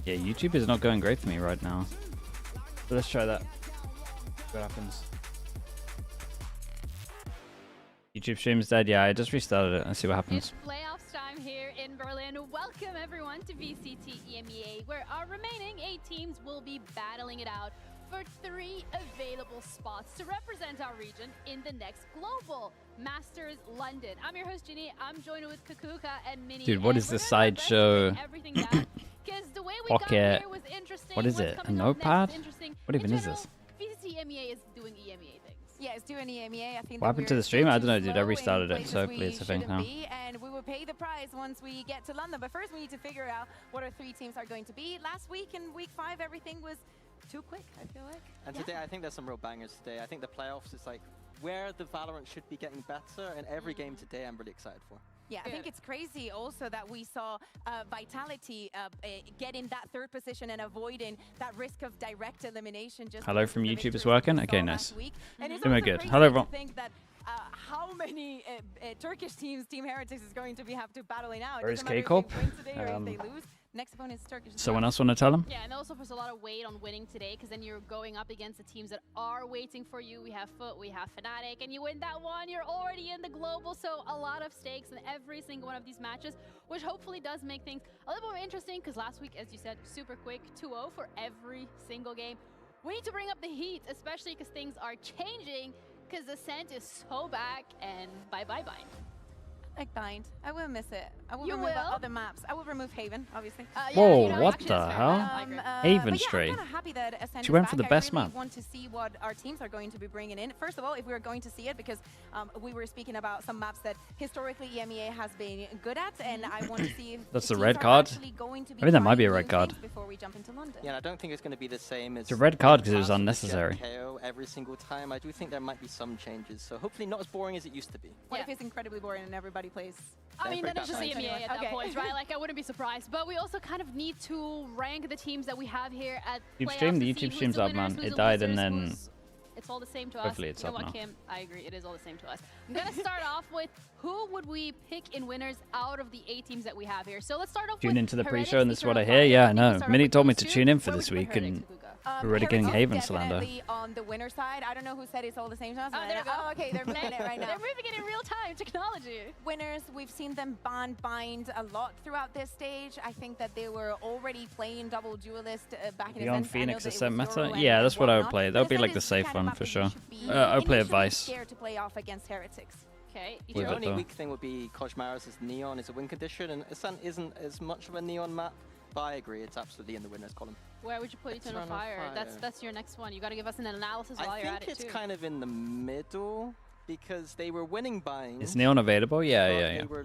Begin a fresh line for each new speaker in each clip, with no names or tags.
Yeah, YouTube is not going great for me right now. So let's try that. See what happens. YouTube stream's dead. Yeah, I just restarted it. Let's see what happens.
It's playoffs time here in Berlin. Welcome everyone to VCT EMEA, where our remaining 8 teams will be battling it out for 3 available spots to represent our region in the next Global Masters London. I'm your host Ginny. I'm joined with Kakuka and Minnie.
Dude, what is the sideshow?
Pocket.
What is it? A notepad? What even is this?
VCT EMEA is doing EMEA things.
Yeah, it's doing EMEA. I think
What happened to the stream? I don't know, dude. I restarted it, so hopefully it's a thing now.
And we will pay the prize once we get to London. But first, we need to figure out what our 3 teams are going to be. Last week in week 5, everything was too quick, I feel like.
And today, I think there's some real bangers today. I think the playoffs is like where the Valorant should be getting better, and every game today I'm really excited for.
Yeah, I think it's crazy also that we saw Vitality getting that 3rd position and avoiding that risk of direct elimination. Just
Hello from YouTube is working? Okay, nice.
And it's
Doing
also
good.
crazy
Hello,
to
everyone.
think that how many Turkish teams Team Heretics is going to have to battling out.
Where is
Doesn't matter if
K-Corp?
they win today or if they lose. Next opponent is Turkish.
Someone else want to tell him?
Yeah, and also there's a lot of weight on winning today, because then you're going up against the teams that are waiting for you. We have Foot, we have Fnatic, and you win that one, you're already in the global. So a lot of stakes in every single one of these matches, which hopefully does make things a little more interesting, because last week, as you said, super quick, 2-0 for every single game. We need to bring up the heat, especially because things are changing, because Ascent is so back, and bye-bye Bind.
Like Bind. I will miss it. I will
You
remove
will?
other maps. I will remove Haven, obviously.
Whoa,
you know,
what
actually,
the
that's fair
hell?
enough. I agree.
Haven
but yeah,
straight.
I'm kind of happy that Ascent
She
is
went
back.
for the best
I really
map.
want to see what our teams are going to be bringing in. First of all, if we're going to see it, because we were speaking about some maps that historically EMEA has been good at, and I want to see if
That's
the
the
teams
red
are
card?
actually going to be
I think that might be a
trying
red
new
card.
things before we jump into London.
Yeah, and I don't think it's going to be the same as
It's a red card because it was
past with
unnecessary.
KO every single time. I do think there might be some changes, so hopefully not as boring as it used to be.
What
Yeah.
if it's incredibly boring and everybody plays?
I mean, then it's just
Fine.
EMEA at that point, right? Like, I wouldn't be surprised. But we also kind of need to rank the teams that we have here at
YouTube
playoffs
stream?
to
The
see
YouTube
who's
stream's
the
up,
winners,
man.
who's
It
the
died and
losers,
then
who's- It's all the same to us.
hopefully it's
you know
up
what,
now.
Kim? I agree. It is all the same to us. I'm going to start off with who would we pick in winners out of the 8 teams that we have here. So let's start off with
Tune into the
Heretics,
pre-show and this is what I
Eternal
hear.
Fire.
Yeah, I
think we
know.
start off
Minnie
with
told me
those
to
two.
tune in for
Where
this
would you
week
put Heretics,
and
Kakuka?
we're already getting
Heretics
Haven
is
slander.
definitely on the winner side. I don't know who said it's all the same to us.
Oh, there we go.
Oh, okay, they're playing it right now.
They're moving it in real time. Technology.
Winners, we've seen them ban Bind a lot throughout this stage. I think that they were already playing double duelist back in
Beyond
Ascent. I know
Phoenix
that it
Ascent
was
meta?
Euro
Yeah,
and
that's what I would
whatnot.
play.
But
That would be
Ascent
like the
is
safe
kind of
one
map
for
that
sure.
you should be
I would play
initially
Vice.
scared to play off against Heretics.
Okay.
With
The
it,
only
though.
weak thing would be Kojmara's Neon is a win condition, and Ascent isn't as much of a Neon map, but I agree, it's absolutely in the winners column.
Where would you put Eternal
Eternal
Fire?
Fire.
That's your next one. You got to give us an analysis while
I
you're at
think
it
it's
too.
kind of in the middle, because they were winning Bind.
Is Neon available? Yeah,
but
yeah,
they
yeah.
were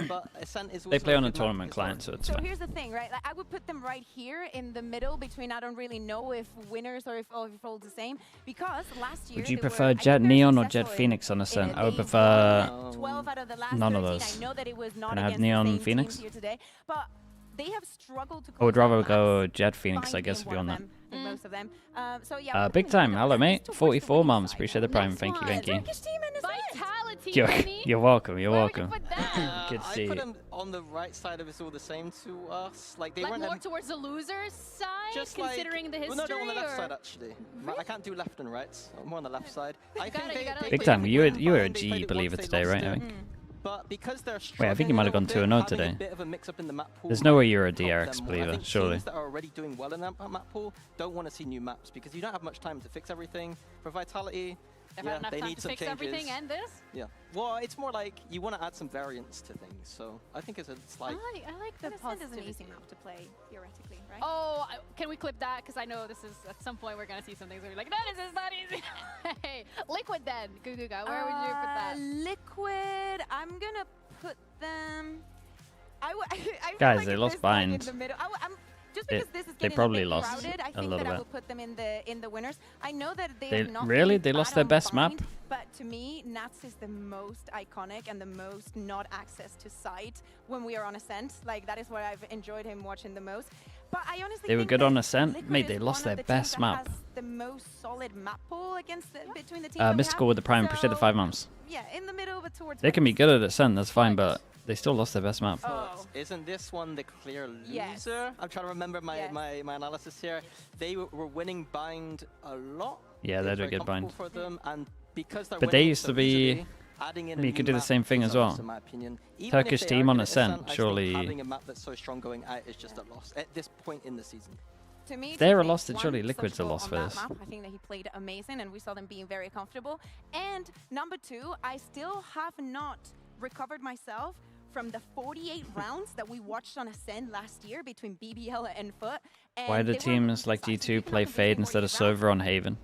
but Ascent is
They
also
play on a
good map
tournament
historically.
client, so it's
So
fine.
here's the thing, right? Like, I would put them right here in the middle between, I don't really know if winners or if all the same, because last year
Would you
they were,
prefer
I think,
Jet
very
Neon or Jet
successful in-
Phoenix on Ascent? I would
they
prefer
won 12 out of the last
none of
13.
those.
I know that it was not
Can I have
against
Neon
the same
Phoenix?
teams here today, but they have struggled to
I would
close out
rather go
maps.
Jet Phoenix, I
Bind
guess, if
being
you're on
one
that.
of them, and most of them. So yeah,
Big time. Hello, mate. 44 mums. Appreciate the prime. Thank you, thank you.
Turkish team in Ascent.
Vitality,
You're,
Minnie.
you're welcome. You're
Where would you
welcome.
put that?
Good to
I
see
put
you.
them on the right side of it's all the same to us. Like they
Like
weren't
more towards the losers side,
just
considering the history?
Well, no, on the left
or?
side actually. I can't do left and right. I'm more on the left side. I
gotta-
think
you gotta,
they
like,
Big
put
time.
it
You were
played
you were a
fine, they
G
played it
believer
once, they
today, right?
lost
I
it.
think.
But because they're
Wait, I think you might have gone 2-0
having
today.
A bit of a mix up in the map pool.
There's no way you're a
help them
DRX
more. I
believer,
think
surely.
Teams that are already doing well in that map pool don't want to see new maps because you don't have much time to fix everything. For Vitality,
They've
yeah,
had enough
they
time
need
to
some
fix
changes.
everything and this?
Yeah. Well, it's more like you want to add some variance to things. So I think it's like
I like the
The Ascent is an
positivity.
easy map to play, theoretically, right?
Oh, can we clip that? Because I know this is, at some point, we're going to see some things where we're like, no, this is not easy. Hey, Liquid then, Guguga, where would you put that?
Liquid, I'm gonna put them. I feel
Guys,
like
they
if
lost
this line in
Bind.
the middle, I'm just
They-
because this is
they
getting
probably
a bit
lost
crowded, I
a
think
little
that I
bit.
would put them in the winners. I know that they
They-
have not
really?
been
They lost
bad
their
on
best map?
Bind, but to me, Nats is the most iconic and the most not access to sight when we are on Ascent. Like that is what I've enjoyed him watching the most. But I honestly
They were
think
good
that
on Ascent.
Liquid
Mate,
is
they lost
one of
their
the teams
best
that
map.
has the most solid map pool against between the teams. that we
Mystical
have.
with the Prime appreciate the 5 months.
Yeah, in the middle, but towards.
They can be
west.
good at Ascent, that's fine, but they still lost their best map.
Oh.
Isn't this one the clear loser?
Yes.
I'm trying to remember my,
Yes.
my analysis here. They were winning bind a lot.
Yeah,
It's
they do
very
get bind.
comfortable for them, and because they're
But they
winning
used to
so
be-
easily, adding in
I mean,
a
you could
new
do the
map
same thing
is
as
a
well.
loss, in my opinion. Even if
Turkish
they
team
are
on
good at
Ascent,
I think
surely-
having a map that's so strong going out is just a loss at this point in the season.
To me,
If they're a
to
loss,
take
then surely
one
Liquid's a
such goal
loss
on
for
that
this.
map, I think that he played amazing, and we saw them being very comfortable. And number 2, I still have not recovered myself from the 48 rounds that we watched on Ascend last year between BBL and Foot. And
Why do
they were
teams like
decisive.
G2
You can
play
have them
Fade
between
instead of
48 rounds.
Sova on Haven?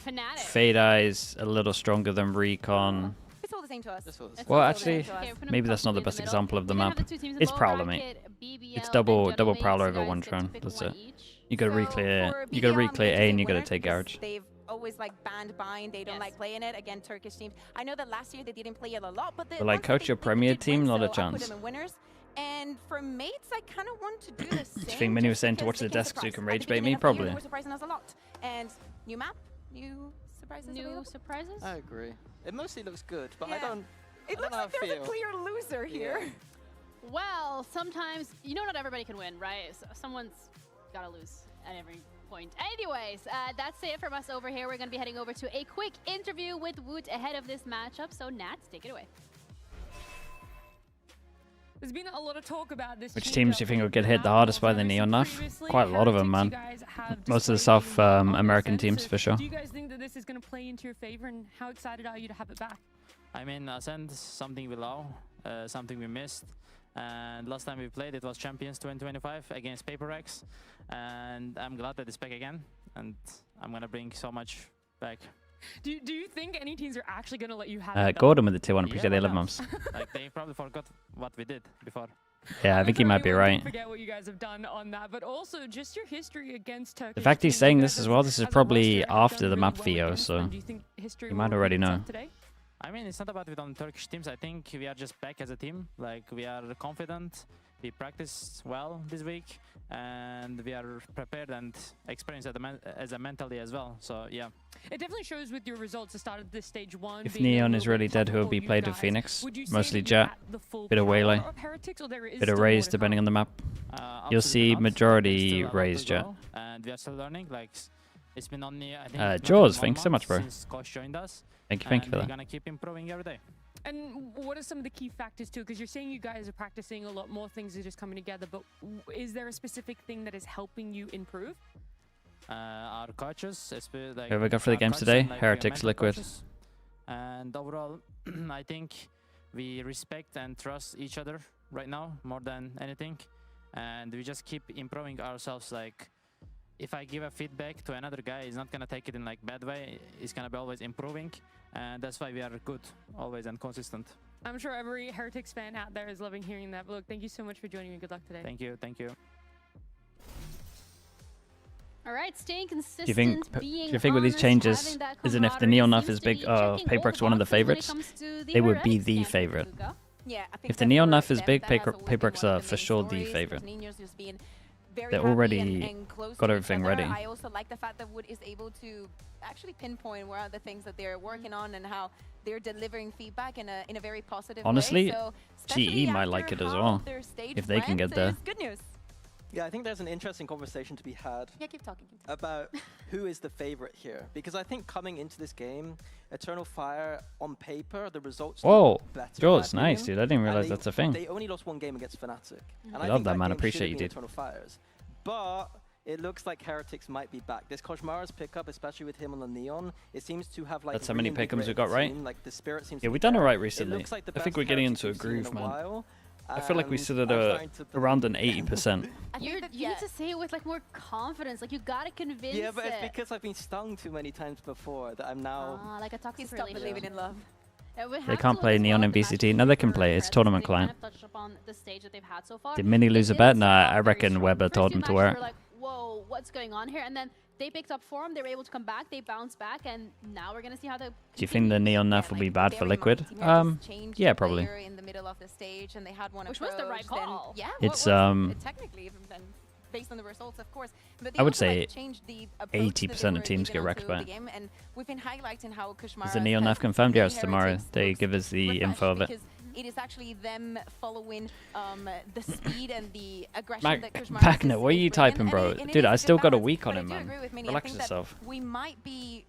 Fnatic.
Fade Eye's a little stronger than Recon.
It's all the same to us.
This was-
It's
Well,
all the same
actually,
to us.
Okay, we're gonna
maybe that's not the
possibly
best
in the middle.
example of the
We're gonna
map.
have the two teams in
It's
lower
Prowler,
bracket, BBL
It's
and
double
Gentlemen,
Prowler
so
over
guys
one
get to
turn.
pick
That's
one
it.
each.
You gotta
So
reclear.
for
You gotta
BBL, I'm
reclear
going
A
to
and
say
you gotta
winners
take
because
garage.
They've always like banned bind. They don't
Yes.
like playing it again. Turkish teams. I know that last year they didn't play it a lot, but,
But, like,
once that
coach
they
your
did,
Premier
they did
team,
win,
not a
so I put
chance.
them in winners. And for mates, I kind of want to do the same.
you think Minnie was
just
saying to
because
watch
they
the
can
desk so you
surprise.
can
At the
rage bait
beginning
me?
of the year,
Probably.
They were surprising us a lot. And new map, new surprises.
New
available.
surprises?
I agree. It mostly looks good, but
Yeah.
I don't.
It
I don't
looks
know
like
how I
there's a
feel.
clear loser here.
Yeah.
Well, sometimes, you know, not everybody can win, right? Someone's gotta lose at every point. Anyways, that's it from us over here. We're gonna be heading over to a quick interview with Woot ahead of this matchup. So, Nats, take it away.
There's been a lot of talk about this.
Which
change
teams
up
do you think will
with
get hit the hardest by the
Valorant.
Neon Knife?
Previously,
Quite a lot of them,
Heretics, you
man.
guys have
Most of the
displayed
South
on the
American
offense.
teams,
So
for sure.
Do you guys think that this is going to play into your favor, and how excited are you to have it back?
I mean, Ascent is something we love, something we missed. And last time we played, it was Champions 2025 against PaperX. And I'm glad that it's back again. And I'm going to bring so much back.
Do you think any teams are actually going to let you have it?
Gordon with the tier 1,
Yeah,
appreciate the
why
11
not?
months.
Like, they probably forgot what we did before.
Yeah, I think he
I'm sure
might be
everyone
right.
did forget what you guys have done on that, but also just your history against Turkish
The fact he's
teams.
saying
You
this
guys
as well, this is
as a
probably
roster have
after
done
the
really
map
well
VO,
against
so
them. Do you think history
you
will
might already
repeat
know.
itself today?
I mean, it's not about with on Turkish teams. I think we are just back as a team. Like, we are confident. We practiced well this week. And we are prepared and experienced as a mentally as well. So, yeah.
It definitely shows with your results to start at this stage 1.
If
being a
Neon
little
is
bit
really dead,
tougher
who will
for
be
you
played with
guys.
Phoenix?
Would you say
Mostly
that you're
Jet.
at the full
Bit of
power
Waylay.
of Heretics, or there is
Bit of
still more
Raze,
to
depending on
come?
the map. You'll
Absolutely
see
not.
majority
There's still a lot
Raze
to
Jet.
go, and we are still learning. Like, it's been only, I think,
Jaws,
not even
thanks so
1
much, bro.
month since coach joined us.
Thank you
and
for
we're
that.
gonna keep improving every day.
And what are some of the key factors too? Because you're saying you guys are practicing a lot more, things are just coming together, but is there a specific thing that is helping you improve?
Our coaches, like
Who have we got for the
our
games
coaches
today?
and, like,
Heretics,
mental
Liquid.
coaches. And overall, I think we respect and trust each other right now more than anything, and we just keep improving ourselves. Like, if I give a feedback to another guy, he's not gonna take it in like bad way. He's gonna be always improving, and that's why we are good always and consistent.
I'm sure every Heretics fan out there is loving hearing that. But look, thank you so much for joining me. Good luck today.
Thank you, thank you.
All right, staying consistent.
Do
being
you think with these
honest,
changes,
having that
isn't if the
camaraderie
Neon Knife
seems
is
to
big,
be checking all
Paperx one of the
boxes when it
favorites?
comes to the
They would be
Heretics
the
camp,
favorite.
Luka.
Yeah, I think
If the
that
Neon
for
Knife is
them,
big,
that has always been
Paperx
one
are
of the
for
main
sure the
stories,
favorite.
Neon's just being very
They're
happy
already
and close
got
to each
everything
other.
ready.
I also like the fact that Wood is able to actually pinpoint where are the things that they're working on and how they're delivering feedback in a very positive
Honestly,
way. So,
GE might
after
like it as
how
well,
their stage
if they can
went,
get there.
is good news.
Yeah, I think there's an interesting conversation to be had
Yeah, keep talking. Keep talking.
about who is the favorite here. Because I think coming into this game, Eternal Fire, on paper, the results
Whoa,
look better. in
Jaws,
my
nice,
opinion.
dude. I didn't
And
realize that's a thing.
They only lost 1 game against Fnatic. And
I
I
love
think
that, man.
game
Appreciate
should
you,
have been
dude.
Eternal Fires. But it looks like Heretics might be back. This Koshmara's pickup, especially with him on the Neon, it seems to have like
That's how many pick'ems we got,
reinvigorated the
right?
team. Like the spirit seems
Yeah,
to be
we've done
there.
alright
It
recently.
looks like the
I think
best
we're getting
Heretics
into a
we've seen in
groove, man.
while,
I feel like we
and
sit at
I'm starting to
around an 80%.
I think
You
that,
need to say it with like more confidence. Like you gotta convince
Yeah, but
it.
it's because I've been stung too many times before that I'm now.
Like a toxic
He stopped
relationship.
believing in love.
They can't play Neon in VCT. No, they can play. It's tournament client. Did Mini lose a bet? Nah, I reckon Weber told him to wear it.
Like, whoa, what's going on here? And then they picked up form. They were able to come back. They bounced back, and now we're gonna see how they.
Do you think the Neon Knife will be bad for Liquid? Yeah, probably.
In the middle of the stage, and they had one
Which was the right
approach, then-
call.
Yeah,
It's,
technically even then. based on the results, of course. But
I would
also,
say
like, changed the approach that
80%
they
of teams
were
get
giving
wrecked
onto
by
the
it.
game, and we've been highlighting how Kushmara
Is the Neon Knife confirmed? Yes, tomorrow. They give us the info of it.
Because it is actually them following the speed and the aggression that Kushmara
Magnet, what are you typing, bro? Dude, I still got a week on him, man. Relax yourself.
We might be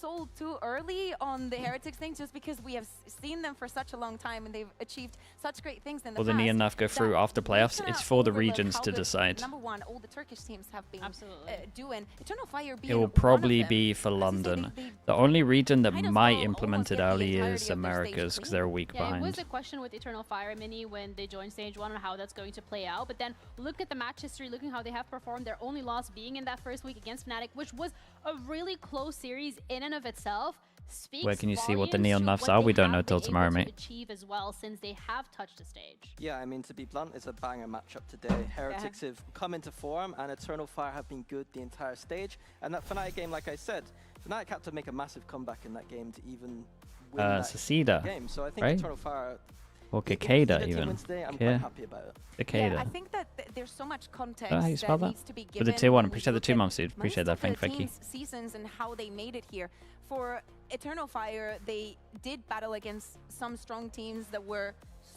sold too early on the Heretics thing just because we have seen them for such a long time and they've achieved such great things in the
Will the
past.
Neon Knife go through after playoffs? It's for the regions to decide.
Number one, all the Turkish teams have been doing. Eternal Fire being
It will
one of
probably
them.
be for
As I say,
London.
they
The only region that
might as
might
well
implement it
almost get the
early
entirety
is
of their
Americas
stage
because they're a week
Yeah, it was
behind.
a question with Eternal Fire Mini when they joined Stage 1 on how that's going to play out. But then look at the match history, looking how they have performed. Their only loss being in that first week against Fnatic, which was a really close series in and of itself.
Where can you see what the
volumes
Neon
to
Knives
what
are?
they
We don't
have
know till
been
tomorrow,
able to
mate.
achieve as well since they have touched the stage.
Yeah, I mean, to be blunt, it's a banger matchup today. Heretics have come into form, and Eternal Fire have been good the entire stage. And that Fnatic game, like I said, Fnatic had to make a massive comeback in that game to even win that
Sacida,
game. So I think
right?
Eternal Fire,
Or
if
Cicada
either team
even.
wins today, I'm
Yeah.
quite happy about it.
Cicada.
Yeah, I think that there's so much context
how you spell
that
that?
needs to be
With
given.
the tier 1,
when we
appreciate the
look
2
at
months, dude. Appreciate that.
most of
Thank
the
you.
team's seasons and how they made it here. For Eternal Fire, they did battle against some strong teams that were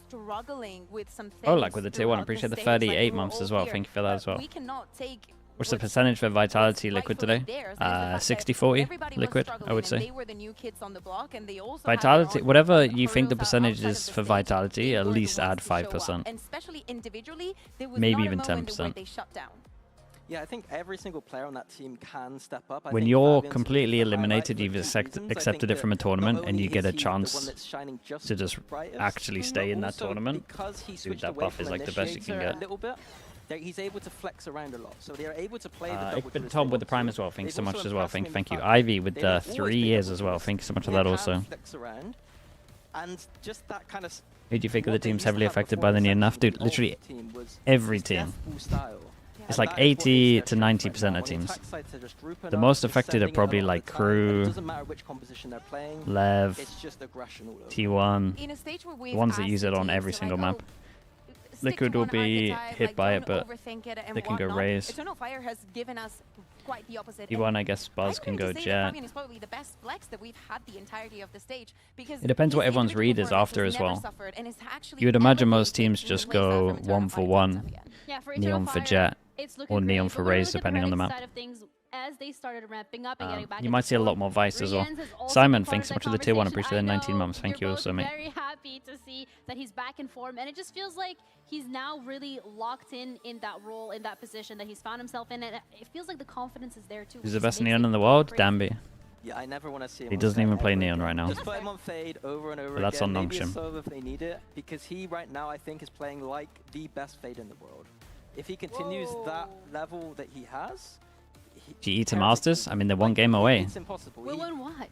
struggling with some things.
Oh, like with the tier 1,
throughout
appreciate the
stage, like
38
we were
months
all
as well.
here.
Thank you for that as well.
We cannot take
What's the percentage for Vitality
what's
Liquid
rightfully
today?
theirs, and it's the fact that
60-40
everybody was
Liquid, I
struggling,
would
and
say.
they were the new kids on the block, and they also had their
Vitality,
own
whatever you think the
hurdles
percentage
outside of
is
the
for
stage.
Vitality,
They
at
were the
least add
ones to show up.
5%.
And especially individually, there was
Maybe
not
even
a moment
10%.
where they shut down.
Yeah, I think every single player on that team can step up. I
When
think
you're
Fabian's
completely
been the highlight
eliminated,
for
you've
two
accepted
seasons. I
accepted
think
it from a
that
tournament
not
and you
only
get a
is he the one
chance
that's shining just
to just
brightest,
actually
but
stay in that
also
tournament.
because he
Dude,
switched
that
away
buff is
from
like the best you can
Initiator
get.
a little bit, he's able to flex around a lot. So they're able to play the double
I've been
twist
told
they
with the
want
Prime
to.
as well. Thank you
They've
so much
also
as well.
impressed me in
Thank
the
you.
fact
Ivy with
they
the
don't always
3
play
years
double
as well.
twist.
Thank you so much for
They
that
can
also.
flex around, and just that kind of
Who do you think of the
what they
teams
used to
heavily
have
affected
before
by the
was
Neon Knife?
actually
Dude,
the
literally
ultimate team was
every
this
team.
deathpool style.
It's
And
like
that is what
80
makes
to
their
90%
strength
of
right now. When
teams.
attack sides are just grouping
The
up,
most
just
affected are
sending it a
probably
lot of
like
the time, and
Crew,
it doesn't matter which composition they're playing.
Lev,
It's just aggression all over.
T1.
In a stage where we've
The ones that
asked
use it
the
on
teams
every
to,
single
like,
map.
oh, stick
Liquid
to
will
one
be
archetype,
hit
like,
by
don't
it, but
overthink it and
they can go
whatnot.
raise.
Eternal Fire has given us quite the opposite.
T1, I guess, Buzz
I'm
can
going
go
to say that
Jet.
Fabian is probably the best flex that we've had the entirety of the stage because
It depends what
his
everyone's
individual
read is
performance
after
has
as
never
well.
suffered and is actually
You would imagine most
elevated
teams
in
just
the playstyle
go
from Eternal
1 for
Fire
1.
time and time again.
Yeah, for
Neon
Eternal
for
Fire,
Jet.
it's looking
or Neon
great,
for
but when we
Raze,
look at
depending on the
Heretics
map.
side of things, as they started ramping up and getting back
You
into
might see a
form,
lot more Vice as well.
Rian's has also
Simon,
been part
thanks so
of
much
that
for the tier 1.
conversation.
Appreciate the
I
19
know
months. Thank you
you're
also,
both
mate.
very happy to see that he's back in form, and it just feels like he's now really locked in that role, in that position that he's found himself in, and it feels like the confidence is there too.
Who's
which
the
just
best
makes
Neon
it
in the world?
crazy.
Danby.
Yeah, I never want to see him.
He
on
doesn't
Fade
even play
ever
Neon
again.
right now.
Just put him on Fade over and over
But that's
again.
on
Maybe a
Nongshim.
solo if they need it, because he right now I think is playing like the best Fade in the world. If he continues that level that he has,
GE to Masters? I mean, they're one game away.
It's impossible.
Will win what?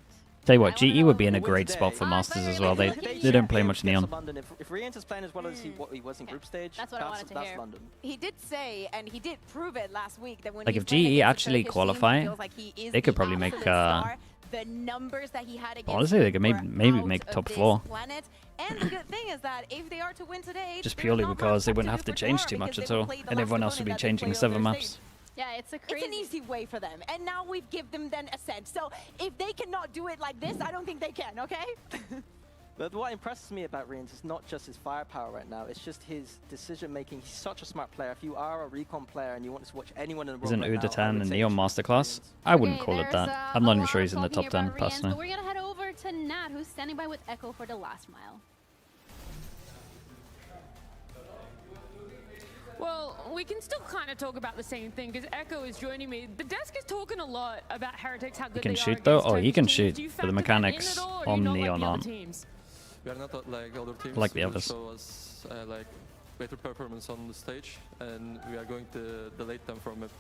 Tell you
I
what,
wanna
GE would
know
be in a
who
wins
great
today.
spot for
Ah,
Masters
very
as well.
good.
They don't play much
Get to
Neon.
London. If Rian's is playing as well as what he was in group stage,
That's what I wanted to
that's
hear.
London.
He did say, and he did prove it last week, that when
Like,
he's
if
playing
GE
against a
actually
Turkish team,
qualify,
he feels like he is
they could
the
probably make,
absolute star. The numbers that he had against
honestly, they could
were
maybe
out
make
of
top
this
4.
planet. And the good thing is that if they are to win today,
Just
there's
purely
not
because they
much
wouldn't
to
have
do
to
for
change
tomorrow
too much
because
at
they will
all.
play the
And
last
everyone else would be
opponent that they
changing
play
7
on their
maps.
stage.
Yeah, it's a
It's
crazy.
an easy way for them, and now we've given them then Ascent. So if they cannot do it like this, I don't think they can, okay?
But what impresses me about Rian's is not just his firepower right now, it's just his decision making. He's such a smart player. If you are a recon player and you want to watch anyone in the world
Is an
right now, I
Udatan
would
and
say
Neon
it's
Masterclass?
Rian's.
I wouldn't
Okay,
call it
there's,
that. I'm not
a
even
lot
sure
of
he's in the
talking
top
here
10,
about Rian's,
personally.
But we're gonna head over to Nat, who's standing by with Ekko for the last mile.
Well, we can still kind of talk about the same thing because Ekko is joining me. The desk is talking a lot about Heretics, how good
can
they are
shoot, though?
against
Oh, he
Turkish
can
teams.
shoot,
Do you
but the
factor that in
mechanics
at all, or do
on
you not like
Neon
the other
aren't.
teams?
We are not like other teams.
Like the
We will
others.
show us like better performance on the stage, and we are going to delete them from it.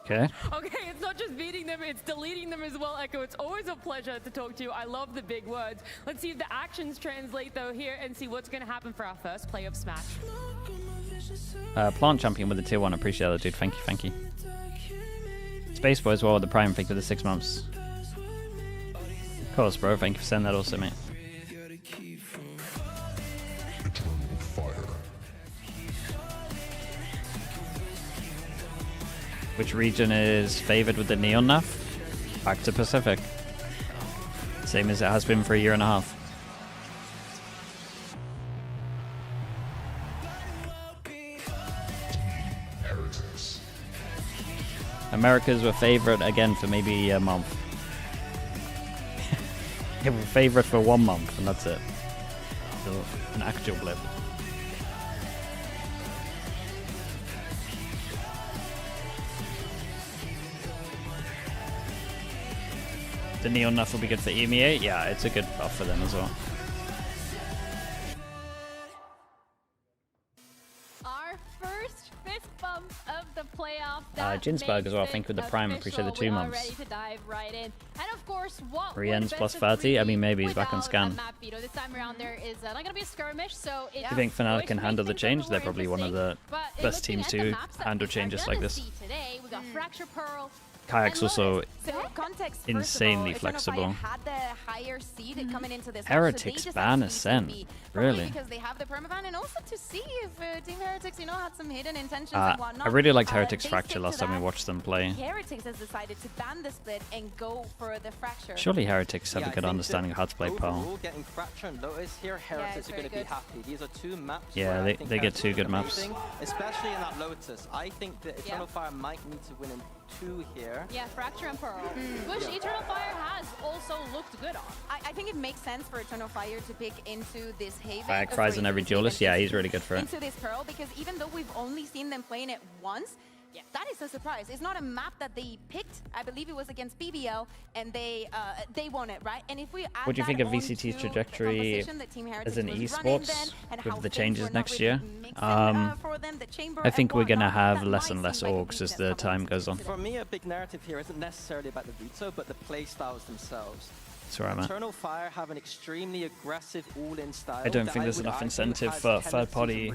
Okay.
Okay, it's not just beating them, it's deleting them as well, Ekko. It's always a pleasure to talk to you. I love the big words. Let's see if the actions translate, though, here and see what's going to happen for our first play of Smash.
Plant champion with the tier 1. Appreciate that, dude. Thank you, thank you. Space Boy as well with the Prime. Thank you for the 6 months. Of course, bro. Thank you for sending that also, mate. Which region is favored with the Neon nerf? Back to Pacific. Same as it has been for a year and a half. Americas were favorite again for maybe a month. They were favorite for 1 month and that's it. So an actual blip. The Neon nerf will be good for EMEA. Yeah, it's a good buff for them as well.
Our first fist bump of the playoff.
Ginsberg as well, I think, with the Prime. Appreciate the 2 months.
Ready to dive right in. And of course, what
Rien's plus 30. I mean, maybe he's back on scan.
This time around, there is not going to be a skirmish, so
Do you think Fnatic can handle the change? They're probably one of the best teams to handle changes like this.
Today, we got Fracture Pearl.
Kayak's also
context,
insanely
all,
flexible.
had the higher seed coming into this
Heretics ban Ascent, really?
Because they have the permaban, and also to see if Team Heretics, had some hidden intentions and whatnot.
I really liked Heretics Fracture last time we watched them play.
Heretics has decided to ban the split and go for the Fracture.
Surely Heretics have a good understanding of how to play Pearl.
Getting Fracture and Lotus here, Heretics are going to be happy. These are 2 maps.
Yeah, they get 2 good maps.
Especially in that Lotus. I think that Eternal Fire might need to win in 2 here.
Yeah, Fracture and Pearl. Which Eternal Fire has also looked good on.
I think it makes sense for Eternal Fire to pick into this Haven.
Kayak fries in every duelist. Yeah, he's really good for it.
Into this Pearl, because even though we've only seen them playing it once, that is a surprise. It's not a map that they picked. I believe it was against BBL, and they won it, right? And if we add
what do you think of VCT's trajectory as an esports with the changes next year? I think we're going to have less and less orgs as the time goes on.
For me, a big narrative here isn't necessarily about the veto, but the play styles themselves.
That's where I'm at.
Eternal Fire have an extremely aggressive all-in style.
I don't think there's enough incentive for third-party.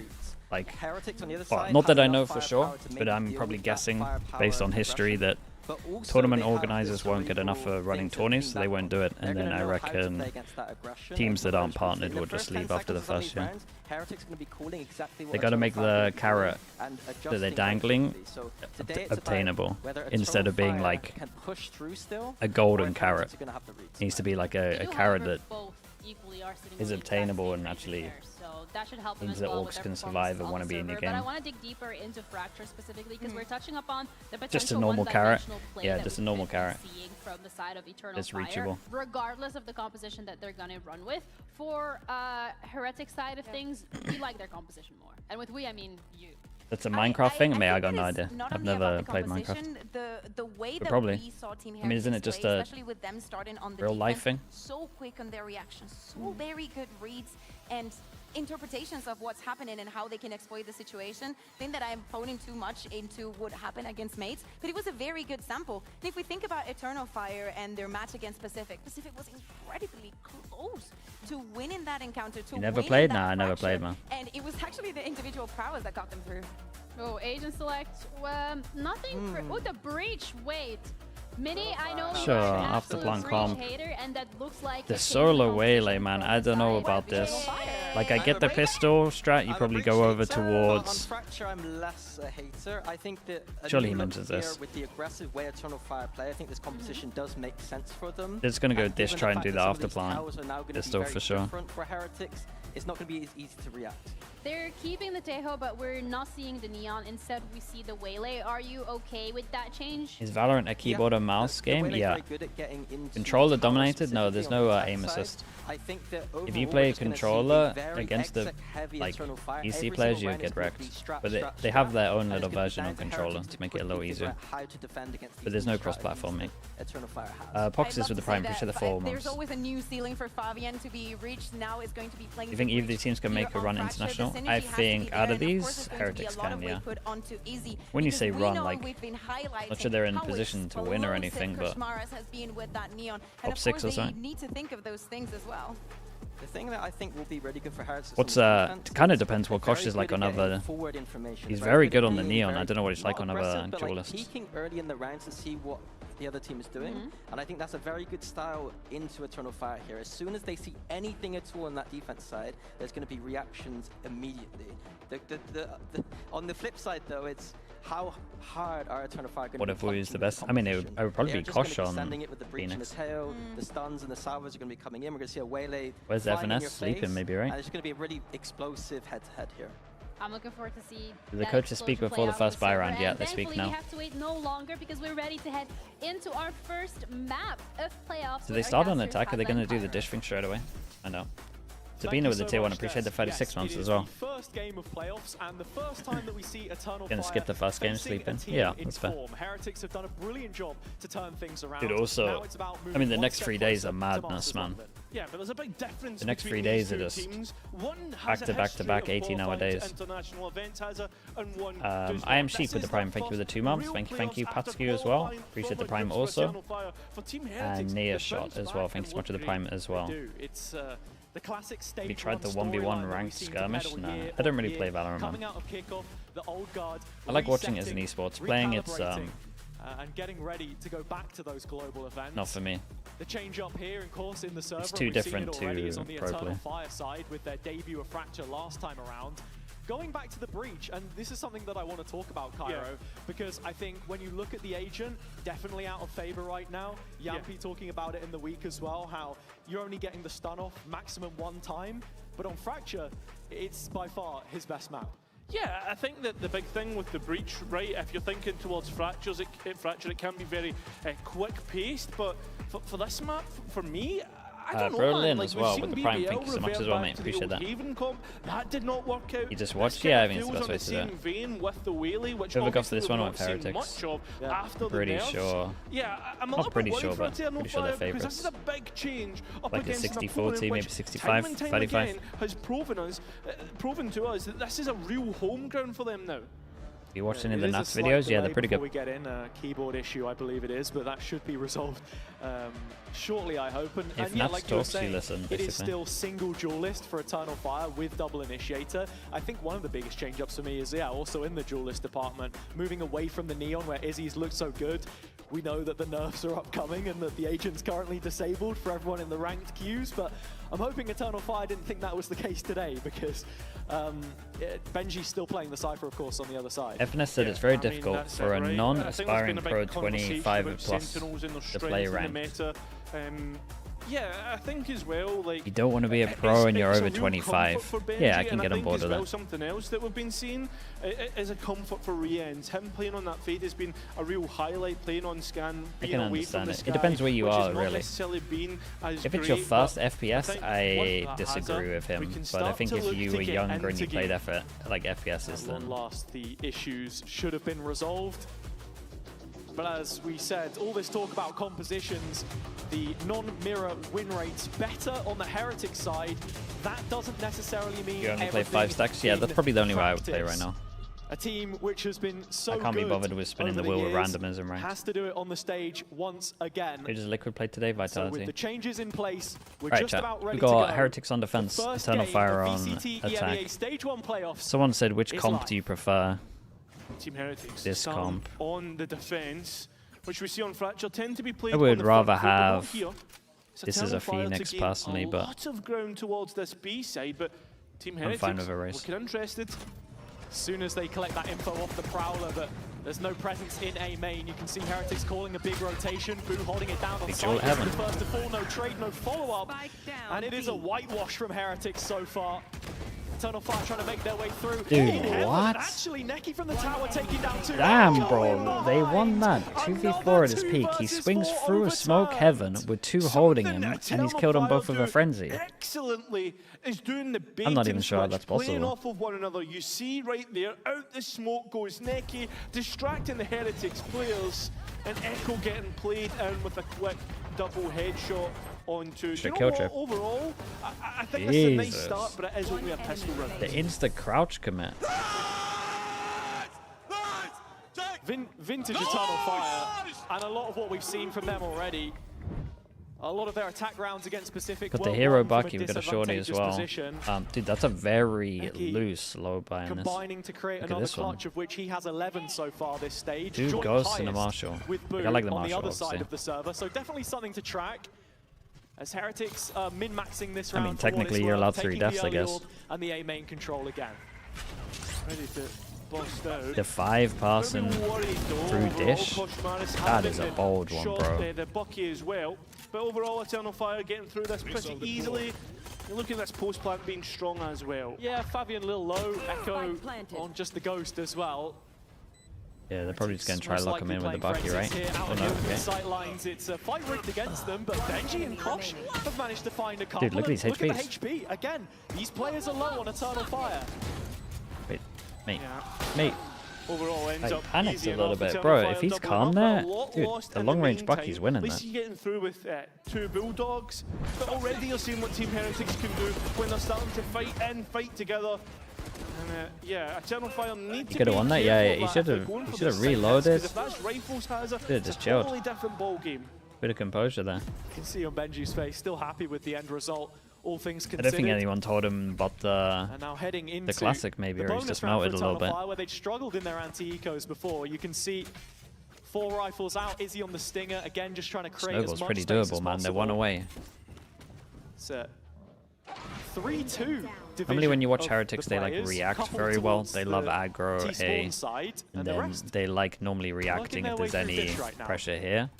Like,
Heretics on the other
well,
side
not that I know for sure, but I'm probably guessing based on history that tournament organizers won't get enough for running tourneys, so they won't do it. And then I reckon teams that aren't partnered will just leave after the first year. They got to make the carrot that they're dangling obtainable instead of being like a golden carrot. It needs to be like a carrot that is obtainable and actually
that should help
means that orcs can survive and want to be in your game.
But I want to dig deeper into Fracture specifically because we're touching upon the potential
just a normal carrot. Yeah, just a normal carrot.
From the side of Eternal
it's
Fire,
reachable.
Regardless of the composition that they're going to run with. For Heretic side of things, we like their composition more. And with we, I mean you.
That's a Minecraft thing? I got no idea. I've never played Minecraft.
The way
but
that
probably.
we saw Team
I mean, isn't it just a
with them starting on the
real life thing?
So quick on their reactions, so very good reads and interpretations of what's happening and how they can exploit the situation. I think that I'm phoning too much into what happened against Mates, but it was a very good sample. And if we think about Eternal Fire and their match against Pacific was incredibly close to winning that encounter.
You never played? Nah, I never played, man.
And it was actually the individual prowess that got them through.
Oh, agent select. Nothing. Oh, the breach. Wait. Mini, I know
sure, after plan comp.
Hater, and that looks like
the solo waylay, man. I don't know about this. Like, I get the pistol strat. You probably go over towards.
Fracture, I'm less a hater. I think that
surely he mentions this.
With the aggressive way Eternal Fire play, I think this composition does make sense for them.
They're just gonna go dish, try and do the after plan. Pistol for sure.
For Heretics, it's not gonna be as easy to react.
They're keeping the Tejo, but we're not seeing the Neon. Instead, we see the Waylay. Are you okay with that change?
Is Valorant a keyboard and mouse game? Yeah. Controller dominated? No, there's no aim assist. If you play a controller against the EC players, you'll get wrecked. But they have their own little version of controller to make it a little easier. But there's no cross-platforming. Poxes with the Prime, push the 4 months.
There's always a new ceiling for Fabian to be reached. Now is going to be playing.
You think either of these teams can make a run international? I think out of these, Heretics can, yeah. When you say run, like, not sure they're in position to win or anything, but top 6 or something.
Need to think of those things as well.
The thing that I think will be really good for Heretics.
What's it kind of depends what Kosh is like on other. He's very good on the Neon. I don't know what it's like on other duelists.
Peeking early in the rounds to see what the other team is doing. And I think that's a very good style into Eternal Fire here. As soon as they see anything at all on that defense side, there's going to be reactions immediately. On the flip side, though, it's how hard are Eternal Fire going to be?
What if we use the best? I mean, I would probably be Kosh on
sending it with the breach and the
Phoenix.
tail, the stuns and the salvos are going to be coming in. We're going to see a waylay.
Where's
flying in
FNS
your
sleeping?
face,
Maybe, right?
And it's going to be a really explosive head-to-head here.
I'm looking forward to see
The coaches speak before the first buy round. Yeah, they
thankfully
speak now.
We have to wait no longer because we're ready to head into our first map of playoffs.
Do they start on attack? Are they going to do the dish thing straight away? I know. Sabina with the tier 1. Appreciate the 36 months as well.
First game of playoffs and the first time that we see Eternal
Gonna skip the first game sleeping.
facing a team
Yeah,
in
that's fair.
form. Heretics have done a brilliant job to turn things around.
Dude, also,
Now it's about
I mean, the
moving
next
one
3
step
days
closer
are
to
madness,
Masters
man.
London. Yeah, but there's a big difference
The next
between
3 days
these
are
two
just
teams. One has a
back-to-back
history of
18-hour
qualifying to
days.
international events, has and one does
I am
not.
Sheep
This
with the
is
Prime. Thank you for the 2 months.
real
Thank you,
playoffs after
Patsky as well.
qualifying
Appreciate the
from
Prime
Woot to
also.
Eternal Fire. For Team Heretics,
And
they
Nia
bounce
shot as
back
well.
and
Thanks so
look
much to the
great.
Prime as well.
They do. It's the classic stage
We tried the
one
1v1
storyline that
ranked
we've seen
skirmish.
together
Nah,
year
I don't
on
really
year.
play Valorant,
Coming
man.
out of kickoff, the old guard
I like watching it as an
resetting,
esports. Playing it's
recalibrating, and getting ready to go back to those global events.
not for me.
The change up here, of course, in the server,
It's too
we've seen
different
it already,
to
is on the
pro
Eternal
play.
Fire side with their debut of Fracture last time around. Going back to the breach, and this is something that I want to talk about, Cairo, because I think when you look at the agent, definitely out of favor right now. Yampi talking about it in the week as well, how you're only getting the stun off maximum 1 time, but on Fracture, it's by far his best map.
Yeah, I think that the big thing with the breach, right, if you're thinking towards Fractures, it can be very quick-paced, but for this map, for me, I don't know,
Berlin
man. Like,
as
we've
well
seen
with the Prime.
BBL
Thank you so much
revert
as well,
back
mate.
to the
Appreciate
old
that.
Haven comp. That did not work out.
You just
This
watched?
kinda
Yeah, I think it's the
feels
best
on
way to do
same
it.
vein with the Whaley, which
Whoever goes
obviously
for this
we've
one
not
with
seen
Heretics.
much of after the
Pretty
nerfs.
sure.
Yeah, I'm a
Not
little
pretty
bit
sure,
worried for
but
Eternal
pretty sure they're
Fire because this is
favourites.
a big change up
Like a
against an
60-40,
opponent
maybe
which
65,
time and time
35.
again has proven to us that this is a real home ground for them now.
You watching
It
in the
is a
Nats
slight
videos? Yeah,
delay
they're pretty
before
good.
we get in a keyboard issue, I believe it is, but that should be resolved shortly, I hope. And
If
yeah,
Nats
like you were
talks, you
saying,
listen,
it is
basically.
still single duelist for Eternal Fire with double initiator. I think one of the biggest change-ups for me is, yeah, also in the duelist department, moving away from the Neon where Izzy's looked so good. We know that the nerfs are upcoming and that the agent's currently disabled for everyone in the ranked queues, but I'm hoping Eternal Fire didn't think that was the case today because Benji's still playing the Cypher, of course, on the other side.
FNS said it's very difficult
that's
for
it,
a
right?
non-aspiring
I think
pro
there's been a big
25
conversation
plus
about Sentinels and their
to play
strength in the
ranked.
meta. Yeah, I think as well, like...
You don't want to be a pro and you're
it's a
over
real
25.
comfort for Benji,
Yeah, I can
and
get on
think
board
as
with
well
that.
Something else that we've been seeing is a comfort for Riens. Him playing on that fade has been a real highlight, playing on scan,
I
being
can
away from
understand
the
it.
sky,
It depends where you
which has
are,
not
really.
necessarily been as
If it's your
great,
first
but
FPS,
think
I
once that has
disagree
it,
with
we
him.
can
But I
start
think
to
if
look
you
to
were
get
younger and you
into
played
game.
like FPSs,
At long
then
last, the issues should have been resolved. But as we said, all this talk about compositions, the non-mirror win rates better on the Heretics side. That doesn't necessarily mean
you only play
everything
5 stacks. Yeah,
in
that's probably the only way I would play right
practice.
now.
A team which has been so
I can't be
good
bothered with spinning
over
the wheel with
years
randomers and ranked.
has to do it on the stage once again.
Who does Liquid play today?
So with
Vitality.
the changes in place, we're
Right,
just
chat.
about ready
We've
to go.
got Heretics on defense,
The first
Eternal
game
Fire
of
on
VCT
attack.
EMEA Stage 1 playoffs.
Someone said, which
is
comp
live.
do you prefer?
Team Heretics
This
start
comp.
on the defense, which we see on Fracture tend to be played
I would
on the
rather
front foot, but not
have-
here. It's
this is
Eternal
a
Fire to
Phoenix
gain
personally,
a
but
lot of ground towards this B side, but Team
I'm
Heretics
fine with a race.
looking interested.
As soon as they collect that info off the Prowler, but there's no presence in A main. You can see Heretics calling a big rotation. Boo holding it down on
Big
site.
Joel
This is the
Heaven.
first to fall, no trade, no follow-up. And it is a whitewash from Heretics so far. Eternal Fire trying to make their way through.
Dude,
In heaven,
what?
Actually, Neki from the tower taking down 2.
Damn,
Oh,
bro. They won that. 2v4 at his peak. He swings through a smoke heaven with 2 holding him, and he's killed on both of a frenzy.
Excellently is doing the bait
I'm not
and
even sure how
switch,
that's
playing
possible.
off of one another. You see right there, out the smoke goes Neki, distracting the Heretics players, and Ekko getting played in with a quick double headshot onto.
Should
Do you know
kill trip.
what? Overall, I think this is a nice
Jesus.
start, but it is only a pistol round.
The insta crouch commit.
Vintage Eternal Fire, and a lot of what we've seen from them already. A lot of their attack rounds against Pacific.
Got the hero Bucky, we've got a shorty as well. Dude, that's a very loose low buy in this.
Combining to create another clutch, of which he has 11 so far this stage.
Dude goes in the Marshall.
Like,
I like the
on
Marshall,
the other side
obviously.
of the server, so definitely something to track. As Heretics min-maxing this round.
I mean, technically you're allowed 3 deaths, I guess.
And the A main control again.
Ready to bust out.
The 5 passing through dish. That is a bold one, bro.
The Bucky as well. But overall, Eternal Fire getting through this pretty easily. You look at this post plant being strong as well.
Yeah, Fabian a little low. Ekko on just the Ghost as well.
Yeah, they're probably just going to try to lock him in with the Bucky, right?
Oh, no, okay. Sight lines, it's a fight rigged against them, but Benji and Kosh have managed to find a couple.
Dude, look at these HPs.
Look at the HP. Again, these players are low on Eternal Fire.
Wait, mate.
Yeah.
Mate.
Overall, ends up
panicked
easy
a little
enough.
bit. Bro,
Eternal
if he's
Fire
calm
doubling
there,
up, a lot
dude,
lost
the
in
long range
meantime.
Bucky's winning
At least
that.
he's getting through with 2 Bulldogs, but already you're seeing what Team Heretics can do when they're starting to fight together. And yeah, Eternal Fire need to
could have won that. Yeah, he should have reloaded.
If that's Rifles has
Dude, just chilled.
totally different ball game.
Bit of composure there.
You can see on Benji's face, still happy with the end result. All things considered.
I don't think anyone told him about
and now heading into
the classic, maybe, or he's just melted a little bit.
Fire, where they'd struggled in their anti-ecos before. You can see 4 rifles out. Izzy on the Stinger again, just trying to create as
Snowball's
much
pretty
space
doable,
as
man. They're
possible.
1 away.
It's 3-2.
Normally when you watch Heretics, they like react very well. They love aggro A, and then they like normally reacting if there's any pressure here.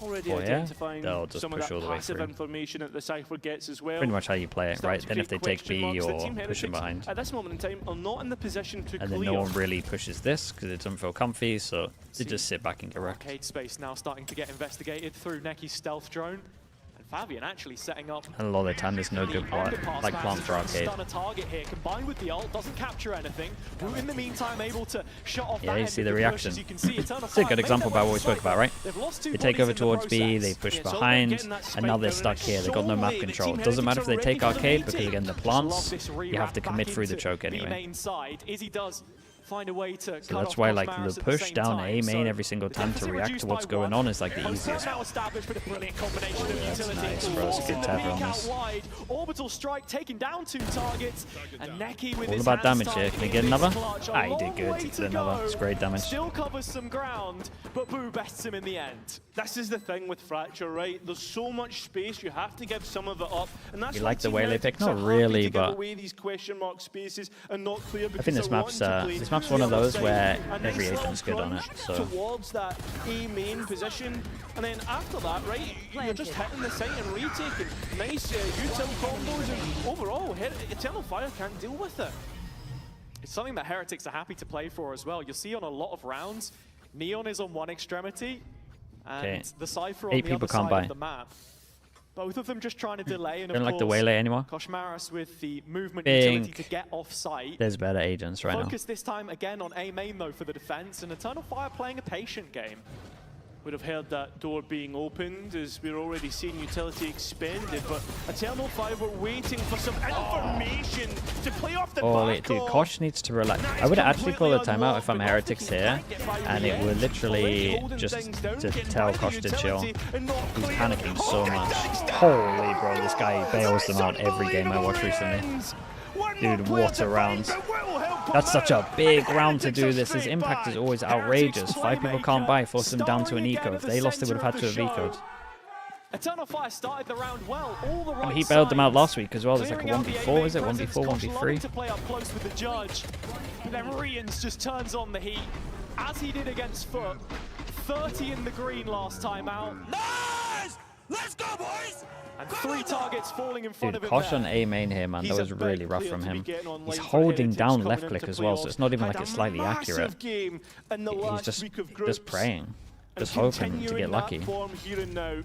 Already
or here.
identifying
They'll just
some of
push
that
all the way
passive
through.
information that the Cypher gets as well.
Pretty much how you play it, right?
Starting to
Then if they
create
take B
question marks.
or
The Team
push him
Heretics
behind.
At this moment in time, are not in the position to
And
clear.
then no one really pushes this because it doesn't feel comfy, so they just sit back and get wrecked.
Arcade space now starting to get investigated through Necky's stealth drone. Fabian actually setting up.
And a lot of the time there's no good plot, like plants for arcade.
Stun a target here, combined with the ult, doesn't capture anything. Woot in the meantime able to shut off
Yeah,
that
you see the
end of
reaction.
push, as you can see,
It's a good example about what we spoke about, right? They take over towards B, they push behind, and now they're stuck here. They've got no map control. It doesn't matter if they take arcade, because again, the plants, you have to commit through the choke anyway.
Izzy does find a way to
So that's why like the push down A main every single time to react to what's going on is like the easiest.
Nice,
bro, it's a good tether on this.
Orbital strike taking down 2 targets, and Necky with
All
his
about
hands
damage here. Can he
tied
get
in
another?
this clutch.
Ah, he
A
did
long
good.
way
He
to
did another.
go.
It's great damage.
Still covers some ground, but Boo bests him in the end.
This is the thing with Fracture, right? There's so much space, you have to give some of it up. And that's
You
why
like the
Team
waylay
Heretics
pick? Not
are happy
really,
to give
but
away these question mark spaces and not clear
I
because
think this
they're
map's
wanting to play
one of
the other
those
side.
where
A
every
nice little
agent's good on it.
crunch
So
towards that A main position, and then after that, right, you're just hitting the site and retaking. Nice util combos, and overall, Eternal Fire can't deal with it.
It's something that Heretics are happy to play for as well. You'll see on a lot of rounds, Neon is on one extremity, and the Cypher on
8
the
people
other
can't
side
buy.
of the map. Both of them just trying to delay, and
don't
of
like the
course,
waylay anymore.
Koshmaris with the movement
Think
utility to get off site.
there's better agents right now.
Focus this time again on A main though for the defense, and Eternal Fire playing a patient game.
Would have heard that door being opened as we're already seeing utility expended, but Eternal Fire were waiting for some information to play off the
Oh
back
wait, dude,
of.
Kosh needs to relax. I would actually pull a timeout if I'm Heretics here, and it would literally just to tell Kosh to chill. He's panicking so much. Holy bro, this guy bails them out every game I watch recently. Dude, what a round. That's such a big round to do this. His impact is always outrageous. 5 people can't buy, force them down to an eco. If they lost, they would have had to have ecoed.
Eternal Fire started the round well. All the right
I mean, he bailed them out
signs.
last week as well. There's like a
Clearing out the
1v4, is it?
A-main
1v4,
presence.
1v3?
To play up close with the judge. But then Rians just turns on the heat, as he did against Foot. 30 in the green last time out.
Nice! Let's go, boys!
And 3 targets falling in front
Dude,
of him
Kosh
there.
on A main here, man. That
He's
was
a
really
big
rough
player
from
to be
him.
getting on
He's
line for
holding
Heretics
down
coming
left
into
click as well, so
playoffs.
it's not even like
Had
it's
a
slightly
massive
accurate.
game in the
He's
last
just
week of groups,
praying,
and
just hoping to
continuing
get lucky.
that form here and now.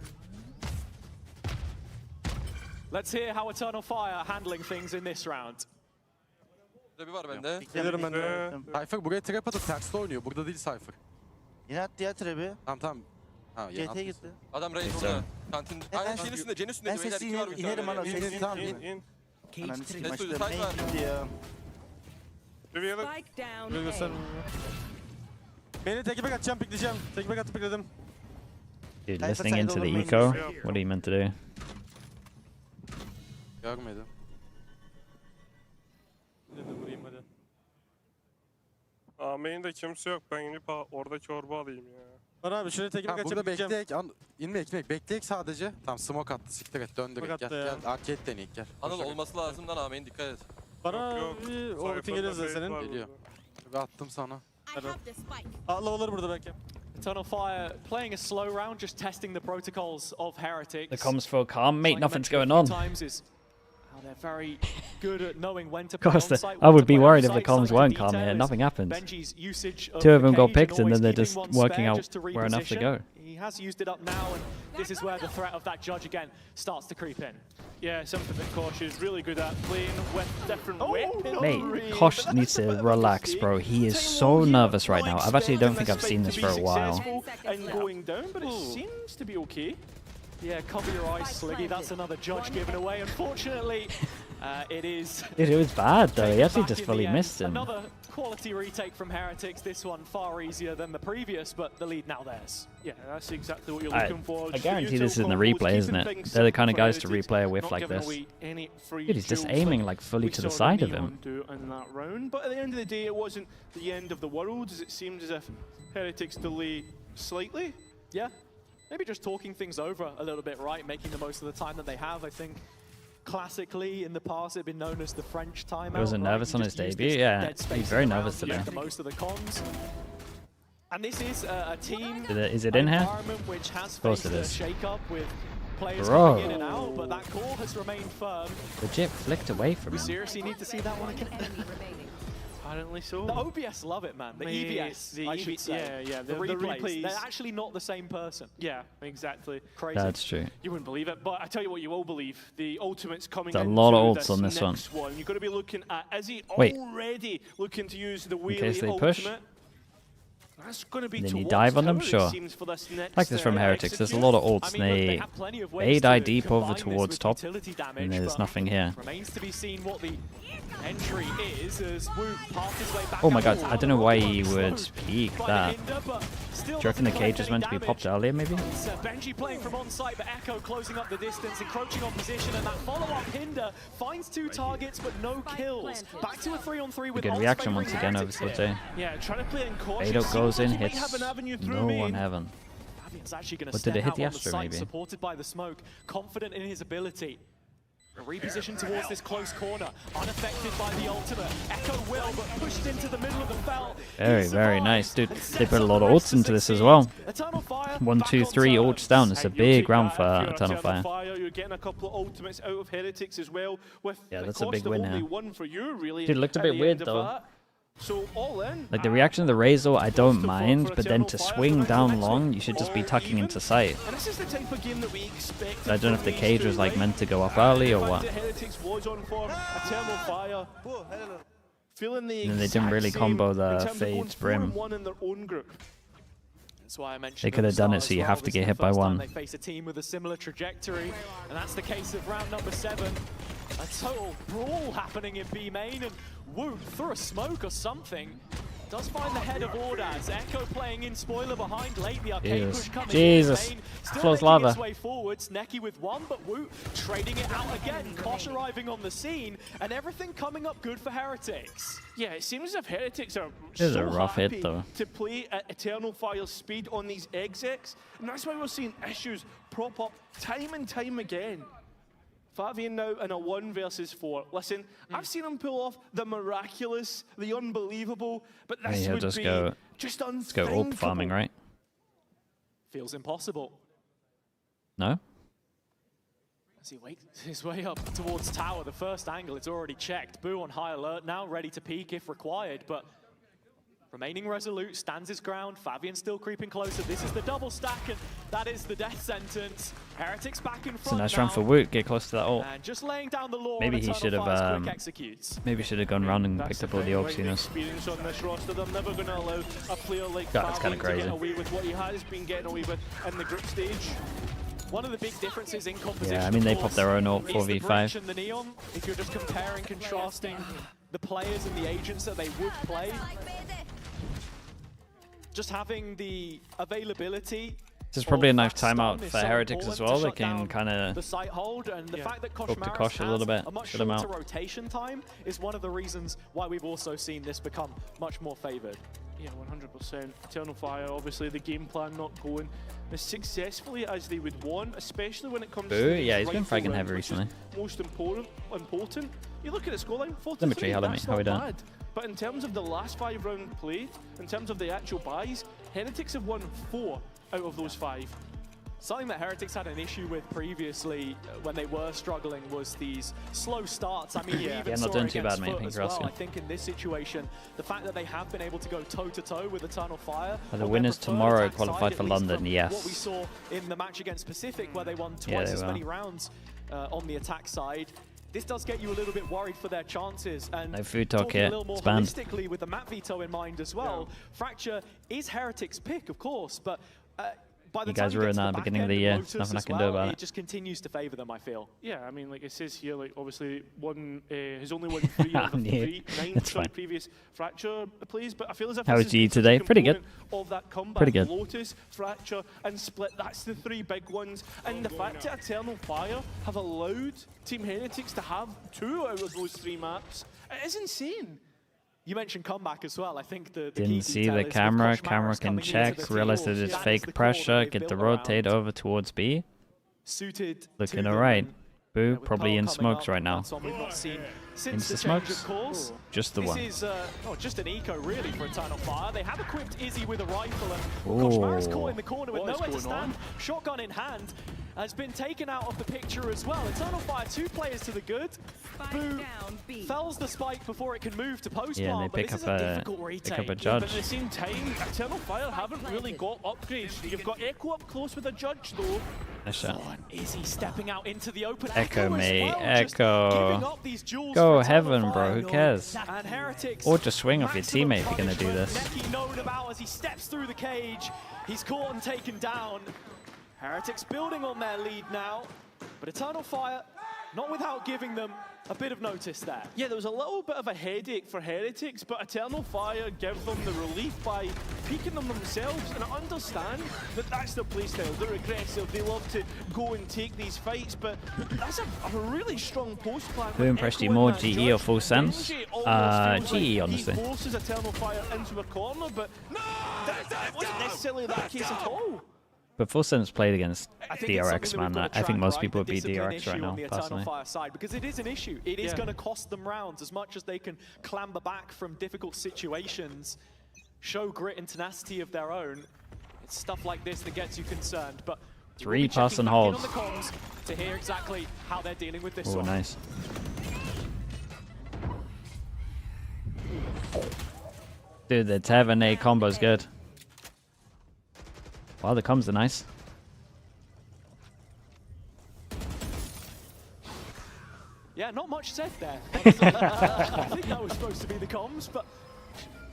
Let's hear how Eternal Fire are handling things in this round.
Tabi var bende.
Gelirim ben de.
Cypher buraya trap atıp terste oynuyor. Burada değil Cypher.
Yine at diğer trebi.
Tamam. Ha, ya,
GT'ye gitti.
adam raid
Neyse.
orada. Kantin. Aynen şeyin üstünde, Jen
Ben
üstünde. Beyler
sesi
iki var bir
inerim
tane.
ana. Sesi
Tamam.
in. Ananı sikeyim
Let's do
maçta
the
main
fight
gitti ya.
Spike down A.
Beni tekibek atacağım, pikleyeceğim. Tekibek atıp pikledim.
Dude, listening into the eco. What are you meant to do?
Görmedim.
Main'de kimse yok. Ben inip oradaki orba alayım ya.
Var abi şuraya tekrar
Burada
kaçıp gideceğim.
bekleyek. İnmek. Bekleyek sadece. Tamam smoke attı. Siktir et. Döndür.
Smoke
Gel.
attı ya.
Gel. Arcade deneyek gel.
Anıl olması lazım lan Amin, dikkat et.
Bana
Yok.
bir
Cypher'da
ulti gelirse
bait
senin.
var
Geliyor.
burada.
Ve attım sana.
Atla olur burada belki.
Eternal Fire playing a slow round, just testing the protocols of Heretics.
The comms feel calm, mate.
Like I
Nothing's
mentioned
going
a few
on.
times is how they're very good at knowing when to
Of course,
play on-site,
I
when
would
to
be
play
worried if
off-site.
the comms
Something
weren't
to
calm
detail
here.
is
Nothing happens.
Benji's usage of
Two of
the
them got
cage
picked, and then they're
always
just
keeping one
working
spare
out
just to
where enough to
reposition.
go.
He has used it up now, and this is where the threat of that judge again starts to creep in.
Yeah, something that Kosh is really good at, playing with different weapons.
Mate, Kosh needs to relax, bro. He is so nervous right now. I actually don't think I've seen this for a while.
And going down, but it seems to be okay.
Yeah, cover your eyes, Sliggy. That's another judge given away. Unfortunately, it is.
Dude, it was bad though. He actually
Back
just
in
fully
the end.
missed him.
Another quality retake from Heretics. This one far easier than the previous, but the lead now theirs.
Yeah, that's exactly what you're looking for.
I guarantee this is in the replay, isn't it? They're the kind of guys to replay a whiff like this. Dude, he's just aiming like fully to the side of him.
In that round, but at the end of the day, it wasn't the end of the world, as it seemed as if Heretics delay slightly.
Yeah, maybe just talking things over a little bit, right? Making the most of the time that they have. I think classically in the past it's been known as the French timeout.
He wasn't nervous on his debut? Yeah, he's very nervous today.
The most of the cons. And this is a team
Is it in here?
environment which has
Of course
faced
it
a
is.
shake-up with players
Bro.
coming in and out, but that core has remained firm.
Legit flicked away from
We
him.
seriously need to see that one again.
Apparently so.
The OBS love it, man. The EVS, I should say.
Yeah,
The
the
replays.
replays.
They're actually not the same person.
Yeah, exactly.
Crazy.
That's true.
You wouldn't believe it, but I tell you what, you will believe. The ultimate's coming
There's a
into
lot of ults
this
on this one.
next one. You're going to be looking at Izzy
Wait.
already looking to use the wheelie
case they push.
ultimate. That's going to be
And then you
towards
dive on them?
tower, it
Sure.
seems, for this next,
Like this from Heretics. There's a lot of ults.
I mean, look, they
They
have plenty of ways
die
to
deep over
combine this
towards
with
top,
utility damage,
and there's
but
nothing here.
Remains to be seen what the entry is as Woot parked his way back
Oh my
up
god,
the
I don't know why
tower.
he would
Slowed
peek
by
that.
the hinder, but still
Do you reckon the
doesn't
cage
collect
was
any
meant to be
damage.
popped earlier, maybe?
It's Benji playing from on site, but Ekko closing up the distance, encroaching on position, and that follow-up hinder finds 2 targets but no kills. Back to a 3-on-3 with
Good
odds
reaction
favoring
once again over
Heretics here.
Sote.
Yeah, trying to play it in caution.
Fade out goes in,
Seems like
hits
you have an avenue through
no
main.
one heaven.
Fabian's actually going to
What,
step
did it hit
out
the
on the
Astra,
site,
maybe?
supported by the smoke, confident in his ability. A reposition towards this close corner, unaffected by the ultimate. Ekko will, but pushed into the middle of the felt.
Very, very nice. Dude, they put a lot of ults into this as well.
Eternal Fire,
1,
back
2,
on
3
turret.
ults down. It's a
And you'll
big
take
round
that
for
if you're
Eternal Fire.
You're getting a couple of ultimates out of Heretics as well. With
Yeah,
the
that's a
cost
big
of
win
only
here.
one for you, really.
Dude, it looked a
at
bit
the
weird
end of
though.
that. So all in.
Like the reaction of the Razor, I don't
for
mind, but then
Eternal
to
Fire
swing
for the
down
next
long,
one,
you should just
or
be tucking
even.
into sight.
And this is the type of game that we expect.
I don't know if the cage was like meant to go up early or what.
Heretics was on form. Eternal Fire. Feeling the
And then they didn't
exact
really
same
combo
in
the
terms of going
Fade's Brim.
4-1 in their own group.
That's why I mentioned
They
at
could
the
have done
start
it
as
so you
well,
have to
this
get
is
hit
the
by
first time
one.
They face a team with a similar trajectory, and that's the case of round number 7. A total brawl happening in B main, and Woot through a smoke or something does find the head of Ordaz. Ekko playing in spoiler behind late. The arcade
Jesus.
push coming
Jesus.
in. Still
Flows
making
lava.
its way forwards. Neki with 1, but Woot trading it out again. Kosh arriving on the scene, and everything coming up good for Heretics.
Yeah, it seems as if Heretics are
This is
so
a rough hit,
happy
though.
to play at Eternal Fire's speed on these exits, and that's why we're seeing issues prop up time and time again. Fabian now in a 1 versus 4. Listen, I've seen him pull off the miraculous, the unbelievable, but this
he'll
would
just
be
go-
just
Let's go ult farming, right?
Feels impossible.
No?
As he wakes his way up towards tower, the first angle, it's already checked. Boo on high alert now, ready to peek if required, but remaining resolute, stands his ground. Fabian still creeping closer. This is the double stack, and that is the death sentence. Heretics back in front
It's a nice
now.
round for Woot. Get close to that ult.
And just laying down the law.
Maybe
and
he
Eternal
should have,
Fire's quick executes.
Maybe should have gone round and
That's
picked up
the
all the
thing,
ults,
right?
you know.
Experience on this roster, they're never going to allow a player like
Yeah, that's
Fabian
kinda
to
crazy.
get away with what he has been getting away with in the group stage.
One of the big differences in composition,
Yeah, I mean, they
of
popped their own ult,
course, is the
4v5.
breach and the neon. If you're just comparing, contrasting the players and the agents that they would play, just having the availability
This is probably a nice
that
timeout
stun is
for
so
Heretics as
important to
well. They
shut
can
down
kind
the
of
site hold, and the fact that
talk to
Koshmaris
Kosh a little bit,
has a much
shut him
shorter
out.
rotation time is one of the reasons why we've also seen this become much more favored.
Yeah, 100%. Eternal Fire, obviously the game plan not going as successfully as they would want, especially when it comes to
Boo,
these
yeah, he's been
rifle
fragging
rounds,
heavy
which is
recently.
Most important. You look at the scoreline, 43,
Symmetry, hello
that's
mate, how we
not
doing?
bad. But in terms of the last 5 round played, in terms of the actual buys, Heretics have won 4 out of those 5.
Something that Heretics had an issue with previously when they were struggling was these slow starts. I mean, we even
Yeah,
saw
not doing
it
too
against
bad, mate.
Foot
Thanks
as
for
well.
asking.
I think in this situation, the fact that they have been able to go toe-to-toe with Eternal Fire.
Are the
on their
winners
preferred
tomorrow
attack
qualified
side,
for
at least
London?
from
Yes.
What we saw in the match against Pacific, where they won
Yeah,
twice
they
as
will.
many rounds on the attack side. This does get you a little bit worried for their chances. And
No food talk
talking
here.
a little more
It's banned.
holistically with the map veto in mind as well, Fracture is Heretics' pick, of course, but by the
You
time
guys
you get
ruined
to
that at the beginning of the year.
Lotus
Nothing I
as
can do
well,
about it.
It just continues to favour them, I feel.
Yeah, I mean, like it says here, like obviously has only won 3 of the
Yeah,
9
it's fine.
previous Fracture plays, but I feel as if
How
this
was
is
GE
such a
today? Pretty good.
component of that comeback.
Pretty good.
Lotus, Fracture, and Split, that's the 3 big ones. And the fact that Eternal Fire have allowed Team Heretics to have 2 out of those 3 maps, it is insane.
You mentioned comeback as well. I think the key
Didn't see
detail
the
is with
camera.
Koshmaris
Camera can
coming into
check.
the
Realize
field,
that it's
that is
fake
the core that
pressure.
they've
Get the
built
rotate
around.
over towards B.
Suited
Looking
to
alright.
them.
Boo,
With
probably
Pearl
in
coming
smokes
up,
right now.
that's one we've not seen since
Into
the change
smokes?
of course.
Just the
This
one.
is just an eco really for Eternal Fire. They have equipped Izzy with a rifle, and
Ooh.
Koshmaris caught in the corner with
What is
nowhere to
going
stand.
on?
Shotgun in hand has been taken out of the picture as well. Eternal Fire 2 players to the good. Boo fells the spike before it can move to post
Yeah, and
plant,
they
but
pick
this
up
is a
a
difficult retake.
a
But
judge.
at the same time, Eternal Fire haven't really got upgrades. You've got Ekko up close with a judge though.
Nice shot.
Oh, and Izzy stepping out into the open.
Ekko,
as
mate.
well, just
Ekko.
giving up these jewels
Go
for Eternal
heaven,
Fire.
bro. Who cares?
And Heretics,
Or just swing off your
maximum
teammate if you're gonna do
punishment.
this.
Neki known about as he steps through the cage. He's caught and taken down. Heretics building on their lead now, but Eternal Fire not without giving them a bit of notice there.
Yeah, there was a little bit of a headache for Heretics, but Eternal Fire give them the relief by peeking them themselves, and I understand that that's their playstyle. They're aggressive, they love to go and take these fights, but that's a really strong post plan.
Who impressed you more, GE or Full Sense? GE, honestly.
He forces Eternal Fire into a corner, but that wasn't necessarily that case at all.
But Full Sense played against
I think it's
DRX,
something that we've
man.
got to
I think
track,
most
right?
people would
The
be
discipline
DRX right
issue
now,
on the Eternal
personally.
Fire side, because it is an issue. It is
Yeah.
going to cost them rounds as much as they can clamber back from difficult situations, show grit and tenacity of their own. It's stuff like this that gets you concerned. But we'll
3
be checking
pass and
back in
holds.
on the comms to hear exactly how they're dealing with this
Oh,
one.
nice. Dude, the 7-8 combo's good. Wow, the comms are nice.
Yeah, not much said there. Honestly. I think that was supposed to be the comms, but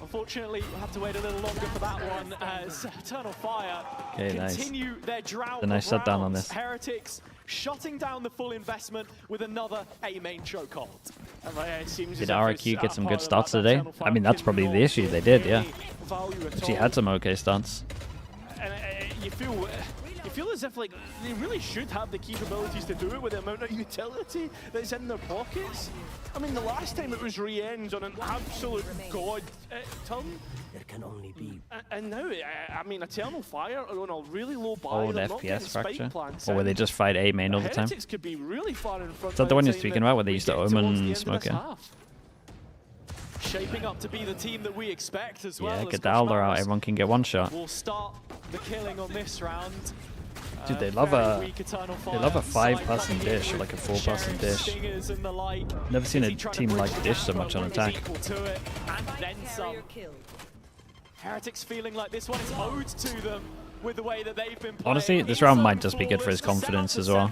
unfortunately we'll have to wait a little longer for that one as Eternal Fire
Okay, nice.
continue their drought
A nice
of
shutdown on
rounds.
this.
Heretics shutting down the full investment with another A-main chokehold.
Did RQ get some good starts today? I mean, that's probably the issue. They did, yeah. She had some okay starts.
And you feel as if like they really should have the capabilities to do it with the amount of utility that's in their pockets. I mean, the last time it was Rien's on an absolute god turn.
There can only be.
And now, I mean, Eternal Fire are on a really low buy.
Old
They're not getting
FPS
spike
fracture.
plants
Or where they
in.
just fight A main all the time.
Heretics could be really far in front.
Is that the
by
one you're
time
speaking
that
about where they
we
used to
get towards the
Omen
end of
smoke
this
in?
half.
Shaping up to be the team that we expect as well.
Yeah,
as
get the Owler out.
Koshmaris
Everyone can get one shot.
will start the killing on this round.
Dude, they love
Very
a
weak Eternal
they love a
Fire.
5-person
Side coming
dish
in
or like a
with
4-person
Sheriff,
dish.
Stingers and the like.
Never seen a
Izzy trying to
team
bridge
like
the
dish
gap,
so
but
much on
Woot is
attack.
equal to it, and then some. Heretics feeling like this one is owed to them with the way that they've been playing.
Honestly, this round might just be good for his confidence as well.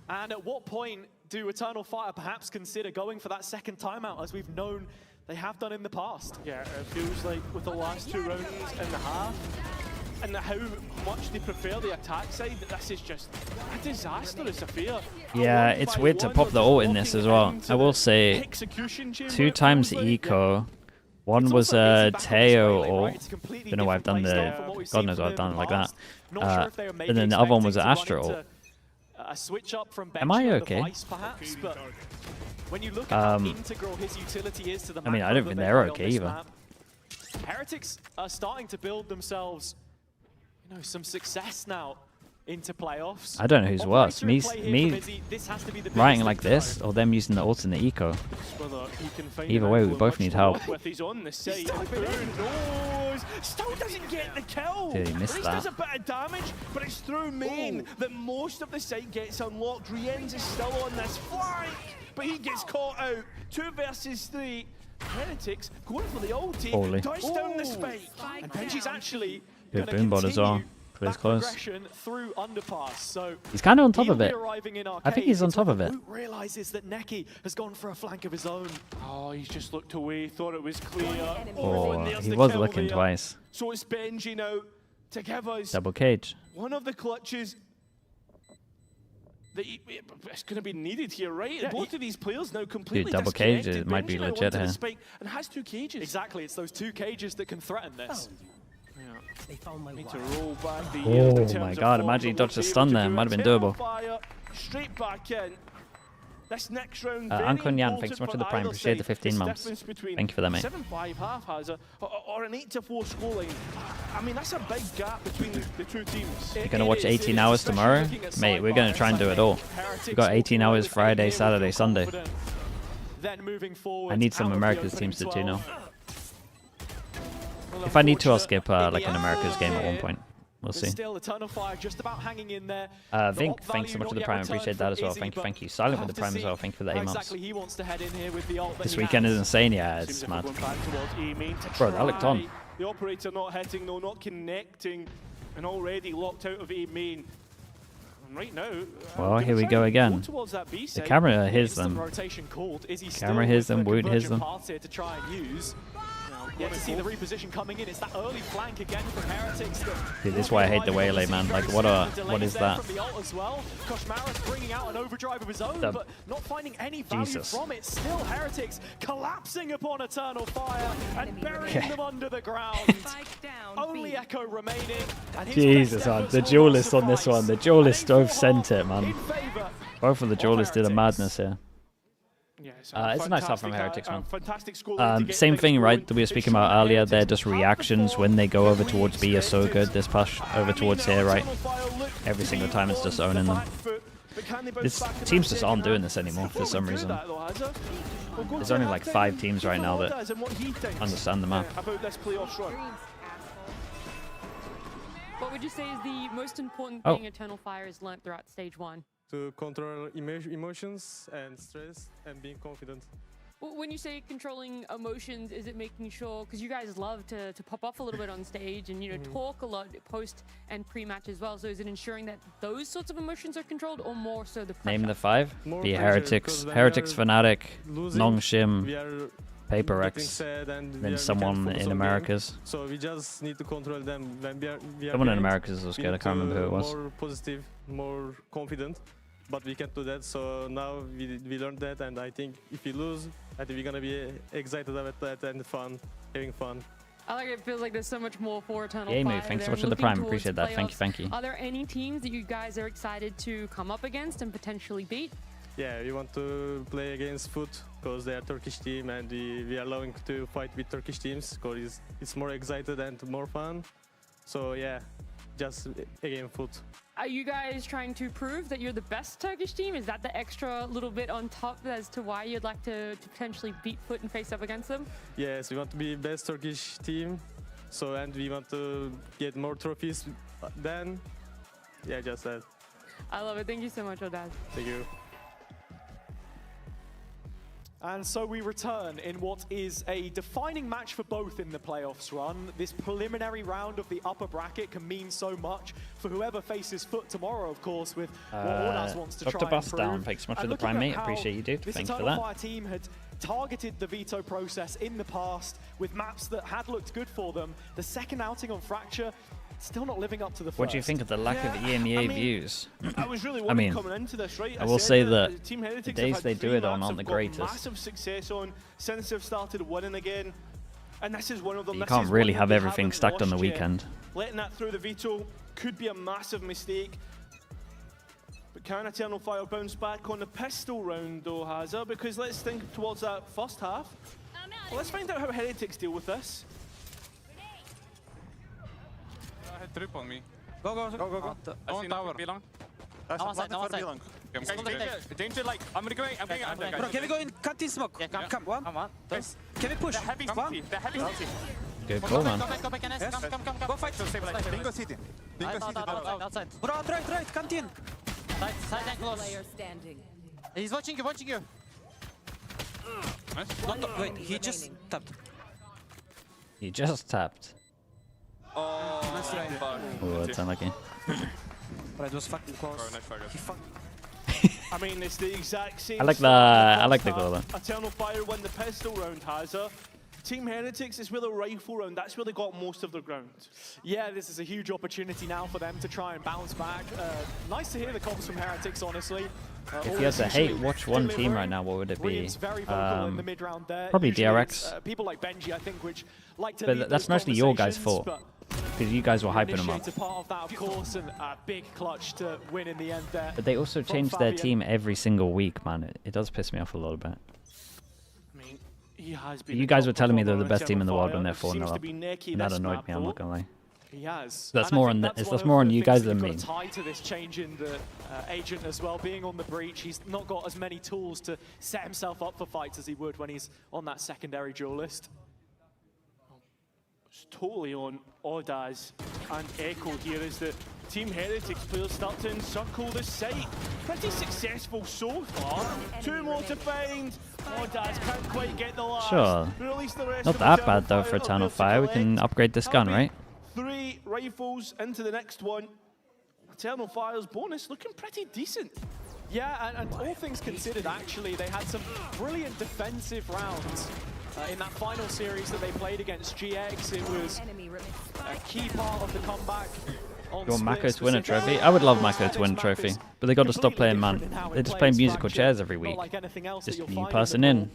And at what point do Eternal Fire perhaps consider going for that second timeout, as we've known they have done in the past?
Yeah, it feels like with the last 2 rounds and a half, and how much they prefer the attack side, this is just a disastrous affair.
Yeah, it's weird to pop the ult in this as well. I will say, 2 times eco One was Teo, or don't know why I've done the, God knows why I've done it like that. And then the other one was an Astro. Am I okay?
When you look at how integral his utility is to the
I mean, I don't think they're okay either.
Heretics are starting to build themselves, you know, some success now into playoffs.
I don't know who's worse, me writing like this, or them using the alternate eco. Either way, we both need help.
Still doesn't get the kill.
Dude, he missed
At least
that.
does a bit of damage, but it's through main that most of the site gets unlocked. Rienz is still on this flank, but he gets caught out. 2 versus 3. Heretics going for the ulti.
Holy.
Dice down the spike.
And Benji's actually
Good boombot as well. Plays close.
Through underpass. So
He's kind of on top of it. I think he's on top of it.
Woot realizes that Neki has gone for a flank of his own.
Oh, he's just looked away, thought it was clear.
Oh,
and there's
he
the
was
kill
looking
there.
twice.
So it's Benji now to give us
Double cage.
one of the clutches that it's going to be needed here, right?
Yeah,
Both of these players now completely
double cage,
disconnected.
it might be
Benji now
legit
onto the
here.
spike and has 2 cages.
Exactly, it's those 2 cages that can threaten this.
Need to roll back the
Oh
in terms
my
of
god,
form,
imagine he
but
dodged a
what's
stun
able to
there,
do
might have been
Eternal
doable.
Fire straight back in. This next round,
Ankon Yan,
very
thanks so much for
important
the prime.
either
Appreciate the
side.
15
It's
months.
difference between
Thank you for that, mate.
7-5 half-hazard or an 8-4 scoreline. I mean, that's a big gap between the 2 teams.
You're going to watch 18 hours tomorrow? Mate, we're going to try and do it all. We've got 18 hours Friday, Saturday, Sunday.
Then moving forward,
I need some
out of the
America's
opening
teams to
12.
tune now. If I need to, I'll skip like an America's game at one point. We'll see.
Still, Eternal Fire just about hanging in there.
Vink, thanks so much for the prime. Appreciate that as well. Thank you, thank you. Silent with the prime as well. Thank you for the 8 months.
Exactly, he wants to head in here with the ult
This weekend is insane. Yeah, it's mad. Bro, that looked on.
The operator not hitting, no, not connecting, and already locked out of A main. And right now,
Well, here we go again. The camera hears them.
Rotation called. Is he
Camera hears them, Woot hears them.
To try and use. Yet to see the reposition coming in. It's that early flank again from Heretics.
Dude, this is why I hate the Waylay, man. Like, what is that?
From the ult as well. Koshmaris bringing out an overdrive of his own, but not finding any value from it. Still Heretics collapsing upon Eternal Fire and burying them under the ground. Only Ekko remaining. And his
Jesus,
best
man.
efforts
The
will
duelist
not
on this
suffice.
one. The duelist both sent it, man.
In favor
Both of the duelists did a madness here.
Yeah,
It's a nice start from Heretics, man.
Fantastic scoreline to get
Same
things
thing, right,
going.
that we were speaking about earlier. Their just reactions when they go over towards B are so good. This push over towards here, right? Every single time it's just owning them. This teams just aren't doing this anymore for some reason. There's only like 5 teams right now that understand the map.
About this playoffs run.
What would you say is the most important
Oh.
thing Eternal Fire has learned throughout stage 1?
To control emotions and stress and being confident.
When you say controlling emotions, is it making sure, because you guys love to pop off a little bit on stage and, you know, talk a lot post and pre-match as well, so is it ensuring that those sorts of emotions are controlled, or more so the pressure?
Name the 5.
More
Be
pressure,
Heretics,
because when
Heretics
we are
Fnatic,
losing,
Nong
we
Shim,
are
Paper
getting
X,
sad and
then
we
someone
can't focus
in
on
Americas.
game. So we just need to control them when we are
Someone in
behind.
Americas was
We
good. I
need
can't remember who it
to
was.
More positive, more confident, but we can't do that. So now we learned that, and I think if we lose, I think we're gonna be excited about that and fun, having fun.
I like it. Feels like there's so much more for Eternal
Yeah,
Fire.
mate, thanks so
They're
much for the
looking
prime.
towards
Appreciate that. Thank you,
playoffs.
thank you.
Are there any teams that you guys are excited to come up against and potentially beat?
Yeah, we want to play against Foot because they are Turkish team, and we are loving to fight with Turkish teams because it's more excited and more fun. So yeah, just again Foot.
Are you guys trying to prove that you're the best Turkish team? Is that the extra little bit on top as to why you'd like to potentially beat Foot and face up against them?
Yes, we want to be best Turkish team. So and we want to get more trophies. Then, yeah, just that.
I love it. Thank you so much, Odaz.
Thank you.
And so we return in what is a defining match for both in the playoffs run. This preliminary round of the upper bracket can mean so much for whoever faces Foot tomorrow, of course, with what Ornaz wants to
Dr.
try and
Bust
prove.
Down, thanks so much for
And
the
looking
prime,
at
mate.
how
Appreciate you, dude.
This
Thanks for
Eternal
that.
Fire team had targeted the veto process in the past with maps that had looked good for them. The second outing on Fracture, still not living up to the first.
What do you think of the lack of EMEA views?
I was really
I mean,
coming into this, right?
I will say that
Team
the
Heretics
days
have
they
had
do
3
it on
maps
aren't the
they've got
greatest.
Massive success on since they've started winning again. And this is one of them.
You can't really have everything stacked on the weekend.
Letting that through the veto could be a massive mistake. But can Eternal Fire bounce back on the pistol round though, Hazza? Because let's think towards that first half. Well, let's find out how Heretics deal with this.
I had trip on me.
Go.
I see tower.
No one side.
Danger, like, I'm gonna go in.
Bro, can we go in canteen smoke? Yeah, come. One. Two. Can we push?
The heavy ulti.
Good call, man.
Go back, NS. Come. Go fight.
Bingo City. Bingo City.
Outside. Bro, right. Canteen. Side and close. He's watching you.
Nice.
Wait, he just tapped.
He just tapped.
Oh,
Nice try.
Oh, that's unlucky.
But it was fucking close.
Oh, nice try, guys.
He fucked.
I mean, it's the exact same.
I like the goal though.
Eternal Fire won the pistol round, Hazza. Team Heretics is with a rifle round. That's where they got most of their ground.
Yeah, this is a huge opportunity now for them to try and bounce back. Nice to hear the comms from Heretics, honestly.
If you had to hate watch one team right now, what would it be? Probably DRX.
People like Benji, I think, which like to
but that's mostly your guys' fault. Because you guys were hyping them up.
Part of that, of course, and a big clutch to win in the end there.
But they also change their team every single week, man. It does piss me off a little bit.
I mean, he has been
You guys were telling me they're the best team in the world when they're 4-0 up. And that annoyed me, I'm not gonna lie.
He has.
That's more on you guys than me.
Tied to this change in the agent as well, being on the breach, he's not got as many tools to set himself up for fights as he would when he's on that secondary duelist.
It's totally on Audaz and Ekko here as the Team Heretics players start to encircle the site. Pretty successful so far. 2 more to find. Audaz can't quite get the last.
Sure.
Release the rest
Not
of
that bad though for Eternal Fire. We can upgrade this gun, right?
3 rifles into the next one. Eternal Fire's bonus looking pretty decent.
Yeah, and all things considered, actually, they had some brilliant defensive rounds. In that final series that they played against GX, it was a key part of the comeback.
You want Mako to win a trophy? I would love Mako to win a trophy. But they got to stop playing, man. They're just playing musical chairs every week. Just new person in.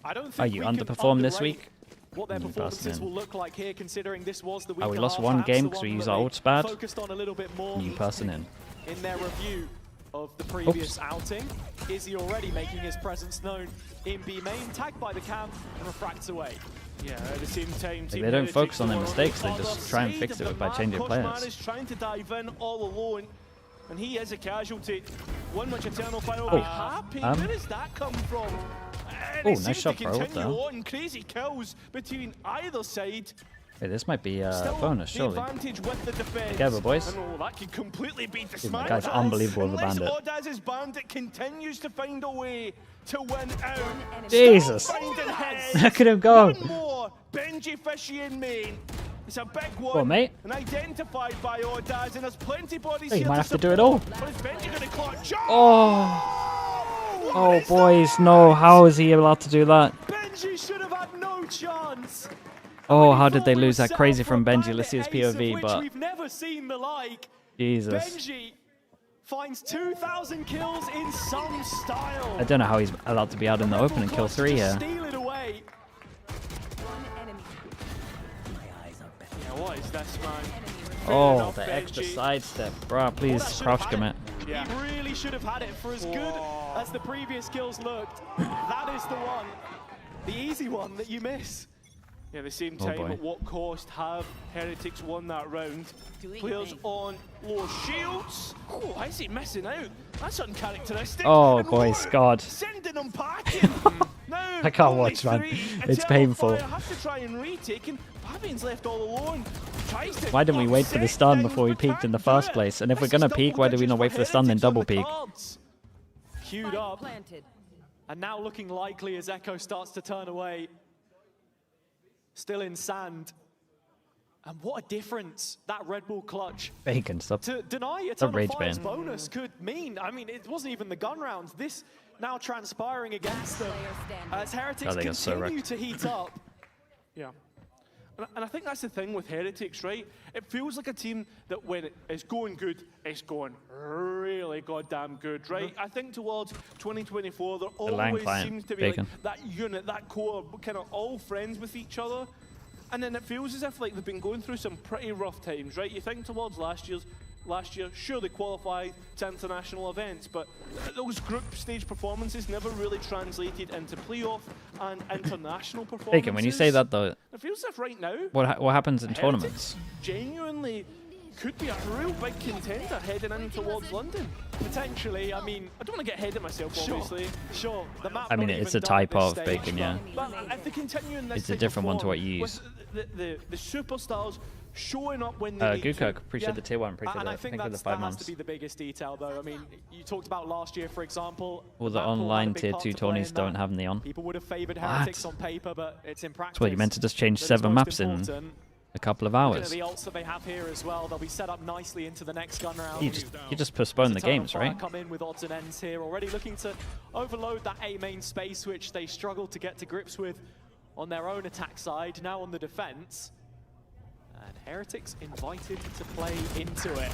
Oh, you underperformed this week?
What their performances will look like here, considering this was the week.
Oh, we lost 1 game because we used our ults bad.
Focused on a little bit more
New person in.
In their review of the previous outing, Izzy already making his presence known in B main, tagged by the camp and refracts away.
Yeah, at the same time,
they don't focus on their mistakes, they just try and fix it by changing players.
Is trying to dive in all alone, and he is a casualty. One much Eternal Fire will be happy. Where does that come from?
Oh, nice shot for ult though.
On crazy kills between either side.
Hey, this might be a bonus, surely.
With
Together, boys.
That could completely be
Dude, my guy's unbelievable with a bandit.
Audaz's bandit continues to find a way to win out.
Jesus! Look at him go!
One more Benji Fishy in main. It's a big one.
Well, mate.
And identified by Audaz, and there's plenty bodies
Hey,
here
you might
to
have to do it all.
But is Benji going to clock?
Oh! Oh, boys, no. How is he allowed to do that?
Benji should have had no chance.
Oh, how did they lose that crazy from Benji? Let's see his POV, but...
We've never seen the like.
Jesus.
Benji finds 2,000 kills in some style.
I don't know how he's allowed to be out in the open and kill 3 here.
Steal it away.
Yeah, what is this, man?
Oh, the extra sidestep. Bruh, please, crouch commit.
Yeah. He really should have had it for as good as the previous kills looked. That is the one. The easy one that you miss.
Yeah, at the same time, at what cost have Heretics won that round? Players on low shields. Oh, why is he missing out? That's uncharacteristic.
Oh, boys, God.
Sending them packing. Now,
I can't watch, man. It's painful.
Have to try and retake, and Fabian's left all alone.
Why didn't we wait for the stun before we peeked in the first place? And if we're gonna peek, why do we not wait for the stun then double peek?
Queued up. And now looking likely as Ekko starts to turn away. Still in sand. And what a difference that Red Bull clutch.
Bacon, stop.
To deny Eternal Fire's bonus could mean. I mean, it wasn't even the gun rounds. This now transpiring against them as Heretics continue to heat up.
Yeah. And I think that's the thing with Heretics, right? It feels like a team that when it's going good, it's going really goddamn good, right? I think towards 2024, there always seems to be like that unit, that core, kind of all friends with each other. And then it feels as if like they've been going through some pretty rough times, right? You think towards last year, sure they qualified to international events, but those group stage performances never really translated into playoff and international performances.
Bacon, when you say that though,
it feels as if right now,
what happens in tournaments?
Genuinely could be a real big contender heading in towards London.
Potentially, I mean,
I don't want to get ahead of myself, obviously.
Sure. The map
I mean, it's a type of Bacon, yeah.
But if they continue in this
It's a different one to what you
with
use.
The superstars showing up when they need
Gukuk,
to.
appreciate the tier 1, appreciate
and
that.
I think
Thank you for the
that
5
has
months.
to be the biggest detail, though. I mean, you talked about last year, for example.
All the
map pool had a
online
big
tier
part
2
to play
tourneys
in
don't
that.
have neon.
People would have favoured
What?
Heretics on paper, but it's in practice.
That's what you meant to just change
that is
7
most
maps in
important.
a couple of
Looking at
hours.
the ults that they have here as well, they'll be set up nicely into the next gun round.
You just postpone the
Eternal
games,
Fire
right?
Come in with odds and ends here, already looking to overload that A main space, which they struggled to get to grips with on their own attack side. Now on the defense, and Heretics invited to play into it.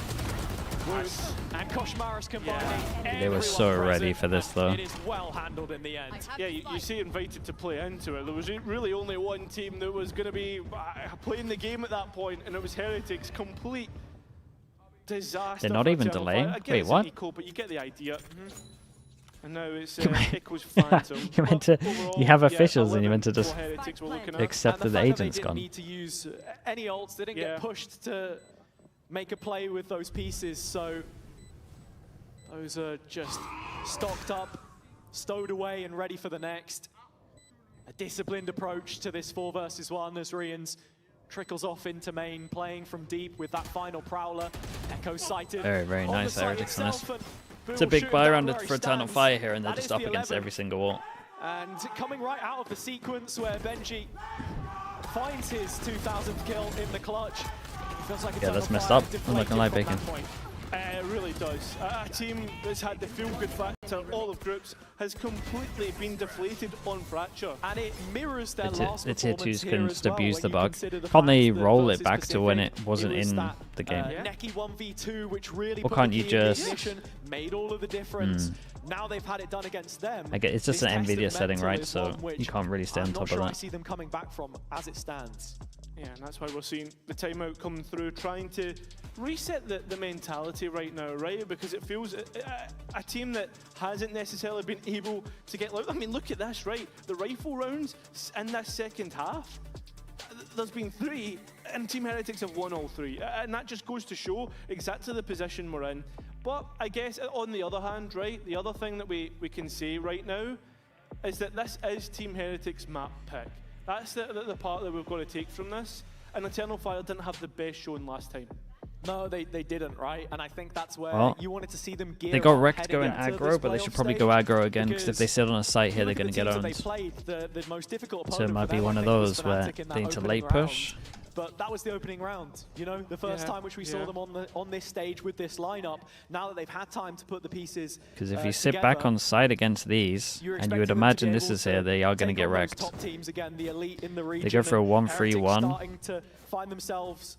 Woot and Koshmaris combining.
They were so ready for this, though.
It is well handled in the end.
Yeah, you say invited to play into it. There was really only one team that was going to be playing the game at that point, and it was Heretics. Complete disaster.
They're not
for
even
Eternal
delaying?
Fire. I get
Wait,
it's
what?
Ekko, but you get the idea. And now it's Ekko's Phantom.
You meant to.
Overall,
You have
yeah,
officials, and you
11
meant to just
for Heretics we're looking at.
accept that
And
the
fact
agent's
they
gone.
didn't need to use any ults. They didn't get pushed to make a play with those pieces, so those are just stocked up, stowed away, and ready for the next. A disciplined approach to this 4 versus 1 as Rians trickles off into main, playing from deep with that final Prowler. Ekko sighted.
Very
on
nice,
the site
Heretics on this.
itself, and
It's a
Bill
big
shooting
buy
down
round
where he
for Eternal
stands.
Fire here, and they're
That
just
is
up
the
against
11.
every single wall.
And coming right out of the sequence where Benji finds his 2000th kill in the clutch. Feels like
Yeah, that's
Eternal
messed
Fire
up. I'm not gonna lie,
deflated from
Bacon.
that point.
It really does. A team that's had the feel-good factor all of groups has completely been deflated on Fracture.
And it mirrors their last
The tier
performance
2s
here
couldn't
as
just
well,
abuse
when
the
you
bug.
consider the
Can't they
fact that
roll it
versus
back to when it
Pacific,
wasn't
was
in
that,
the game?
Necky 1v2, which really
Or
put
can't
the
you
key in the
just-
ignition, made all of the difference. Now they've had it done against them.
I get it's just
This
an
test of
NVIDIA setting,
mental
right?
is
So
one which
you can't really stay on
I'm not
top
sure
of
I
that.
see them coming back from as it stands.
Yeah, and that's why we're seeing the timeout come through, trying to reset the mentality right now, right? Because it feels a team that hasn't necessarily been able to get loud. I mean, look at this, right? The rifle rounds in this second half, there's been 3, and Team Heretics have won all 3. And that just goes to show exactly the position we're in. But I guess on the other hand, right, the other thing that we can say right now is that this is Team Heretics' map pick. That's the part that we've got to take from this. And Eternal Fire didn't have the best showing last time.
No, they didn't, right? And I think that's where
Well,
you wanted to see them gear
They got
up
wrecked
heading
going
into
aggro,
this
but they should
playoff
probably
stage,
go aggro again, because if they sit on a site here, they're
look
going to
at
get
the
owned.
teams that they played, the most difficult
So it
opponent
might
for
be
them,
one
I
of
think, was
those where
Fnatic in that
they need to
opening
late
round.
push.
But that was the opening round, you know, the first time which we saw them on this stage with this lineup. Now that they've had time to put the pieces
Because if you sit back on side against these, and you would imagine this is here, they are going to get wrecked.
top teams again, the elite in the region.
They go for a
and
1-3-1.
Heretics starting to find themselves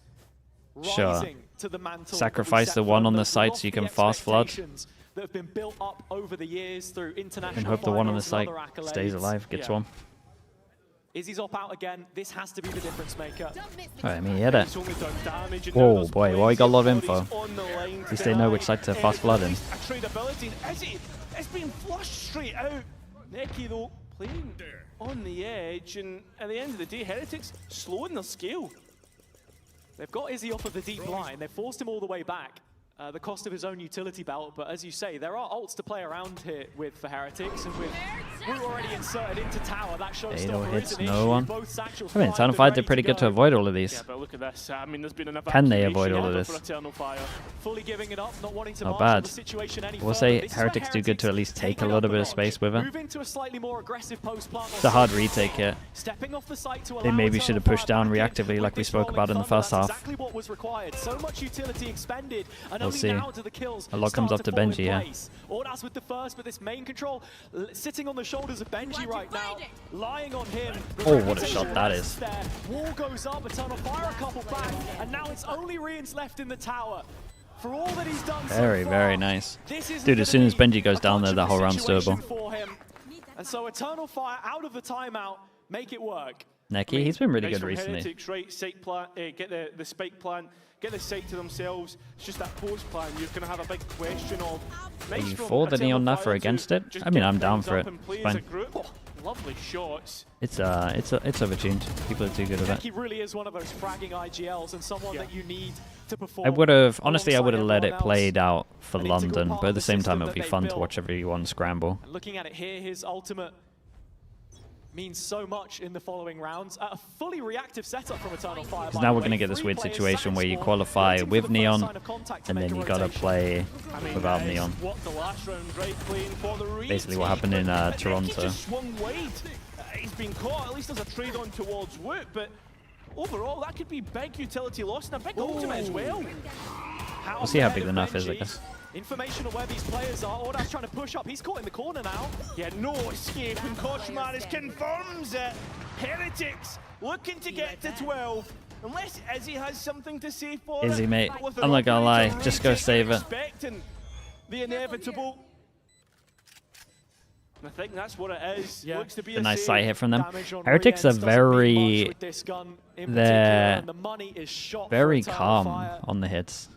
Sure.
rising to the mantle that we
Sacrifice
set
the
for
one
them,
on the
the
site so you can
lofty
fast flood.
expectations that have been built up over the years through international
And hope the one on the
finals
site
and other
stays
accolades.
alive, gets
Yeah.
one.
Izzy's up out again. This has to be the difference maker.
Alright, I mean, he had it.
He's only done damage, and now
Whoa,
there's
boy, well,
plenty
he got a lot of
bodies
info.
on the line
At least they know which side to fast flood in.
A tradability. It's been flushed straight out. Necky, though, playing on the edge, and at the end of the day, Heretics slowing their scale.
They've got Izzy off of the deep line. They've forced him all the way back. The cost of his own utility belt, but as you say, there are ults to play around here with for Heretics, and with Woot already inserted into tower, that showstopper
hits
is an
no
issue.
one.
Both satchels
I mean,
fired
Eternal
and
Fire
ready
did pretty
to
good to
go.
avoid all of these.
Yeah, but look at this. I mean, there's been an
Can they
evacuation
avoid all of
effort
this?
for Eternal Fire.
Fully giving it up, not wanting to
Not
march on
bad.
the situation any
We'll
further.
say
This is
Heretics
where
do good to at least take a
it
little
up
bit of
notch.
space with it.
Move into a slightly more aggressive post plant.
It's a hard retake here.
Stepping off the site to
They
allow
maybe
Eternal
should have
Fire
pushed down
back in
reactively
with
like we
this
spoke about in the
rolling
first
thunder.
half.
That's exactly what was required. So much utility expended, and
We'll
only
see.
now do the kills
A lot comes
start
up to
fall in
Benji, yeah.
place. Ordaz with the first, but this main control sitting on the shoulders of Benji right now, lying on him.
Oh, what a shot that is.
There. Wall goes up, Eternal Fire a couple back, and now it's only Rians left in the tower. For all that he's done
Very,
so far,
very nice.
this isn't
Dude, as
gonna
soon as
be
Benji goes
a
down there, that whole round's
situation
doable.
for him. And so Eternal Fire out of the timeout, make it work.
Neki, he's been really
Guys
good
from
recently.
Heretics, right, site plan, get the spike plan, get the site to themselves. It's just that post plan. You're going to have a big question of.
Are you for the Neon Nuff or against it? I mean, I'm down for it. It's fine.
Oh, lovely shots.
It's overtuned. People are too good at
He
it.
really is one of those fragging IGLs and someone that you need to perform.
I would have, honestly, I would have
alongside
let it
everyone
played out for
An integral
London,
part
but
of
at the
the
same time,
system
it would be
that they've
fun to
built.
watch everyone scramble.
And looking at it here, his ultimate means so much in the following rounds. A fully reactive setup from Eternal Fire.
Because now we're going to get this weird situation where you qualify with Neon, and then you got to play without Neon.
What the last round, right, playing for the
Basically what happened in
Neki
Toronto.
just swung wide. He's been caught. At least there's a trade on towards Woot, but overall that could be big utility loss and a big ultimate as well.
We'll see how big the Nuff is, I guess.
Information on where these players are. Ordas trying to push up. He's caught in the corner now.
Yeah, no escape, and Koshmaris confirms it. Heretics looking to get to 12. Unless Izzy has something to say for it.
Izzy, mate,
With an
I'm not gonna lie,
operator
just go
rating
save it.
expecting the inevitable. I think that's what it is.
Yeah.
Looks to be
A nice
save.
sight hit from them.
Damage on
Heretics are
Riens doesn't mean much
very,
with this gun in particular,
they're
and the money is shot
very
for Eternal
calm
Fire.
on the hits.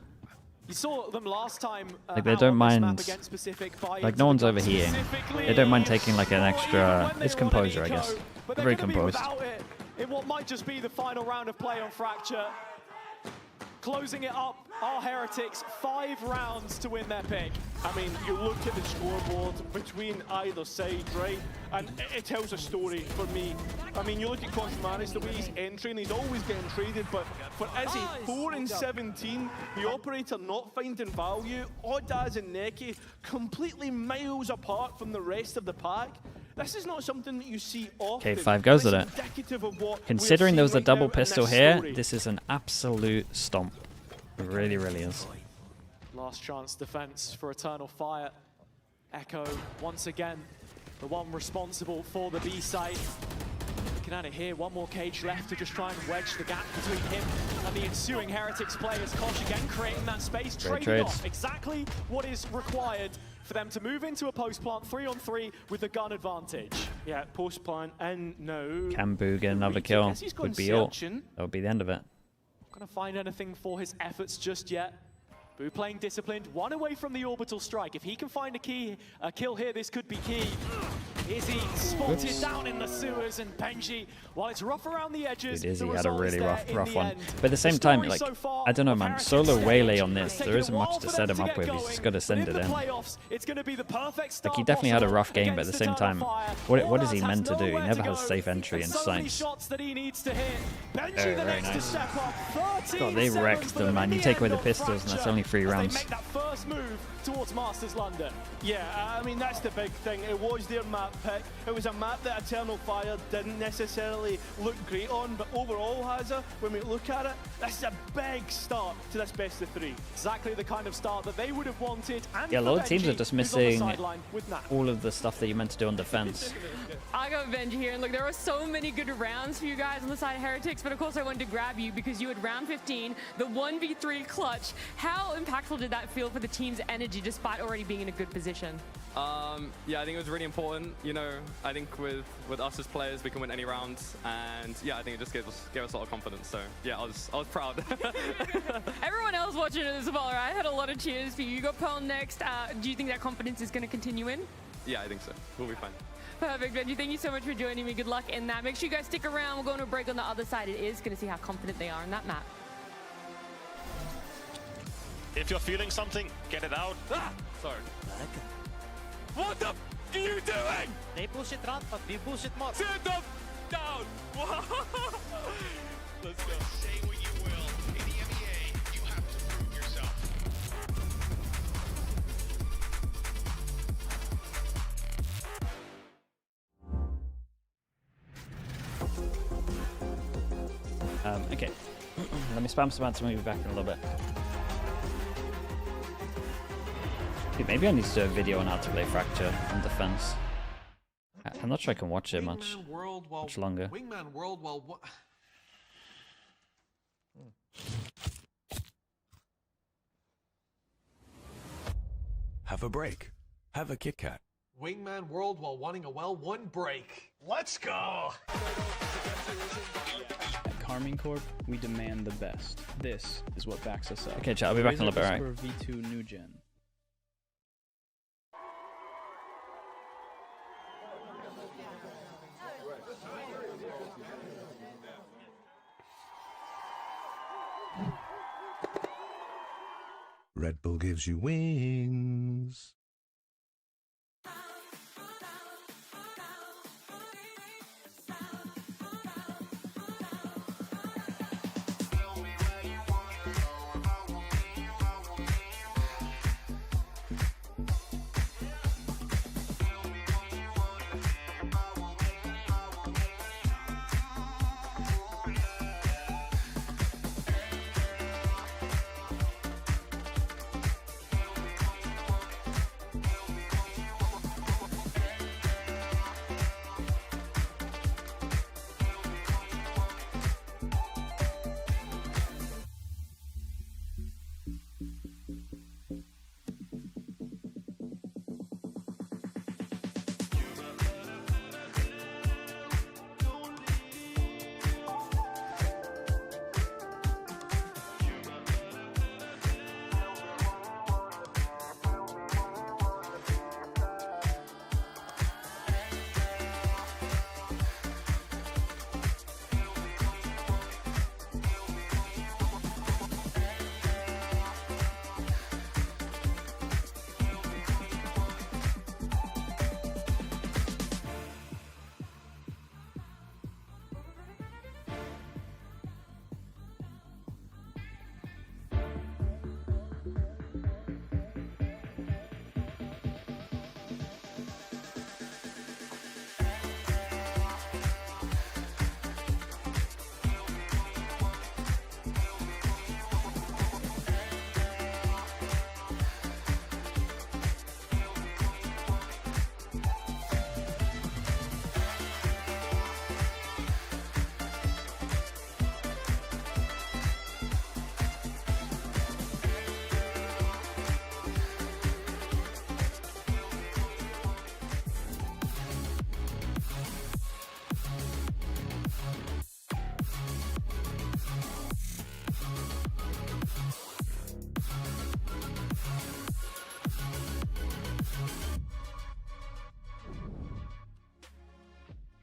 You saw them last time.
Like they
out
don't
on this map
mind,
against Pacific by
like
into
no one's
the gun
overheating.
specifically.
They don't mind taking like an extra,
When they
it's
were on
composure, I
Eco,
guess.
but
They're
they're
very
gonna be
composed.
without it in what might just be the final round of play on Fracture. Closing it up are Heretics. 5 rounds to win their pick.
I mean, you look at the scoreboard between either side, right? And it tells a story for me. I mean, you look at Koshmaris, the way he's entering, he's always getting traded, but for Izzy, 4 and 17, the operator not finding value, Ordas and Neki completely miles apart from the rest of the pack. This is not something that you see often.
K5 goes
It's
at it.
indicative of what
Considering
we're
there was a
seeing right now
double
in
pistol
this
here,
story.
this is an absolute stomp. It really, really is.
Last chance defense for Eternal Fire. Ekko, once again, the one responsible for the B site. Looking at it here, one more cage left to just try and wedge the gap between him and the ensuing Heretics players. Kosh again creating that space,
Great
trading
trades.
off exactly what is required for them to move into a post plant 3-on-3 with the gun advantage.
Yeah, post plan in now.
Can Boo get another kill? Would be all. That would be the end of it.
Not gonna find anything for his efforts just yet. Boo playing disciplined, 1 away from the orbital strike. If he can find a kill here, this could be key. Izzy spotted down in the sewers, and Benji, while it's rough around the edges,
Dude, Izzy
the
had a
result is
really
there in
rough
the
one.
end.
But at the same
The
time,
story
like,
so far
I don't know,
of
man.
Heretics
Solo
stage.
Waylay on this,
It's
there
taken
isn't
a
much
while
to
for
set
them
him
to
up with.
get
He's just
going,
got to send
but
it
in
in.
the playoffs, it's going to be the perfect start
Like, he definitely had a rough game, but at the same
against
time,
Eternal Fire.
what does he
Ordas
meant to
has
do? He
nowhere
never
to
has
go.
safe entry
And
and
so many
sights.
shots that he needs to hit. Benji
Very,
the
very
next to
nice.
step up. 13
God, they wrecked
seconds for
them, man.
in
You
the
take away
end
the
on
pistols, and that's
Fracture
only 3
as
rounds.
They make that first move towards Masters London.
Yeah, I mean, that's the big thing. It was their map pick. It was a map that Eternal Fire didn't necessarily look great on, but overall, Hazza, when we look at it, this is a big start to this best of 3.
Exactly the kind of start that they would have wanted. And
Yeah, a
for
lot of teams
Benji,
are just
who's on the
missing
sideline with Nat.
all of the stuff that you meant to do on defense.
I got Benji here, and look, there were so many good rounds for you guys on the side of Heretics, but of course I wanted to grab you because you had round 15, the 1v3 clutch. How impactful did that feel for the team's energy despite already being in a good position?
Yeah, I think it was really important. You know, I think with us as players, we can win any round, and yeah, I think it just gave us a lot of confidence. So yeah, I was proud.
Everyone else watching it as well, right? I had a lot of cheers for you. You got Pearl next. Do you think that confidence is going to continue in?
Yeah, I think so. We'll be fine.
Perfect, Benji. Thank you so much for joining me. Good luck in that. Make sure you guys stick around. We're going to a break on the other side. It is going to see how confident they are in that map.
If you're feeling something, get it out.
Ah! Sorry. What the f are you doing?
They push it around, but we push it more.
Sit them down. Let's go.
Say what you will. In EMEA, you have to prove yourself.
Okay. Let me spam some ads and we'll be back in a little bit. Dude, maybe I need to do a video on how to play Fracture on defense. I'm not sure I can watch it much longer.
Wingman World, well, what?
Have a break. Have a Kit Kat.
Wingman World while wanting a well-won break. Let's go! At Carmine Corp, we demand the best. This is what backs us up.
Okay, chat, I'll be back in a little bit, right?
V2 New Gen.
Red Bull gives you wings.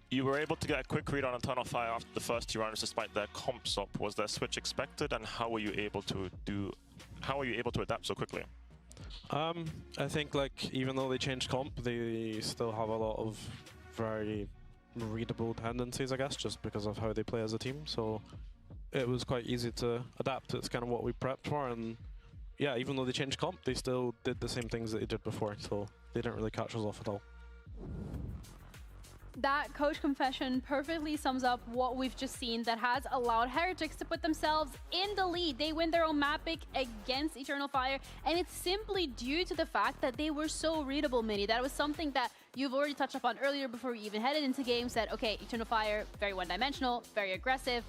You were able to get a quick read on Eternal Fire after the first 2 rounds despite their comp stop. Was their switch expected, and how were you able to adapt so quickly?
I think like even though they changed comp, they still have a lot of very readable tendencies, I guess, just because of how they play as a team. So it was quite easy to adapt. It's kind of what we prepped for, and yeah, even though they changed comp, they still did the same things that they did before, so they didn't really catch us off at all.
That coach confession perfectly sums up what we've just seen that has allowed Heretics to put themselves in the lead. They win their own map pick against Eternal Fire, and it's simply due to the fact that they were so readable, Mini. That was something that you've already touched upon earlier before we even headed into games, that, okay, Eternal Fire, very one-dimensional, very aggressive.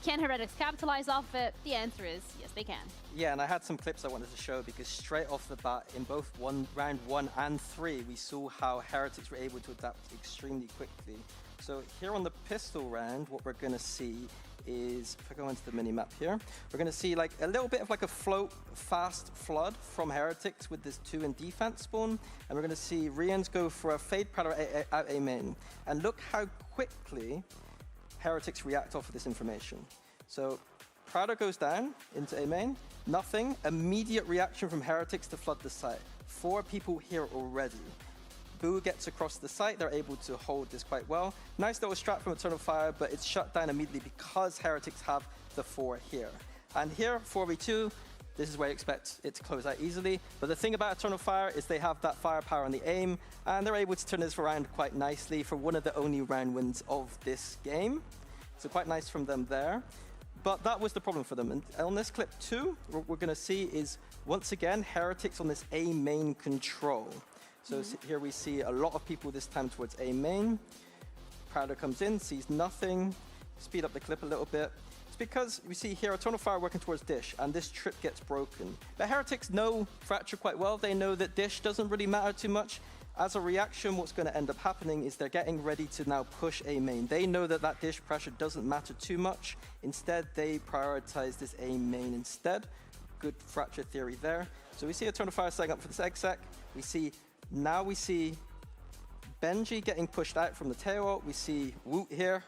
Can Heretics capitalize off of it? The answer is yes, they can.
Yeah, and I had some clips I wanted to show because straight off the bat, in both round 1 and 3, we saw how Heretics were able to adapt extremely quickly. So here on the pistol round, what we're going to see is, if I go into the mini-map here, we're going to see like a little bit of like a float fast flood from Heretics with this 2 in defense spawn, and we're going to see Rians go for a Fade Prowler out A main. And look how quickly Heretics react off of this information. So Prowler goes down into A main, nothing, immediate reaction from Heretics to flood the site. 4 people here already. Boo gets across the site, they're able to hold this quite well. Nice little strat from Eternal Fire, but it's shut down immediately because Heretics have the 4 here. And here, 4v2, this is where you expect it to close out easily. But the thing about Eternal Fire is they have that firepower on the aim, and they're able to turn this around quite nicely for one of the only round wins of this game. So quite nice from them there. But that was the problem for them. And on this clip too, what we're going to see is, once again, Heretics on this A main control. So here we see a lot of people this time towards A main. Prowler comes in, sees nothing. Speed up the clip a little bit. It's because we see here Eternal Fire working towards Dish, and this trip gets broken. But Heretics know Fracture quite well. They know that Dish doesn't really matter too much. as a reaction, what's going to end up happening is they're getting ready to now push A main. They know that that dish pressure doesn't matter too much. Instead, they prioritize this A main instead. Good fracture theory there. So we see Eternal Fire setting up for this exec. We see Benji getting pushed out from the tail. We see Woot here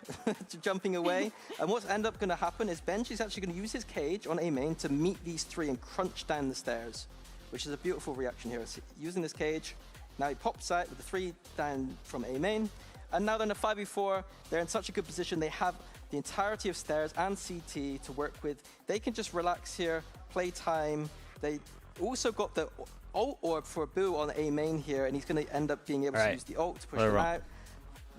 jumping away. And what's end up going to happen is Benji's actually going to use his cage on A main to meet these three and crunch down the stairs, which is a beautiful reaction here. So using this cage, now he pops out with the 3 down from A main. And now they're in a 5v4. They're in such a good position. They have the entirety of stairs and CT to work with. They can just relax here, play time. They also got the ult orb for Boo on A main here, and he's going to end up being able to use the ult to push him out.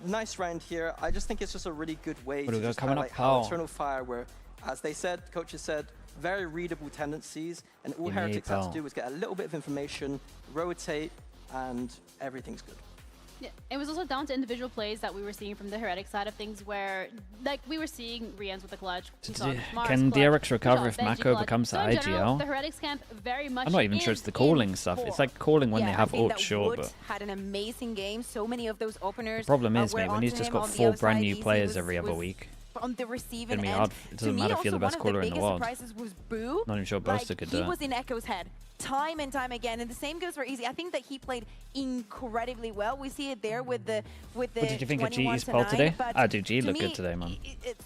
Nice round here. I just think it's just a really good way to just highlight how Eternal Fire were, as they said, coaches said, very readable tendencies, and all Heretics had to do was get a little bit of information, rotate, and everything's good.
Yeah, it was also down to individual plays that we were seeing from the Heretic side of things, where like we were seeing Rians with the clutch.
Can DRX recover if Mako becomes the IGL?
The Heretics camp very much.
I'm not even sure it's the calling stuff. It's like calling when they have ult, sure, but
had an amazing game. So many of those openers.
The problem is, mate, when he's just got 4 brand new players every other week.
On the receiving end,
hard. It doesn't matter if you're the best caller in the world.
Was Boo.
Not even sure Boaster could do it.
He was in Ekko's head time and time again, and the same goes for Easy. I think that he played incredibly well. We see it there with the
What did you think of G's poll today? Dude, G looked good today, man.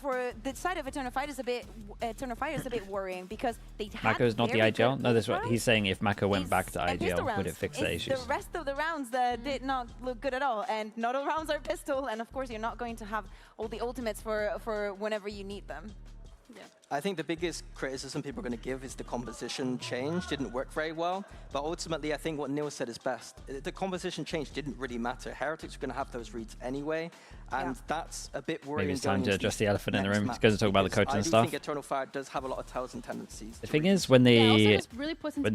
For the side of Eternal Fire is a bit worrying because they had
Mako's not the IGL? No, this is what he's saying. If Mako went back to IGL, would it fix the issues?
The rest of the rounds did not look good at all, and not all rounds are pistol, and of course you're not going to have all the ultimates for whenever you need them.
Yeah.
I think the biggest criticism people are going to give is the composition change didn't work very well, but ultimately I think what Neil said is best. The composition change didn't really matter. Heretics are going to have those reads anyway, and that's a bit worrying.
Maybe it's time to address the elephant in the room. It's going to talk about the coaching and stuff.
I do think Eternal Fire does have a lot of tells and tendencies.
The thing is, when they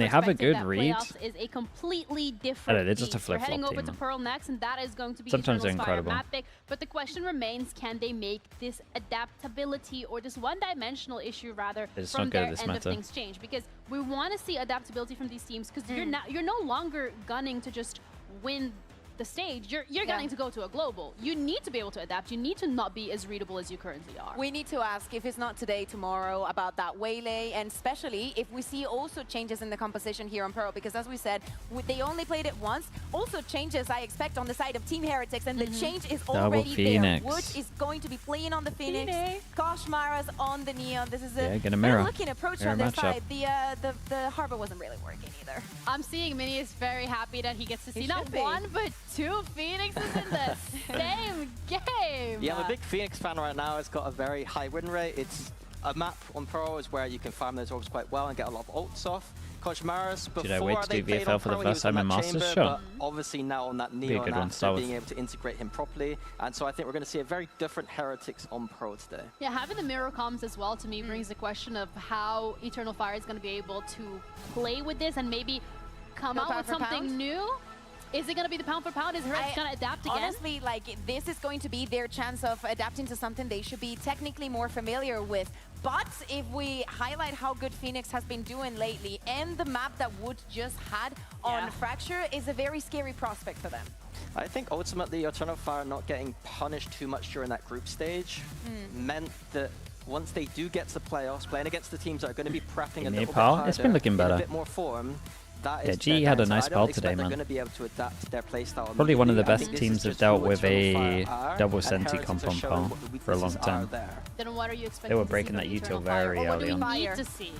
have a good read,
is a completely different.
They're just a flip-flop
heading over
team,
to Pearl next, and that is going to be
sometimes they're
Eternal's Fire
incredible.
map pick. But the question remains: can they make this adaptability or this one-dimensional issue rather from their end of things change? Because we want to see adaptability from these teams, because you're no longer gunning to just win the stage. You're gunning to go to a global. You need to be able to adapt. You need to not be as readable as you currently are.
We need to ask, if it's not today, tomorrow, about that waylay, and especially if we see also changes in the composition here on Pearl, because as we said, they only played it once. Also changes I expect on the side of Team Heretics, and the change is already there. Woot is going to be playing on the Phoenix. Koshmara's on the Neon. This is a looking approach on their side. The Harbor wasn't really working either.
I'm seeing Mini is very happy that he gets to see not one, but 2 Phoenixes in the same game.
Yeah, I'm a big Phoenix fan right now. It's got a very high win rate. It's a map on Pearl is where you can farm those orbs quite well and get a lot of ults off. Koshmaras,
Should I wait to do VFL for the first time in Masters? Sure.
Obviously now on that Neon after being able to integrate him properly. And so I think we're going to see a very different Heretics on Pearl today.
Yeah, having the mirror comms as well to me brings the question of how Eternal Fire is going to be able to play with this and maybe come out with something new. Is it going to be the pound for pound? Is Heretics going to adapt again?
Honestly, like, this is going to be their chance of adapting to something they should be technically more familiar with. But if we highlight how good Phoenix has been doing lately, and the map that Woot just had on Fracture is a very scary prospect for them.
I think ultimately Eternal Fire not getting punished too much during that group stage meant that once they do get to the playoffs, playing against the teams that are going to be prepping a little bit harder,
it's been looking better.
a bit more form.
Yeah, G had a nice spell today, man. Probably one of the best teams that dealt with a double senti comp on Pearl for a long time.
Then what are you expecting?
They were breaking that util very early on.
Need to see?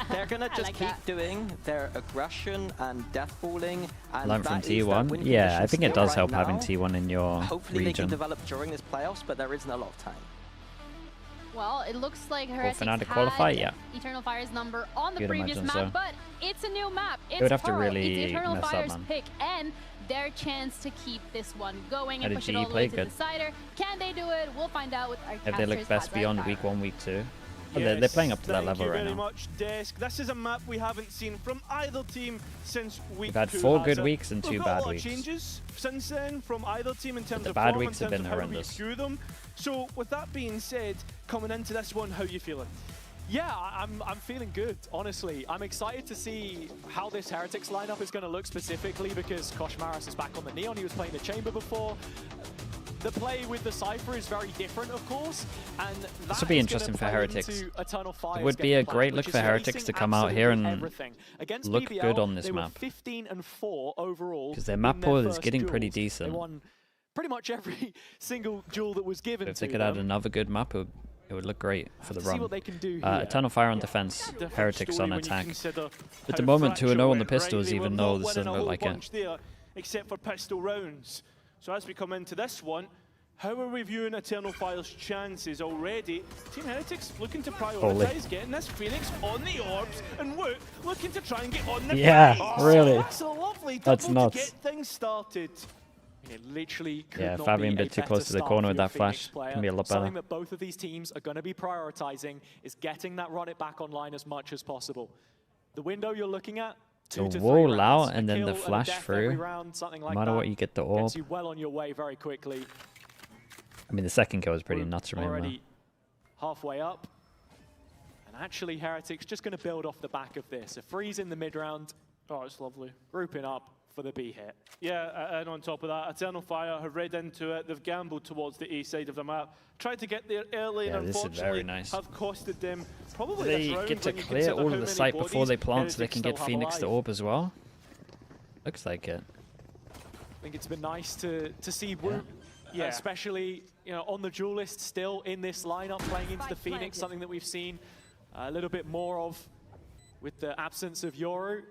They're going to just keep doing their aggression and death balling. And
Learn from T1. Yeah, I think it does help having T1 in your
Hopefully they can
region.
develop during this playoffs, but there isn't a lot of time.
Well, it looks like Heretics
Fnatic qualify, yeah.
Eternal Fire's number on the
You'd
previous map,
so.
but it's a new map. It's
would have to
Pearl.
really
It's Eternal
mess up,
Fire's
man.
pick and their chance to keep this one going
How
and
did
push it
GE
all the
play?
way to
Good.
the decider. Can they do it? We'll find out with our
Have they looked best beyond week 1, week 2? Oh, they're playing up to that level right
Thank you
now.
very much, Desk. This is a map we haven't seen from either team since week 2.
We've had 4 good weeks and 2
We've got
bad
a lot
weeks.
Of changes since then from either team in terms
the
of
bad
form,
weeks
in
have
terms
been
of how we
horrendous.
view them. So with that being said, coming into this one, how are you feeling?
Yeah, I'm feeling good, honestly. I'm excited to see how this Heretics lineup is going to look specifically because Koshmaris is back on the Neon. He was playing the Chamber before. The play with the Cypher is very different, of course, and
this would be interesting for Heretics. It would be a great look for Heretics to come out here and look
BBL,
good on this
they
map.
were 15-4 overall.
Because their map pool is
first
getting
duels.
pretty
They
decent.
won pretty much every single duel that was given
If
to
they could
them.
add another good map, it would look great for the
See
run.
what they can do here.
Eternal Fire on defense,
Different
Heretics
story
on
when you
attack.
consider
At the
how
moment, 2-0 on the
went, right?
pistols,
They
even
were
though
not
this
winning
doesn't
a
look
whole
like it.
bunch there, except for pistol rounds. So as we come into this one, how are we viewing Eternal Fire's chances already? Team Heretics looking to prioritise getting this Phoenix on the orbs, and Woot looking to try and get on the
Yeah,
Phoenix.
really.
That's a lovely
That's
double
nuts.
to get things started.
It literally could
Yeah,
not
Fabian
be
a bit too
better
close to the
start
corner
for
with
your
that flash.
Phoenix player.
Can be a lot
Something
better.
that both of these teams are going to be prioritizing is getting that run it back online as much as possible. The window you're looking at,
The
2 to 3
wall
rounds.
out
A
and then
kill
the
and a
flash
death
through.
every round, something like
No matter
that,
what, you get the orb.
gets you well on your way very quickly.
I mean, the second kill was pretty
We're
nuts from him, though.
already halfway up. And actually, Heretics just going to build off the back of this. A freeze in the mid-round.
Oh, it's lovely.
Grouping up for the B hit.
Yeah, and on top of that, Eternal Fire have read into it. They've gambled towards the A side of the map. Tried to get there early,
Yeah,
and
this is very
unfortunately
nice.
have costed them probably
They
this round
get to
when you
clear
consider
all
how
of the
many
site before
bodies
they plant so they
Heretics
can get
still have
Phoenix the
alive.
orb as well. Looks like it.
I think it's been nice to see Woot, especially on the duelist, still in this lineup, playing into the Phoenix, something that we've seen a little bit more of with the absence of Yoru.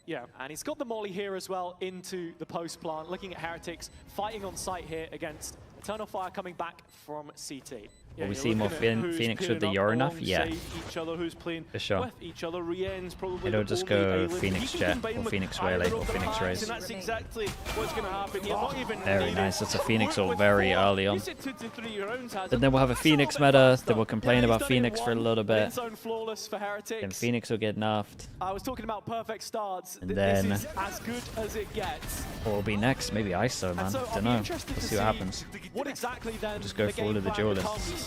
Yeah.
And he's got the molly here as well into the post plant, looking at Heretics, fighting on site here against Eternal Fire coming back from CT.
Will we see more Phoenix with the Yoru enough? Yeah.
Each other, who's playing
For sure.
with each other. Rien's probably
It'll
the
just
only
go
island.
Phoenix
He can
Jet
combine
or
with
Phoenix
either
Rayleigh
of
or
the
Phoenix
packs,
Raze.
And that's exactly what's going to happen. You're not even
Very
needed.
nice. That's a Phoenix all
With
very
4,
early on.
you said 2 to 3 rounds, has
But
him.
then we'll have a
That's
Phoenix
little bit
meta.
faster.
Then we'll complain
He's
about
done it in
Phoenix for a
one.
little bit.
End zone flawless for Heretics.
Then Phoenix will get nerfed.
I was talking about perfect starts.
And
This
then-
is as good as it gets.
What will be next? Maybe ISO, man.
And so I'll
Don't
be
know.
interested
We'll
to
see what happens.
what exactly then
Just go
the
for all
game
of the
plan
duelists.
becomes,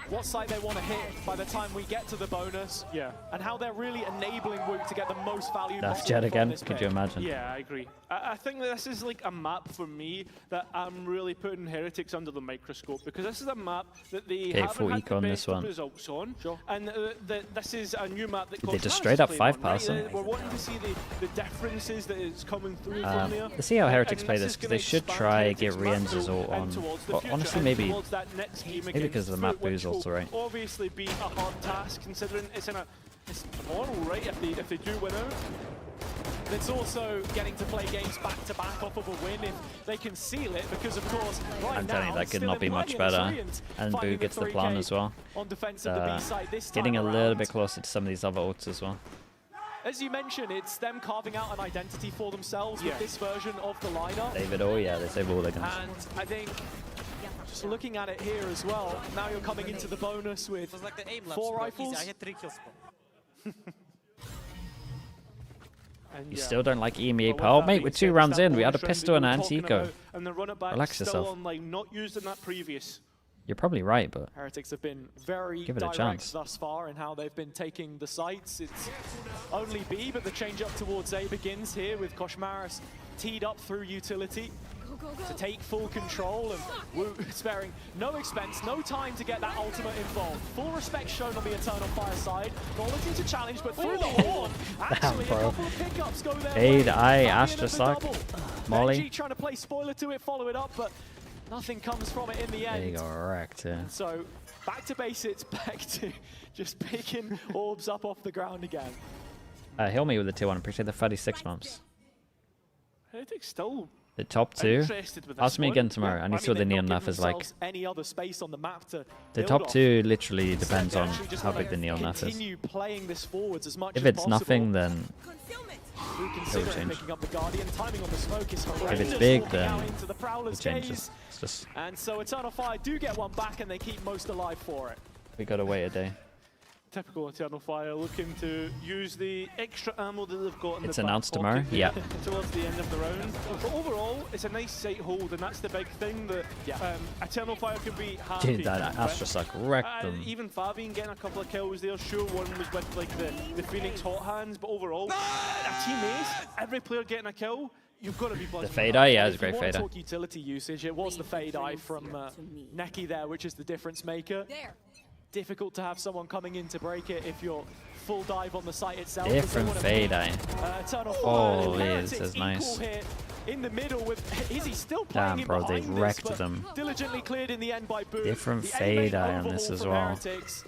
what side they want to hit by the time we get to the bonus, and how they're really enabling Woot to get the most value
That's
possible
Jet
from
again.
this
Could
pick.
you imagine?
Yeah, I agree. I think that this is like a map for me that I'm really putting Heretics under the microscope because this is a map that they
Okay,
haven't
full
had
eco
the
on
best
this
of
one.
results on. And this is a new map that
Did they
Koshmaris
just straight up
is playing
5-pass
on,
them?
right? We're wanting to see the differences that is coming through from there.
Let's see how Heretics
And
play
this
this
is
because
gonna
they should
expand
try
Heretics'
get
map
Rien's
pool
ult on.
and towards the
But
future
honestly,
and
maybe
towards that next game
maybe
against
because of the
Woot,
map boo's
which will
also right.
obviously be a hard task considering it's tomorrow, right? If they do win out.
It's also getting to play games back-to-back off of a win if they can seal it, because of course, right
I'm telling you,
now,
that could
still
not be
in
much
play
better.
against Syrians,
And
finding
Boo gets the
3K
plan as well.
on defense of the B side this
Getting a
time
little
around.
bit closer to some of these other ults as well.
As you mentioned, it's them carving out an identity for themselves with this version of the lineup.
Save it all, yeah, they save all they're gonna.
And I think, just looking at it here as well, now you're coming into the bonus with 4 rifles.
I had 3 kills.
You still don't like EMEA Pearl? Mate, we're 2 rounds in. We had a pistol and an anti-eco.
And the run it back
Relax
still
yourself.
online, not used in that previous.
You're probably right, but
Heretics have been very
give it a
direct
chance.
thus far in how they've been taking the sites. It's only B, but the change up towards A begins here with Koshmaris teed up through utility to take full control, and Woot sparing no expense, no time to get that ultimate involved. Full respect shown on the Eternal Fire side. Not looking to challenge, but through the horn. Actually, a couple of pickups go their way.
Aid, I,
Fabian
Astra
with the
suck.
double.
Molly.
Benji trying to play spoiler to it, follow it up, but nothing comes from it in the end.
There you go, wrecked, yeah.
So back to basics, back to just picking orbs up off the ground again.
Heal me with the 2-1. Appreciate the 36 months.
Heretics still
The top 2.
interested with this
Ask me
one.
again tomorrow. I need to see what the
they've
neon
not
nerf
given
is like.
themselves any other space on the map to
The
build
top
off.
2 literally depends
They
on
actually just
how
wanna
big the neon nerf is.
continue playing this forwards as much
If
as
it's nothing, then
Woot
it will
considering
change.
picking up the Guardian. Timing on the smoke is
If
horrendous.
it's big,
walking out
then
into the Prowler's
it changes.
gaze.
It's just,
And so Eternal Fire do get one back, and they keep most alive for it.
we gotta wait a day.
Typical Eternal Fire looking to use the extra ammo that they've got in
It's
the back
announced
pocket
tomorrow, yeah.
towards the end of the round. But overall, it's a nice sight hold, and that's the big thing that Eternal Fire can be happy.
Dude, that Astrosuck wrecked them.
Even Fabian getting a couple of kills there. Sure, one was with like the Phoenix hot hands, but overall, a team ace, every player getting a kill. You've got to be buzzing.
The fade eye, yeah, it's a great
If you want
fade
to
eye.
talk utility usage, it was the fade eye from Neki there, which is the difference maker. Difficult to have someone coming in to break it if you're full dive on the site itself.
Different fade eye. Holy, this is nice.
In the middle with Izzy still playing
Damn, bro, they
behind this,
wrecked
but
them.
Diligently cleared in the end by Boot.
Different
The
fade
A-main
eye on this
overhaul
as
from
well.
Heretics.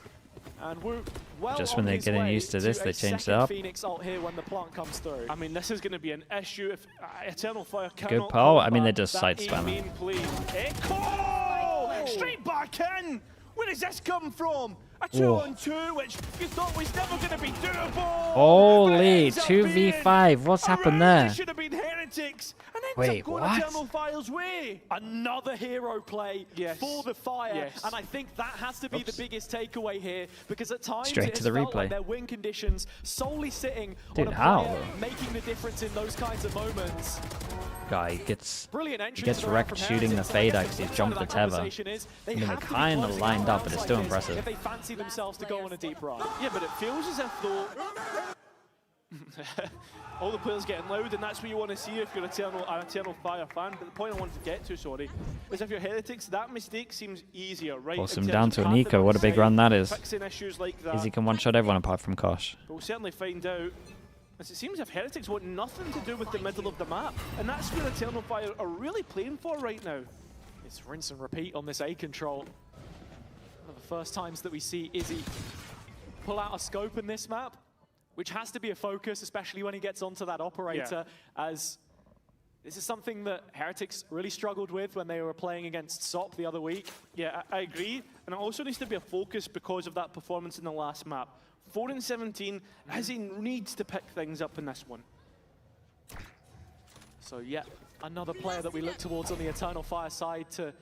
And Woot well
Just
on
when they're
his
getting
way
used to this,
a
they changed it
second
up.
Phoenix ult here when the plant comes through.
I mean, this is going to be an issue if Eternal Fire cannot.
Good poll. I mean, they're
combat
just
that
side spamming.
A-main play. Ekko! Straight back in! Where does this come from? A 2-on-2, which you thought was never going to be doable.
Holy, 2v5. What's happened there?
Should have been Heretics. And ends
Wait,
up going
what?
Eternal Fire's way.
Another hero play for the Fire, and I think that has to be the biggest takeaway here, because at times
Straight
it
to
has
the
felt like
replay.
their win conditions solely sitting
Dude,
on a
how?
player making the difference in those kinds of moments.
Guy gets
Brilliant entrance
he gets
to the round
wrecked
from
shooting the
Heretics,
fade
and I
eye
guess
because
the
he's jumped the
flip side of that
tether.
conversation is
I mean, they
have to be
kind of
closing
lined
out
up, but it's
rounds
still
like this
impressive.
if they fancy themselves to go on a deep run.
Yeah, but it feels as if though all the players getting loud, and that's what you want to see if you're an Eternal Fire fan. But the point I wanted to get to, sorry, is if you're Heretics, that mistake seems easier, right?
Force
in
him
terms
down
of
to an eco. What a big
confidence,
run that is.
fixing issues like that.
Izzy can one-shot everyone apart from Kosh.
But we'll certainly find out. As it seems as if Heretics want nothing to do with the middle of the map, and that's where Eternal Fire are really playing for right now.
It's rinse and repeat on this A control. One of the first times that we see Izzy pull out a scope in this map, which has to be a focus, especially when he gets onto that operator, as this is something that Heretics really struggled with when they were playing against SOP the other week.
Yeah, I agree, and it also needs to be a focus because of that performance in the last map. 4-17, Izzy needs to pick things up in this one.
So yeah, another player that we look towards on the Eternal Fire side to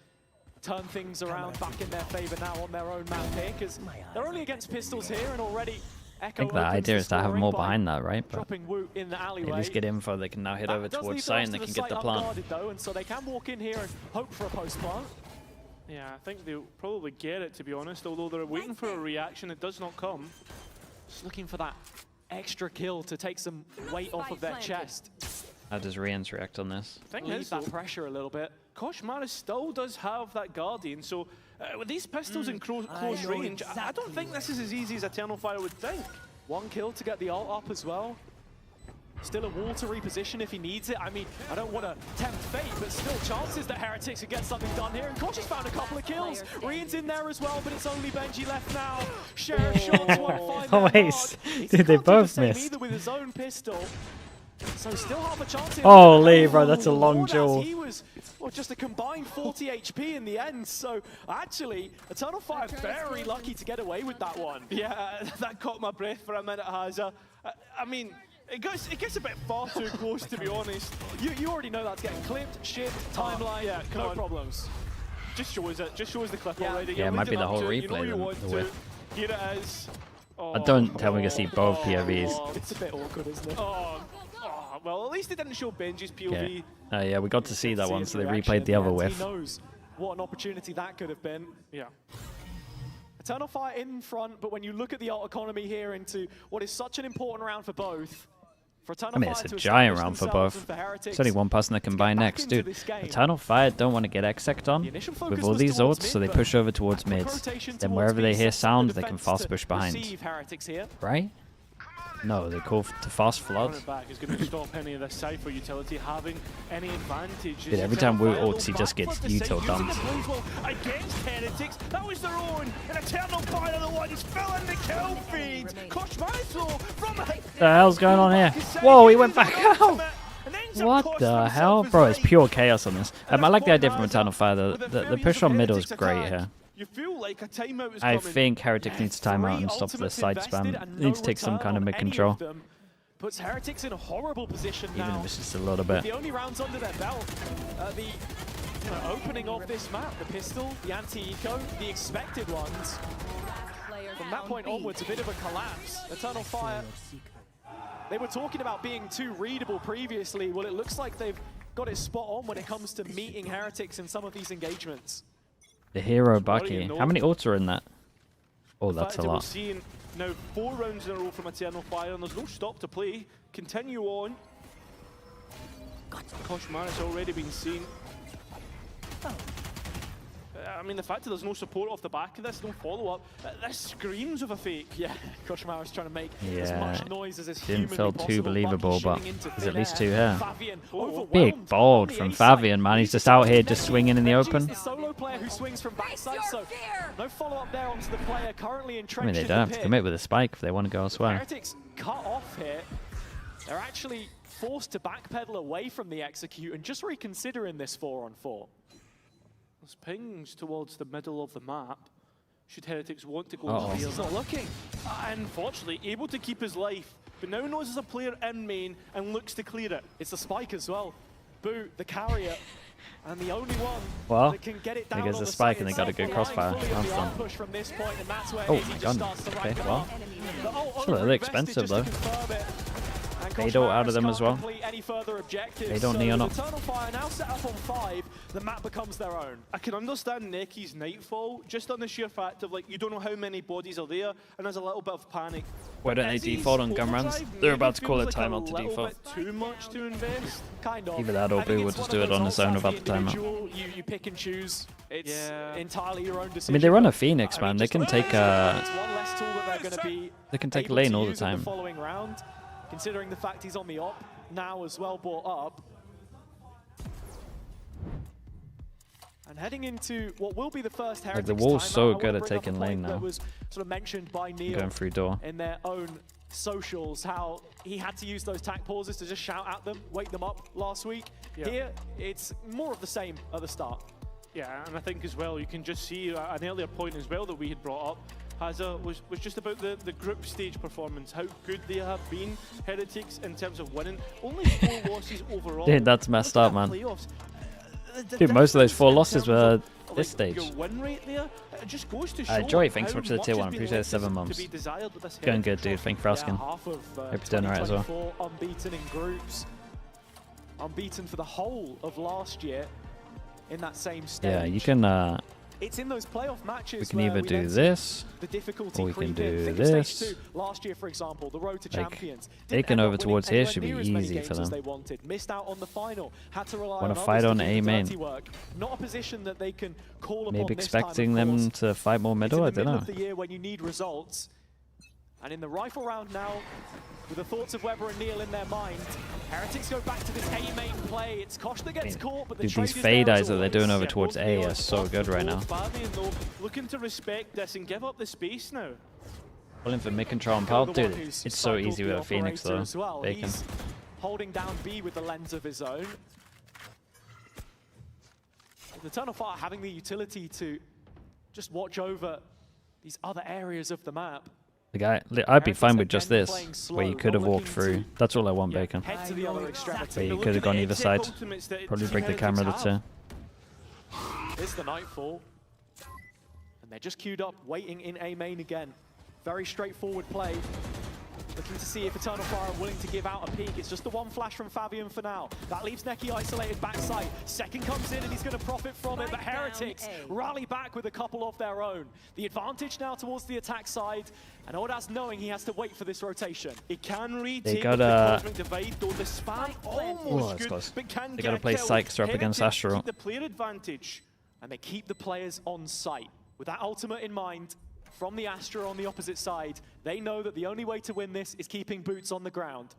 turn things around back in their favor now on their own map here, because they're only against pistols here, and already Ekko
I think the
opens
idea
the
is to have
scoring
more
by
behind that, right? But
dropping Woot in the
at
alleyway.
least get info. They can now head over
Does
towards
leave the
site
rest
and they
of
can
the
get the
site
plant.
unguarded though, and so they can walk in here and hope for a post plant.
Yeah, I think they'll probably get it, to be honest, although they're waiting for a reaction. It does not come.
Just looking for that extra kill to take some weight off of their chest.
How does Rian's react on this?
Thing
Leave
is,
that
though,
pressure a little bit.
Kosh Maris still does have that Guardian, so with these pistols in close range, I don't think this is as easy as Eternal Fire would think.
One kill to get the ult up as well. Still a wall to reposition if he needs it. I mean, I don't want to tempt fate, but still chances that Heretics could get something done here. And Kosh has found a couple of kills. Rian's in there as well, but it's only Benji left now. Sheriff shots won't find
Oh,
their
wait.
mark.
Dude, they
Can't do the
both
same
missed.
either with his own pistol. So still have a chance here.
Holy, bro, that's a long
Lord, as
duel.
He was just a combined 40 HP in the end. So actually, Eternal Fire very lucky to get away with that one.
Yeah, that caught my breath for a minute, Haza. I mean, it gets a bit far too close, to be honest.
You already know that's getting clipped, shipped, timeline,
yeah, come
no
on.
problems.
Just shows it. Just shows the clip
Yeah.
already.
Yeah,
You're
it might be
leading
the
up
whole
to it, you know
replay,
you
the
want to.
whip.
Here it is. Oh,
Don't tell me to see both POVs.
It's a bit awkward, isn't it?
Well, at least they didn't show Benji's POV.
Yeah, we got to see that one,
his
so they
reaction
replayed
at
the other
end.
whiff.
He knows what an opportunity that could have been.
Yeah.
Eternal Fire in front, but when you look at the ult economy here into what is such an important round for both, for Eternal
I mean,
Fire
it's a
to
giant
establish
round for
themselves
both.
and for Heretics
There's only one person that can buy
back
next,
into
dude.
this game.
Eternal Fire don't want to get X-Sect on
initial
with
focus
all
was
these
towards
ults,
mid,
so they
but
push over towards
quick
mid.
rotation
Then
towards
wherever they
B
hear
sets up
sound,
the
they can
defense
fast
to
push behind.
receive Heretics here.
Right? No, they call to fast flood.
Running back is going to stop any of this Cypher utility having any advantage.
Dude, every time Woot ults, he just gets util dumped.
Against Heretics, that was their own. And Eternal Fire, the one, he's filling the kill feed. Kosh Marislo from
The hell's going on here? Whoa, he went back out! What the hell? Bro, it's pure chaos on this. I like the idea from Eternal Fire. The push on middle is great here.
You feel like a timeout is
I
coming.
think Heretics needs to time out and stop the side spam. Needs to take some kind of mid-control.
Puts Heretics in a horrible position
Even
now.
if it's just a little bit.
The only rounds under their belt, the opening of this map, the pistol, the anti-eco, the expected ones. from that point onwards, a bit of a collapse. Eternal Fire, they were talking about being too readable previously. Well, it looks like they've got it spot on when it comes to meeting Heretics in some of these engagements.
The hero Bucky. How many ults are in that? Oh, that's a lot.
We're seeing now 4 rounds in a row from Eternal Fire, and there's no stop to play. Continue on. Koshmar has already been seen. I mean, the fact that there's no support off the back of this, no follow-up, this screams of a fake.
Yeah, Koshmar is trying to make as much noise as is
didn't
humanly
feel
possible.
too believable, but there's at least 2 here.
Fabian
Big bold from Fabian, man. He's just out here just swinging in the open.
The solo player who swings from backside, so no follow-up there onto the player currently entrenched.
I mean, they don't have to commit with a spike if they want to go elsewhere.
Heretics cut off here. They're actually forced to backpedal away from the execute and just reconsidering this 4-on-4.
There's pings towards the middle of the map. Should Heretics want to go in, he's not looking. Unfortunately, able to keep his life, but now knows there's a player in main and looks to clear it.
It's the spike as well. Boo, the carrier, and the only
well,
one that can get it down
there's
on
a
the
spike
site
and they got a good crossfire.
Push from this point, and that's where
Oh
Izzy
my
just
god.
starts to
Okay,
rank
well.
up.
It's a little expensive though. They don't out of them as well. They don't neon up.
Eternal Fire now set up on 5. The map becomes their own.
I can understand Necky's Nightfall, just on the sheer fact of, like, you don't know how many bodies are there, and there's a little bit of panic.
Why don't they default on gun rounds? They're about to call a timeout to default.
Too much to invest.
Kind of.
Either that or Boo will just do it on his own without the timeout.
You pick and choose. It's entirely your own decision.
I mean, they run a Phoenix, man. They can take
It's one less tool that they're going to be
they can take
able
lane
to
all the
use in
time.
following round, considering the fact he's on the op now as well brought up. And heading into what will be the first Heretics
the wall's
timeout,
so
I
good
wanna
at
bring up a
taking
point
lane
that
now.
was sort of mentioned by Neil
Going through door.
in their own socials, how he had to use those tack pauses to just shout at them, wake them up last week.
Yeah.
Here, it's more of the same at the start.
Yeah, and I think as well, you can just see an earlier point as well that we had brought up was just about the group stage performance, how good they have been, Heretics, in terms of winning. Only 4 losses overall.
Dude, that's messed up, man.
Playoffs.
Dude, most of those 4 losses were this stage.
Your win rate there, it just goes to show
Joy, thanks so
how
much for the tier
much
1.
has been
Appreciate it,
left
7
to
months.
be desired with this
Going good,
Heretics
dude. Thank you for asking.
Half of
Hope you're doing alright as well.
2024 unbeaten in groups. Unbeaten for the whole of last year in that same stage.
Yeah, you can.
It's in those playoff matches
We can
where
either
we
do
then see
this,
the difficulty
or we can
creep in.
do
Think of stage
this.
2 last year, for example, the road to
Like,
champions.
taking
Didn't end
over
up winning
towards here
anywhere
should be
near as many
easy for
games as
them.
they wanted. Missed out on the final. Had to rely
Wanna
on
fight
others
on
to do
A
the
main.
dirty work. Not a position that they can call upon
Maybe
this time, of
expecting them
course.
to fight more middle. I
It's in the
don't
middle
know.
of the year when you need results. And in the rifle round now, with the thoughts of Weber and Neil in their mind, Heretics go back to this A main play. It's Kosh that gets caught, but the
Dude,
trade
these
is
fade
there
eyes
as
that they're
always.
doing over
Yeah,
towards
both
A
Neil
are
and
so
both
good right now.
Fabian, though, looking to respect this and give up the space now.
Pulling for mid control and
Ekko,
power.
the
Dude,
one who's
it's so
cycled
easy
the
with a Phoenix
operator
though.
as well.
Bacon.
He's holding down B with the lens of his own. The Eternal Fire having the utility to just watch over these other areas of the map.
The guy, I'd be fine with just this, where you could have walked through. That's all I want, Bacon.
Head to the other extremity.
Where you could have gone either side. Probably break the camera the two.
It's the Nightfall. And they're just queued up, waiting in A main again. Very straightforward play. Looking to see if Eternal Fire are willing to give out a peek. It's just the one flash from Fabian for now. That leaves Necky isolated backside. Second comes in and he's going to profit from it, but Heretics rally back with a couple of their own. The advantage now towards the attack side, and Odas knowing he has to wait for this rotation.
It can retake
They got
the cosmic divide, though the spam almost
that's
good,
close.
but can
They
get
gotta play
killed.
Sykes up against
Heretics
Astro.
keep the player advantage.
And they keep the players on site. With that ultimate in mind, from the Astra on the opposite side, they know that the only way to win this is keeping boots on the ground.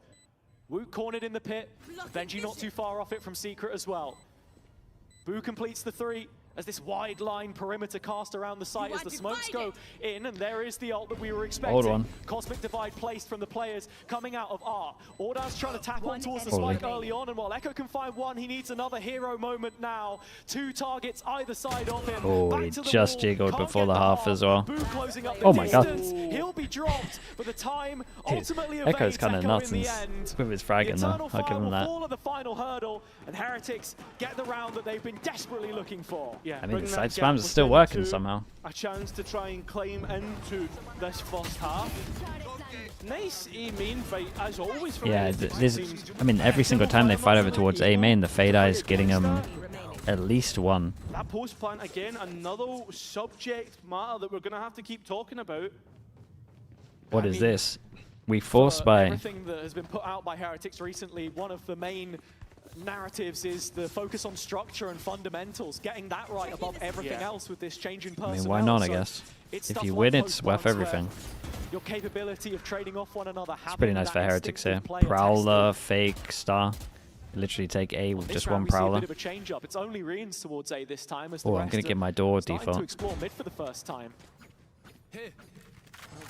Woot cornered in the pit, Benji not too far off it from Secret as well. Boo completes the 3 as this wide line perimeter cast around the site as the smokes go in, and there is the ult that we were expecting.
Hold on.
Cosmic Divide placed from the players coming out of R. Ordas trying to tap on towards the
Holy.
spike early on, and while Ekko can find one, he needs another hero moment now. 2 targets either side of him.
Oh,
Back
he
to the
just
wall.
jiggled
Can't
before
get
the half
R.
as well.
Boo closing up the
Oh my god.
distance. He'll be dropped, but the time ultimately
Ekko's
evades
kind of
Ekko
nuts
in the end.
with his fragging though.
Eternal
I'll give
Fire
him
will
that.
fall at the final hurdle, and Heretics get the round that they've been desperately looking for.
yeah,
I mean, the
bring
side
that gap
spams are still
within
working
two.
somehow.
A chance to try and climb into this first half. Nice A main fight as always. From
Yeah,
Heretics.
I mean, every single time they fight over towards A main, the fade eye is getting them at least one.
That post plant again, another subject matter that we're going to have to keep talking about.
What is this? We force by.
Everything that has been put out by Heretics recently, one of the main narratives is the focus on structure and fundamentals, getting that right above everything else with this change in personnel.
I mean, why not, I
So
guess?
it's
If
stuff
you
like
win,
those
it's worth
plants where
everything.
Your capability of trading off one another.
It's pretty nice for Heretics here. Prowler, fake, star. Literally take A with just one Prowler.
A bit of a change up. It's only Reans towards A this time. As the
Oh, I'm
rest
going to
are
get my door
starting
default.
to explore mid for the first time.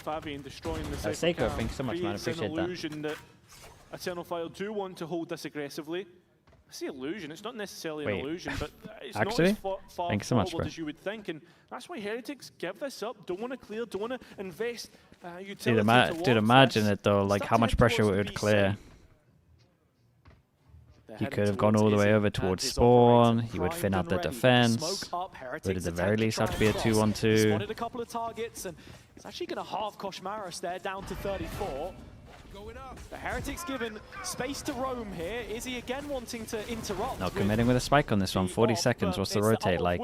Fabian destroying the
Seiko,
Cypher
thanks so much, man.
creates an
Appreciate that.
illusion that Eternal Fire do want to hold this aggressively. I say illusion, it's not necessarily an
Wait,
illusion, but it's
actually?
not as far
Thanks so much,
forward
bro.
as you would think, and that's why Heretics give this up, don't want to clear, don't want to invest utility
Dude, imagine
this.
it though, like how much pressure it would clear. He could have gone all the way over towards spawn, he would thin out the defense, would at the very least have to be a 2-on-2.
Spotted a couple of targets, and it's actually going to halve Koshmaris there, down to 34. The Heretics given space to roam here. Is he again wanting to interrupt?
Not committing with a spike on this one, 40 seconds, what's the rotate like?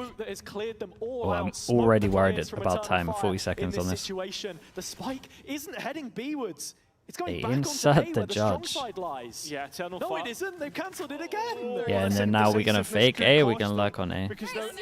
Oh, I'm already worried about time, 40 seconds on this.
Situation. The spike isn't heading B-wards. It's going
They
back onto
insert
A
the
where the strong
judge.
side lies.
Yeah, Eternal
No,
Fire.
it isn't. They've cancelled it again.
Yeah, and then now we're gonna fake A, we're gonna lurk on A.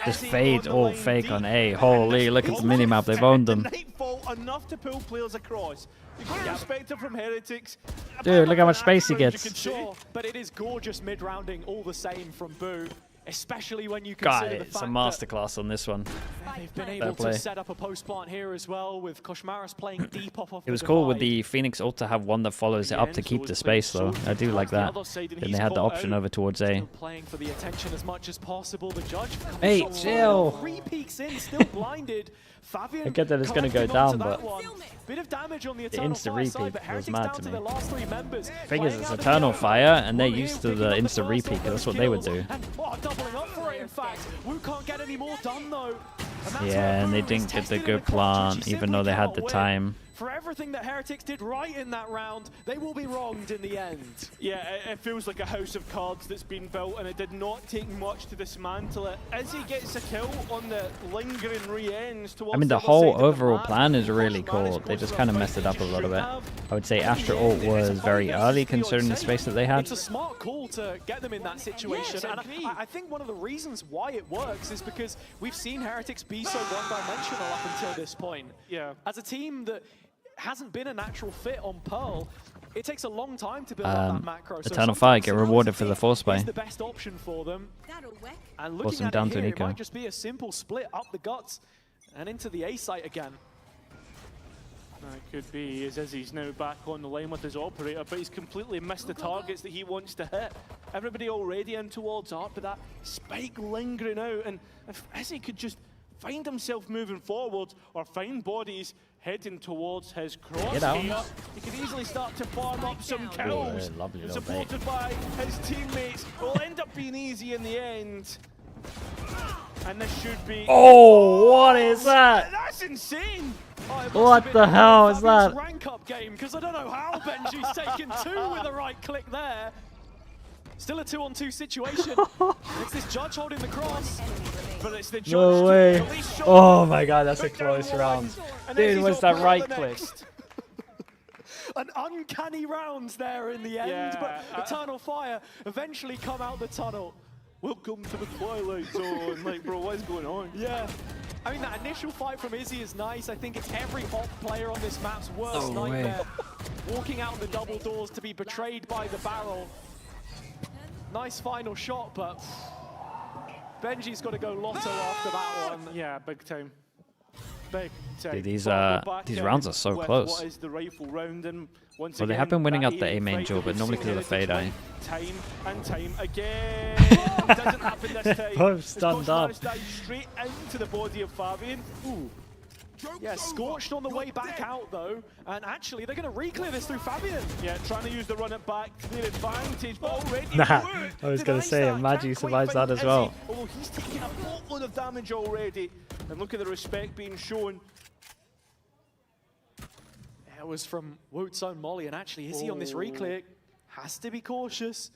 Just fade all fake on A. Holy, look at the minimap, they've owned them.
Nightfall enough to pull players across. You've got to respect it from Heretics.
Dude, look how much space he gets.
Sure, but it is gorgeous mid-rounding all the same from Boo, especially when you
God,
consider the
it's a
fact
masterclass on this one.
that they've been
Fair
able
play.
to set up a post plant here as well, with Koshmaris playing deep off
It was cool with the Phoenix ult to have one that follows it up to keep the space though. I do like that. Then they had the option over towards A.
playing for the attention as much as possible. The judge
Hey, chill.
3 peeks in, still blinded. Fabian
I get that it's gonna go
collecting
down,
onto that
but
one. Bit of damage on the
the
Eternal
insta
Fire side,
repeat
but
was
Heretics
mad
down
to
to
me.
their last 3 members.
Thing is,
Playing
it's
out of
Eternal
the
Fire, and they're
Woot
used to
picking
the
up
insta
first
repeat,
of
that's
those
what they would
kills.
do.
And, doubling up for it, in fact. Woot can't get any more done, though. And that's
Yeah,
where
and they
Boo is
didn't get the
tested in
good
a clutch,
plant,
which he
even though
simply
they had
cannot
the
win.
time.
For everything that Heretics did right in that round, they will be wronged in the end.
Yeah, it feels like a house of cards that's been built, and it did not take much to dismantle it. As he gets a kill on the lingering re-ends towards
I mean, the
other
whole
side of the
overall
map,
plan is really cool. They just kind of messed it up a little bit. I would say Astra ult was very early considering the space that they had.
It's a smart call to get them in that situation.
Yes,
and
agreed.
I think one of the reasons why it works is because we've seen Heretics be so one-dimensional up until this point.
Yeah.
As a team that hasn't been a natural fit on Pearl, it takes a long time to build up that macro. So
Eternal Fire
sometimes
get rewarded for the force buy.
is the best option for them. And
Force
looking
them
at
down
it
to
here,
an
it might
eco.
just be a simple split up the guts and into the A site again.
It could be, as Izzy's now back on the line with his operator, but he's completely missed the targets that he wants to hit. Everybody already in towards Art, but that spike lingering out, and if Izzy could just find himself moving forward or find bodies heading towards his cross
out.
here, he could easily start to farm up some kills.
Oh, lovely
And
little bait.
supported by his teammates, will end up being easy in the end. And this should be...
Oh, what is that?
That's insane!
What the hell is that?
Rank up game, because I don't know how Benji's taken 2 with the right click there. Still a 2-on-2 situation. It's this judge holding the cross.
But it's the judge
No way. Oh my god, that's a close round. Dude, what's that right click?
An uncanny round there in the end,
Yeah,
but Eternal Fire eventually come out the tunnel.
Welcome to the Twilight Zone. Like, bro, what is going on?
Yeah. I mean, that initial fight from Izzy is nice. I think it's every op player on this map's worst
No way.
nightmare. Walking out the double doors to be betrayed by the barrel. Nice final shot, but Benji's got to go lotto after that one.
Yeah, big time. Big time.
Dude, these
But we're back
these
in
rounds are so
with
close.
What is the rifle round, and once
Well, they
again,
have been winning
that
out the A main
fight
duel,
that
but
we've
normally
seen
because of the fade
Heretics
eye.
win time and time again. Doesn't happen this time.
Both stunned up.
Koshmaris dives straight into the body of Fabian. Ooh.
Yeah, scorched on the way back out though, and actually they're going to re-clear this through Fabian.
Yeah, trying to use the run it back to their advantage, but already
Nah,
Woot
I was gonna
denies
say,
that.
Imagine
Can't quite
survives
find
that as
Izzy,
well.
although he's taking a boatload of of damage already. And look at the respect being shown.
It was from Woot's own Molly, and actually, is he on this reclick? Has to be cautious.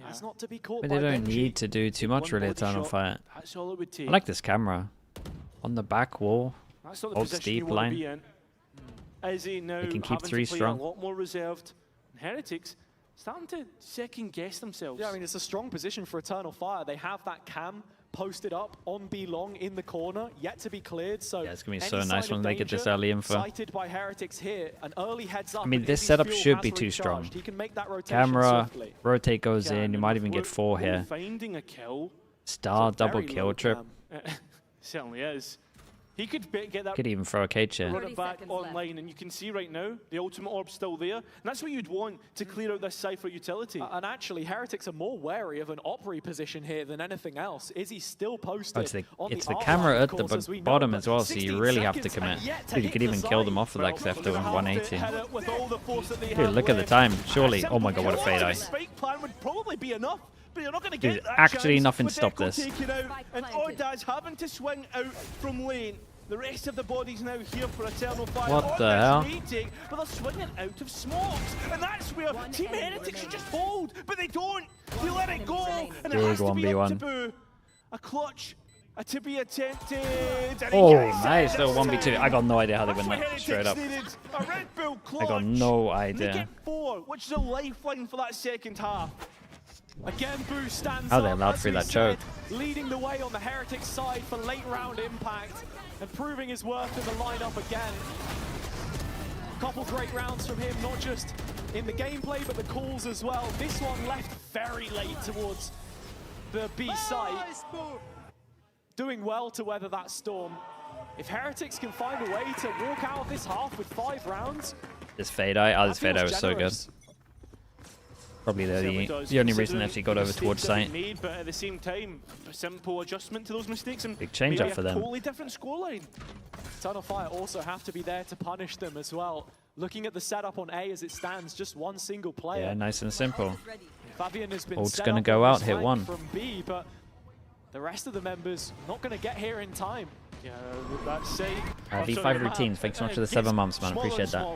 Has not to be caught
But
by
they don't
Benji.
need to do too much really Eternal Fire.
That's all it would take.
I like this camera. On the back wall.
That's not the
Holds
position you
deep
want to be
line.
in. Izzy now
They can keep
having
three
to play
strong.
a lot more reserved. And Heretics starting to second guess themselves.
Yeah, I mean, it's a strong position for Eternal Fire. They have that cam posted up on B long in the corner, yet to be cleared. So
Yeah, it's going to be
any
so nice
sign
when
of
they get this
danger
early info.
Sighted by Heretics here, an early heads up.
I mean,
and
this
Izzy's
setup
fuel
should be
has
too strong.
recharged. He can make that rotation
Camera,
swiftly.
rotate goes in, you might even get 4 here.
Finding a kill.
Star, double
Very
kill
low
trip.
cam. Certainly is. He could get that
Could even throw a cage here.
run it back online, and you can see right now the ultimate orb's still there. And that's what you'd want to clear out this Cypher utility.
And actually, Heretics are more wary of an Opry position here than anything else. Izzy still posted
It's
on
the
art
camera
line,
at
of
the
course, as we know,
bottom
but
as well, so you
16
really have to
seconds
commit.
and yet to
Dude, you
hit
could
the
even kill them
side.
off with like Zephyr with 180.
Hit it with all the force that they
Dude,
have
look at the
left.
time. Surely.
A
Oh my god, what a
simple
fade
kill.
eye.
Spike plan would probably be enough, but you're not going to
Dude,
get that
actually
chance
nothing
with
stopped
Ekko
this.
taken out, and Ordaz having to swing out from lane. The rest of the bodies now here for Eternal Fire.
What the
Ordaz
hell?
waiting, but they're swinging out of smokes, and that's where Team Heretics should just hold, but they don't. They let it go, and it
Big
has to be up to
1v1.
Boo. A clutch to be attempted. And
Oh,
he gets it
nice little
this
1v2.
time.
I got no idea how they
That's
win
what
that straight up.
Heretics needed. A Red Bull clutch.
I got no
And they
idea.
get 4, which is a lifeline for that second half.
Again, Boo stands
How they
up,
allowed
as
through
we
that
said,
choke.
leading the way on the Heretics side for late round impact and proving his worth in the lineup again. Couple great rounds from him, not just in the gameplay, but the calls as well. This one left very late towards the B site. Doing well to weather that storm. If Heretics can find a way to walk out of this half with 5 rounds,
This fade eye. Oh, this
that
fade eye
feels
was so good.
generous.
Probably
Certainly
the
does,
only reason
considering
they actually got
the
over towards
mistakes that
site.
they made, but at the same time, a simple adjustment to those mistakes and
Big change
maybe
up for
a
them.
totally different scoreline.
Eternal Fire also have to be there to punish them as well. Looking at the setup on A as it stands, just one single player.
Yeah, nice and simple.
Fabian has been
Ult's
set
gonna
up
go
on
out,
this
hit
flank
1.
from B, but the rest of the members not going to get here in time.
Yeah, with that say,
V5 routines. Thanks so much for the 7 months, man. Appreciate that.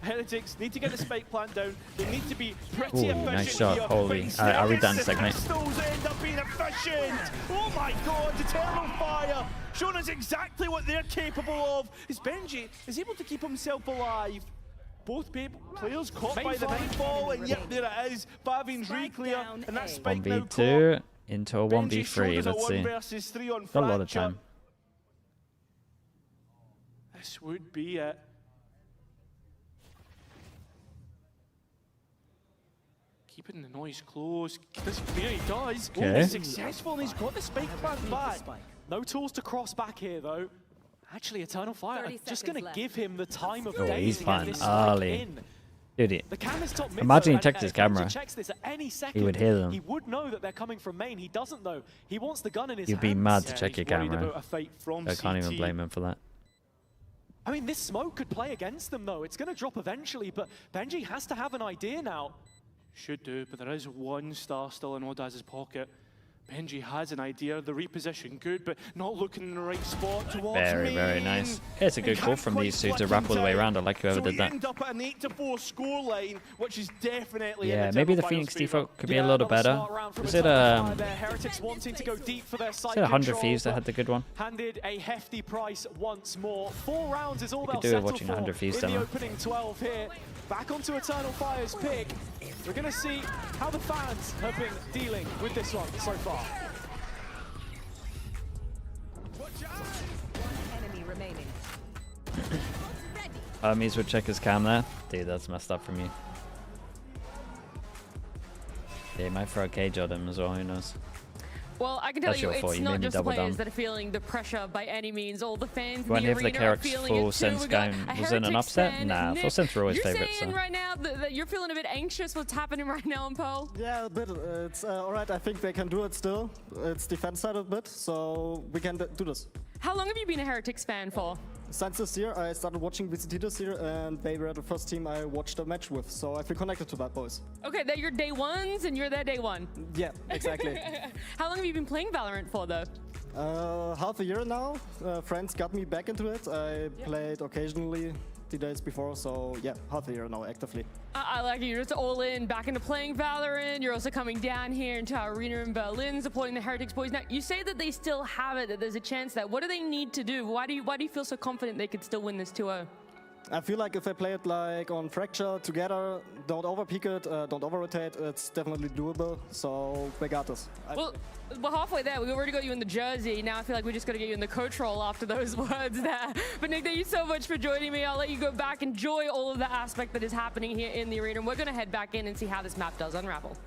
Heretics need to get the spike plant down. They need to be pretty
Ooh,
efficient
nice shot.
here.
Holy.
But
I'll read that in a
the
second, mate.
pistols end up being efficient. Oh my god, Eternal Fire showing us exactly what they're capable of. Is Benji is able to keep himself alive. Both players caught by the nightfall, and yep, there it is. Bavin's re-clear, and that spike now caught.
1v2 into a
Benji showed
1v3.
us a
Let's
1
see.
versus 3 on
Got a lot of
Fracture.
time.
This would be it. Keeping the noise close. There he does.
Okay.
He's successful, and he's got the spike plant back.
No tools to cross back here, though. Actually, Eternal Fire are just going to give him the time of
Oh,
day
he's
to get
planting
this strike
early.
in.
Dude,
The cam is top mid,
imagine
though,
he checked
and
his
if Benji
camera.
checks this at any second,
He would hear them.
He would know that they're coming from main. He doesn't though. He wants the gun in his
You'd be
hands.
mad to
Yeah,
check your
he's worried
camera.
about a fight from
I can't even
CT.
blame him for that.
I mean, this smoke could play against them though. It's going to drop eventually, but Benji has to have an idea now.
Should do, but there is 1 star still in Ordaz's pocket. Benji has an idea. The reposition good, but not looking in the right spot towards
Very, very
main.
nice. Yeah, it's a good
And
call
can't
from
quite
these two to
flick
wrap
in
all the way
time.
around. I like whoever
So
did
we
that.
end up at an 8-4 scoreline, which is definitely
Yeah,
in
maybe the
Eternal
Phoenix
Fire's favour.
default could be a little better.
Was
Was it
Heretics wanting to go deep for their side
100
control,
Thieves that
but
had the good one?
handed a hefty price once more. 4 rounds is all
could
they'll
do with
settle
watching
for
100 Thieves
in the
demo.
opening 12 here. Back onto Eternal Fire's pick. We're going to see how the fans have been dealing with this one so far.
Enemy remaining.
Hermes would check his cam there. Dude, that's messed up from you. Yeah, he might throw a cage at him as well, who knows.
Well, I can tell
That's
you,
your fault,
it's
you
not
made me
just
double
players
down.
that are feeling the pressure by any means. All the fans in
When
the
if the
arena are
Carrick's
feeling
full
it too.
sense
We got
game
a
was in an
Heretics
upset?
fan,
Nah,
Nick,
full sense are always
you're
favourites.
saying
So.
right now that you're feeling a bit anxious. What's happening right now in Pearl?
Yeah, a bit. It's all right. I think they can do it still. It's defense side a bit, so we can do this.
How long have you been a Heretics fan for?
Since this year, I started watching VCT this year, and they were the first team I watched a match with, so I feel connected to that, boys.
Okay, they're your day ones and you're their day one.
Yeah, exactly.
How long have you been playing Valorant for, though?
Half a year now. Friends got me back into it. I played occasionally the days before, so yeah, half a year now actively.
I like it. You're just all in, back into playing Valorant. You're also coming down here into our arena in Berlin, supporting the Heretics boys. Now, you say that they still have it, that there's a chance that. What do they need to do? Why do you feel so confident they could still win this 2-0?
I feel like if I play it like on Fracture together, don't overpeak it, don't over-rotate, it's definitely doable, so we got this.
Well, we're halfway there. We already got you in the jersey. Now I feel like we just got to get you in the coach role after those words there. But Nick, thank you so much for joining me. I'll let you go back, enjoy all of the aspect that is happening here in the arena. And we're going to head back in and see how this map does unravel.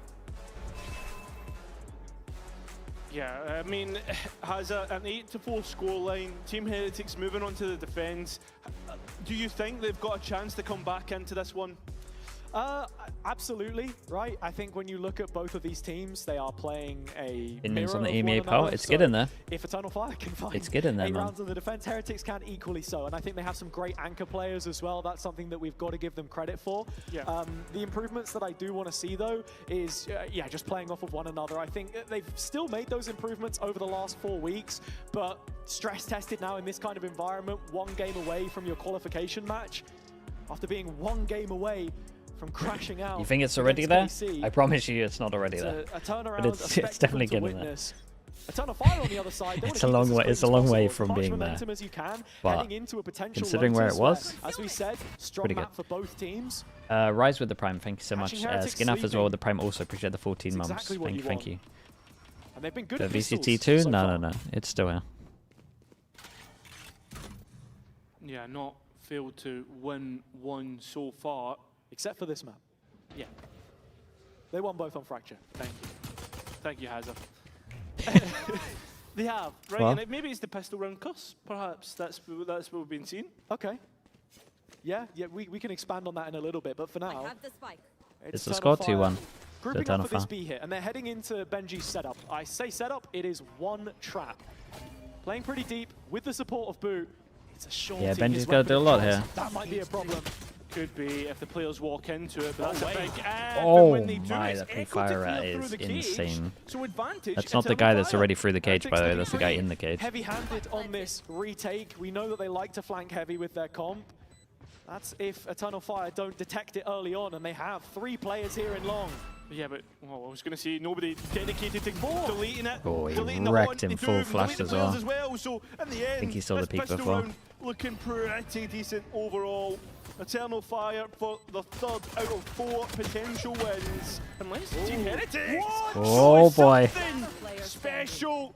Yeah, I mean, has an 8-4 scoreline. Team Heretics moving on to the defense. Do you think they've got a chance to come back into this one?
Absolutely, right? I think when you look at both of these teams, they are playing a
Opinions on the
mirror
EMEA
of one
poll.
another,
It's
so
good in there.
If Eternal Fire can find
It's good in there,
8
man.
rounds of the defense, Heretics can equally so. And I think they have some great anchor players as well. That's something that we've got to give them credit for.
Yeah.
The improvements that I do want to see, though, is, yeah, just playing off of one another. I think they've still made those improvements over the last 4 weeks, but stress tested now in this kind of environment, 1 game away from your qualification match, after being 1 game away from crashing out.
You think it's already there?
KC.
I promise you it's not already there.
A turnaround,
But it's definitely getting there.
Eternal Fire on the other side.
It's a long way. It's a long way from being there.
As you can,
but
heading into a potential
considering where it was,
as we said, strong
pretty good.
map for both teams.
Rise with the Prime. Thank you so much.
Catching Heretics
Skin off as well with the
sleeping.
Prime. Also appreciate the 14 months.
exactly what you
Thank
want.
you.
And they've been good
The
at
VCT
pistols
2?
so
No,
far.
no, no. It's still here.
Yeah, not failed to win one so far.
Except for this map. Yeah. They won both on Fracture.
Thank you. Thank you, Hazard. They have, right?
Well.
And maybe it's the pistol round cuss, perhaps. That's what we've been seeing.
Okay. Yeah, we can expand on that in a little bit, but for now,
have the spike.
It's the
Eternal
score
Fire
2-1.
Grouping
Eternal
up for this
Fire.
B hit, and they're heading into Benji's setup. I say setup, it is 1 trap. Playing pretty deep with the support of Boo. It's a short.
Yeah, Benji's got to do a lot here.
That might be a problem.
Could be if the players walk into it, but that's a big.
Oh
when they do,
my,
it's
that
Ekko to
pre-fire
clear
is
through the cage.
insane.
So advantage.
That's not the
Eternal
guy that's
Fire.
already through the cage, by the way.
Heretics
That's the guy in the cage.
Heavy-handed on this retake. We know that they like to flank heavy with their comp. That's if Eternal Fire don't detect it early on, and they have 3 players here in long.
Yeah, but well, I was going to say nobody dedicated to deleting it.
Oh, he
deleting the
wrecked
haunt,
him
they
full
do
flash
delete
as
the
well.
players So in the end,
think he saw the
this
peak
pistol
before.
round looking pretty decent overall. Eternal Fire for the 3rd out of 4 potential wins. Unless Team Heretics
Oh boy.
something special.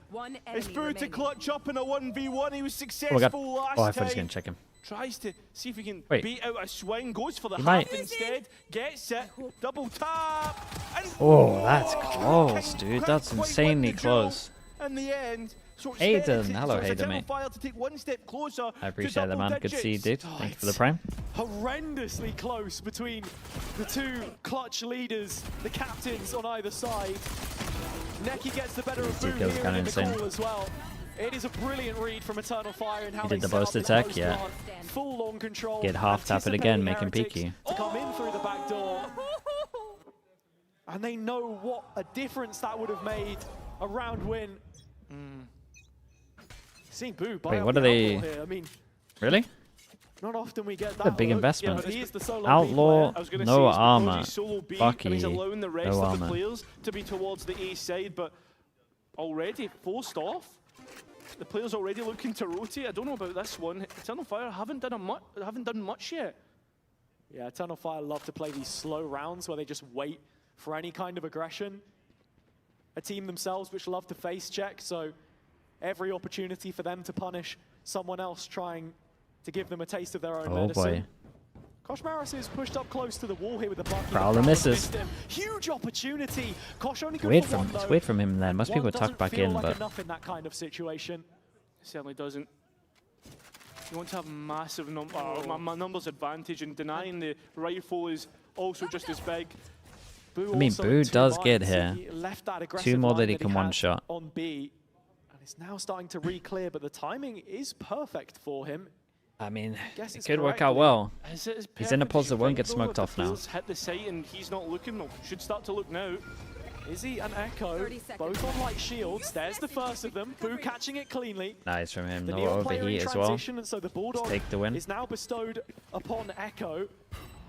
It's Boo to clutch up in a 1v1. He was
Oh my god.
successful last
Oh, I thought he was
time.
going to check him.
Tries to see if he can
Wait.
beat out a swing, goes for the
He
half
might.
instead, gets it, double tap, and
Oh, that's close, dude. That's insanely close.
in the end. So it's
Hayden.
Heretics,
Hello,
so it's
Hayden,
Eternal
mate.
Fire to take 1 step closer
I appreciate
to
that, man.
double
Good to see you,
digits.
dude. Thank you for the Prime.
Horrendously close between the 2 clutch leaders, the captains on either side. Neki gets the better of Boo
These kills
here
kinda
in the
insane.
call as well. It is a brilliant read from Eternal Fire and how
He
they
did the
set up
boast
this
attack,
post
yeah.
plant. Full long control.
Get half tap it again, make him peek
anticipating
you.
Heretics to come in through the back door. And they know what a difference that would have made a round win. Seeing Boo buy
Wait,
up
what
the
are they-
outlaw here. I mean,
Really?
not often we get that.
That's a big
look.
investment.
Yeah, but he is the solo B
Outlaw,
player.
I was gonna
no
say, it's because
armor.
he's solo B,
Bucky,
and he's allowing the rest
no
of the
armor.
players to be towards the A side, but already forced off. The players already looking to rotate. I don't know about this one. Eternal Fire haven't done much yet.
Yeah, Eternal Fire love to play these slow rounds where they just wait for any kind of aggression. A team themselves which love to face check, so every opportunity for them to punish someone else trying to give them a taste of their own
Oh
medicine.
boy.
Kosh Maris is pushed up close to the wall here with the Bucky.
Prowler misses.
Huge opportunity. Kosh only good
Weird
for
from
one,
it's
though.
weird from him then. Most
One
people tuck
doesn't
back
feel
in,
like
but
enough in that kind of situation.
Certainly doesn't. You want to have massive my numbers advantage, and denying the rifle is also just as big.
Boo
I mean,
also
Boo
in 2
does get
minds.
here.
He left that
2
aggressive
more
line
that he can
had
one-shot.
on B, and it's now starting to re-clear, but the timing is perfect for him.
I mean,
Guess
it
it's
could work
correct,
out
Lee.
well.
Is it as
He's in a
perfect
pause
as
that
you
won't
think,
get
though?
smoked
If the
off now.
players hit the site and he's not looking, well, should start to look now.
Izzy and Ekko, both on light shields. There's the first of them. Boo catching it cleanly.
Nice from him.
The
No
Neon player in
overheat as well.
transition, and so the Bulldog
Take the win.
is now bestowed upon Ekko.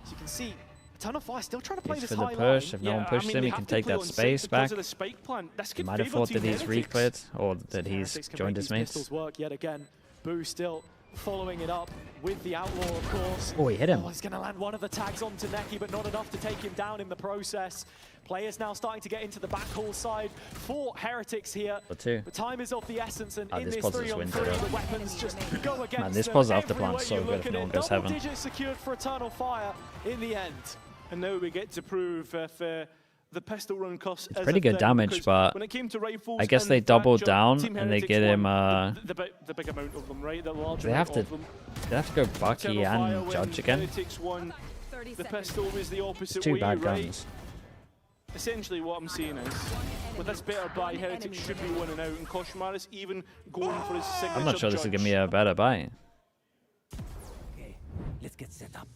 As you can see, Eternal Fire still trying to play
He's
this
for the
high
push.
line.
If no one pushes him, he can take that space back. He might have thought that he's re-cleared or that he's joined his mates.
Pistols work yet again. Boo still following it up with the Outlaw, of course.
Oh, he hit him.
Oh, he's going to land one of the tags onto Neki, but not enough to take him down in the process. Players now starting to get into the backhaul side for Heretics here.
For two.
The time is of the essence, and in
this
this
pos is
3-on-3,
winter.
the weapons just go against
Man, this
them
pos after
every
plan's
way
so
you
good
look
if
at
no
it.
one goes
Double
heaven.
digits secured for Eternal Fire in the end.
And now we get to prove if the pistol run cost is
Pretty
a
good
thing,
damage,
because
but
when it came to rifles
I guess
and
they doubled
Fracture,
down
Team
and they
Heretics
get him.
won the big amount of them, right? The large
They
amount
have to.
of them.
They have to go Bucky
Eternal Fire
and
win,
Judge again.
Heretics won. The pistol was the opposite
It's two
way,
bad
right?
guns.
Essentially, what I'm saying is, with this better buy, Heretics should be winning out, and Koshmaris even going for his signature.
I'm not sure this is
Judge.
gonna be a better buy.
Okay, let's get set up.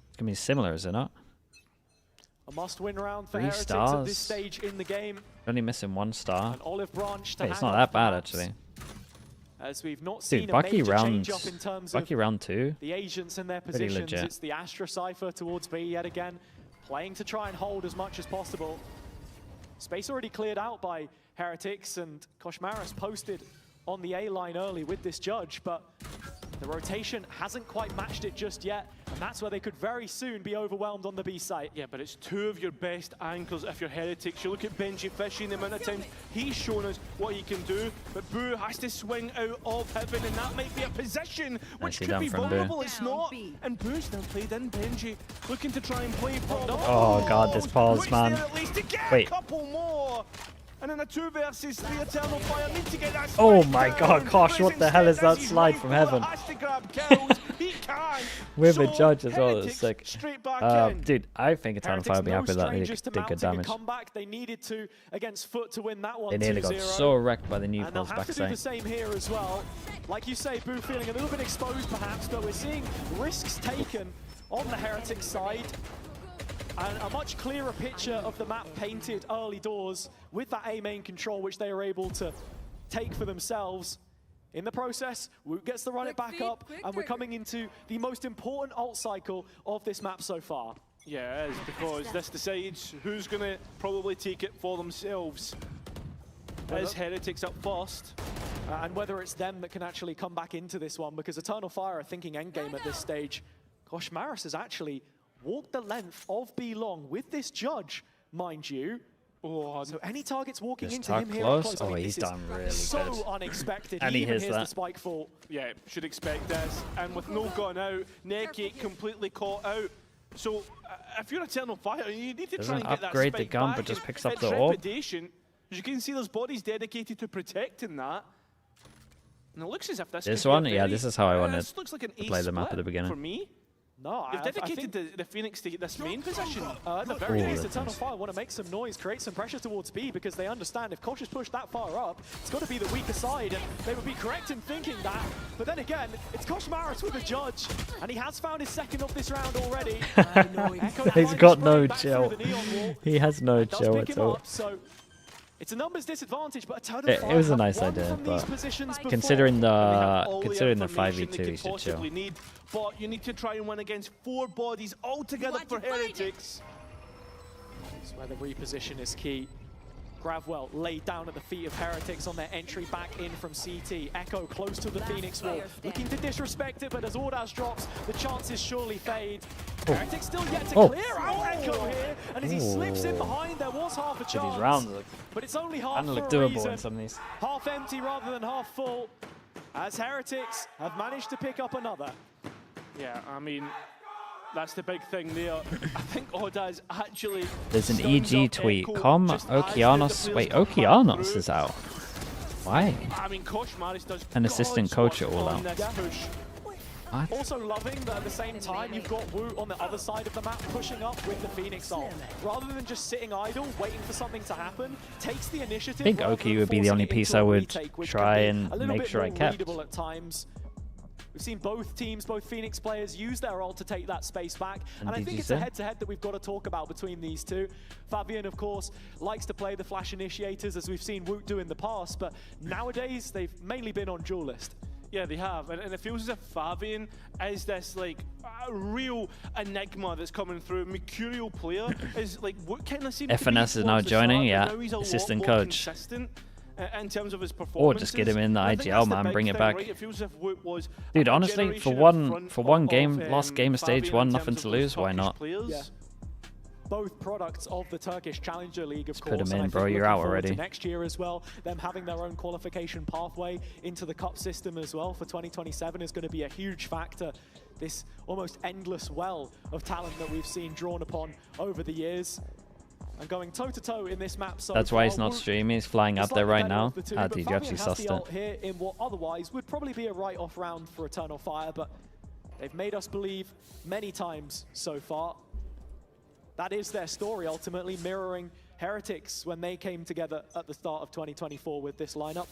It's gonna be similar, is it not?
A must-win round for
3
Heretics at
stars.
this stage in the game.
Only missing 1 star.
An olive branch to
Hey, it's
hang
not
off
that bad
the maps,
actually.
As we've not seen
Dude,
a
Bucky
major
round.
change up in terms
Bucky
of
round 2.
the agents and their
Pretty
positions.
legit.
It's the Astra Cypher towards B yet again, playing to try and hold as much as possible. Space already cleared out by Heretics, and Koshmaris posted on the A line early with this Judge, but the rotation hasn't quite matched it just yet, and that's where they could very soon be overwhelmed on the B site.
Yeah, but it's 2 of your best anchors if you're Heretics. You look at Benji Fishy, the amount of times he's shown us what he can do, but Boo has to swing out of heaven, and that might be a position which
Nicely
could
done
be
from Boo.
vulnerable. It's not, and Boo's now played in Benji, looking to try and play from.
Oh god, this pause, man.
At least to get
Wait.
a couple more. And in a 2 versus 3 Eternal Fire need to get that
Oh
spike
my
down.
god, Kosh, what the hell is that
He's
slide from
rifle,
heaven?
has to grab kills. He can.
With a
So,
Judge as well,
Heretics
that's sick.
straight back in.
Dude, I think Eternal Fire will be happy with that. They
Strangers to
did good
mounting a
damage.
comeback. They needed to against Foot to win that one.
They nearly
2-0.
got so wrecked by the new
And they'll
pulse
have to do the
backside.
same here as well. Like you say, Boo feeling a little bit exposed perhaps, but we're seeing risks taken on the Heretic side. And a much clearer picture of the map painted early doors with that A main control, which they were able to take for themselves. In the process, Woot gets to run it back up, and we're coming into the most important ult cycle of this map so far.
Yeah, it is, because this decides who's going to probably take it for themselves. As Heretics up first.
And whether it's them that can actually come back into this one, because Eternal Fire are thinking endgame at this stage. Koshmaris has actually walked the length of B long with this Judge, mind you.
Oh,
so any targets walking
Just
into
tuck
him here
close.
up close, I
Oh,
mean,
he's
this is
done really
so
good.
unexpected.
And he
even
hits
hears the
that.
spike fall.
Yeah, should expect this. And with no gun out, Neki completely caught out. So if you're Eternal Fire, you need to
Doesn't
try and get that
upgrade the
spike
gun,
back.
but just
and
picks up
it's
the orb.
trepidation. As you can see, there's bodies dedicated to protecting that. And it looks as if this
This
could be a
one? Yeah,
very-
this is how I wanted
this looks like an
to play the map at
split
the beginning.
For me,
No,
they've
I
dedicated
think
the Phoenix to this main position.
at the very
Ooh,
least,
that's
Eternal
nice.
Fire want to make some noise, create some pressure towards B, because they understand if Kosh is pushed that far up, it's got to be the weaker side, and they would be correct in thinking that. But then again, it's Koshmaris with a Judge, and he has found his second of this round already.
He's got no chill. He has no
Does
chill
pick
at
him
all.
up, so it's a numbers disadvantage, but Eternal
It
Fire
was a
have
nice
won
idea,
from
but
these positions before.
considering
They have
the
all
considering the
information
5v2,
they
he
could
should chill.
possibly need, but you need to try and win against 4 bodies altogether for Heretics.
That's where the reposition is key. Gravwell laid down at the feet of Heretics on their entry back in from CT. Ekko close to the Phoenix wall, looking to disrespect it, but as Ordaz drops, the chances surely fade. Heretics still yet to clear out Ekko here, and as he slips in behind, there was half a
These
chance.
rounds look
But it's only half
kind of
for
look
a
doable
reason.
in some of these.
Half empty rather than half full, as Heretics have managed to pick up another.
Yeah, I mean, that's the big thing there. I think Ordaz actually.
There's an
stuns
EG
up
tweet.
Ekko
Com
just as the
Okeanos.
players
Wait,
come back
Okeanos
through.
is out. Why?
I mean, Koshmaris does
An assistant
God's
coach
work
at all
on
out.
this push.
What?
Also loving that at the same time you've got Woot on the other side of the map pushing up with the Phoenix ult. Rather than just sitting idle, waiting for something to happen, takes the initiative.
I think
rather
Oki
than
would be the
forcing
only
it
piece
into
I
a
would
retake, which
try
can be
and
a little
make
bit
sure I
more
kept.
readable at times. We've seen both teams, both Phoenix players, use their ult to take that space back. And I think it's a head-to-head that we've got to talk about between these two. Fabian, of course, likes to play the flash initiators, as we've seen Woot do in the past, but nowadays they've mainly been on duelist.
Yeah, they have, and it feels as if Fabian is this like a real enigma that's coming through. Mercurial player is like what kind of seems
FNS is now joining, yeah, assistant coach.
In terms of his
Or just get him in the IGL, man, bring it back.
Right? It feels as if Woot was
dude, honestly, for one game, last game of stage 1, nothing to lose, why not?
Yeah. Both products of the Turkish Challenger League, of course.
Put them in, bro, you're out already.
Next year as well, them having their own qualification pathway into the cup system as well for 2027 is going to be a huge factor. This almost endless well of talent that we've seen drawn upon over the years. And going toe-to-toe in this map. So
that's why he's not streaming, he's flying up there right now. Ah, dude, you actually sussed it.
Here in what otherwise would probably be a write-off round for Eternal Fire, but they've made us believe many times so far. That is their story, ultimately mirroring Heretics when they came together at the start of 2024 with this lineup.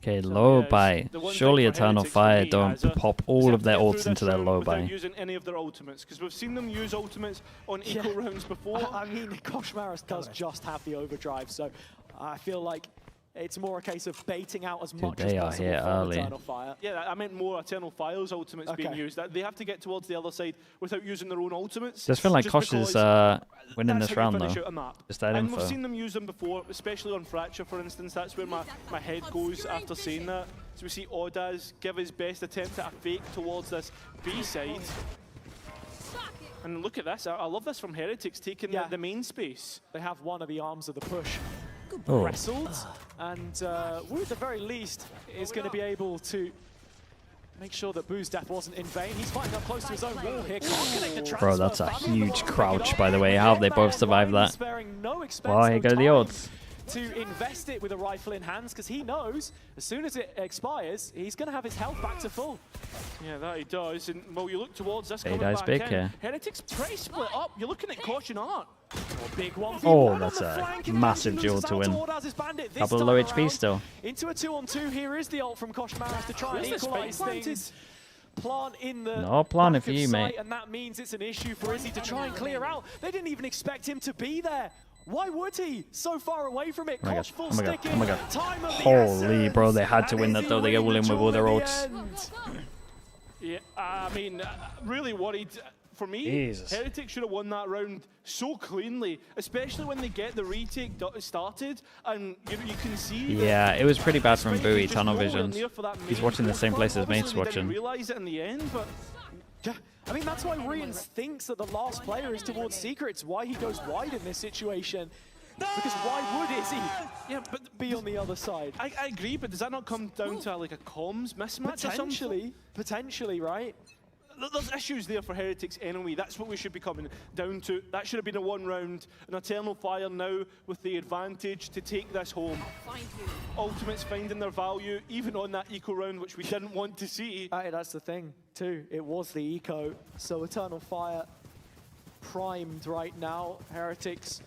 Okay, low buy. Surely Eternal Fire don't pop all of their ults into their low buy.
Using any of their ultimates, because we've seen them use ultimates on equal rounds before.
I mean, Koshmaris does just have the overdrive, so I feel like it's more a case of baiting out as much as possible for Eternal Fire.
Yeah, I meant more Eternal Fire's ultimates being used. They have to get towards the other side without using their own ultimates.
Just feel like Kosh is winning this round, though. Just that info.
And we've seen them use them before, especially on Fracture, for instance. That's where my head goes after saying that. So we see Audaz give his best attempt at a fake towards this B side. And look at this. I love this from Heretics, taking the main space.
They have one of the arms of the push.
Oh.
Wrestled, and Woot at the very least is going to be able to make sure that Boo's death wasn't in vain. He's fighting up close to his own wall here.
Bro, that's a huge crouch, by the way. How have they both survived that? Wow, here go the odds.
To invest it with a rifle in hands, because he knows as soon as it expires, he's going to have his health back to full.
Yeah, that he does. And well, you look towards this
Hey,
coming back
big
in.
here.
Heretics pretty split up. You're looking at Caution Art.
Big one.
Oh, that's a massive duel to win. Couple of low HP still.
Into a 2-on-2. Here is the ult from Koshmaris to try and equalize things. Plant in the
no planning for you, mate.
And that means it's an issue for Izzy to try and clear out. They didn't even expect him to be there. Why would he? So far away from it.
Oh my god,
full
oh my god,
sticking.
oh my god. Holy, bro, they had to win that, though. They go all in with all their ults.
Yeah, I mean, really worried. For me,
Jesus.
Heretics should have won that round so cleanly, especially when they get the retake started, and you can see.
Yeah, it was pretty bad from Bowie, tunnel visions. He's watching the same place as mate's watching.
Didn't realize it in the end, but.
Yeah, I mean, that's why Rian thinks that the last player is towards Secrets, why he goes wide in this situation. Because why would Izzy be on the other side?
I agree, but does that not come down to like a comms mismatch or something?
Potentially, right?
There's issues there for Heretics anyway. That's what we should be coming down to. That should have been a one round. An Eternal Fire now with the advantage to take this home. Ultimates finding their value, even on that eco round, which we didn't want to see.
That's the thing, too. It was the eco. So Eternal Fire primed right now. Heretics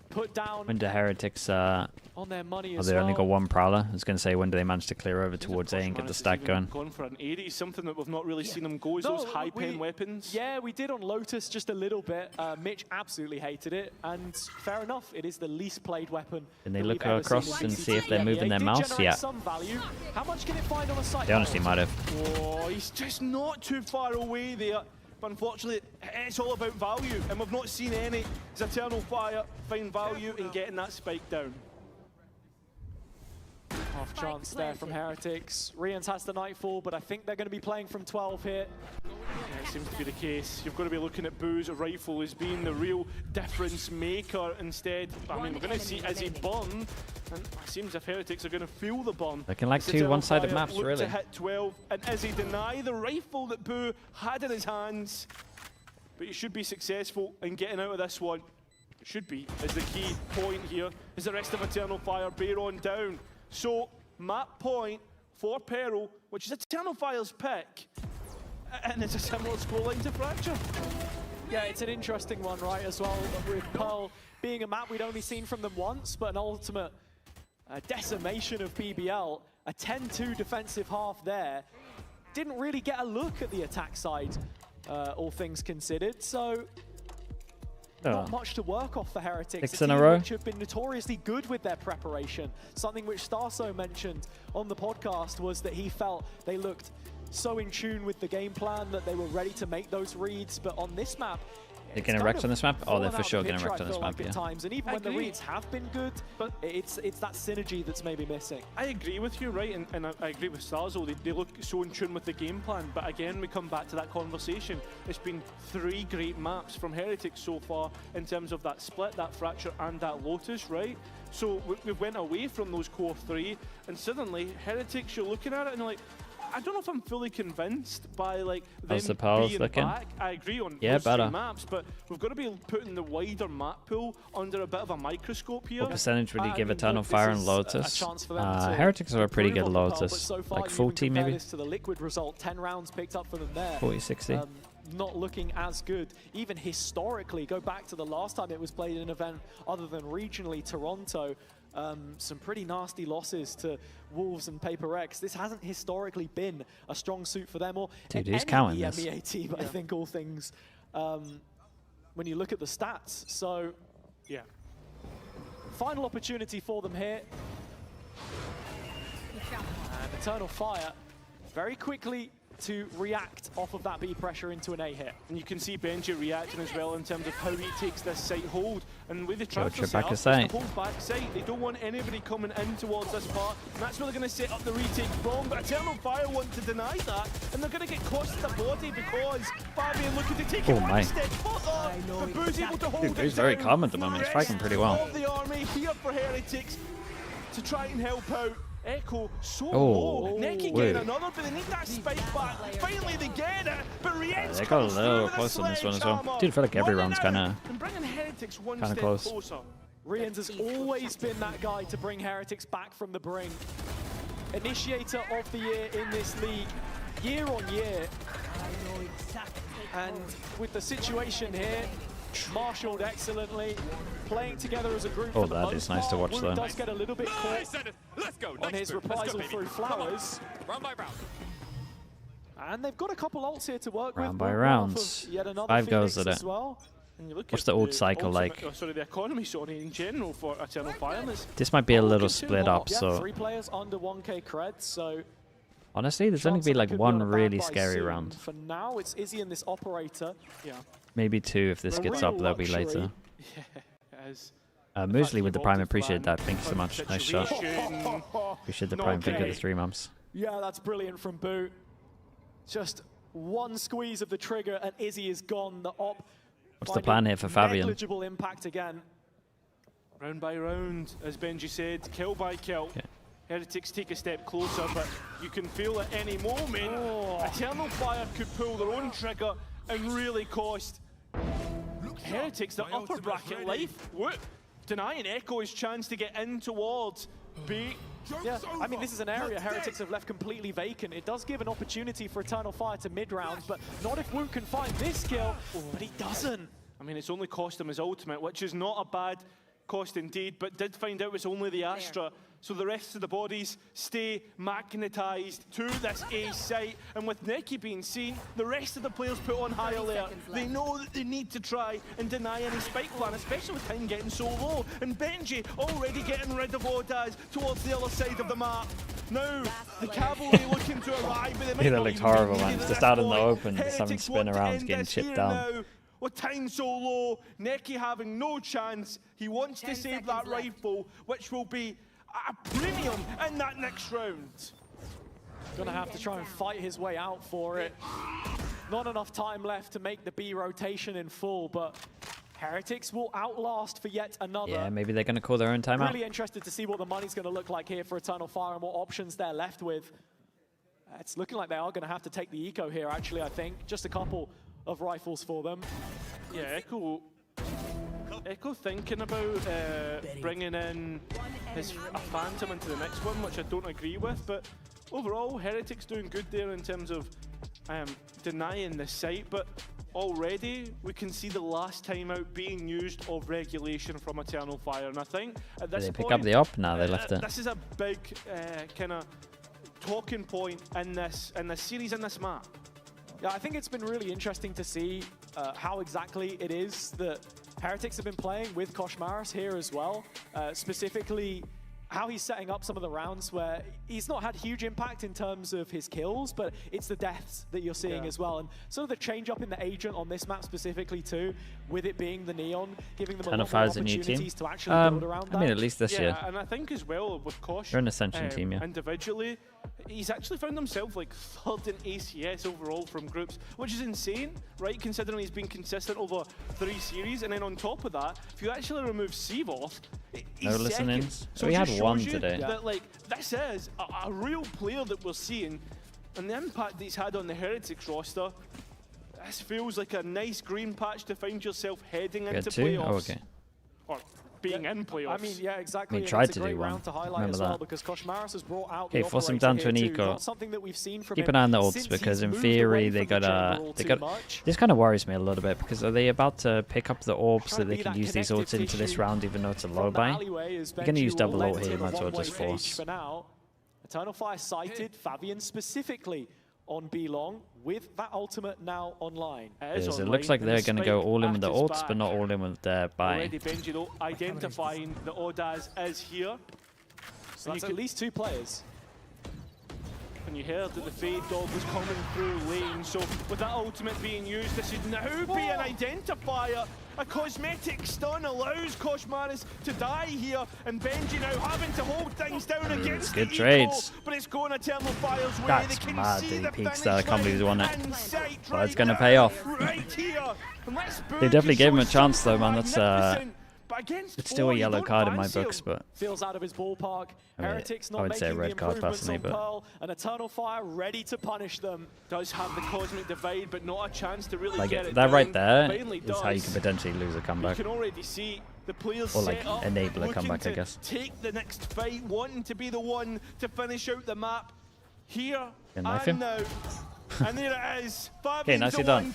put down
When do Heretics
on their money
oh,
as
they
well.
only got one Prowler. I was going to say, when do they manage to clear over towards A and get the stack going?
Gone for an 80, something that we've not really seen them go, is those high pen weapons.
Yeah, we did on Lotus just a little bit. Mitch absolutely hated it, and fair enough, it is the least played weapon.
Can they look across and see if they're moving their mouse? Yeah.
Some value. How much can it find on a site?
They honestly might have.
Oh, he's just not too far away there. But unfortunately, it's all about value, and we've not seen any. Does Eternal Fire find value in getting that spike down?
Half chance there from Heretics. Rians has the Nightfall, but I think they're going to be playing from 12 here.
Yeah, it seems to be the case. You've got to be looking at Boo's rifle as being the real difference maker instead. I mean, we're going to see Izzy burn, and it seems if Heretics are going to feel the burn.
Looking like two one-sided maps,
look
really.
To hit 12, and Izzy deny the rifle that Boo had in his hands. But he should be successful in getting out of this one. It should be, is the key point here. Is the rest of Eternal Fire Baron down? So, map point for Peril, which is Eternal Fire's pick, and it's a similar scoreline to Fracture.
Yeah, it's an interesting one, right, as well, with Pearl being a map we'd only seen from them once, but an ultimate decimation of BBL, a 10-2 defensive half there. didn't really get a look at the attack side, all things considered. So not much to work off for Heretics.
6 in a row.
Which have been notoriously good with their preparation. Something which Starso mentioned on the podcast was that he felt they looked so in tune with the game plan that they were ready to make those reads. But on this map,
they're getting wrecked on this map? Oh, they're for sure getting wrecked on this map,
at times. And even when the reads have been good, but it's that synergy that's maybe missing.
I agree with you, right? And I agree with Starzo. They look so in tune with the game plan. But again, we come back to that conversation. It's been 3 great maps from Heretics so far in terms of that split, that fracture, and that Lotus, right? So we went away from those core 3, and suddenly Heretics, you're looking at it and you're like, I don't know if I'm fully convinced by like them
the powers
being
looking?
back. I agree on
Yeah,
those 3
better.
maps, but we've got to be putting the wider map pool under a bit of a microscope here.
What percentage would you give Eternal
look,
Fire
this
and
is
Lotus?
a chance for them to
Heretics are a pretty good
improve on the pole, but
Lotus.
so far
Like
you
40
compare
maybe?
this to the Liquid result, 10 rounds picked up for them there.
40, 60.
Not looking as good. Even historically, go back to the last time it was played in an event other than regionally, Toronto. Some pretty nasty losses to Wolves and Paper X. This hasn't historically been a strong suit for them, or
Dude, who's
any
counting this?
EMEA team, I think, all things, when you look at the stats. So,
yeah.
Final opportunity for them here. And Eternal Fire very quickly to react off of that B pressure into an A hit.
And you can see Benji reacting as well in terms of how he takes this site hold. And with the
Go
transfer
back
setup,
a
it's
site.
the hold back site. They don't want anybody coming in towards this part. And that's where they're going to set up the retake from. But Eternal Fire want to deny that. And they're going to get costed a body because Fabian looking to take it one step further. But Boo's able to hold
Dude,
it
Boo's very
down.
calm at the moment. He's fighting pretty well.
Of the army here for Heretics to try and help out. Ekko so
Oh,
low. Neki
Woot.
getting another, but they need that spike back. Finally they get it, but Rietz
They got a
comes
little
through with
close on this one as well.
sledgehammer.
Dude, I feel like every
Running
round's
out
kinda
and bringing Heretics one
kinda
step
close.
closer.
Rians has always been that guy to bring Heretics back from the brink. Initiator of the year in this league, year on year. And with the situation here, marshaled excellently, playing together as a group.
Oh,
for the
that
most
is nice to
part.
watch
Woot
though.
does get a little bit caught
Let's go.
on his reprisal through flowers.
Round by round.
And they've got a couple ults here to work
Round
with.
by
Woot
rounds.
off of yet another
5 goes
Phoenix
at
as
it.
well.
And you look
What's
at
the old cycle
ultimate-
like?
sorry, the economy, in general for Eternal Fire.
This might be a little
consume
split
more.
up,
Yeah,
so
3 players under 1k creds, so
honestly, there's only
chance
be
that
like
could be
one
on a bad
really
buy
scary
soon.
round.
For now, it's Izzy and this operator.
Yeah.
Maybe 2 if this
A
gets
real
up, that'll be
luxury.
later.
As
Muesli with the Prime, appreciate that. Thank you so much. Nice shot.
situation.
Appreciate the
Not
Prime, thank you for
great.
the 3 months.
Yeah, that's brilliant from Boot. Just one squeeze of the trigger and Izzy is gone. The op.
What's the plan here for Fabian?
Negligible impact again.
Round by round, as Benji said, kill by kill. Heretics take a step closer, but you can feel at any moment Eternal Fire could pull their own trigger and really cost Heretics the upper bracket life. Woot denying Ekko his chance to get in towards B.
Yeah, I mean, this is an area Heretics have left completely vacant. It does give an opportunity for Eternal Fire to mid-round, but not if Woot can find this kill, but he doesn't.
I mean, it's only cost him his ultimate, which is not a bad cost indeed, but did find out it was only the Astra. So the rest of the bodies stay magnetized to this A site. And with Neki being seen, the rest of the players put on high alert. They know that they need to try and deny any spike plan, especially with time getting so low. And Benji already getting rid of Odaz towards the other side of the map. Now, the cavalry looking to arrive, but they might
Yeah, that
not
looks
even be
horrible,
needed
man.
at
It's
this
just out in the
point.
open, just having
Heretics
spin
want to
around,
end
getting
this
chipped
here
down.
now. With time so low, Neki having no chance. He wants to save that rifle, which will be a premium in that next round.
Gonna have to try and fight his way out for it. Not enough time left to make the B rotation in full, but Heretics will outlast for yet another.
Yeah, maybe they're going to call their own timeout.
Really interested to see what the money's going to look like here for Eternal Fire and what options they're left with. It's looking like they are going to have to take the eco here, actually, I think. Just a couple of rifles for them.
Yeah, Ekko thinking about bringing in a Phantom into the next one, which I don't agree with, but overall, Heretics doing good there in terms of denying the site, but already we can see the last time out being used of regulation from Eternal Fire, and I think at this
Did they pick
point,
up the op? No, they left it.
This is a big kind of talking point in this series, in this map.
Yeah, I think it's been really interesting to see how exactly it is that Heretics have been playing with Koshmaris here as well. Specifically, how he's setting up some of the rounds where he's not had huge impact in terms of his kills, but it's the deaths that you're seeing as well. And sort of the change up in the agent on this map specifically too, with it being the Neon, giving them a lot more opportunities to actually build around that.
I mean, at least this year.
And I think as well with Kosh,
they're an Ascension team, yeah.
Individually, he's actually found himself like third in ACS overall from groups, which is insane, right? Considering he's been consistent over 3 series, and then on top of that, if you actually remove Seavoth, he's
no listenings.
So
we had one
today.
today.
That like this is a real player that we're seeing, and the impact that he's had on the Heretics roster. This feels like a nice green patch to find yourself heading into playoffs.
Oh, okay.
Or being in playoffs.
I mean, yeah, exactly.
I mean, tried to
great
do one.
round to highlight
Remember
as well,
that.
because Koshmaris has brought out
Okay, force him down to an eco.
Something that we've seen from
Keep an eye on the ults, because in theory they got this kind of worries me a little bit, because are they about to pick up the orb so they can use these ults into this round even though it's a low buy? You're going to use double ult here, you might as well just force.
Eternal Fire sighted Fabian specifically on B-Long with that ultimate now online.
It looks like they're going to go all in with the ults, but not all in with their buy.
Already Benji though, identifying the Odaz is here.
So that's at least 2 players.
And you heard that the Fade Dog was coming through lane, so with that ultimate being used, this should now be an identifier. A cosmetic stun allows Koshmaris to die here, and Benji now having to hold things down against
good
the
trades.
Eco, but it's going Eternal Fire's way.
That's
they can
mad
see
that
the
he peaks that. I can't believe he's won it.
sight
But it's
right
going to
now,
pay off.
Right here.
They definitely gave him a chance though, man. That's
But against
it's still a yellow card in my books, but
feels out of his ballpark.
I mean,
Heretics
I
not
would say a
making
red
the
card
improvements
personally,
on
but
Pearl, and Eternal Fire ready to punish them.
Does have the Cosmic Divide, but not a chance to really
like
get it
that
done.
right there
Finally
is how you could potentially lose a
You
comeback.
can already see the players
Or, like,
set up,
enable a
looking
comeback, I
to
guess.
take the next fight, wanting to be the one to finish out the map here
Can knife
and
him?
now. And there it is.
Okay, nicely done.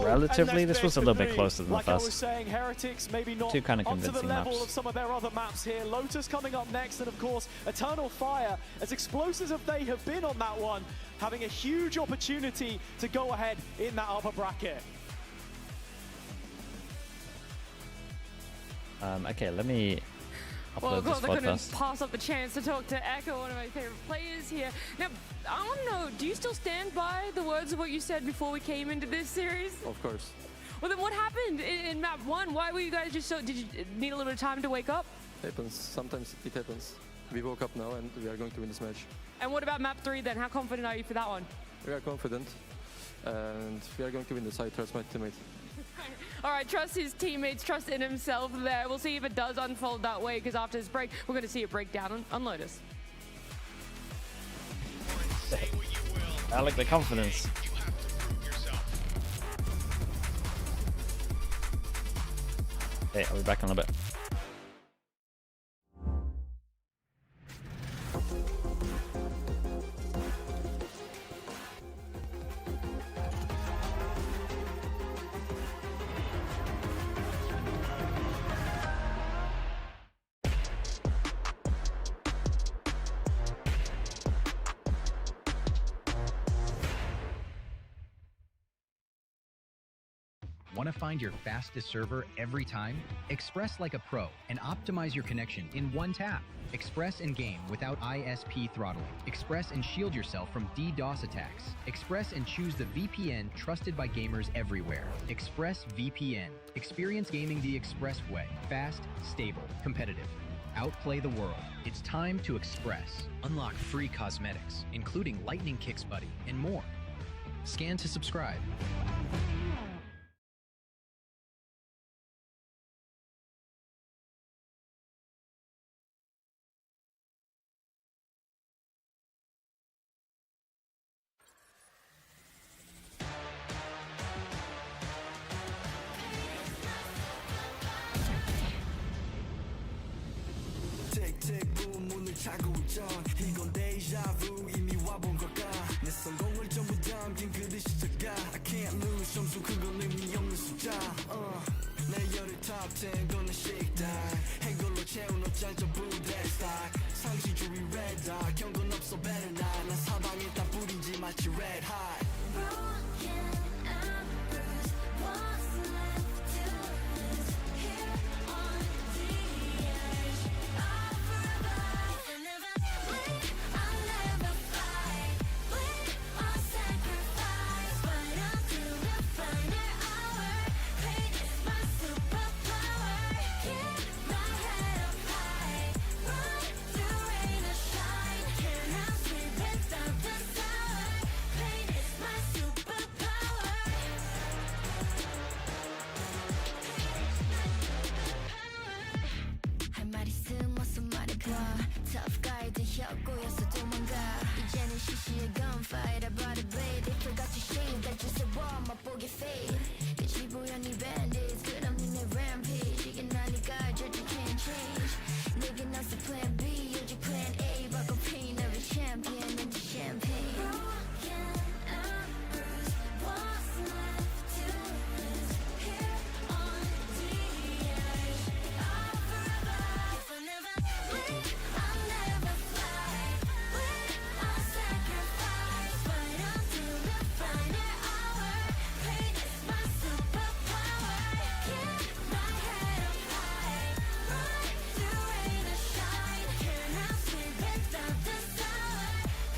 Relatively, this was a little bit closer than
Like
the
I was
first.
saying, Heretics maybe not
2 kind of
onto the
convincing
level
maps.
of some of their other maps here. Lotus coming up next, and of course, Eternal Fire, as explosive as they have been on that one, having a huge opportunity to go ahead in that upper bracket.
Okay, let me
Well,
upload
of
this
course, I couldn't
podcast.
pass up the chance to talk to Ekko, one of my favorite players here. Now, I want to know, do you still stand by the words of what you said before we came into this series?
Of course.
Well, then what happened in map 1? Why were you guys just so... Did you need a little bit of time to wake up?
Happens. Sometimes it happens. We woke up now and we are going to win this match.
And what about map 3 then? How confident are you for that one?
We are confident and we are going to win this. I trust my teammate.
All right, trust his teammates, trust in himself there. We'll see if it does unfold that way, because after this break, we're going to see it break down on Lotus.
I like the confidence. Okay, I'll be back in a bit.
Want to find your fastest server every time? Express like a pro and optimize your connection in one tap. Express and game without ISP throttling. Express and shield yourself from DDoS attacks. Express and choose the VPN trusted by gamers everywhere. Express VPN. Experience gaming the Express way. Fast, stable, competitive. Outplay the world. It's time to Express. Unlock free cosmetics, including Lightning Kicks Buddy and more. Scan to subscribe.
차고 있던 이건 데자부 이미 와본 걸까 내 성공을 전부 담긴 그릇이 작아 I can't lose 점수 그건 의미 없는 숫자 내 열의 top 10 거는 식단 해골로 채운 옷잘 전부 내 스타일 상시 주위 red dot 경고는 없어 better not 난 사방에 다 뿌린지 마치 red hot Broken and bruised what's left to lose here on the edge of forever I'll never bleed, I'll never fight bleed or sacrifice but until the final hour pain is my superpower keep my head up high run through rain or shine cannot sleep without the sour pain is my superpower 할 말 있음 어서 말해봐 Tough guy 되었고여서 도망가 이제는 시시해 gunfight about it blade They forgot to shave that just a wall 맛보게 fade 끝이 보여 네 bandits 끝없는 내 rampage 이게 나니까 judge you can't change 내게 나서 plan B 오직 plan A 바꿔 pain every champion into champagne Broken and bruised what's left to lose here on the edge of forever I'll never bleed, I'll never fly bleed or sacrifice but until the final hour pain is my superpower keep my head up high run through rain or shine cannot sleep without the sour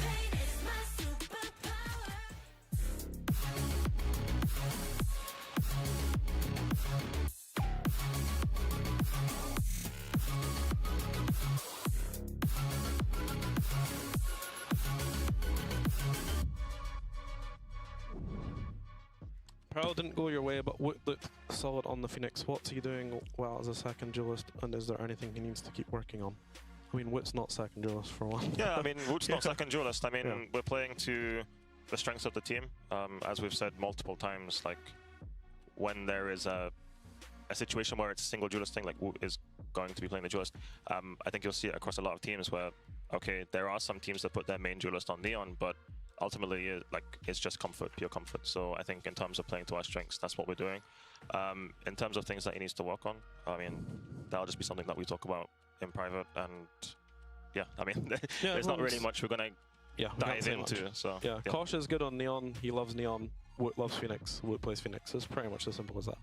pain is my superpower
Pearl didn't go your way, but Woot looked solid on the Phoenix. What's he doing well as a second duelist, and is there anything he needs to keep working on? I mean, Woot's not second duelist for one.
Yeah, I mean, Woot's not second duelist. I mean, we're playing to the strengths of the team. As we've said multiple times, like, when there is a situation where it's a single duelist thing, like Woot is going to be playing the duelist, I think you'll see it across a lot of teams where, okay, there are some teams that put their main duelist on Neon, but ultimately, like, it's just comfort, pure comfort. So I think in terms of playing to our strengths, that's what we're doing. In terms of things that he needs to work on, I mean, that'll just be something that we talk about in private. And yeah, I mean, there's not really much we're gonna dive into. So
yeah, Kosh is good on Neon. He loves Neon. Woot loves Phoenix. Woot plays Phoenix. It's pretty much as simple as that.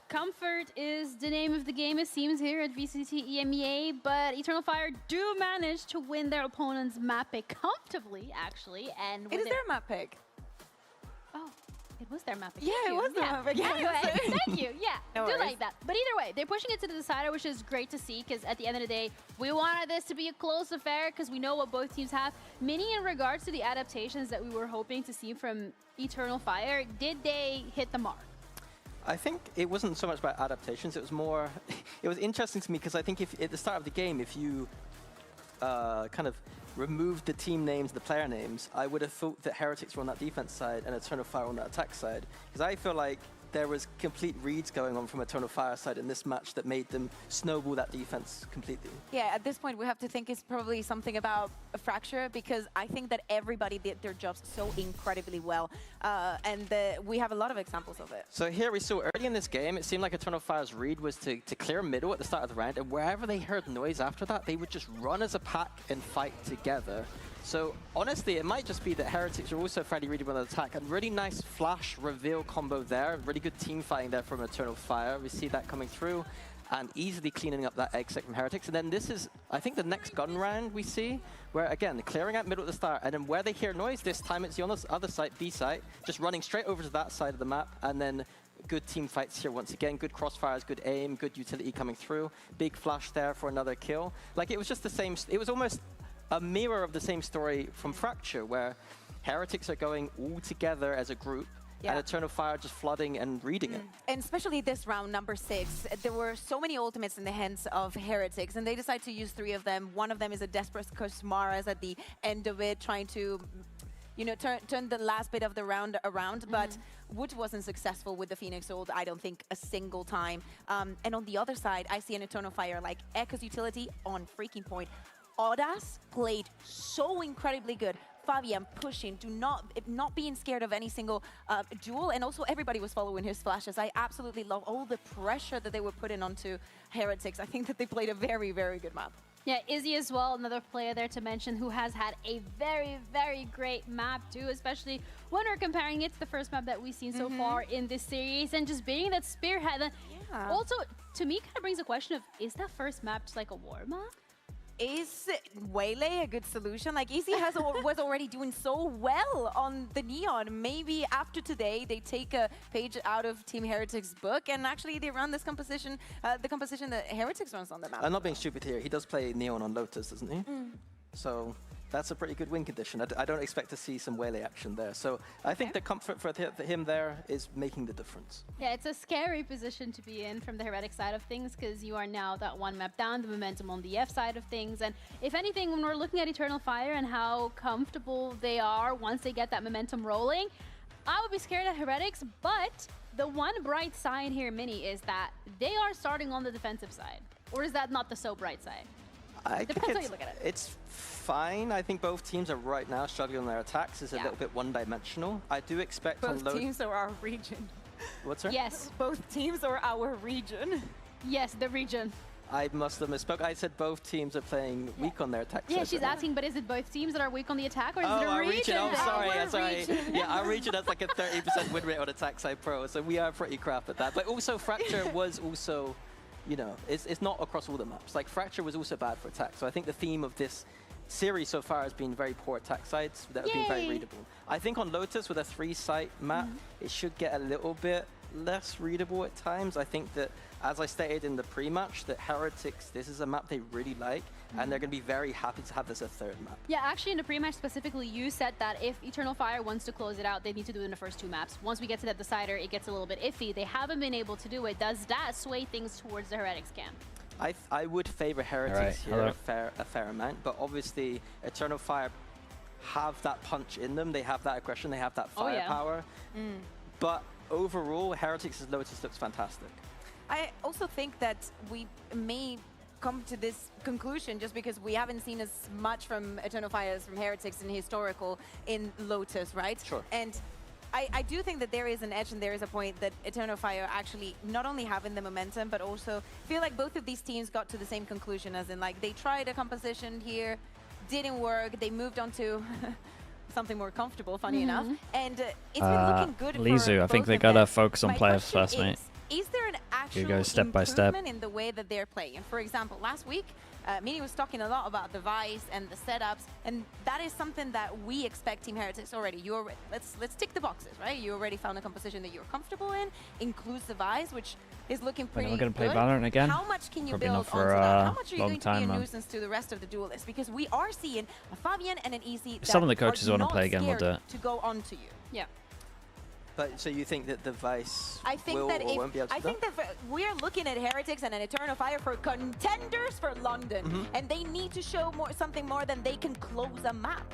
Comfort is the name of the game, it seems, here at VCT EMEA, but Eternal Fire do manage to win their opponent's map pick comfortably, actually. And
It is their map pick.
Oh, it was their map pick.
Yeah,
Thank
it
you.
was their map pick.
Anyway, thank you. Yeah,
No
do
worries.
like that. But either way, they're pushing it to the decider, which is great to see, because at the end of the day, we wanted this to be a close affair, because we know what both teams have. Mini, in regards to the adaptations that we were hoping to see from Eternal Fire, did they hit the mark?
I think it wasn't so much about adaptations, it was more, it was interesting to me because I think if at the start of the game, if you kind of removed the team names, the player names, I would have thought that Heretics were on that defense side and Eternal Fire on that attack side. Because I feel like there was complete reads going on from Eternal Fire side in this match that made them snowball that defense completely.
Yeah, at this point, we have to think it's probably something about a fracture, because I think that everybody did their jobs so incredibly well. And we have a lot of examples of it.
So here we saw early in this game, it seemed like Eternal Fire's read was to clear middle at the start of the round, and wherever they heard noise after that, they would just run as a pack and fight together. So honestly, it might just be that Heretics are also fairly readable on the attack. And really nice flash reveal combo there. Really good team fighting there from Eternal Fire. We see that coming through and easily cleaning up that exit from Heretics. And then this is, I think, the next gun round we see, where again, clearing out middle at the start. And then where they hear noise, this time it's the other side, B site, just running straight over to that side of the map. And then good team fights here once again. Good crossfires, good aim, good utility coming through. Big flash there for another kill. Like, it was just the same, it was almost a mirror of the same story from Fracture, where Heretics are going all together as a group, and Eternal Fire just flooding and reading it.
And especially this round, number 6, there were so many ultimates in the hands of Heretics, and they decided to use 3 of them. One of them is a desperate Cosmaras at the end of it, trying to, you know, turn the last bit of the round around, but Woot wasn't successful with the Phoenix ult, I don't think, a single time. And on the other side, I see an Eternal Fire like Ekko's utility on freaking point. Audas played so incredibly good. Fabian pushing, not being scared of any single duel, and also everybody was following his flashes. I absolutely love all the pressure that they were putting onto Heretics. I think that they played a very, very good map.
Yeah, Izzy as well, another player there to mention who has had a very, very great map too, especially when we're comparing it to the first map that we've seen so far in this series, and just being that spearhead. Also, to me, kind of brings a question of, is that first map just like a warm-up?
Is Waylay a good solution? Like, Izzy was already doing so well on the Neon. Maybe after today, they take a page out of Team Heretics' book and actually they run this composition, the composition that Heretics runs on the map.
I'm not being stupid here. He does play Neon on Lotus, doesn't he? So that's a pretty good win condition. I don't expect to see some Waylay action there. So I think the comfort for him there is making the difference.
Yeah, it's a scary position to be in from the Heretic side of things, because you are now that one map down, the momentum on the F side of things. And if anything, when we're looking at Eternal Fire and how comfortable they are once they get that momentum rolling, I would be scared at Heretics. But the one bright side here, Mini, is that they are starting on the defensive side. Or is that not the so bright side? Depends how you look at it.
It's fine. I think both teams are right now struggling on their attacks. It's a little bit one-dimensional. I do expect on
Both teams are our region.
What's that?
Yes.
Both teams are our region.
Yes, the region.
I must have misspoke. I said both teams are playing weak on their attack.
Yeah, she's asking, but is it both teams that are weak on the attack, or is it
our
a region?
Oh, sorry.
Our
Sorry.
region.
Yeah, our region has like a 30% win rate on attack side pro, so we are pretty crap at that. But also, Fracture was also, you know, it's not across all the maps. Like, Fracture was also bad for attack. So I think the theme of this series so far has been very poor attack sides that have been very readable. I think on Lotus with a 3-site map, it should get a little bit less readable at times. I think that, as I stated in the pre-match, that Heretics, this is a map they really like, and they're going to be very happy to have this a third map.
Yeah, actually in the pre-match specifically, you said that if Eternal Fire wants to close it out, they need to do it in the first 2 maps. Once we get to that decider, it gets a little bit iffy. They haven't been able to do it. Does that sway things towards the Heretics camp?
I would favor Heretics here a fair amount, but obviously Eternal Fire have that punch in them. They have that aggression. They have that firepower. But overall, Heretics' Lotus looks fantastic.
I also think that we may come to this conclusion just because we haven't seen as much from Eternal Fire as from Heretics in historical in Lotus, right?
Sure.
And I do think that there is an edge and there is a point that Eternal Fire actually not only having the momentum, but also feel like both of these teams got to the same conclusion, as in like they tried a composition here, didn't work, they moved on to something more comfortable, funny enough, and it's been looking good
Lizu,
for
I think
both
they
of
gotta
them.
focus on
My
players
question
first, mate.
Is there an actual
go step by step.
improvement in the way that they're playing? For example, last week, Mini was talking a lot about the Vice and the setups, and that is something that we expect Team Heretics already. Let's tick the boxes, right? You already found a composition that you're comfortable in, includes the Vice, which is looking pretty
We're gonna play
good.
Valorant again.
How much can you
Probably
build
not for
onto that? How much are you
long
going
time,
to be a
man.
nuisance to the rest of the duelists? Because we are seeing a Fabian and an Easy
Some of the
that
coaches
are
wanna
not
play again, we'll do
scared
it.
to go on to you.
Yeah.
But so you think that the Vice
I think
will
that
or won't be able to
I think that we are looking at Heretics and an Eternal Fire for contenders for London, and they need to show something more than they can close a map.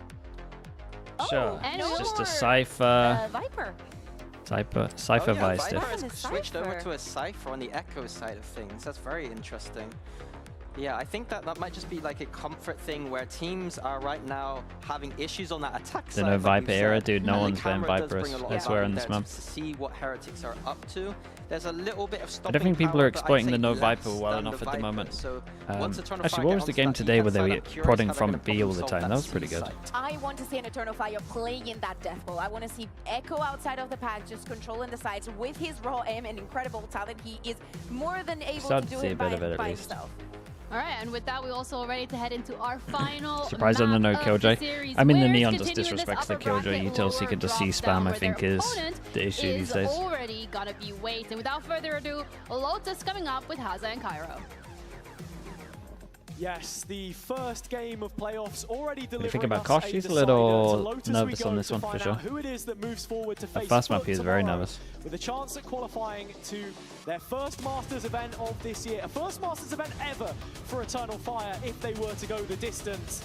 Sure.
And
It's just
more,
a Cypher.
Viper.
Cypher Vice
Viper
diff.
has switched over to a Cypher on the Ekko side of things. That's very interesting. Yeah, I think that might just be like a comfort thing where teams are right now having issues on that attack side.
The no
like
Viper
we've
era,
said,
dude. No
and the
one's playing
camera does
Viper,
bring a lot
I
of
swear,
value
in this
there
map.
to see what Heretics are up to. There's a little bit of
I
stopping
don't think people
power,
are
but I'd
exploiting the
say
no
less
Viper well
than
enough
the
at the
Viper.
moment.
So once Eternal
Actually,
Fire
what
get
was the
onto
game
that
today where
defense
they
side,
were
I'm curious
prodding
how they're
from
gonna
B all the
problem
time?
solve
That was
C
pretty good.
side.
I want to see an Eternal Fire playing in that death ball. I want to see Ekko outside of the pack, just controlling the sides with his raw aim and incredible talent. He is more than able to
Started
do
to see
it
a
by,
bit of it at
by
least.
himself.
All right, and with that, we're also ready to head into our final
Surprised on the no
map of
Killjoy.
series.
I mean, the
Where's
Neon just
continuing this
disrespects the
upper
Killjoy
bracket
util seeker to see
drop down
spam, I
where
think,
their
is
opponent
the issue these days.
already gonna be waiting. Without further ado, Lotus coming up with Haza and Cairo.
Yes, the first game of playoffs already delivering.
What do you think about
us
Kosh?
a
He's a
decider.
little
To Lotus we
nervous
go
on this
to
one for
find
sure.
out who it is that moves forward to
The
face
first map
Foot
he is very
tomorrow,
nervous.
with a chance at qualifying to their first Masters event of this year. A first Masters event ever for Eternal Fire if they were to go the distance.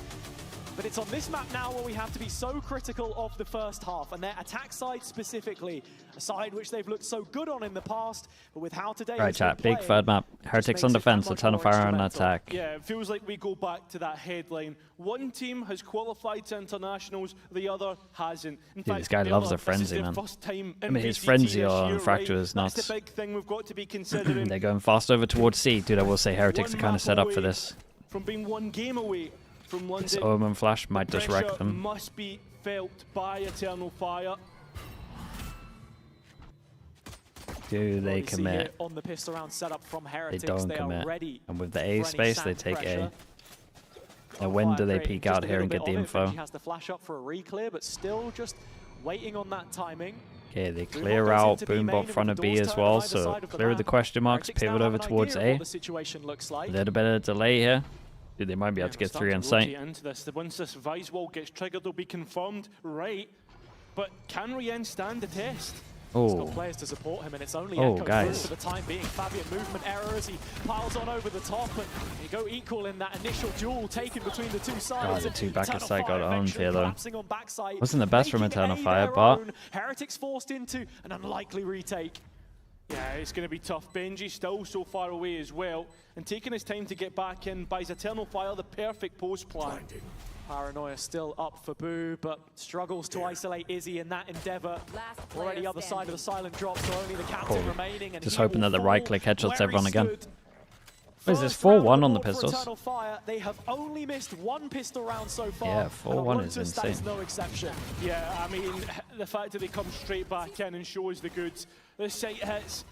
But it's on this map now where we have to be so critical of the first half and their attack side specifically, a side which they've looked so good on in the past, but with how today
Right,
has been
chat. Big
playing,
third map.
it
Heretics
just
on
makes it that
defense,
much
Eternal
more
Fire on
instrumental.
attack.
Yeah, it feels like we go back to that headline. One team has qualified to internationals, the other hasn't. In
Dude,
fact,
this guy loves a
this is
frenzy,
their
man.
first time
I
in
mean, his
VCT
frenzy
this
on
year,
Fracture
right?
is nuts.
That's the big thing we've got to be considering.
They're going fast over towards C. Dude, I will say Heretics are kind of set up for this.
from being one game away from London.
This Omen flash might just wreck
Pressure
them.
must be felt by Eternal Fire.
Do they
Already see here
commit?
on the pistol round setup from
They
Heretics,
don't
are
commit.
ready
And with the
for
A
any
space, they
sand
take
pressure.
A. Now when do they
Creating
peek
just
out
a
here and
little
get the
bit of it.
info?
Benji has to flash up for a re-clear, but still just waiting on that timing.
Okay, they
Boom
clear
goes
out
into B main,
Boombot
and
front
with
of
the
B
doors
as
turned on
well,
either
so
side of the
clear the
map,
question marks,
Heretics
pivot
now
over
have an
towards
idea of
A.
what the situation looks like.
A little bit of delay here. Dude, they might be able to get
Start
3 on
rotate
sight.
into this. Once this Vice wall gets triggered, they'll be confirmed right. But can Rien stand the test?
He's
Oh,
got players to support him, and it's only
Oh,
Ekko
guys.
through for the time being. Fabian movement error as he piles on over the top, and you go equal in that initial duel taken between the two sides.
the two
and
back of
Eternal
sight got
Fire
owned
eventually
here, though.
collapsing on backside,
Wasn't the best from
making
Eternal
A
Fire,
their
but
own. Heretics forced into an unlikely retake.
Yeah, it's going to be tough. Benji still so far away as well, and taking his time to get back in buys Eternal Fire the perfect post plan.
Paranoia still up for Boo, but struggles to isolate Izzy in that endeavor. Already other side of the silent drop, so only the captain
Oh,
remaining. And
just
he
hoping
will
that the
fall
right click headshots
where he
everyone again.
stood.
What is this,
First round
4-1 on the
board for
pistols?
Eternal Fire. They have only missed one pistol round so far.
Yeah,
and
4-1 is
Lotus, that is
insane.
no exception.
Yeah, I mean, the fact that they come straight back in and shows the goods. The sight hits.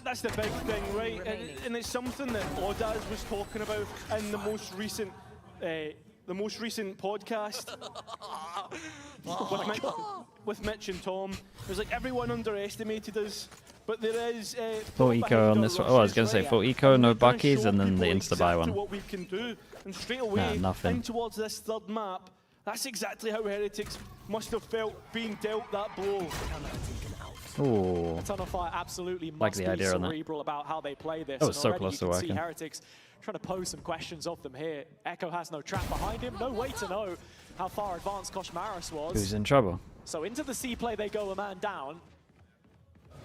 That's the big thing, right? And it's something that Odaz was talking about in the most recent podcast with Mitch and Tom. It was like everyone underestimated us, but there is
full eco on this one. Oh, I was going to say full eco, no buckies, and then the insta-buy
exactly
one.
what we can do, and straight away
nothing.
in towards this third map. That's exactly how Heretics must have felt being dealt that blow.
Ooh.
Eternal Fire absolutely
Like
must
the
be
idea on that.
cerebral about how they play this.
That was
and
so
already
close
you
to
can see
working.
Heretics trying to pose some questions of them here. Ekko has no trap behind him, no way to know how far advanced Koshmaris was.
Who's in trouble?
So into the C play they go, a man down.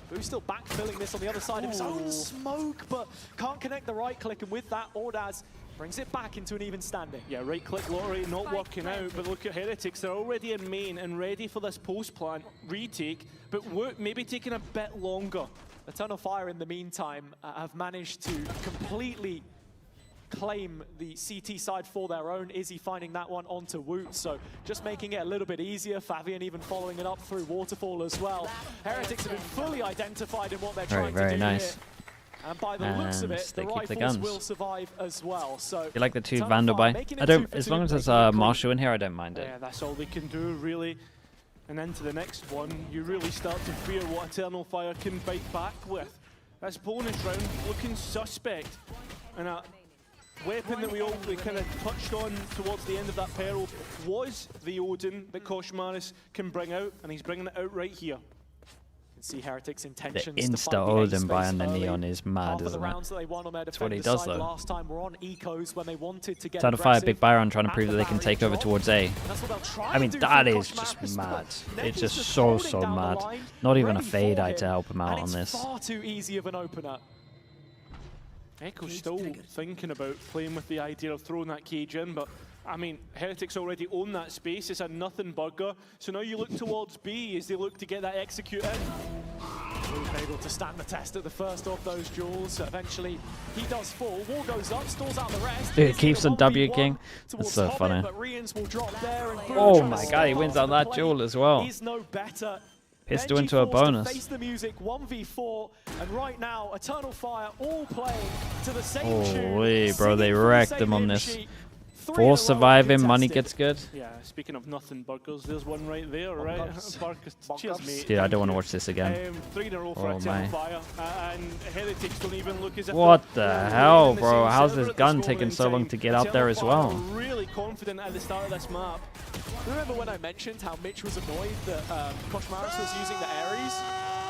Who's still backfilling this on the other side of his own smoke, but can't connect the right click, and with that, Ordaz brings it back into an even standing.
Yeah, right click lottery not working out, but look at Heretics, they're already in main and ready for this post plant retake, but Woot maybe taking a bit longer.
Eternal Fire in the meantime have managed to completely claim the CT side for their own. Izzy finding that one onto Woot, so just making it a little bit easier. Fabian even following it up through Waterfall as well. Heretics have been fully identified in what they're trying to do
very nice.
here. And by the looks of
And
it,
they
the
keep the
rifles
guns.
will survive as well. So
You like the 2
Eternal
Vandal
Fire
by?
making
I
it
don't,
2 for
as
2,
long as there's
making it
Marshall in here, I don't mind it.
Yeah, that's all they can do really. And into the next one, you really start to fear what Eternal Fire can bite back with. This bonus round looking suspect. And a weapon that we kind of touched on towards the end of that peril was the Odin that Koshmaris can bring out, and he's bringing it out right here.
You can see Heretics'
The
intentions to
insta
fight the A
Odin by
space
on the
early.
neon is mad,
Half of the
isn't
rounds
it?
that they won on their
That's what he
defender
does,
side
though.
last time were on ecos when they wanted to get
Eternal Fire,
aggressive
big Byron trying to
at
prove
the
that they can
barrier
take over
drop.
towards A.
And that's what they'll try
I mean,
to do
that
for
is just
Koshmaris,
mad.
but
It's
Nevi's
just so
holding down the
mad.
line,
Not even a
ready
fade
for
eye
him,
to help him out
and
on
it's
this.
far too easy of an opener.
Ekko's still thinking about playing with the idea of throwing that cage in, but I mean, Heretics already own that space. It's a nothing burger. So now you look towards B as they look to get that execute in.
Woot able to stand the test at the first of those duels. Eventually, he does fall. Wall goes up, stalls out the rest.
Dude, it
Izzy
keeps
the
on W
1v1
King. That's
towards
so
Hobbit,
funny.
But Rians will drop there, and Boom
Oh
trying to
my god, he
start
wins
the
on that
play.
duel as well.
He's no better.
Pistol
Benji
into a
forced to
bonus.
face the music, 1v4, and right now, Eternal Fire all playing to the same
Holy,
tune.
bro, they
singing from the
wrecked
same
him on
hymn
this.
sheet. 3 in a
4
row
surviving, money
contested.
gets good.
Yeah, speaking of nothing burgers, there's one right there, right? Cheers, mate.
Dude, I don't want to watch this again.
3 in a row for
Oh
Eternal
my.
Fire, and Heretics don't even look as if
What
they're
the
really
hell,
in the
bro?
same
How's
server
this
at this
gun
moment
taking
in
so long
time.
to get out
Eternal
there as
Fire
well?
are really confident at the start of this map.
Remember when I mentioned how Mitch was annoyed that Koshmaris was using the Ares?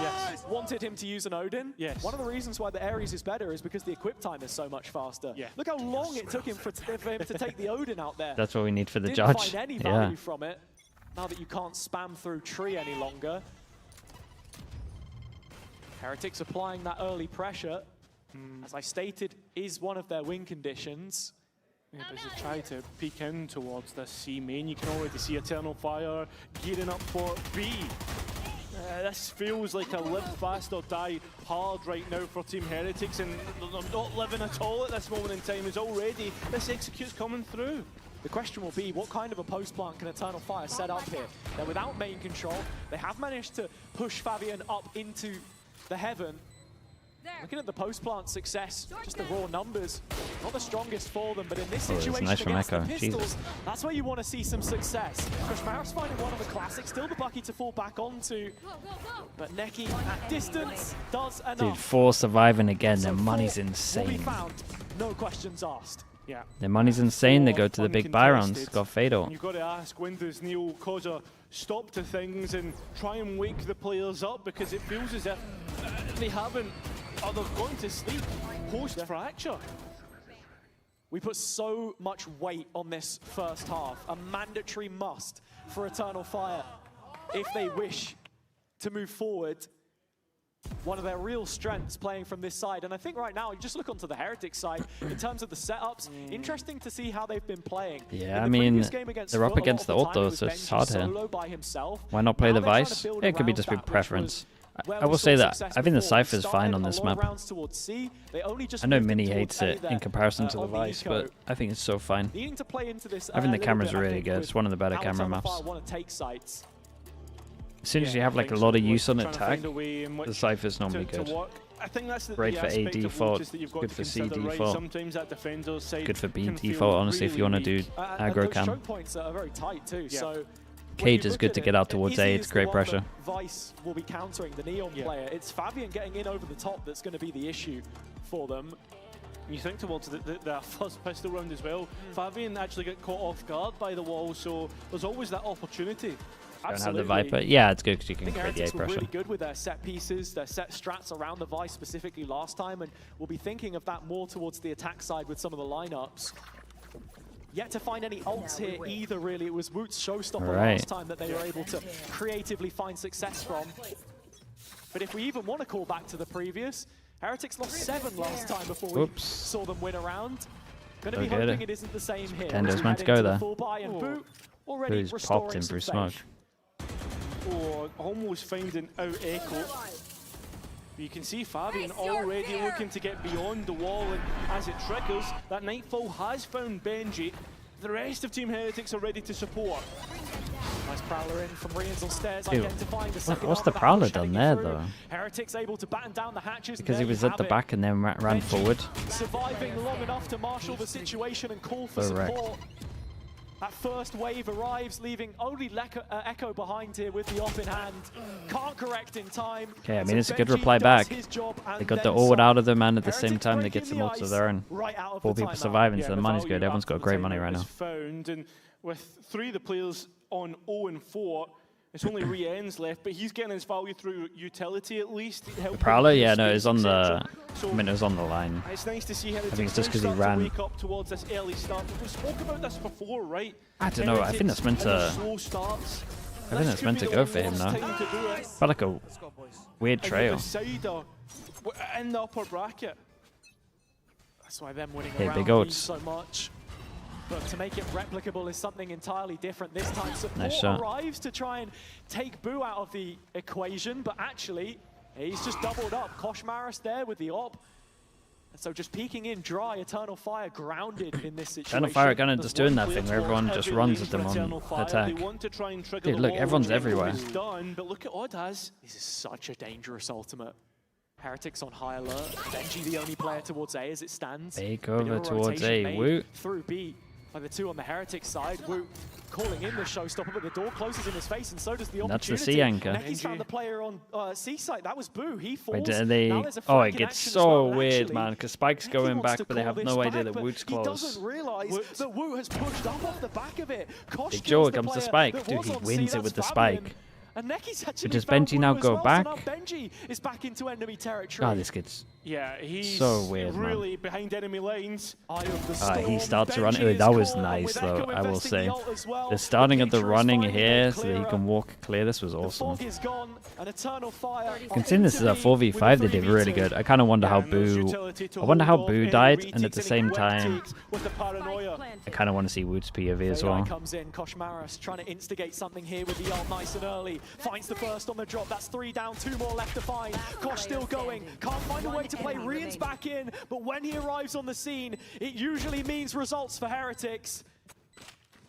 Yes.
Wanted him to use an Odin?
Yes.
One of the reasons why the Ares is better is because the equip time is so much faster.
Yeah.
Look how long it took him for him to take the Odin out there.
That's what we need for the
Didn't
judge.
find any
Yeah.
value from it, now that you can't spam through tree any longer. Heretics applying that early pressure, as I stated, is one of their win conditions.
Yeah, but as they try to peek in towards this C main, you can already see Eternal Fire gearing up for B. This feels like a live fast or die hard right now for Team Heretics, and they're not living at all at this moment in time, as already this execute's coming through.
The question will be, what kind of a post plant can Eternal Fire set up here? They're without main control. They have managed to push Fabian up into the heaven. Looking at the post plant success, just the raw numbers, not the strongest for them, but in this situation
nice from
against the
Ekko.
pistols,
Jesus.
that's where you want to see some success. Koshmarov's finding one of the classics, still the Bucky to fall back onto, but Neki at distance does enough.
Dude, 4 surviving again.
So
Their money's
4 will be
insane.
found, no questions asked.
Yeah.
Their money's insane. They go to the big buy rounds. Got Fatal.
You've got to ask, when does Neil cause a stop to things and try and wake the players up, because it feels as if they haven't, or they're going to sleep post-fracture.
We put so much weight on this first half, a mandatory must for Eternal Fire if they wish to move forward. One of their real strengths playing from this side, and I think right now, you just look onto the Heretics side, in terms of the setups, interesting to see how they've been playing.
Yeah, I mean, they're up against the ult though, so it's hard here. Why not play the Vice? It could be just be preference. I will say that I think the Cypher's fine on this map. I know Mini hates it in comparison to the Vice, but I think it's so fine. I think the camera's really good. It's one of the better camera maps. As soon as you have like a lot of use on attack, the Cypher's normally good.
I think that's
Great for A default, good for C default, good for B default, honestly, if you want to do aggro cam. Cage is good to get out towards A, it's great pressure.
Vice will be countering the Neon player. It's Fabian getting in over the top that's going to be the issue for them.
You think towards the first pistol round as well, Fabian actually got caught off guard by the wall, so there's always that opportunity.
Don't have the Viper. Yeah, it's good because you can create the A
Heretics were
pressure.
really good with their set pieces, their set strats around the Vice specifically last time, and we'll be thinking of that more towards the attack side with some of the lineups. Yet to find any ults here either, really. It was Woot's showstopper last time that they were able to creatively find success from. But if we even want to call back to the previous, Heretics lost 7 last time before we saw them win a round. Going to be hoping it isn't the same here.
Tender's meant to go there.
Already
Who's popped him through smoke.
Oh, almost finding out Ekko. You can see Fabian already looking to get beyond the wall, and as it triggers, that Nightfall has found Benji. The rest of Team Heretics are ready to support.
Nice Prowler in from Rians on stairs,
Dude,
identifying the second
what's
half
the
of that
Prowler
push
done
heading
there
through.
though?
Heretics able to batten down the hatches.
Because he
There
was
you
at the
have
back and then ran forward.
Surviving long enough to marshal the situation and call for
So wrecked.
support. That first wave arrives, leaving only Ekko behind here with the off in hand. Can't correct in time.
Okay, I mean, it's a good
Benji
reply
does
back.
his job and
They got the
then
ult
some.
out of them, and at the same
Heretics
time, they
breaking
get some
the
ults of
ice
their own.
right out of
4
the
people
timeout.
surviving, so the
the
money's
value
good. Everyone's
after
got
the
great money
timeout
right
is
now.
Found, and with 3 of the players on 0 and 4, it's only Rien's left, but he's getting his value through utility at least.
The Prowler, yeah, no, it was on the. I mean, it was on the line.
It's nice to see
I
Heretics
think it's just because he
start to
ran.
wake up towards this early start. But we spoke about this before, right?
I don't know. I think that's meant
Heretics
to.
on the slow starts.
I think that's meant to go for him now. But like a weird trail.
In the upper bracket.
That's why them winning
Yeah,
around
big
means
ults.
so much. But to make it replicable is something entirely different this time. Support
Nice shot.
arrives to try and take Boo out of the equation, but actually, he's just doubled up. Koshmaros there with the op. And so just peeking in dry, Eternal Fire grounded in this situation.
Eternal Fire are kind of just doing that thing where everyone just runs at them on attack. Dude, look, everyone's everywhere.
But look at Odaz.
This is such a dangerous ultimate. Heretics on high alert. Benji the only player towards A as it stands.
Fake
Bit of
over
a
towards
rotation
A.
made
Woot.
through B by the 2 on the Heretic side. Woot calling in the showstopper, but the door closes in his face, and so does the
That's
opportunity.
the C anchor.
Neki's found the player on C side. That was Boo. He falls.
Wait, do they?
Now there's a
Oh,
flank
it
in
gets
action as
so
well, and
weird,
actually,
man. Because Spike's going
wants
back,
to
but they
call
have
this
no idea
back,
that
but
Woot's
he
close.
doesn't realise that Woot has pushed up off the back of it. Kosh
Big
kills
Joe
the
comes to
player
Spike.
that
Dude,
was
he
on C,
wins it
that's
with the
Fabian.
Spike.
And Neki's actually
But does
found
Benji
Woot
now
as
go
well,
back?
So now Benji is back into enemy territory.
Oh, this kid's
Yeah, he's
so weird,
really behind enemy lanes.
He starts to run. That was nice, though, I will say. The starting of the running here so that he can walk clear, this was awesome. Considering this is a 4v5, they did really good. I kind of wonder how Boo died, and at the same time, I kind of want to see Woot's POV as well.
Comes in, Koshmaras trying to instigate something here with the ult nice and early. Finds the first on the drop. That's 3 down, 2 more left to find. Kosh still going. Can't find a way to play. Rian's back in, but when he arrives on the scene, it usually means results for Heretics.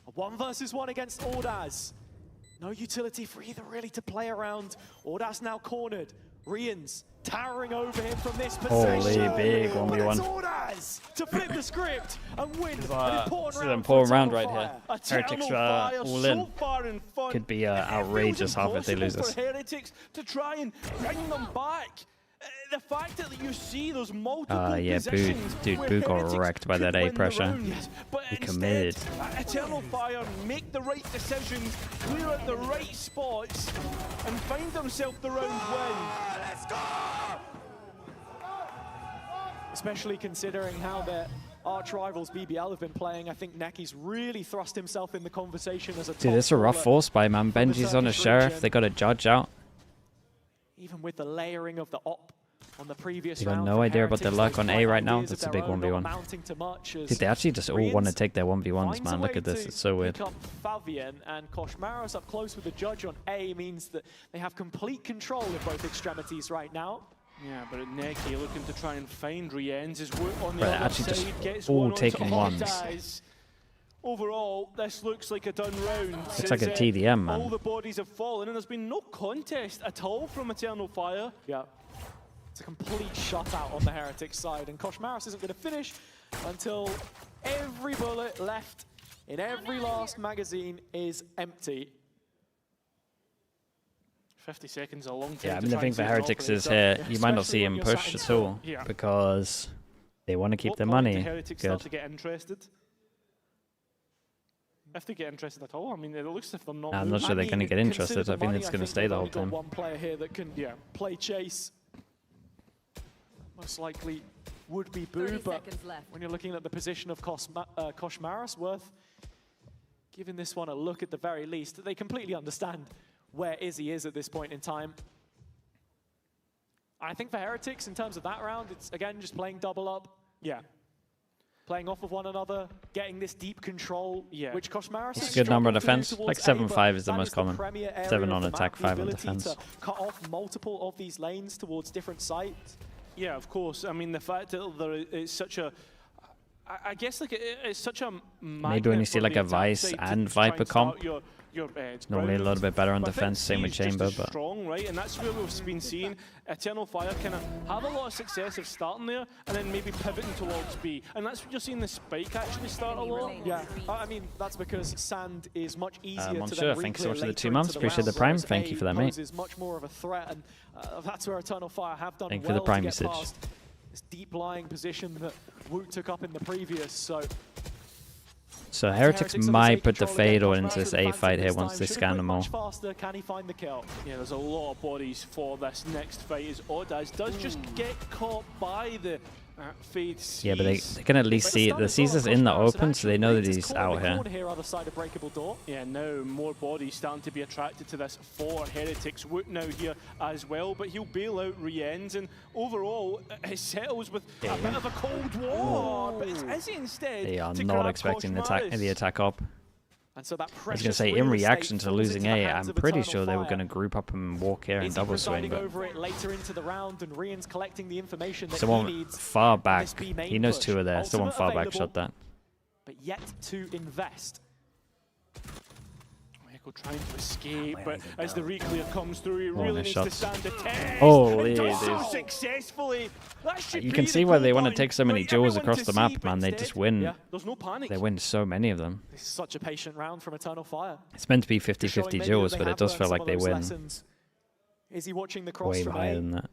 A 1 versus 1 against Ordaz. No utility for either really to play around. Ordaz now cornered. Rian's towering over him from this position.
Holy big 1v1.
Ordaz to flip the script and win
This is an important round right here. Heretics all in. Could be outrageous half if they lose this.
Heretics to try and bring them back. The fact that you see those multiple
yeah, Boo got wrecked by that A pressure. He committed.
Eternal Fire make the right decisions, clear out the right spots, and find themselves the round win.
Let's go! Especially considering how their arch rivals BBL have been playing, I think Neki's really thrust himself in the conversation as a
Dude, this is a rough force buy, man. Benji's on a sheriff. They got a judge out.
Even with the layering of the op on the previous
They got
round
no
for
idea about the
Heretics,
luck on A right now. That's a big 1v1. Dude, they actually just all want to take their 1v1s, man. Look at this. It's so weird.
Fabian and Koshmaras up close with the judge on A means that they have complete control of both extremities right now.
Yeah, but at Neki looking to try and find Rien's is Woot on the
Right,
other
actually
side.
just
Gets
all
one onto
taking ones.
Ordaz. Overall, this looks like a done round.
Looks like a TDM, man.
All the bodies have fallen, and there's been no contest at all from Eternal Fire.
Yeah. It's a complete shutout on the Heretics side, and Koshmaras isn't going to finish until every bullet left in every last magazine is empty.
50 seconds, a long time.
Yeah, I mean, the thing for Heretics is here, you might not see him push at all because they want to keep their money.
Heretics start to get interested? If they get interested at all, I mean, it looks as if they're not.
I'm not sure they're going to get interested. I think it's going to stay the whole time.
One player here that can play chase. Most likely would be Boo, but when you're looking at the position of Koshmaras, worth giving this one a look at the very least. They completely understand where Izzy is at this point in time. I think for Heretics, in terms of that round, it's again just playing double up. Yeah. Playing off of one another, getting this deep control, which Koshmaras
It's a good number on defense. Like 7-5 is the most common. 7 on attack, 5 on defense.
To cut off multiple of these lanes towards different sites.
Yeah, of course. I mean, the fact that there is such a, I guess like it's such a
maybe when you see like a Vice and Viper comp, normally a little bit better on defense, same with Chamber, but
strong, right? And that's where we've been seeing Eternal Fire kind of have a lot of success of starting there and then maybe pivoting towards B. And that's what you're seeing the spike actually start a lot.
Yeah, I mean, that's because Sand is much easier
Monsieur,
to
thanks so much for the 2 months. Appreciate the Prime. Thank you for that, mate.
Is much more of a threat, and that's where Eternal Fire have done
Thank you
well
for the Prime
to get
usage.
past this deep lying position that Woot took up in the previous.
So Heretics might put the Fatal into this A fight here once they scan them all.
Faster, can he find the kill?
Yeah, there's a lot of bodies for this next fight as Ordaz does just get caught by the Fade Seas.
Yeah, but they can at least see it. The Caesar's in the open, so they know that he's out here.
Yeah, now more bodies starting to be attracted to this for Heretics. Woot now here as well, but he'll bail out Rien's, and overall it settles with a bit of a cold war. But it's Izzy instead.
They are not expecting the attack op.
And so that
I was going to say, in reaction to losing A, I'm pretty sure they were going to group up and walk here and double swing, but
over it later into the round, and Rian's collecting the information that
someone
he needs
far back, he knows 2 are there, someone far back shot that.
But yet to invest.
Ekko trying to escape, but as the reclear comes through, he really needs to stand the test.
Holy,
and does so successfully.
You can see why they want to take so many duels across the map, man. They just win.
There's no panic.
They win so many of them.
This is such a patient round from Eternal Fire.
It's meant to be 50-50 duels, but it does feel like they win
Is he watching the cross
way
from
higher
A?
than that.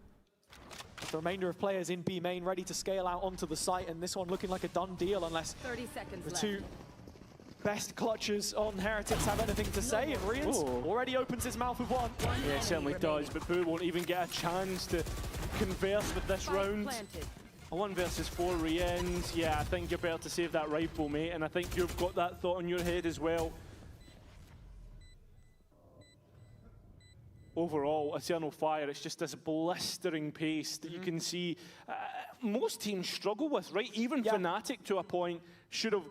The remainder of players in B main ready to scale out onto the site, and this one looking like a done deal unless
30 seconds
the
left.
2 best clutchers on Heretics have anything to say, and Rian's already opens his mouth with one.
Yeah, it certainly does, but Boo won't even get a chance to converse with this round. A 1 versus 4 re-ends. Yeah, I think you're better to save that rifle, mate, and I think you've got that thought in your head as well. Overall, Eternal Fire, it's just this blistering pace that you can see most teams struggle with, right? Even Fnatic, to a point, should have,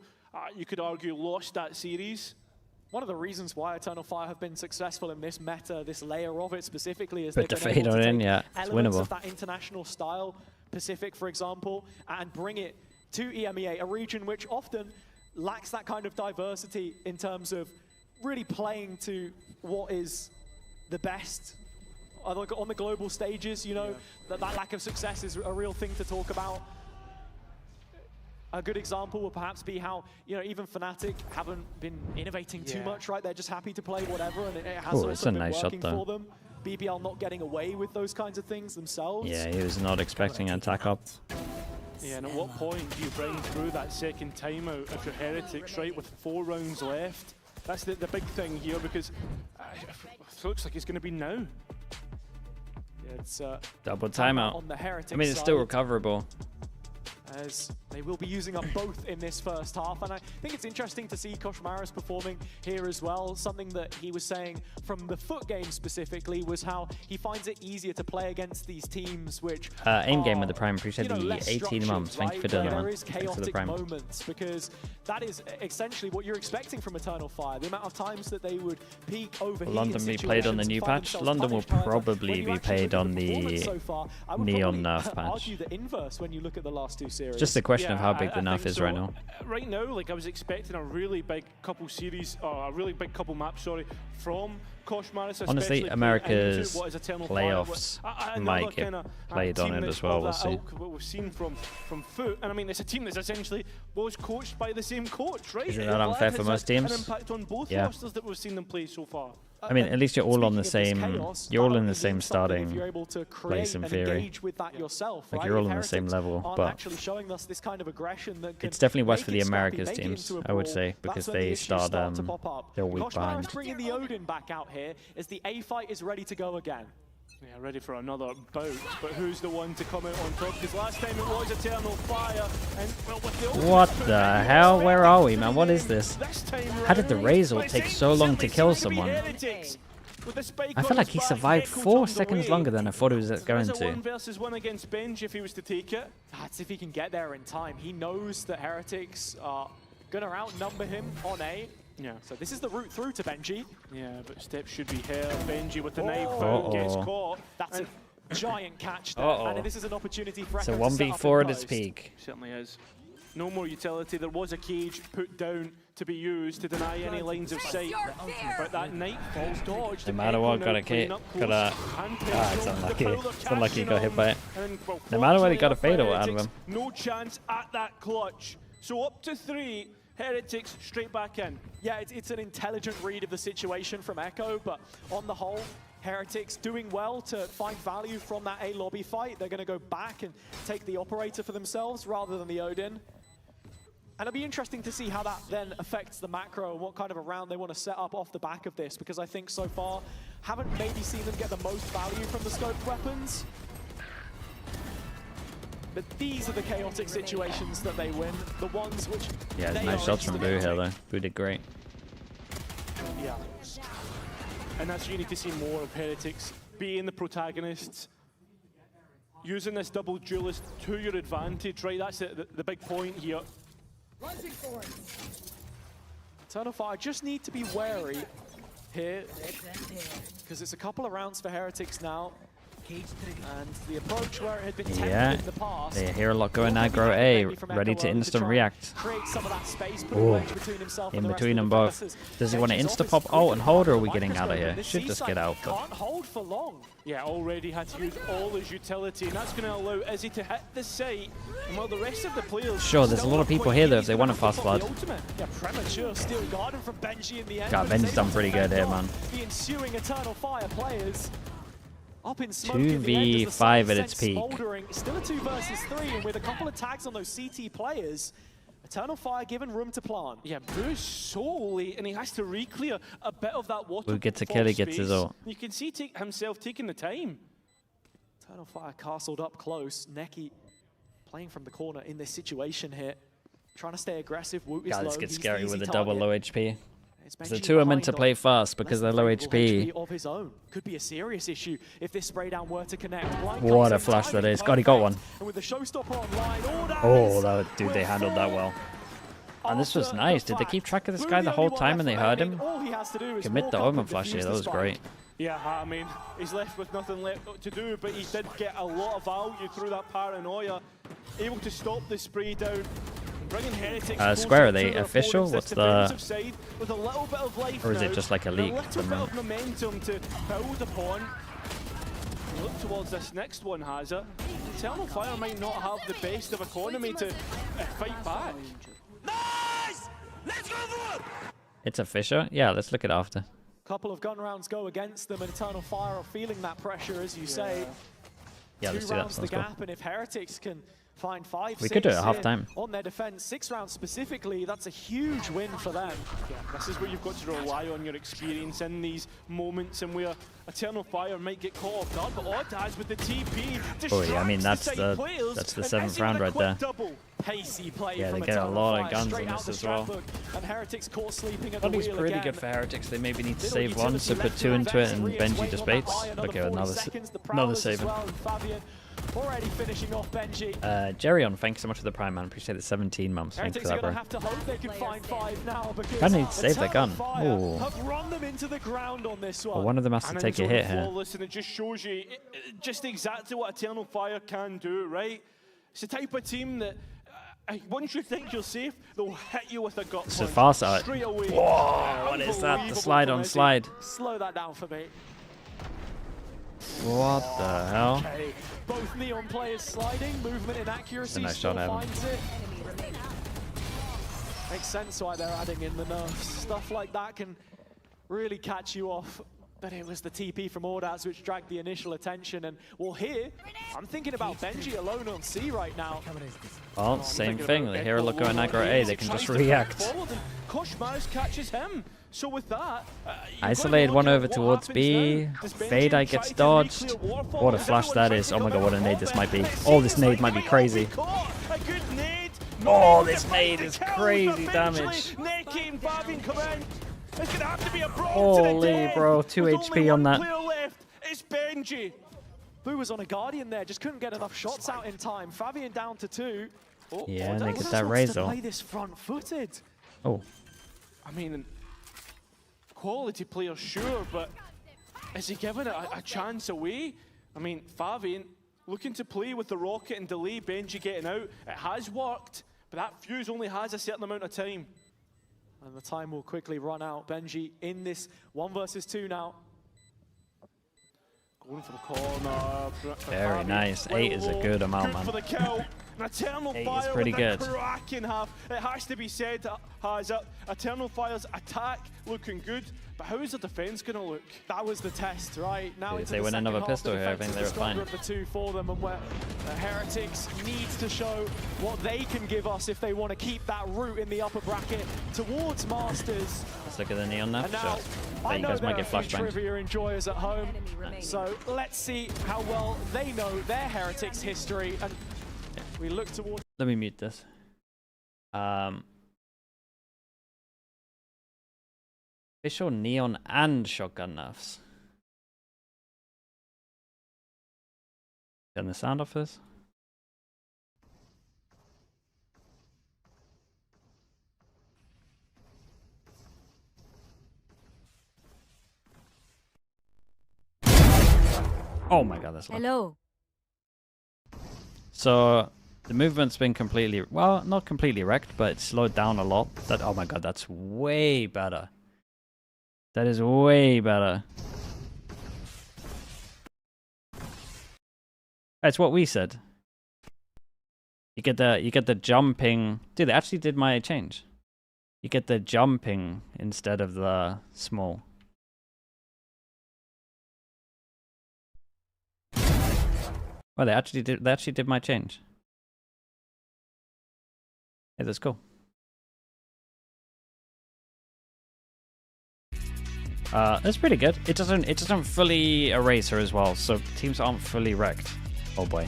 you could argue, lost that series.
One of the reasons why Eternal Fire have been successful in this meta, this layer of it specifically, is
Put
they've
the
been
fade
able
on
to
in,
take
yeah, it's
elements
winnable.
of that international style, Pacific, for example, and bring it to EMEA, a region which often lacks that kind of diversity in terms of really playing to what is the best on the global stages. You know, that lack of success is a real thing to talk about. A good example will perhaps be how, you know, even Fnatic haven't been innovating too much, right? They're just happy to play whatever, and it has also been working for them. BBL not getting away with those kinds of things themselves.
Yeah, he was not expecting an attack up.
Yeah, and at what point do you bring through that second timeout if you're Heretics, right, with 4 rounds left? That's the big thing here, because it looks like it's going to be now. Yeah, it's
Double timeout.
On the Heretics
I mean, it's still
side,
recoverable.
as they will be using up both in this first half. And I think it's interesting to see Koshmaris performing here as well. Something that he was saying from the FUT game specifically was how he finds it easier to play against these teams which
Aim game with the Prime. Appreciate the
less
18 months. Thank you for doing
right?
that, man.
There is
Thanks for the
chaotic
Prime.
moments, because that is essentially what you're expecting from Eternal Fire. The amount of times that they would peak over
Will London be played on the new patch? London will probably be played on the Neon nerf patch.
Argue the inverse when you look at the last 2 series.
Just a question of how big the
I
nerf
think
is
so.
right now.
Right now, like I was expecting a really big couple series, a really big couple maps, sorry, from Koshmaris.
Honestly,
especially
America's
what is Eternal
playoffs
Fire,
might get played on it as well. We'll see.
What we've seen from FUT, and I mean, it's a team that's essentially was coached by the same coach, right?
Isn't that unfair for most teams?
An impact on both
Yeah.
rosters that we've seen them play so far.
I mean, at least you're all on the same. You're all in the same starting place in theory.
With that yourself,
Like
right?
you're all
If
on the same
Heretics
level,
aren't
but
actually showing us this kind of aggression that can
it's definitely worse
make
for
it
the
scrappy,
Americas
make it
teams,
into a
I would
brawl.
say, because
That's when the
they
issues
start
start to pop up.
they're weak
Koshmaris
behind.
bringing the Odin back out here as the A fight is ready to go again.
Yeah, ready for another bout, but who's the one to come out on top? Because last time it was Eternal Fire, and well, with the
What
ultimate
the
put
hell?
in,
Where are we, man? What is this?
this time
How did the
round,
Razor
but it's
take so long to
instantly
kill
it's gonna be
someone?
Heretics. With the spike
I
on
feel like
his
he
back,
survived
Ekko's
4
on the
seconds
way.
longer than I thought he was going
There's a 1
to.
versus 1 against Benj if he was to take it.
That's if he can get there in time. He knows that Heretics are going to outnumber him on A.
Yeah.
So this is the route through to Benji.
Yeah, but steps should be here. Benji with the knife
Uh-oh.
out, gets caught.
That's
and
a giant catch there.
Uh-oh.
And this is an opportunity for
It's a
Ekko to set up
1v4
in
at its
post.
peak.
certainly is. No more utility. There was a cage put down to be used to deny any lines of sight. But that Nightfall dodged.
No matter what, got it's unlucky. It's unlucky he got hit by it. No matter what, he got a fatal out of him.
No chance at that clutch. So up to 3, Heretics straight back in.
Yeah, it's an intelligent read of the situation from Ekko, but on the whole, Heretics doing well to find value from that A lobby fight. They're going to go back and take the operator for themselves rather than the Odin. And it'll be interesting to see how that then affects the macro and what kind of a round they want to set up off the back of this, because I think so far haven't maybe seen them get the most value from the scoped weapons. But these are the chaotic situations that they win, the ones which
Yeah,
they
nice
are
shots from Boo
instigating.
here though. Boo did great.
Yeah. And that's what you need to see more of Heretics being the protagonists. Using this double duelist to your advantage, right? That's the big point here.
Eternal Fire just need to be wary here, because it's a couple of rounds for Heretics now. And the approach where it had been tempted
Yeah,
in the past.
they hear a lot going aggro A, ready to instant react.
Create some of that space, put a
Ooh,
wedge between himself
in
and the rest
between
of
them
the
both.
defenders.
Does he want to
Benji's
insta
off
pop
his
ult
feet.
and hold, or are we
Microscope
getting out of
on
here?
this
Should just
C-side
get out. But
Can't hold for long.
Yeah, already had to use all his utility, and that's going to allow Izzy to hit the site. And while the rest of the players...
sure, there's a lot of people here though if they want a fast blood.
Yeah, premature steel garden from Benji in the end.
God,
but
Ben's
it's
done
able
pretty
to
good
fend
here,
off
man.
the ensuing Eternal Fire players. Up in smoke in the end as the
2v5
sun
at its
sets
peak.
Smoldering. Still a 2 versus 3, and with a couple of tags on those CT players, Eternal Fire given room to plant.
Yeah, Boo's so late, and he has to re-clear a bit of that water.
Boo gets a kill, he gets his
space.
ult.
You can see himself taking the time.
Eternal Fire castled up close. Neki playing from the corner in this situation here. Trying to stay aggressive. Woot is
God, this
low.
gets
He's
scary
the
with
easy
a double
target.
low HP.
It's
The
Benji
two are meant
behind
to
on
play fast because they're low
less than
HP.
of his own. Could be a serious issue if this spray down were to connect. Blind
What a
placement,
flash that
timing
is. God, he got one.
perfect. And with the showstopper online,
Oh, that, dude, they handled that well. And this was nice. Did they keep track of this guy the whole time and they heard him?
All he has to do is
Commit the
walk up
Omen
and
flash here.
defuse
That
the
was
spike.
great.
Yeah, I mean, he's left with nothing left to do, but he did get a lot of value through that paranoia. Able to stop the spray down. Bringing Heretics
Square, are
closer
they
to their
official?
opponents,
What's
this
the...
defensive side with a little bit of life
Or is it
now,
just like a
and
leak?
A little bit of momentum to build upon. Look towards this next one, has it? Eternal Fire might not have the best of economy to fight back.
It's a Fisher? Yeah, let's look it after.
Couple of gun rounds go against them, and Eternal Fire are feeling that pressure, as you say.
Yeah, let's do that.
Rounds to
Sounds cool.
gap, and if Heretics can find 5,
We
6
could do it at
here
halftime.
on their defense, 6 rounds specifically, that's a huge win for them.
Yeah, this is where you've got to rely on your experience in these moments, and where Eternal Fire might get caught off guard, but Oddaz with the TP
Oh yeah, I mean that's
distracts
the
players,
that's the
and
7th
Izzy
round
with a
right
quick
there.
double.
Pacey play
Yeah,
from
they get a
Eternal
lot of
Fire,
guns
straight
on
out
this
the
as well.
scrapbook, and Heretics caught sleeping at the
Body's
wheel
pretty
again.
good for Heretics. They maybe need to
Little
save one, so
utility
put
left
2
to
into it
invest.
and
Ria's
Benji
waiting
just
on that
baits.
buy,
Okay,
40
another
seconds. The
another
Prowlers as
saving.
well, and Fabian already finishing off Benji.
Jerry on, thanks so much for the Prime, man. Appreciate the 17 months. Thank you
Heretics
for
are
that,
going to
bro.
have to hope they can find 5 now, because
Kinda need to save that gun.
Eternal Fire
Ooh.
have run them into the ground on this one.
Well, one of them has to
And
take a
it's
hit
only
here.
flawless, and it just shows you just exactly what Eternal Fire can do, right? It's the type of team that once you think you're safe, they'll hit you with a gut
It's a
punch
fast out.
straight away.
Whoa, what is that? The
Unbelievable
slide
from
on
Izzy.
slide.
Slow that down for me.
What the hell?
Okay. Both Neon players sliding, movement inaccuracy,
Nice
still
shot, Evan.
finds it. Makes sense why they're adding in the nerfs. Stuff like that can really catch you off. But it was the TP from Ordaz which dragged the initial attention. And well, here, I'm thinking about Benji alone on C right now.
Well, same thing. The hero look going aggro A. They can just react.
Kosh Mouse catches him. So with that,
Isolated one over towards B. Fade eye gets dodged. What a flash that is. Oh my god, what a nade this might be. Oh, this nade might be crazy. Oh, this nade is crazy damage.
It's gonna have to be a brawl to the
Holy
death.
bro, 2
With
HP
only
on
one
that.
player left. It's Benji.
Blue was on a Guardian there, just couldn't get enough shots out in time. Fabian down to 2. Oh,
Yeah, and they
Ordaz
get that
wants
raise
to
though.
play this front-footed.
Oh,
I mean, quality player, sure, but is he giving it a chance away? I mean, Fabian looking to play with the rocket and delay Benji getting out. It has worked, but that fuse only has a certain amount of time.
And the time will quickly run out. Benji in this 1 versus 2 now.
Going for the corner.
very nice. 8 is a good amount,
Good for
man.
the kill. An Eternal
8 is
Fire
pretty
with
good.
a cracking half. It has to be said, has it. Eternal Fire's attack looking good, but how is the defense going to look?
That was the test, right? Now
If
into
they
the
win
second
another
half,
pistol
the
here, I
defense
think
is
they
the
were
stronger
fine.
of the 2 for them, and where Heretics needs to show what they can give us if they want to keep that route in the upper bracket towards Masters.
Let's look at the neon now.
And now,
Sure.
I
Bet you
know
guys
there
might
are
get
a few
flashbanged.
trivia enjoyers at home, so let's see how well they know their Heretics history, and we look towards...
Let me mute this. Official neon and shotgun nerfs. Turn the sound off this. Oh my god, that's loud.
Hello.
So the movement's been completely, well, not completely wrecked, but it's slowed down a lot. That, oh my god, that's way better. That is way better. That's what we said. You get the jumping. Dude, they actually did my change. You get the jumping instead of the small. Well, they actually did my change. Hey, that's cool. That's pretty good. It doesn't fully erase her as well, so teams aren't fully wrecked. Oh boy.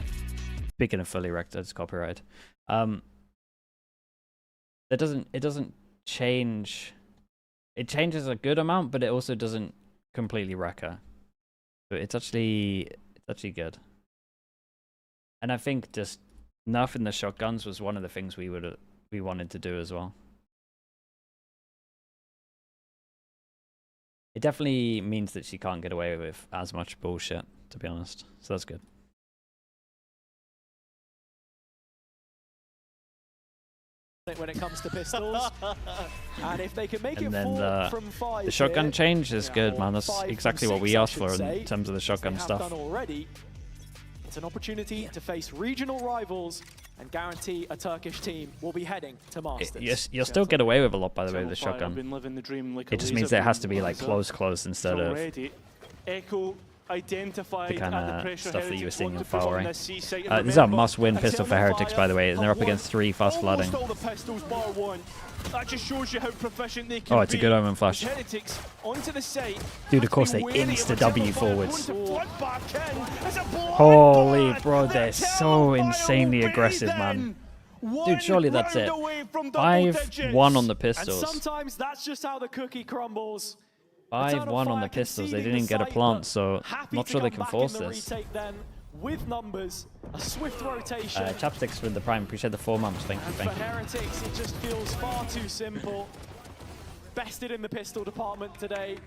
Speaking of fully wrecked, that's copyright. It doesn't change. It changes a good amount, but it also doesn't completely wreck her. So it's actually good. And I think just nerfing the shotguns was one of the things we wanted to do as well. It definitely means that she can't get away with as much bullshit, to be honest. So that's good.
When it comes to pistols, and if they can make it 4 from 5,
the shotgun
here,
change is good, man. That's exactly what we asked for in terms of the shotgun stuff.
Done already. It's an opportunity to face regional rivals and guarantee a Turkish team will be heading to Masters.
Yes, you'll still get away with a lot, by the way, with the shotgun.
Been living the dream like
It just means there has to be like close instead of
Ekko identified
the kind
at the
of
pressure
stuff that you were
Heretics
seeing in
want to put on
Valorant.
this C-site.
This is a must-win pistol for Heretics, by the way, and they're up against 3 fast flooding.
All the pistols bar 1. That just shows you how proficient they can
Oh, it's a good omen flash.
Heretics onto the site.
Dude, of course they insta-W forwards.
Back in.
Holy bro, they're so insanely aggressive, man. Dude, surely that's it. 5-1 on the pistols.
And sometimes that's just how the cookie crumbles.
5-1 on the pistols. They didn't get a plant, so I'm not sure they can force this.
With numbers, a swift rotation.
Chapsticks with the prime. Appreciate the 4 months. Thank you.
For Heretics, it just feels far too simple. Bested in the pistol department today,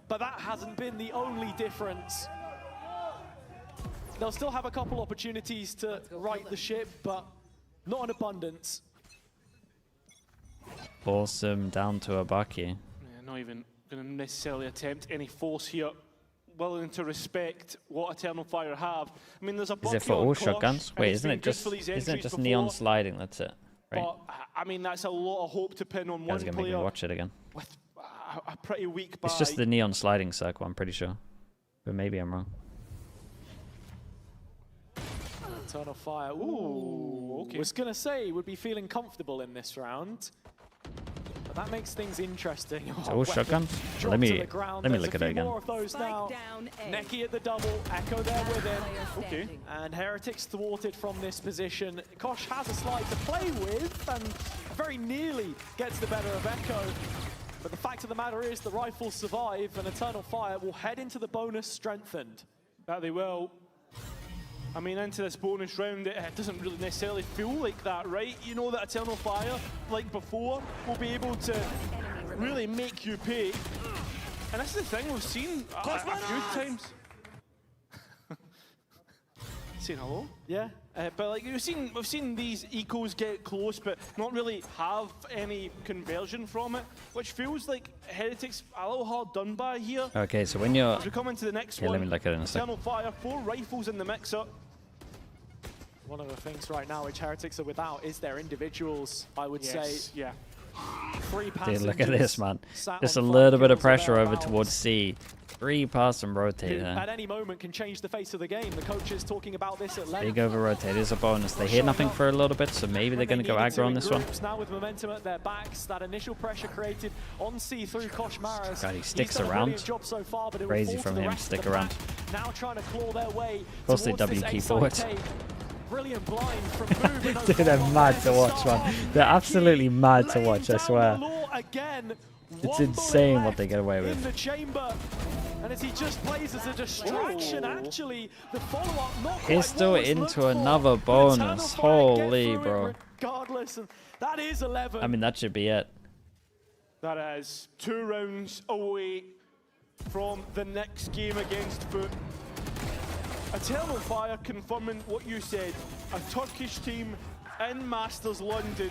but that hasn't been the only difference. They'll still have a couple opportunities to right the ship, but not in abundance.
Force them down to a Bucky.
Yeah, not even going to necessarily attempt any force here. Willing to respect what Eternal Fire have. I mean, there's a
Is it for all shotguns? Wait, isn't it just neon sliding? That's it, right?
But I mean, that's a lot of hope to pin on one
Guys are gonna
player.
make me watch it again.
With a pretty weak buy.
It's just the neon sliding circle, I'm pretty sure, but maybe I'm wrong.
Eternal Fire. Ooh, okay. Was gonna say would be feeling comfortable in this round. But that makes things interesting.
It's all shotgun. Let me look at it again.
More of those now. Neki at the double, Ekko there with him.
Okay.
And Heretics thwarted from this position. Kosh has a slide to play with and very nearly gets the better of Ekko. But the fact of the matter is the rifles survive and Eternal Fire will head into the bonus strengthened.
That they will. I mean, into this bonus round, it doesn't really necessarily feel like that, right? You know that Eternal Fire, like before, will be able to really make you pay. And that's the thing we've seen a few times. Saying hello?
Yeah.
But like we've seen these ecos get close, but not really have any conversion from it, which feels like Heretics a little hard done by here.
Okay, so when you're...
As we come into the next
Okay,
one,
let me look at it in a sec.
Eternal Fire, 4 rifles in the mix-up.
One of the things right now which Heretics are without is their individuals, I would say.
Yeah.
3
Dude, look at this, man. Just a little bit of pressure over towards C. 3 pass and rotate.
At any moment can change the face of the game. The coach is talking about this at length.
Big over rotate is a bonus. They hear nothing for a little bit, so maybe they're going to go aggro on this one.
Now with momentum at their backs, that initial pressure created on C through Kosh Maris.
God, he sticks around.
So far, but
Crazy from him to stick around.
Now trying to claw their way.
Of course they W key forward.
Brilliant blind from Move.
Dude, they're mad to watch, man. They're absolutely mad to watch, I swear. It's insane what they get away with.
In the chamber. And as he just plays as a distraction, actually, the follow-up not
Pistol into another bonus. Holy, bro.
Regardless, and that is 11.
I mean, that should be it.
That is 2 rounds away from the next game against Woot. Eternal Fire confirming what you said. A Turkish team in Masters London.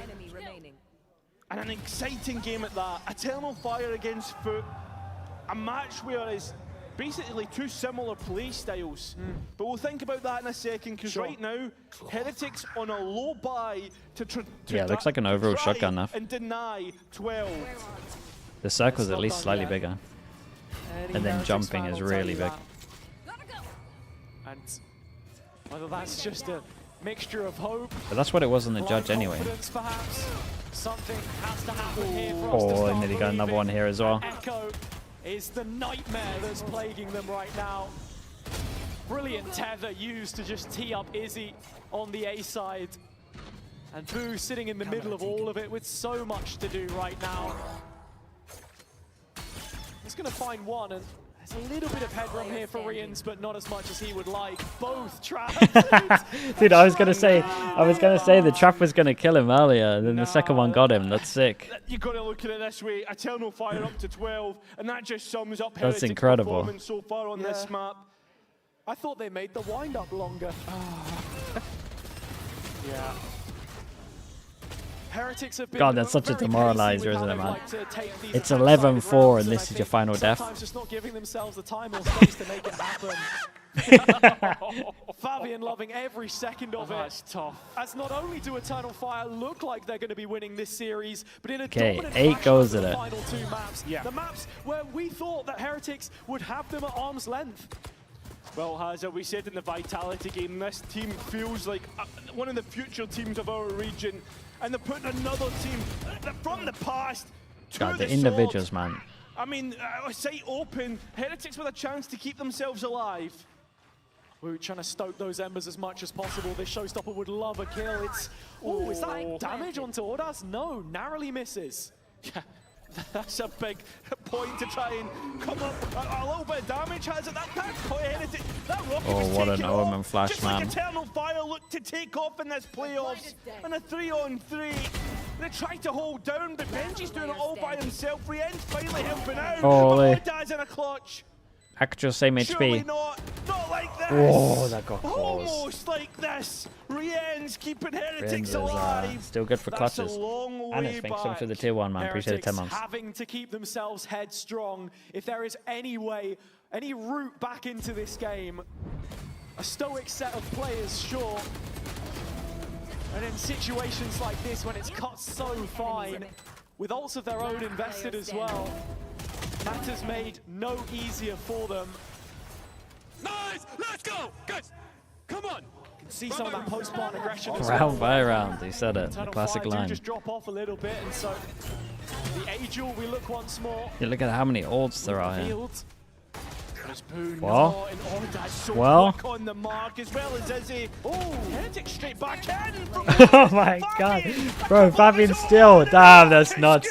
And an exciting game at that. Eternal Fire against Woot. A match where it's basically 2 similar play styles. But we'll think about that in a second, because right now, Heretics on a low buy to
yeah, it looks like an overall shotgun now.
And deny 12.
The circle's at least slightly bigger. And then jumping is really big.
And whether that's just a mixture of hope.
But that's what it was on the judge anyway.
Something has to happen here for
Oh, and then he got another one here as well.
Ekko is the nightmare that's plaguing them right now. Brilliant tether used to just tee up Izzy on the A side. And Boo sitting in the middle of all of it with so much to do right now. He's going to find one, and there's a little bit of headroom here for Rians, but not as much as he would like. Both traps.
Dude, I was gonna say the trap was gonna kill him earlier, and then the second one got him. That's sick.
You got to look at it this way: Eternal Fire up to 12, and that just sums up
That's
Heretics'
incredible.
performance so far on this map.
I thought they made the wind up longer. Yeah. Heretics have been
God, that's such a
very
demoralizer,
crazy with
isn't
how
it,
they
man?
like to take these
It's
outside
11-4,
rounds,
and
I
this is your
think
final death.
sometimes just not giving themselves the time or space to make it happen. Fabian loving every second of it.
That's tough.
As not only do Eternal Fire look like they're going to be winning this series, but in a
Okay,
dominant
8
fashion
goes
over
at
the
it.
final two maps.
Yeah.
The maps where we thought that Heretics would have them at arm's length.
Well, as we said in the Vitality game, this team feels like one of the future teams of our region, and they're putting another team from the past to
God, the
sword.
individuals, man.
I mean, sight open, Heretics with a chance to keep themselves alive.
Woot trying to stoke those embers as much as possible. This showstopper would love a kill. It's is that damage onto Ordas? No, narrowly misses.
Yeah, that's a big point to try and come up. A little bit of damage has it. That point Heretics. That rocket was
Oh, what an
taking
Omen
off.
flash,
Just
man.
like Eternal Fire looked to take off in this playoffs. And a 3-on-3. They tried to hold down, but Benji's doing it all by himself. Rien's finally helping out.
Holy.
Ordas in a clutch.
Actual same
Surely
HP.
not like this.
Oh, that got close.
Almost like this. Rien's keeping Heretics
Rien's is,
alive.
still good for
That's
clutches.
a long
And
way
it's thanks so much
back.
for the tier 1, man. Appreciate it, 10
Heretics
months.
having to keep themselves headstrong. If there is any way, any route back into this game, a stoic set of players, sure. And in situations like this, when it's cut so fine, with ults of their own invested as well, matters made no easier for them.
Nice! Let's go! Guys, come on!
See some of that post-plant aggression as
Round
well.
by round, he said it. The
Eternal
classic
Fire do
line.
just drop off a little bit, and so the Angel, we look once more.
Yeah, look at how many ults there are here.
Field.
Well,
So
well.
quick on the mark as well as Izzy. Oh, Heretics straight back in.
Oh my god. Bro, Fabian still. Damn, that's nuts.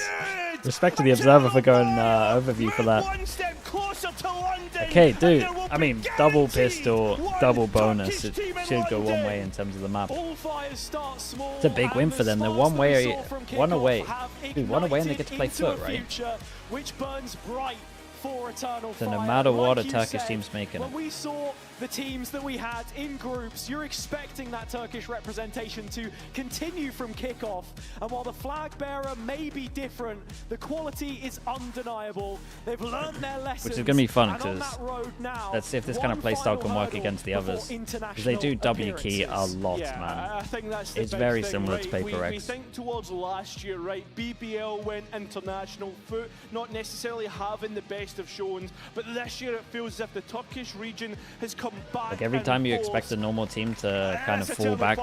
Respect to the Observer for going overview for that.
One step closer to London.
Okay, dude. I mean, double pistol, double bonus. It should go one way in terms of the map.
All fires start small,
It's a big win
and
for
the
them. They're
sparks
one
that we
way,
saw from
one
kickoff
away.
have
Dude, one away and they get to play
ignited
foot,
into a
right?
future which burns bright for Eternal
So no
Fire.
matter what
Like
a
you
Turkish
said,
team's making
when
it.
we saw the teams that we had in groups, you're expecting that Turkish representation to continue from kickoff. And while the flag bearer may be different, the quality is undeniable. They've learned their lessons.
Which is going to be fun
and on
because
that road now,
let's see if this kind of playstyle can work against the others. Because they do W key a lot,
Yeah,
man.
I think that's the
It's
big
very
thing,
similar
right?
to Paper
we
X.
think towards last year, right? BBL went international, Foot not necessarily having the best of showings, but this year it feels as if the Turkish region has come back.
Like every time you expect a normal team to kind of fall back,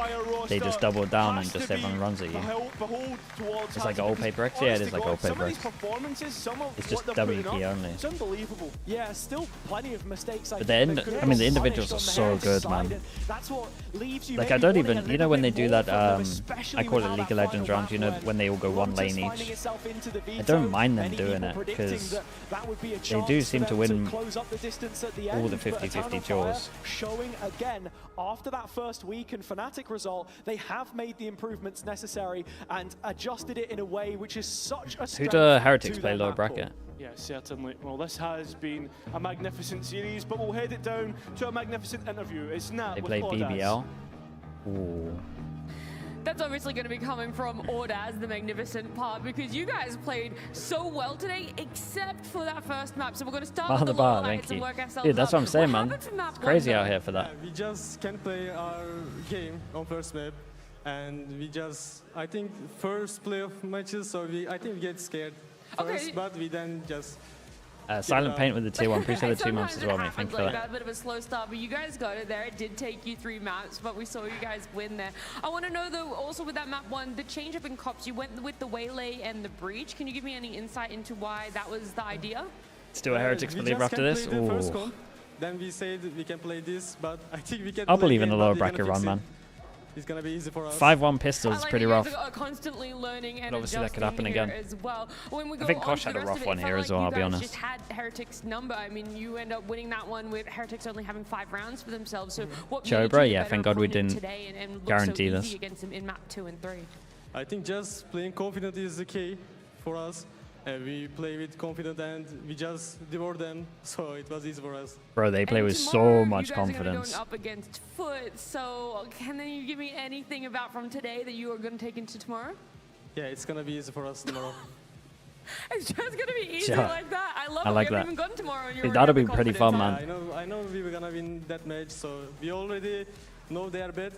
they just double down and just everyone runs at you. It's like old Paper X? Yeah, it is like old Paper X. It's just W key only.
It's unbelievable. Yeah, still plenty of mistakes.
But the I mean, the individuals are so good, man.
That's what leaves you
Like, I don't even, you know when they do that, I call it League of Legends round, you know, when they all go one lane each. I don't mind them doing it, because they do seem to win all the 50-50 draws.
Showing again, after that first week and Fnatic result, they have made the improvements necessary and adjusted it in a way which is such a
Who
strength
do Heretics
to
play
their
lower
map
bracket?
pool.
Yeah, certainly. Well, this has been a magnificent series, but we'll head it down to a magnificent interview. It's Nat
They
with
play
Ordas.
BBL. Ooh.
That's obviously going to be coming from Ordaz, the magnificent part, because you guys played so well today, except for that first map. So we're going to start
Bar
with
the
the
bar,
lower
thank
lights and
you.
work ourselves
Dude, that's
up.
what I'm saying,
What
man.
happened for map
It's
one,
crazy
though?
out here for that.
We just can't play our game on first map, and we just, I think, first playoff matches, so I think we get scared first, but we then just.
Silent Paint with the tier 1. Appreciate the 2 months as well, mate. Thank
Thanks
you for
like
that.
that. A bit of a slow start, but you guys got it there. It did take you 3 maps, but we saw you guys win there. I want to know, though, also with that map 1, the change up in cops, you went with the Waylay and the Breach. Can you give me any insight into why that was the idea?
do a Heretics believer after this.
Ooh. Then we said we can play this, but I think we can.
I'll believe in a lower bracket run, man.
It's gonna be easy for us.
5-1 pistols is pretty rough.
Constantly learning and
but obviously that could happen again.
As well. When we
I think Kosh had a rough one here as well, I'll be honest.
Just had Heretics number. I mean, you end up winning that one with Heretics only having 5 rounds for themselves. So what
Chobra, yeah, thank God we didn't guarantee
so
this.
Against them in map 2 and 3.
I think just playing confident is the key for us. And we play with confidence and we just devour them, so it was easy for us.
Bro, they play with so much confidence.
Going up against Foot, so can you give me anything about from today that you are going to take into tomorrow?
Yeah, it's going to be easy for us tomorrow.
It's just going to be easy like that. I love it.
Like
we
that.
haven't even gone tomorrow. And you're
That'll be pretty fun, man.
I know we were going to win that match, so we already know they are bad.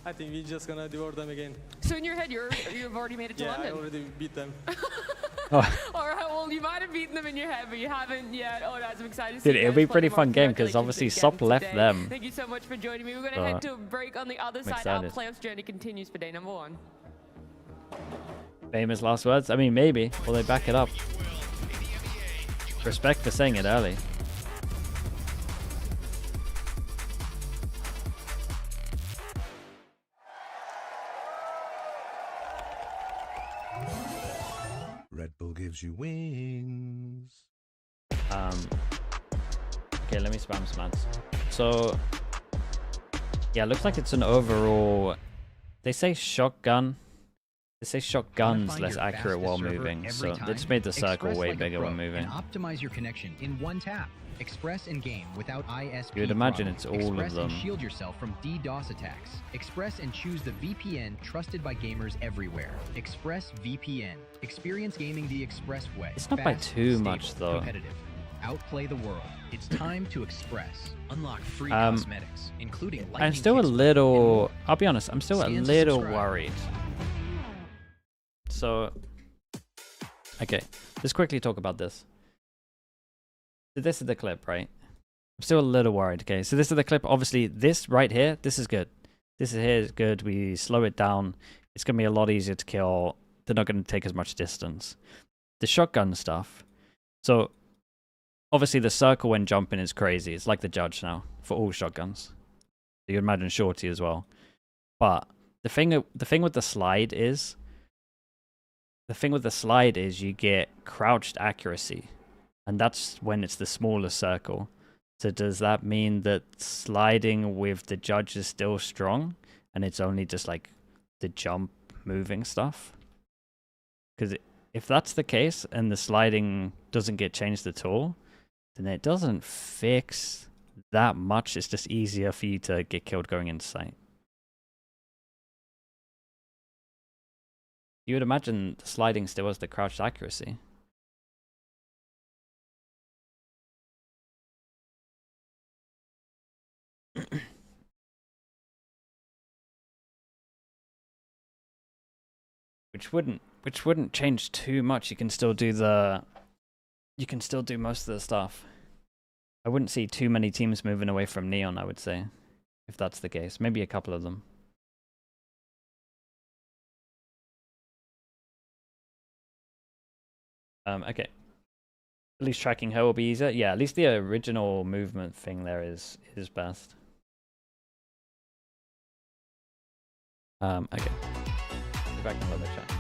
I think we're just going to devour them again.
So in your head, you've already made it to London?
Yeah, I already beat them.
Oh.
All right, well, you might have beaten them in your head, but you haven't yet. Oh, that's exciting to see.
Dude, it'll be a pretty fun game because obviously Sop left them.
Thank you so much for joining me. We're going to head to a break on the other side. Our playoffs journey continues for day number 1.
Famous last words? I mean, maybe. Will they back it up? Respect for saying it early.
Red Bull gives you wings.
Okay, let me spam some ads. So, yeah, it looks like it's an overall. They say shotgun. They say shotgun's less accurate while moving, so they just made the circle way bigger when moving.
Optimize your connection in one tap. Express and game without ISP.
You would imagine it's all
Express
of them.
And shield yourself from DDoS attacks. Express and choose the VPN trusted by gamers everywhere. Express VPN. Experience gaming the Express way.
It's not by too much though.
Competitive. Outplay the world. It's time to Express. Unlock free cosmetics, including lightning.
I'm still a little. I'll be honest. I'm still a little worried. So, okay, let's quickly talk about this. So this is the clip, right? I'm still a little worried, okay? So this is the clip. Obviously, this right here, this is good. This is here is good. We slow it down. It's going to be a lot easier to kill. They're not going to take as much distance. The shotgun stuff. So, obviously, the circle when jumping is crazy. It's like the judge now for all shotguns. You can imagine shorty as well. But the thing with the slide is... you get crouched accuracy. And that's when it's the smaller circle. So does that mean that sliding with the judge is still strong? And it's only just like the jump moving stuff? Because if that's the case and the sliding doesn't get changed at all, then it doesn't fix that much. It's just easier for you to get killed going into sight. You would imagine the sliding still has the crouched accuracy. Which wouldn't change too much. You can still do most of the stuff. I wouldn't see too many teams moving away from Neon, I would say, if that's the case. Maybe a couple of them. Okay. At least tracking her will be easier. Yeah, at least the original movement thing there is best. Okay. Go back to the chat.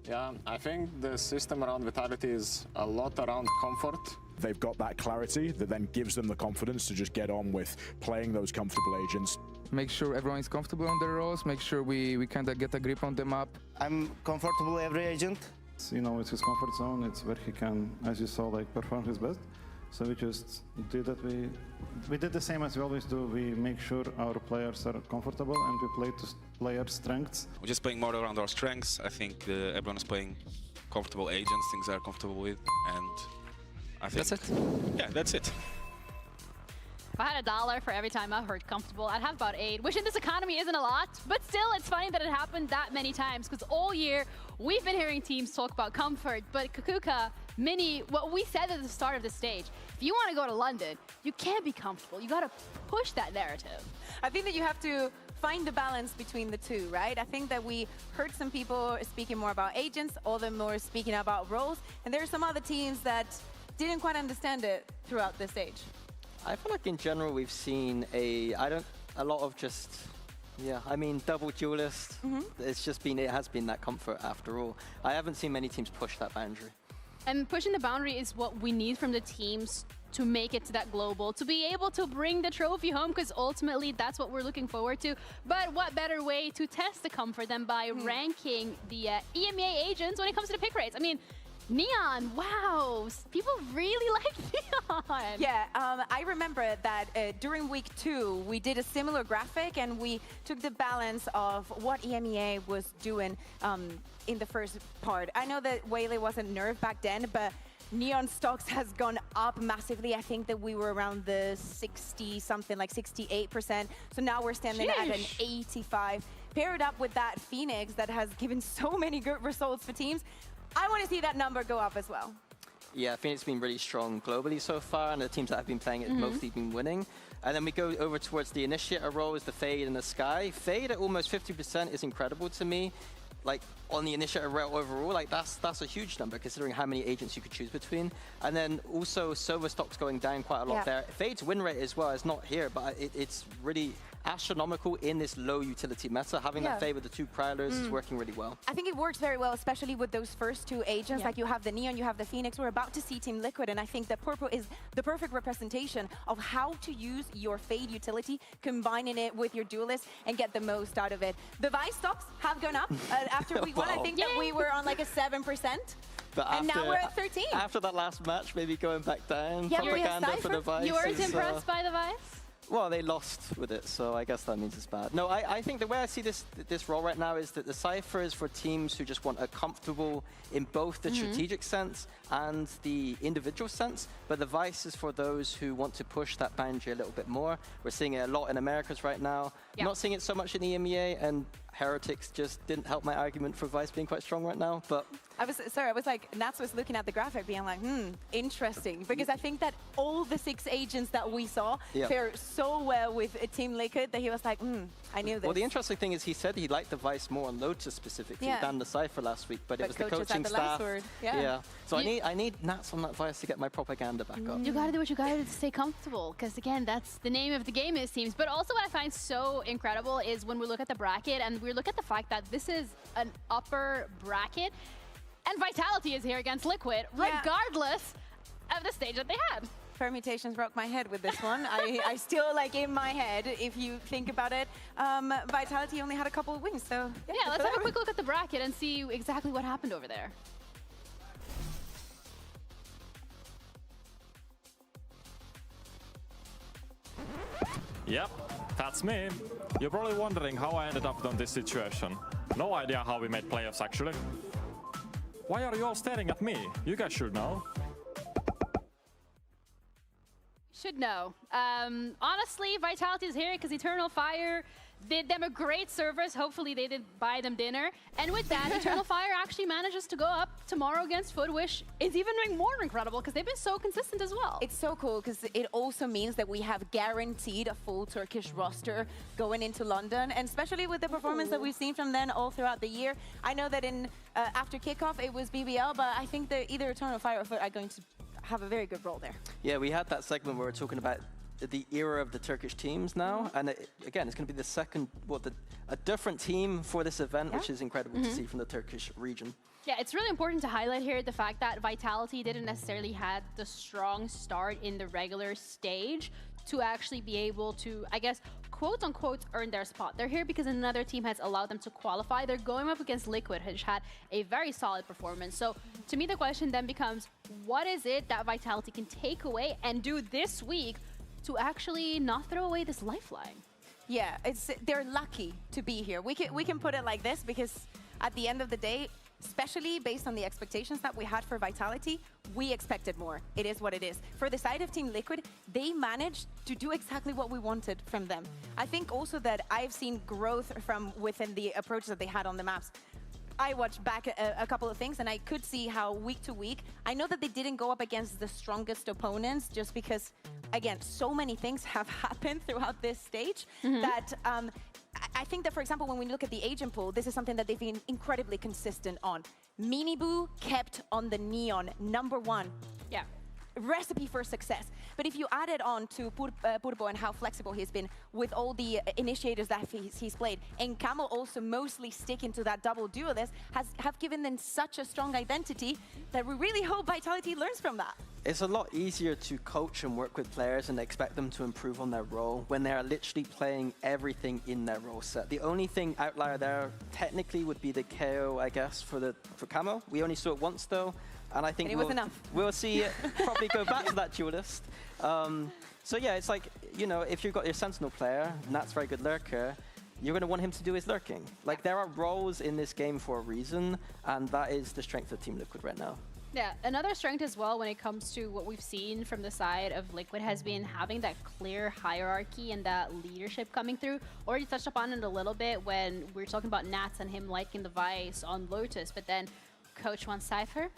Yeah, I think the system around Vitality is a lot around comfort.
They've got that clarity that then gives them the confidence to just get on with playing those comfortable agents.
Make sure everyone is comfortable on their roles, make sure we kind of get a grip on the map.
I'm comfortable every agent.
You know, it's his comfort zone, it's where he can, as you saw, like perform his best.
So we just did that. We did the same as we always do. We make sure our players are comfortable and we play to player strengths.
We're just playing more around our strengths. I think everyone is playing comfortable agents, things they're comfortable with, and I think
that's it.
Yeah, that's it.
If I had $1 for every time I heard comfortable, I'd have about 8, which in this economy isn't a lot, but still it's funny that it happened that many times, because all year we've been hearing teams talk about comfort, but Kukuka, Mini, what we said at the start of the stage, if you want to go to London, you can't be comfortable. You got to push that narrative.
I think that you have to find the balance between the two, right? I think that we heard some people speaking more about agents, other more speaking about roles, and there are some other teams that didn't quite understand it throughout the stage.
I feel like in general we've seen a lot of just, yeah, I mean, double duelist. It's just been, it has been that comfort after all. I haven't seen many teams push that boundary.
And pushing the boundary is what we need from the teams to make it to that global, to be able to bring the trophy home, because ultimately that's what we're looking forward to. But what better way to test the comfort than by ranking the EMEA agents when it comes to the pick rates? I mean, Neon, wow, people really like Neon.
Yeah, I remember that during week 2, we did a similar graphic and we took the balance of what EMEA was doing in the first part. I know that Waylay wasn't nerfed back then, but Neon stocks has gone up massively. I think that we were around the 60-something, like 68%. So now we're standing at an 85. Paired up with that Phoenix that has given so many good results for teams, I want to see that number go up as well.
Yeah, Phoenix has been really strong globally so far, and the teams that have been playing it mostly been winning. And then we go over towards the initiator roles, the Fade and the Sky. Fade at almost 50% is incredible to me. Like, on the initiator rail overall, like that's a huge number considering how many agents you could choose between. And then also silver stocks going down quite a lot there. Fade's win rate as well is not here, but it's really astronomical in this low utility meta. Having that Fade with the 2 Prowlers is working really well.
I think it works very well, especially with those first 2 agents. Like you have the Neon, you have the Phoenix. We're about to see Team Liquid, and I think that Purple is the perfect representation of how to use your Fade utility, combining it with your Duelist, and get the most out of it. The Vice stocks have gone up after week 1. I think that we were on like a 7%.
But
and now we're at 13.
After that last match, maybe going back down.
Yeah,
propaganda for the Vice.
You weren't impressed by the Vice?
Well, they lost with it, so I guess that means it's bad. No, I think the way I see this role right now is that the Cypher is for teams who just want a comfortable in both the strategic sense and the individual sense, but the Vice is for those who want to push that boundary a little bit more. We're seeing it a lot in Americas right now. Not seeing it so much in the EMEA, and Heretics just didn't help my argument for Vice being quite strong right now, but...
I was like, Nats was looking at the graphic being like, interesting, because I think that all the 6 agents that we saw fare so well with Team Liquid that he was like, I knew this.
Well, the interesting thing is he said he liked the Vice more on Lotus specifically than the Cypher last week, but it was the coaching staff. So I need Nats on that Vice to get my propaganda back up.
You gotta do what you gotta do to stay comfortable, because again, that's the name of the game, it seems. But also what I find so incredible is when we look at the bracket and we look at the fact that this is an upper bracket, and Vitality is here against Liquid, regardless of the stage that they had.
Permutations broke my head with this one. I still, like, in my head, if you think about it, Vitality only had a couple of wins, so...
Yeah, let's have a quick look at the bracket and see exactly what happened over there.
Yep, that's me. You're probably wondering how I ended up in this situation. No idea how we made playoffs, actually. Why are you all staring at me? You guys should know.
Should know. Honestly, Vitality is here because Eternal Fire did them a great service. Hopefully they did buy them dinner. And with that, Eternal Fire actually manages to go up tomorrow against Foot, which is even more incredible because they've been so consistent as well.
It's so cool because it also means that we have guaranteed a full Turkish roster going into London, and especially with the performance that we've seen from them all throughout the year. I know that in after kickoff it was BBL, but I think that either Eternal Fire or Foot are going to have a very good role there.
Yeah, we had that segment where we're talking about the era of the Turkish teams now, and again, it's going to be the second, a different team for this event, which is incredible to see from the Turkish region.
Yeah, it's really important to highlight here the fact that Vitality didn't necessarily have the strong start in the regular stage to actually be able to, I guess, quote unquote, earn their spot. They're here because another team has allowed them to qualify. They're going up against Liquid, which had a very solid performance. So to me, the question then becomes, what is it that Vitality can take away and do this week to actually not throw away this lifeline?
Yeah, they're lucky to be here. We can put it like this, because at the end of the day, especially based on the expectations that we had for Vitality, we expected more. It is what it is. For the side of Team Liquid, they managed to do exactly what we wanted from them. I think also that I've seen growth from within the approach that they had on the maps. I watched back a couple of things, and I could see how week to week, I know that they didn't go up against the strongest opponents, just because, again, so many things have happened throughout this stage that I think that, for example, when we look at the agent pool, this is something that they've been incredibly consistent on. Miniboo kept on the Neon, #1.
Yeah.
Recipe for success. But if you add it on to Purbo and how flexible he's been with all the initiators that he's played, and Camel also mostly sticking to that double duelist, have given them such a strong identity that we really hope Vitality learns from that.
It's a lot easier to coach and work with players and expect them to improve on their role when they're literally playing everything in their role set. The only thing outlier there technically would be the KO, I guess, for Camo. We only saw it once though, and I think we'll see it probably go back to that duelist. So yeah, it's like, you know, if you've got your Sentinel player, and that's a very good lurker, you're going to want him to do his lurking. Like, there are roles in this game for a reason, and that is the strength of Team Liquid right now.
Yeah, another strength as well when it comes to what we've seen from the side of Liquid has been having that clear hierarchy and that leadership coming through. Already touched upon it a little bit when we were talking about Nats and him liking the Vice on Lotus, but then Coach wants Cypher,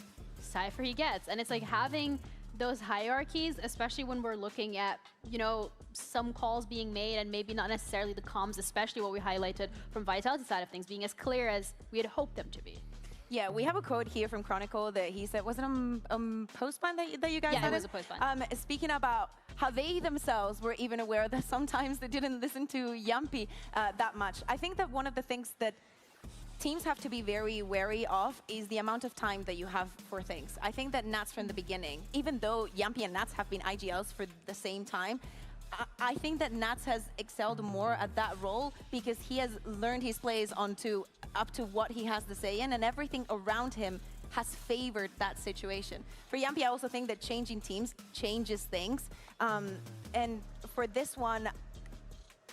Cypher he gets. And it's like having those hierarchies, especially when we're looking at, you know, some calls being made and maybe not necessarily the comms, especially what we highlighted from Vitality side of things, being as clear as we had hoped them to be.
Yeah, we have a quote here from Chronicle that he said, was it a post-ban that you guys had?
Yeah, it was a post-ban.
Speaking about how they themselves were even aware that sometimes they didn't listen to Yumpy that much. I think that one of the things that teams have to be very wary of is the amount of time that you have for things. I think that Nats from the beginning, even though Yumpy and Nats have been IGLs for the same time, I think that Nats has excelled more at that role because he has learned his plays up to what he has to say in, and everything around him has favored that situation. For Yumpy, I also think that changing teams changes things. And for this one,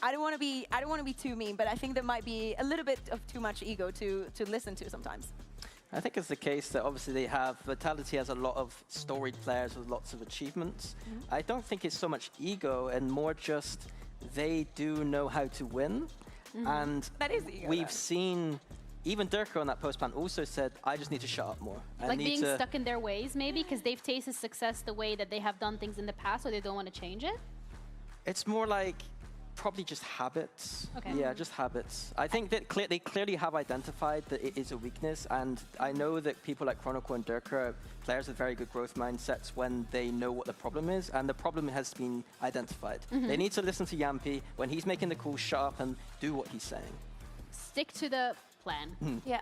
I don't want to be too mean, but I think there might be a little bit of too much ego to listen to sometimes.
I think it's the case that obviously they have, Vitality has a lot of storied players with lots of achievements. I don't think it's so much ego and more just they do know how to win. And
that is ego,
we've seen, even Durko on that post-ban also said, I just need to shut up more.
Like being stuck in their ways maybe, because they've tasted success the way that they have done things in the past, so they don't want to change it?
It's more like probably just habits.
Okay.
Yeah, just habits. I think that they clearly have identified that it is a weakness, and I know that people like Chronicle and Durka are players with very good growth mindsets when they know what the problem is, and the problem has been identified. They need to listen to Yumpy. When he's making the call, shut up and do what he's saying.
Stick to the plan.
Yeah,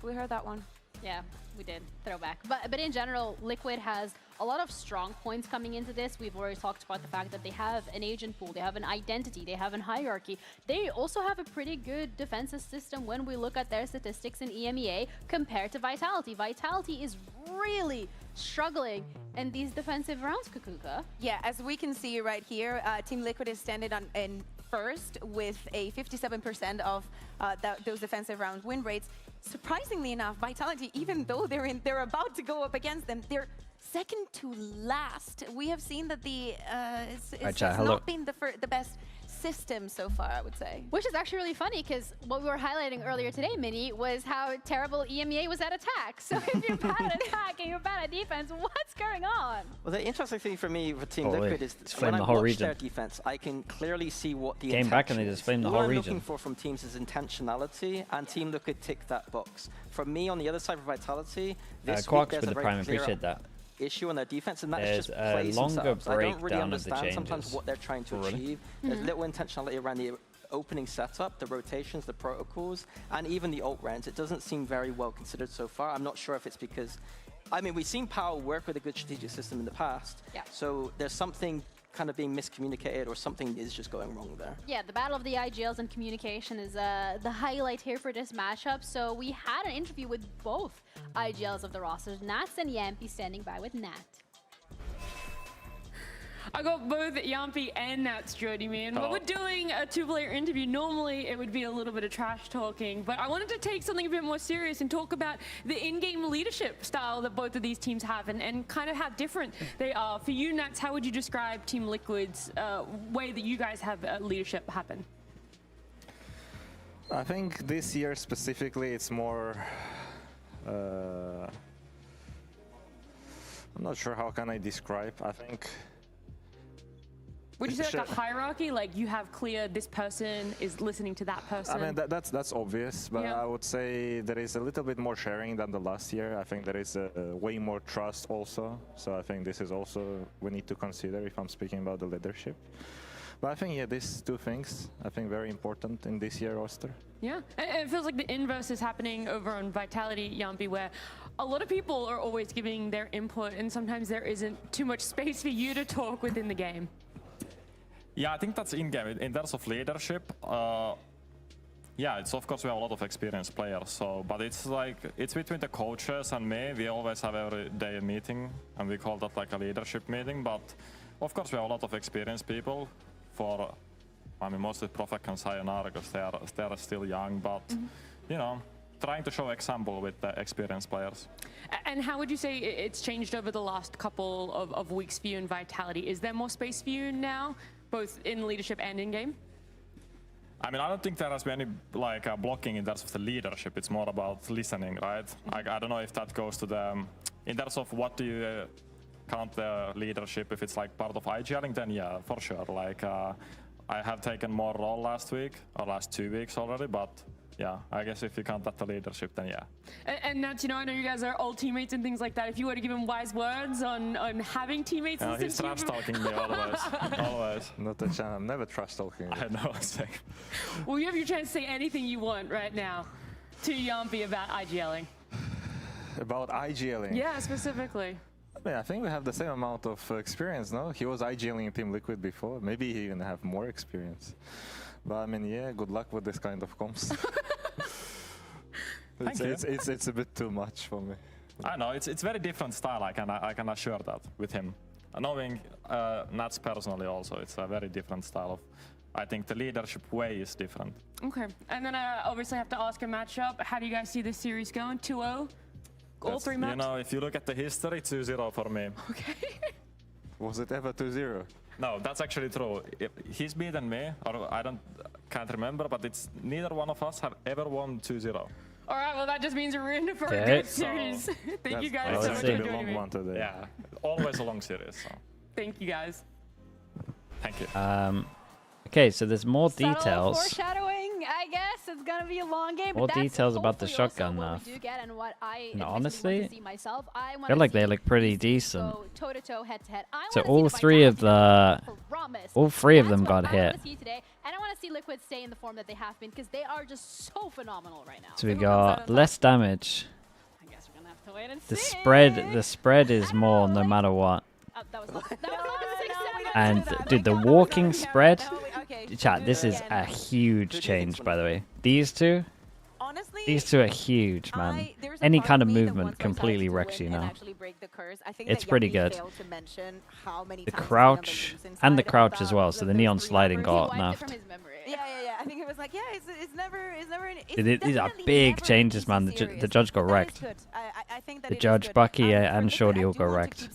we heard that one.
Yeah, we did. Throwback. But in general, Liquid has a lot of strong points coming into this. We've already talked about the fact that they have an agent pool, they have an identity, they have a hierarchy. They also have a pretty good defensive system when we look at their statistics in EMEA compared to Vitality. Vitality is really struggling in these defensive rounds, Kukuka.
Yeah, as we can see right here, Team Liquid is standing in first with a 57% of those defensive round win rates. Surprisingly enough, Vitality, even though they're about to go up against them, they're second to last. We have seen that it's not been the best system so far, I would say.
Which is actually really funny, because what we were highlighting earlier today, Minnie, was how terrible EMEA was at attack. So if you're bad at attack and you're bad at defense, what's going on?
Well, the interesting thing for me with Team Liquid is
when I watch
their defense, I can clearly see what the
came back and they just flamed the whole region.
What I'm looking for from teams is intentionality, and Team Liquid tick that box. For me, on the other side of Vitality, this week there's a very clear issue on their defense, and that's just plays themselves. I don't really understand sometimes what they're trying to achieve. There's little intentionality around the opening setup, the rotations, the protocols, and even the ult rounds. It doesn't seem very well considered so far. I'm not sure if it's because, I mean, we've seen Power work with a good strategic system in the past, so there's something kind of being miscommunicated or something is just going wrong there.
Yeah, the battle of the IGLs and communication is the highlight here for this matchup. So we had an interview with both IGLs of the rosters, Nats and Yampy, standing by with Nat.
I got both Yampy and Nats joining me, and when we're doing a two-player interview, normally it would be a little bit of trash talking, but I wanted to take something a bit more serious and talk about the in-game leadership style that both of these teams have and kind of how different they are. For you, Nats, how would you describe Team Liquid's way that you guys have leadership happen?
I think this year specifically it's more... I'm not sure how can I describe. I think...
Would you say like a hierarchy, like you have clear this person is listening to that person?
I mean, that's obvious, but I would say there is a little bit more sharing than the last year. I think there is way more trust also. So I think this is also we need to consider if I'm speaking about the leadership. But I think, yeah, these two things, I think very important in this year roster.
Yeah, it feels like the inverse is happening over on Vitality, Yampy, where a lot of people are always giving their input and sometimes there isn't too much space for you to talk within the game.
Yeah, I think that's in-game. In terms of leadership, yeah, it's of course we have a lot of experienced players, so, but it's like, it's between the coaches and me. We always have every day a meeting, and we call that like a leadership meeting, but of course we have a lot of experienced people for, I mean, mostly Profek and Sayonara, because they are still young, but, you know, trying to show example with the experienced players.
And how would you say it's changed over the last couple of weeks for you in Vitality? Is there more space for you now, both in leadership and in game?
I mean, I don't think there has been any like blocking in terms of the leadership. It's more about listening, right? I don't know if that goes to the in terms of what do you count the leadership. If it's like part of IGLing, then yeah, for sure. Like I have taken more role last week or last 2 weeks already, but yeah, I guess if you count that the leadership, then yeah.
And Nats, you know, I know you guys are old teammates and things like that. If you were to give him wise words on having teammates,
he's trash talking me always, always.
Not a chance. I'm never trash talking.
I know.
Well, you have your chance to say anything you want right now to Yampy about IGLing.
About IGLing?
Yeah, specifically.
I mean, I think we have the same amount of experience, no? He was IGLing in Team Liquid before. Maybe he even have more experience. But I mean, yeah, good luck with this kind of comps. It's a bit too much for me.
I know, it's very different style, I can assure that with him. Knowing Nats personally also, it's a very different style of, I think the leadership way is different.
Okay, and then I obviously have to ask a matchup. How do you guys see this series going? 2-0? All three maps?
You know, if you look at the history, 2-0 for me.
Okay.
Was it ever 2-0?
No, that's actually true. He's beaten me, or can't remember, but it's neither one of us have ever won 2-0.
All right, well that just means we're in for a good series. Thank you guys so much for joining me.
Yeah, always a long series. So.
Thank you guys.
Thank you.
Okay, so there's more details.
Foreshadowing, I guess. It's gonna be a long game.
More
but that's
details about the shotgun
what
nerf.
we do get and what I
And honestly,
want to see myself. I
I feel like they look pretty decent.
go toe to toe, head to head.
So all three of them got hit.
Today, and I want to see Liquid stay in the form that they have been, because they are just so phenomenal right now.
So we got less damage.
I guess we're gonna have to wait and
The
see.
spread is more no matter what.
That was 6-7.
And dude, the walking spread, chat, this is a huge change, by the way. These two are huge, man. Any kind of movement completely wrecks you now. It's pretty good. The crouch and the crouch as well. So the neon sliding got nerfed.
Yeah. I think it was like, yeah, it's never.
These are big changes, man. The judge got wrecked. The judge, Bucky, and Shorty all got wrecked.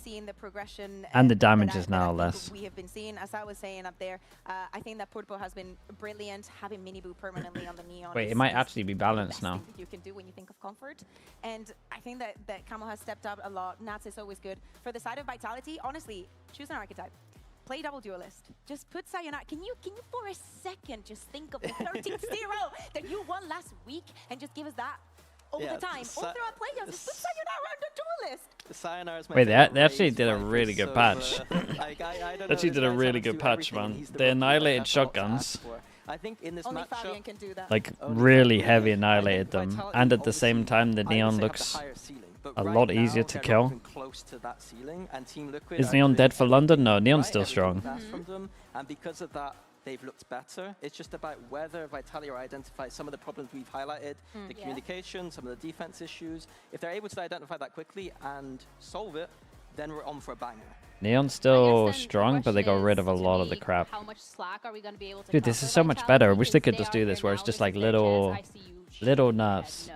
And the damage is now less.
We have been seeing, as I was saying up there, I think that Purple has been brilliant, having Minibu permanently on the neon.
Wait, it might actually be balanced now.
You can do when you think of comfort, and I think that Camo has stepped up a lot. Nats is always good. For the side of Vitality, honestly, choose an archetype. Play double duelist. Just put Sayonara. Can you for a second just think of the 13-0 that you won last week and just give us that all the time? All throughout playoffs, just put Sayonara on the duelist.
The Sayonara's my
Wait, they
favorite
actually
race
did a
like
really
this,
good
so,
patch.
I don't know,
Actually
this
did a
guy's
really
having to
good
do
patch,
everything, and
man.
he's the
They
rookie, like,
annihilated
that's all to ask
shotguns.
for. I think in this
Only
matchup,
Fabian can do that.
Like really heavy annihilated them, and at the same time the neon looks
But
a
right
lot
now,
easier to
they're not
kill.
even close to that ceiling, and Team Liquid
Is
are
Neon
doing
dead for London? No, Neon's still
everything
strong.
best from them, and because of that, they've looked better. It's just about whether Vitality will identify some of the problems we've highlighted, the communication, some of the defense issues. If they're able to identify that quickly and solve it, then we're on for a banger.
Neon's still strong, but they got rid of a lot of the crap.
How much slack are we going to be able to
Dude, this is so much better. I wish they could just do this where it's just like little nerfs.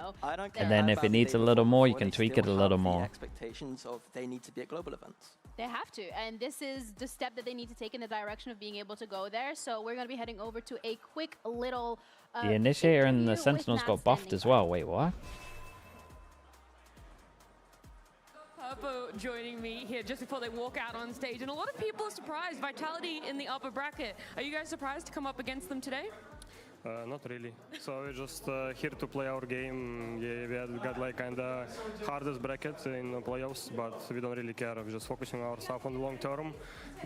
And then if it needs a little more, you can tweak it a little more.
Expectations of they need to be at global events.
They have to, and this is the step that they need to take in the direction of being able to go there. So we're going to be heading over to a quick little
The Initiator and the
interview
Sentinels
with
got
Matt
buffed
standing
as well. Wait, what?
Purple joining me here just before they walk out on stage, and a lot of people are surprised. Vitality in the upper bracket. Are you guys surprised to come up against them today?
Not really. So we're just here to play our game. Yeah, we have got like kinda hardest bracket in the playoffs, but we don't really care. We're just focusing ourselves on the long term.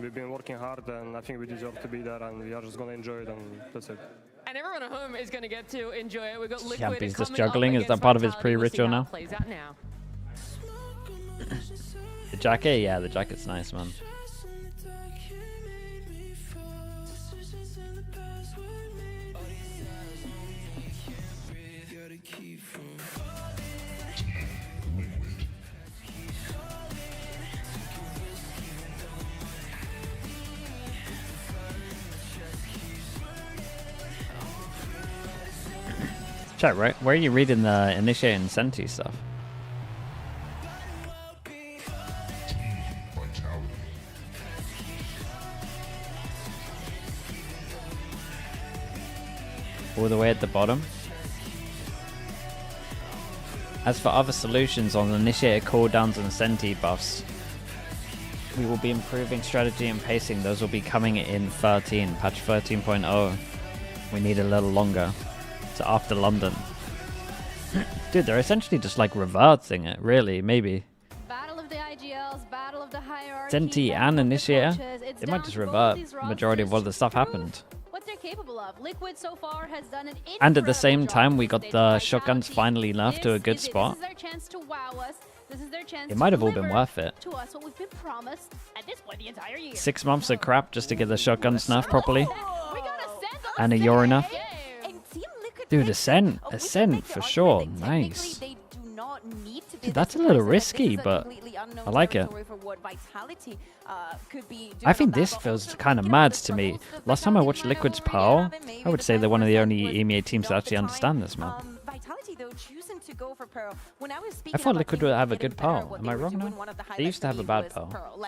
We've been working hard, and I think we deserve to be there, and we are just gonna enjoy it, and that's it.
And everyone at home is going to get to enjoy it. We've got Liquid
Yeah, he's just
coming up
juggling. Is that
against
part of his
Vitality. We'll see
pre-ritual
how
now?
it plays out now.
The jacket? Yeah, the jacket's nice, man. Chat, right? Where are you reading the Initiate and Senti stuff? All the way at the bottom. As for other solutions on Initiator cooldowns and Senti buffs, we will be improving strategy and pacing. Those will be coming in patch 13.0. We need a little longer. So after London. Dude, they're essentially just like reversing it, really, maybe.
Battle of the IGLs, battle of the hierarchy.
Senti and Initiator,
It's
they
down
might just
to both
revert
these
the majority of what the stuff happened.
What they're capable of. Liquid so far has done an
And at the same
incredible
time,
job
we
on
got
stage.
the shotguns finally nerfed to a good
This
spot.
is their chance to wow us. This is their chance
It might
to
have all been
deliver
worth it.
to us what we've been promised at this point the entire year.
6 months of crap just to get the shotguns nerfed properly. And a Yori nerf. Dude, Ascent for sure. Nice. Dude, that's a little risky, but I like it. I think this feels kind of mad to me. Last time I watched Liquid's Pearl, I would say they're one of the only EMEA teams that actually understand this, man. I thought Liquid would have a good Pearl. Am I wrong now? They used to have a bad Pearl.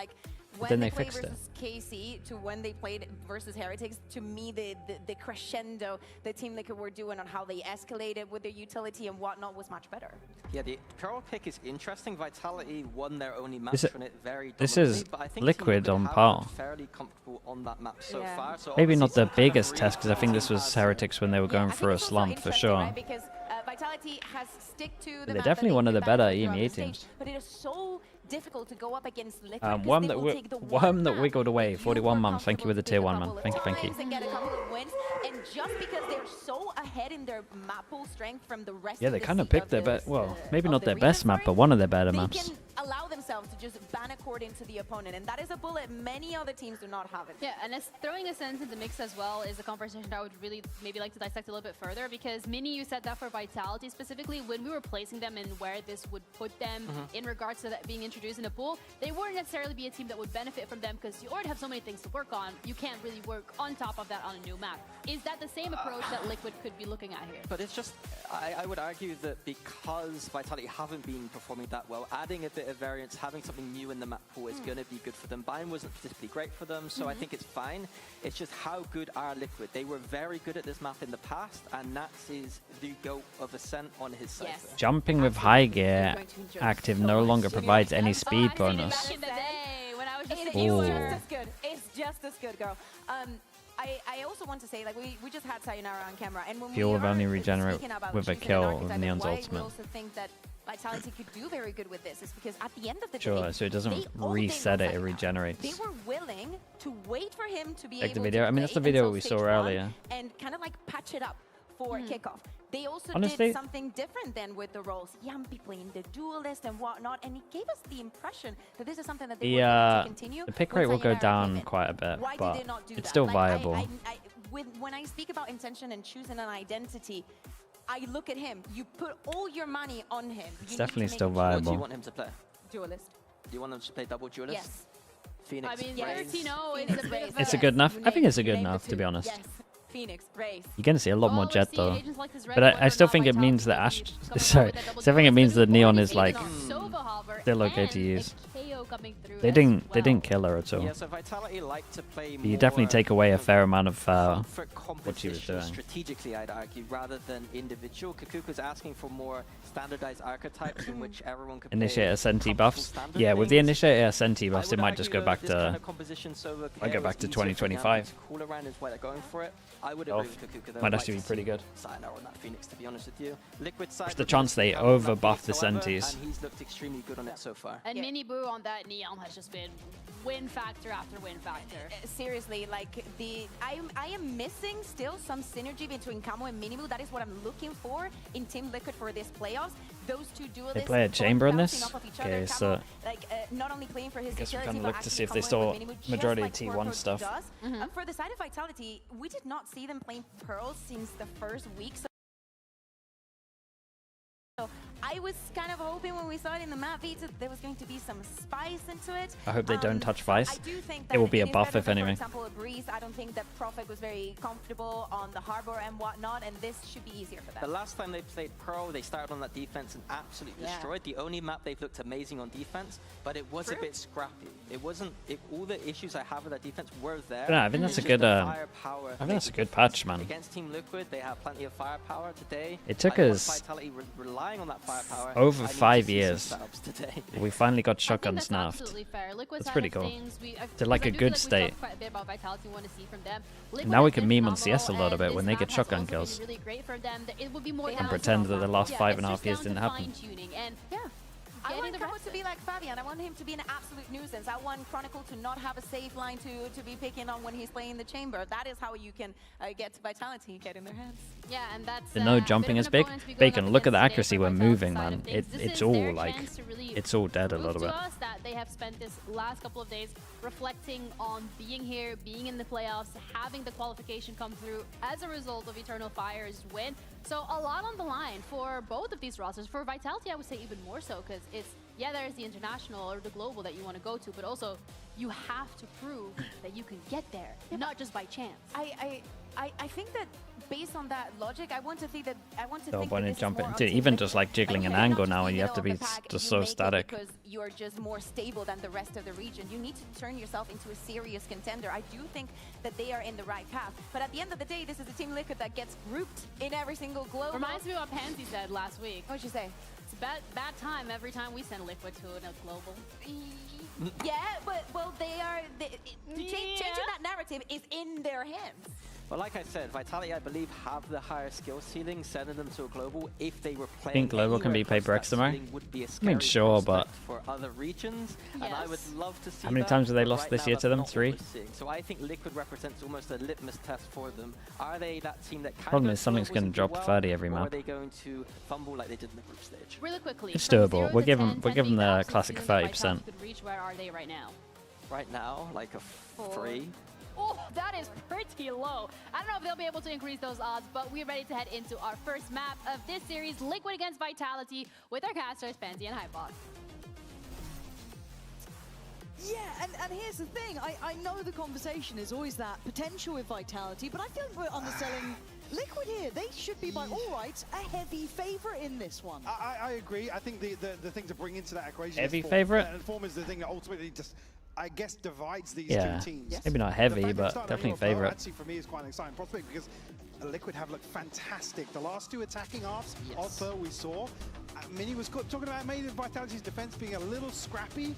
But then they fixed it.
KC to when they played versus Heretics, to me the crescendo the Team Liquid were doing on how they escalated with their utility and whatnot was much better.
Yeah, the Pearl pick is interesting. Vitality won their only match
This is-
on it very
this
dominantly,
is
but I think
Liquid
Team
on
Liquid
par.
have been fairly comfortable on that map so far. So
Maybe not
obviously
the
it's kind of
biggest
free
test, because I think this was Heretics when they were going through a slump for sure.
Right? Because Vitality has stick to the
They're
map
definitely
that
one of the
they've
better
been throughout
EMEA
the stage,
teams.
But it is so difficult to go up against Liquid. 'Cause
Worm
they
that
will take the
Worm that
map
wiggled away, 41 months. Thank you with the tier 1, man. Thank you, thank you.
and get a couple of wins, and just because they're so ahead in their map pool strength from the rest
Yeah,
of
they
the
kind of
se-
picked
of
their
the
best. Well,
s-
maybe
of
not
the
their
region,
best map, but one of their better
they
maps.
can allow themselves to just ban a cord into the opponent, and that is a bullet many other teams do not have it.
Yeah, and throwing a sense into the mix as well is a conversation I would really maybe like to dissect a little bit further, because Mini, you said that for Vitality specifically, when we were placing them and where this would put them in regards to that being introduced in a pool, they wouldn't necessarily be a team that would benefit from them because you already have so many things to work on. You can't really work on top of that on a new map. Is that the same approach that Liquid could be looking at here?
But it's just, I would argue that because Vitality haven't been performing that well, adding a bit of variance, having something new in the map pool is going to be good for them. Bayern wasn't particularly great for them, so I think it's fine. It's just how good are Liquid? They were very good at this map in the past, and Nats is the GOAT of Ascent on his side.
Yes.
Jumping with high gear active no longer provides any speed bonus.
Back in the day when I was just
It's
a viewer.
just as good. It's just as good, girl. I also want to say, like, we just had Sayonara on camera, and when
Fuel
we
will
are
only regenerate
speaking about
with a
choosing an
kill
archetype
of
and
Neon's
why
ultimate.
We also think that Vitality could do very good with this is because at the end of the day,
Sure, so it doesn't
they own
reset it, it
Sayonara.
regenerates.
They were willing to wait for him to be
Like the
able
video,
to
I mean, that's the
play
video
until
we
stage
saw
1
earlier.
and kind of like patch it up for kickoff. They also
Honestly,
did something different then with the roles. Yampi playing the duelist and whatnot, and it gave us the impression that this is something that they were going to continue.
The pick rate will go down quite a bit,
Why
but
did they not do
it's
that?
still
Like,
viable.
when I speak about intention and choosing an identity, I look at him. You put all your money on him.
It's definitely still
What do
viable.
you want him to play?
Duelist.
Do you want him to play double duelist?
Yes.
Phoenix.
I mean,
Raze.
13-0 is a bit of
It's a good enough. I think it's a good enough, to be honest.
Yes. Phoenix, Raze.
You're going to see a lot more
we've
Jet
seen
though.
agents like this red
But
one
I
are
still
not
think it
Vitality
means that
maybe
Ash.
coming
Sorry,
forward with that
so I think it means that Neon is
double
like
Sova
still okay
and
to use.
a KO coming through
They
as
didn't kill her at all.
Yeah, so Vitality like to play
But you definitely
more
take away a fair amount of
comfort
what she was
composition
doing.
strategically, I'd argue, rather than individual. Kakuka's asking for more standardized archetypes in which everyone could
Initiate
play
Ascenti
comfortable
buffs.
standard
Yeah, with the
things.
Initiate Ascenti buffs,
I
it
would
might just
argue,
go
though,
back
this kind
to.
of composition Sova
I'd go
KO
back
is
to
easier for Yampi
2025.
to call around is why they're going for it. I would
Oh,
agree with Kakuka, though.
might
I'd
actually
like
be
to
pretty
see
good.
Sayonara on that Phoenix, to be honest with you. Liquid side.
What's the
with
chance they
Hammer on that
overbuff
Phoenix,
the
however,
Sentis?
And he's looked extremely good on it so far.
And Mini Boo on that Neon has just been win factor after win factor.
Seriously, like I am missing still some synergy between Camo and Minimu. That is what I'm looking for in Team Liquid for this playoffs. Those two duelists.
They play a
both
chamber in
bouncing
this?
off of each
Okay,
other.
so
Camo, like not only playing for his
I guess we
security,
kind of
but
look to see
actually
if they
comboing
saw
with Minimu, just
majority
like
T1
Corporate
stuff.
does. For the side of Vitality, we did not see them playing Pearls since the first week. So I was kind of hoping when we saw it in the map VIT that there was going to be some spice into it.
I hope they don't touch
So I
Vice.
do think
It
that
will be a
is
buff
better
if
than,
anything.
For example, a Breeze. I don't think that Prophet was very comfortable on the Harbor and whatnot, and this should be easier for
The
them.
last time they played Pearl, they started on that defense and absolutely destroyed. The only map they've looked amazing on defense, but it was a bit scrappy. It wasn't. All the issues I have with that defense were there.
Yeah, I think that's
It's
a
just
good.
the
I
firepower
think that's a good patch, man.
Against Team Liquid, they have plenty of firepower today.
It took
I want
us
Vitality relying on that firepower.
over
I need to
5
see some
years.
setups today.
We finally got
I think
shotgun
that's
snapped.
absolutely fair. Liquid
That's
side
pretty
of
cool.
things,
They're like a
because I do feel
good
like
state.
we talked quite a bit about Vitality we want to see from them. Liquid
Now we
has
can
been
meme on CS a
phenomenal,
little bit
and
when
this
they get
map has
shotgun
also been
kills.
really great for them. It would be more
And
down to
pretend that the last
yeah,
5.5
it's
years
just
didn't
down to
happen.
fine-tuning and
I
getting
want
the
Camo
rest
to be like Fabian. I want him to be an absolute nuisance. I want Chronicle to not have a safe line to be picking on when he's playing the chamber. That is how you can get to Vitality, get in their hands.
Yeah, and that's
The no jumping is big. Bacon, look at the accuracy we're moving, man. It's all like, it's all dead a little
to
bit.
us that they have spent this last couple of days reflecting on being here, being in the playoffs, having the qualification come through as a result of Eternal Fire's win. So a lot on the line for both of these rosters. For Vitality, I would say even more so, because it's, yeah, there's the international or the global that you want to go to, but also you have to prove that you can get there, not just by chance.
I think that based on that logic, I want to think that
So
think
when
that
it
this is
jump
more
into
up to
even
Liquid.
just like jiggling
Like,
an
you
angle
cannot
now,
just
you have to be
middle of the pack,
just
you
so
make it
static.
because you're just more stable than the rest of the region. You need to turn yourself into a serious contender. I do think that they are in the right path. But at the end of the day, this is a Team Liquid that gets grouped in every single global.
Reminds me of what Pansy said last week.
What'd you say?
It's a bad time every time we send Liquid to a global.
Yeah, but well, changing that narrative is in their hands.
But like I said, Vitality, I believe, have the higher skill ceiling, sending them to a global. If they were playing
Think global can
anywhere
be paid
close
for
to that
XMR?
ceiling would be a
I mean,
scary
sure, but
prospect for other regions, and I would love to see
how many
that,
times have they
but
lost
right
this
now
year
that's
to them?
not what
3?
we're seeing. So I think Liquid represents almost a litmus test for them. Are they that team that can
Problem
go
is
to
something's
globals
gonna
and do
drop
well,
30 every
or
map.
are they going to fumble like they did in the group stage?
Really quickly.
It's
from
doable.
0
We're
to
giving
10,
we're
10
giving
being
the
absolute
classic
ceiling that
30%.
Vitality could reach. Where are they right now?
Right now, like a 3.
Oh, that is pretty low. I don't know if they'll be able to increase those odds, but we're ready to head into our first map of this series, Liquid against Vitality, with our casters, Pansy and Hypok.
Yeah, and here's the thing. I know the conversation is always that potential with Vitality, but I feel like we're underselling Liquid here. They should be, by all rights, a heavy favourite in this one.
I agree. I think the thing to bring into that equation
Heavy
is form.
favourite?
And form is the thing that ultimately just, I guess, divides these
Yeah.
two teams.
Maybe not
The
heavy,
fact that
but
it's starting
definitely
off low
favourite.
Actually, for me, is quite an exciting prospect because Liquid have looked fantastic. The last 2 attacking halves of Pearl we saw, Mini was talking about maybe Vitality's defense being a little scrappy.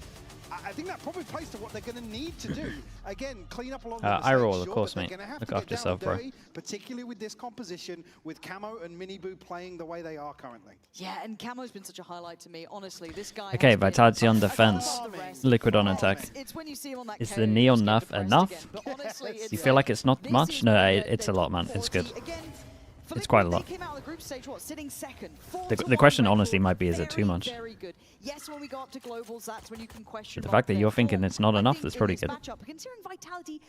I think that probably plays to what they're going to need to do. Again, clean up a lot of the mistakes,
I roll, of
sure,
course,
but
mate.
they're gonna have
Look
to
after
get down
yourself, bro.
dirty, particularly with this composition, with Camo and Mini Boo playing the way they are currently.
Yeah, and Camo's been such a highlight to me. Honestly, this guy.
Okay,
has been
Vitality on
a
defense,
farming.
Liquid on attack.
It's when you see him on that
Is
KO,
the
you
neon
just get
enough?
depressed
Enough?
again. But honestly,
You
it's
feel like it's not
this
much?
is
No,
where
it's a lot, man. It's good.
Again,
It's quite a lot.
They came out of the group stage, what, sitting second.
The question honestly might be, is it too much?
Very good. Yes, when we go up to globals, that's when you can question.
But the fact that you're thinking it's not enough, that's probably good.
Considering Vitality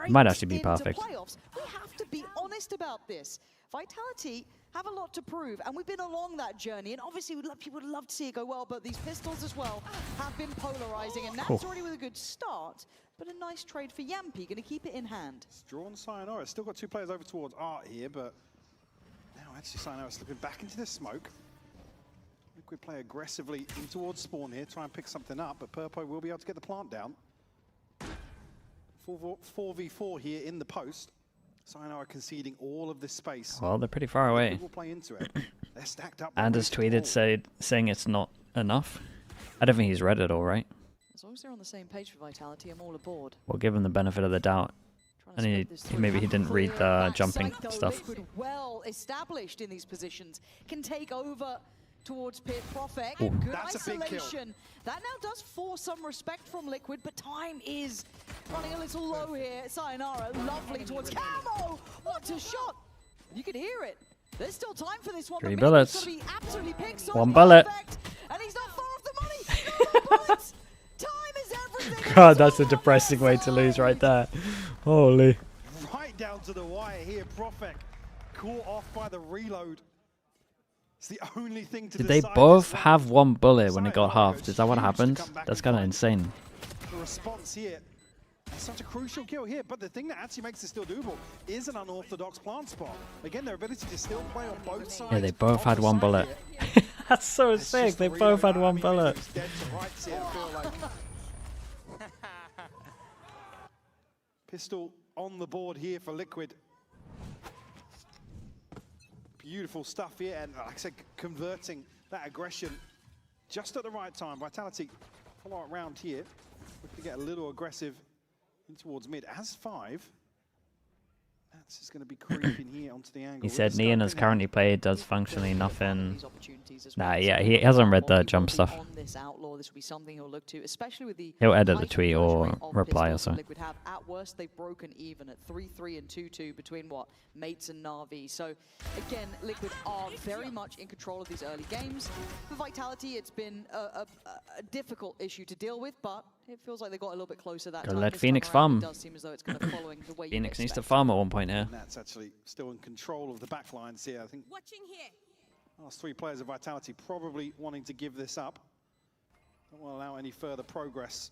It might actually be perfect.
Playoffs, we have to be honest about this. Vitality have a lot to prove, and we've been along that journey, and obviously people would love to see it go well, but these pistols as well have been polarizing, and that's already with a good start, but a nice trade for Yampi, going to keep it in hand.
It's drawn Sayonara, still got 2 players over towards Art here, but now actually Sayonara slipping back into the smoke. Liquid play aggressively in towards spawn here, try and pick something up, but Purpo will be able to get the plant down. 4v4 here in the post. Sayonara conceding all of this space.
Well, they're pretty far away.
People play into it. They're stacked up.
Anders tweeted saying it's not enough. I don't think he's read it all, right?
As long as they're on the same page for Vitality, I'm all aboard.
We'll give him the benefit of the doubt. And maybe he didn't read the jumping stuff.
Liquid well established in these positions can take over towards Pit. Profek,
Ooh.
good
That's a big kill.
isolation. That now does force some respect from Liquid, but time is running a little low here. Sayonara, lovely towards Camo. What a shot! You can hear it. There's still time for this one.
3 bullets.
Be absolutely picked, so
1 bullet.
And he's not far off the money. No bullets. Time is everything.
God, that's a depressing way to lose right there. Holy.
Right down to the wire here, Profek caught off by the reload. It's the only thing to
Did they
decide
both
this
have 1 bullet when it got halved? Is that what happened? That's kind of insane.
The response here. It's such a crucial kill here, but the thing that actually makes it still doable is an unorthodox plant spot. Again, their ability to still play on both sides.
Yeah, they both had 1 bullet. That's so sick. They both had 1 bullet.
Pistol on the board here for Liquid. Beautiful stuff here, and like I said, converting that aggression just at the right time. Vitality follow it round here. Looking to get a little aggressive in towards mid. As 5. That's just going to be creeping here onto the angle.
He said Neon as currently played does functionally nothing. Nah, yeah, he hasn't read the jump stuff.
This outlaw, this will be something he'll look to, especially with the
He'll edit the tweet or reply or so.
Liquid have. At worst, they've broken even at 3-3 and 2-2 between what? Mates and Na'Vi. So again, Liquid are very much in control of these early games. For Vitality, it's been a difficult issue to deal with, but it feels like they got a little bit closer that time.
Let Phoenix farm.
It does seem as though it's kind of following the way
Phoenix needs to farm at one point here.
And that's actually still in control of the backlines here. I think last 3 players of Vitality probably wanting to give this up. Don't want to allow any further progress.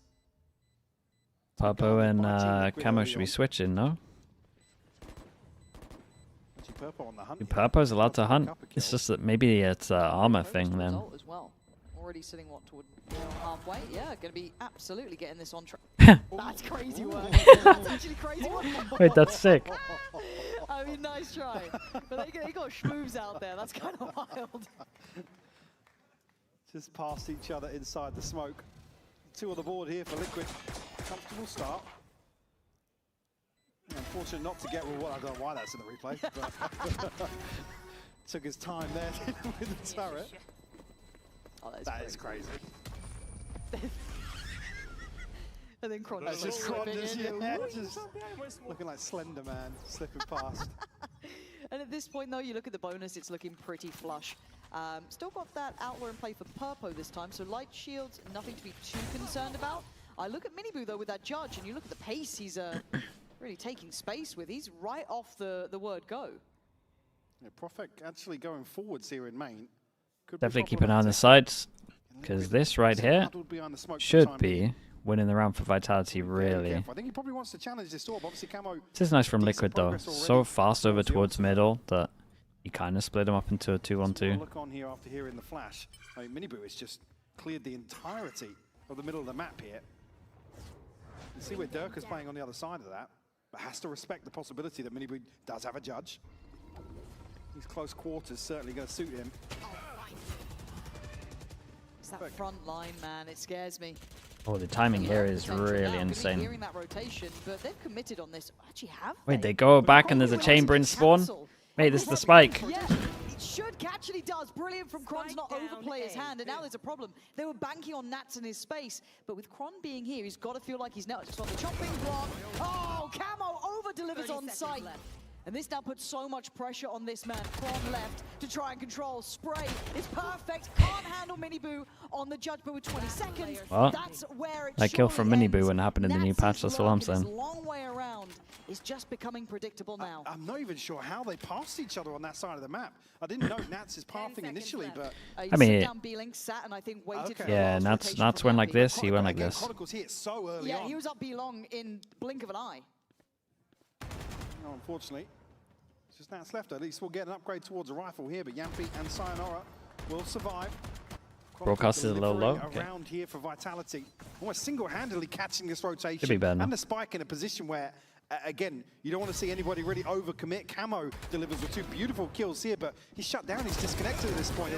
Papo and Camo should be switching, no?
Purpo on the hunt.
Papo's allowed to hunt. It's just that maybe it's an armor thing then.
As well. Already sitting what toward halfway. Yeah, going to be absolutely getting this on track. That's crazy work. That's actually crazy work.
Wait, that's sick.
I mean, nice try. But they got schmooves out there. That's kind of wild.
Just past each other inside the smoke. 2 on the board here for Liquid. Comfortable start. Unfortunate not to get, well, I don't know why that's in the replay, but took his time there with the turret.
Oh,
that is crazy.
And then Cron
just
just
looking like Slender Man, slipping past.
And at this point, though, you look at the bonus, it's looking pretty flush. Still got that outlaw in play for Purpo this time, so light shields, nothing to be too concerned about. I look at Miniboo, though, with that judge, and you look at the pace he's really taking space with. He's right off the word go.
Yeah, Profek actually going forwards here in main.
Definitely keep an eye on the sides, because this right here should be winning the round for Vitality, really.
I think he probably wants to challenge this orb. Obviously, Camo.
This is nice from Liquid, though. So fast over towards middle that he kind of split him up into a 2-on-2.
Look on here after hearing the flash. I mean, Miniboo has just cleared the entirety of the middle of the map here. You see where Dirk is playing on the other side of that, but has to respect the possibility that Miniboo does have a judge. These close quarters certainly going to suit him.
It's that front line, man. It scares me.
Oh, the timing here is really insane.
Hearing that rotation, but they've committed on this. Actually, have
Wait, they go back and there's a chamber in spawn? Mate, this is the spike.
Yeah, it should catch, and he does. Brilliant from Cron to not overplay his hand, and now there's a problem. They were banking on Nats in his space, but with Cron being here, he's got to feel like he's now just on the chopping block. Oh, Camo over-delivers on sight. And this now puts so much pressure on this man. Kron left to try and control. Spray is perfect. Can't handle Miniboo on the judge, but with 20 seconds,
Well,
that's where it
that kill from
surely
Miniboo
ends.
wouldn't happen in the new patch, that's all I'm saying.
Long way around is just becoming predictable now.
I'm not even sure how they passed each other on that side of the map. I didn't know Nats is pathing initially, but
I mean,
down B-Link, sat and I think waited for
yeah, Nats went like this, he went like this.
Chronicles hit so early
yeah,
on.
he was up B-Long in blink of an eye.
No, unfortunately, it's just Nats left. At least we'll get an upgrade towards a rifle here, but Yampi and Sayonara will survive.
Broadcast is a little low. Okay.
Around here for Vitality, almost single-handedly catching this rotation.
Could be better now.
And the spike in a position where, again, you don't want to see anybody really overcommit. Camo delivers the 2 beautiful kills here, but he's shut down. He's disconnected at this point.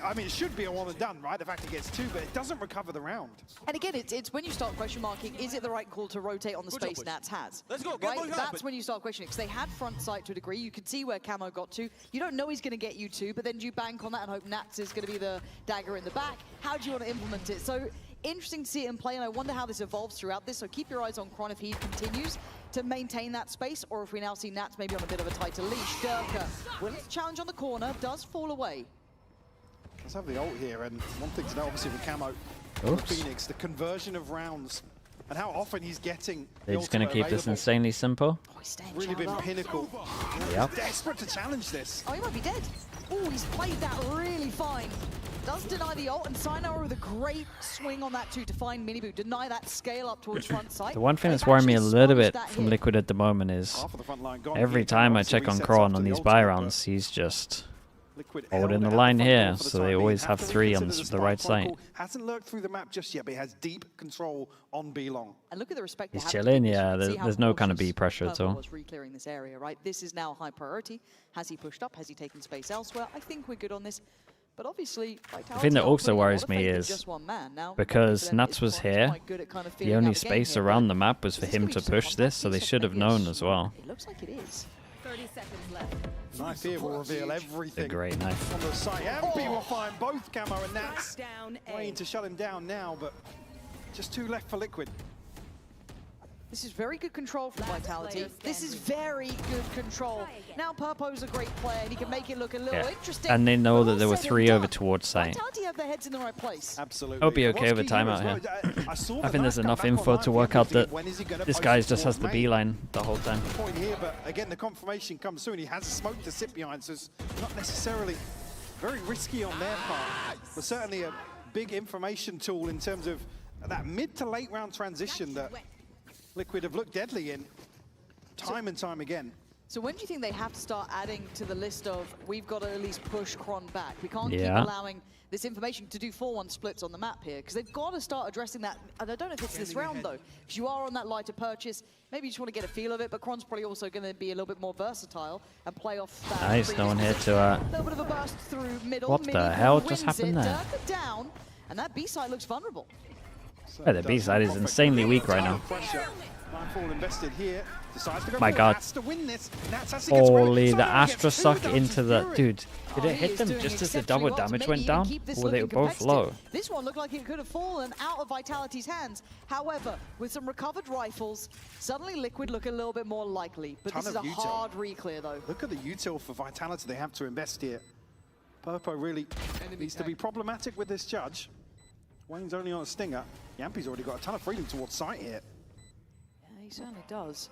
I mean, it should be a one and done, right? The fact he gets 2, but it doesn't recover the round.
And again, it's when you start question marking, is it the right call to rotate on the space Nats has?
Let's go,
right? That's when you start questioning, because they had front sight to a degree. You could see where Camo got to. You don't know he's going to get you 2, but then do you bank on that and hope Nats is going to be the dagger in the back? How do you want to implement it? So interesting to see it in play, and I wonder how this evolves throughout this. So keep your eyes on Kron if he continues to maintain that space, or if we now see Nats maybe on a bit of a tighter leash. Durka will challenge on the corner, does fall away.
Let's have the ult here, and one thing to know, obviously, with Camo, Phoenix, the conversion of rounds, and how often he's getting.
They're just going to keep this insanely simple.
Really been pinnacle.
Yep.
Desperate to challenge this.
Oh, he might be dead. Oh, he's played that really fine. Does deny the ult, and Sayonara with a great swing on that too to find Miniboo. Deny that scale up towards front sight.
The one thing that's worrying me a little bit from Liquid at the moment is every time I check on Kron on these buy rounds, he's just holding the line here, so they always have 3 on the right side.
Hasn't lurked through the map just yet, but he has deep control on B-Long.
And look at the respect.
He's chilling, yeah, there's no kind of B pressure at all.
Was re-clearing this area, right? This is now high priority. Has he pushed up? Has he taken space elsewhere? I think we're good on this. But obviously,
the thing that also worries me is because Nats was here, the only space around the map was for him to push this, so they should have known as well.
It looks like it is.
30 seconds left.
Knife here will reveal everything.
A great knife.
On the side, Yampi will find both Camo and Nats. Waiting to shut him down now, but just 2 left for Liquid.
This is very good control from Vitality. This is very good control. Now Purpo's a great player, and he can make it look a little interesting.
And they know that there were 3 over towards site.
Vitality have their heads in the right place.
Absolutely.
I'll be okay with a timeout here. I think there's enough info to work out that this guy just has the B line the whole time.
Point here, but again, the confirmation comes soon. He has smoke to sit behind, so it's not necessarily very risky on their part, but certainly a big information tool in terms of that mid to late round transition that Liquid have looked deadly in time and time again.
So when do you think they have to start adding to the list of, we've got to at least push Kron back? We can't keep allowing this information to do 4-1 splits on the map here, because they've got to start addressing that. And I don't know if it's this round though, because you are on that lighter purchase. Maybe you just want to get a feel of it, but Kron's probably also going to be a little bit more versatile and play off that.
Nice, no one here to...
A little bit of a burst through middle.
What the hell just happened there?
Durka down, and that B side looks vulnerable.
Yeah, the B side is insanely weak right now. My god. Holy, the Astra suck into the... Dude, did it hit them just as the double damage went down? Or were they both low?
This one looked like it could have fallen out of Vitality's hands. However, with some recovered rifles, suddenly Liquid look a little bit more likely. But this is a hard re-clear though.
Look at the util for Vitality they have to invest here. Purpo really needs to be problematic with this judge. Wayne's only on a stinger. Yampi's already got a ton of freedom towards site here.
Yeah, he certainly does.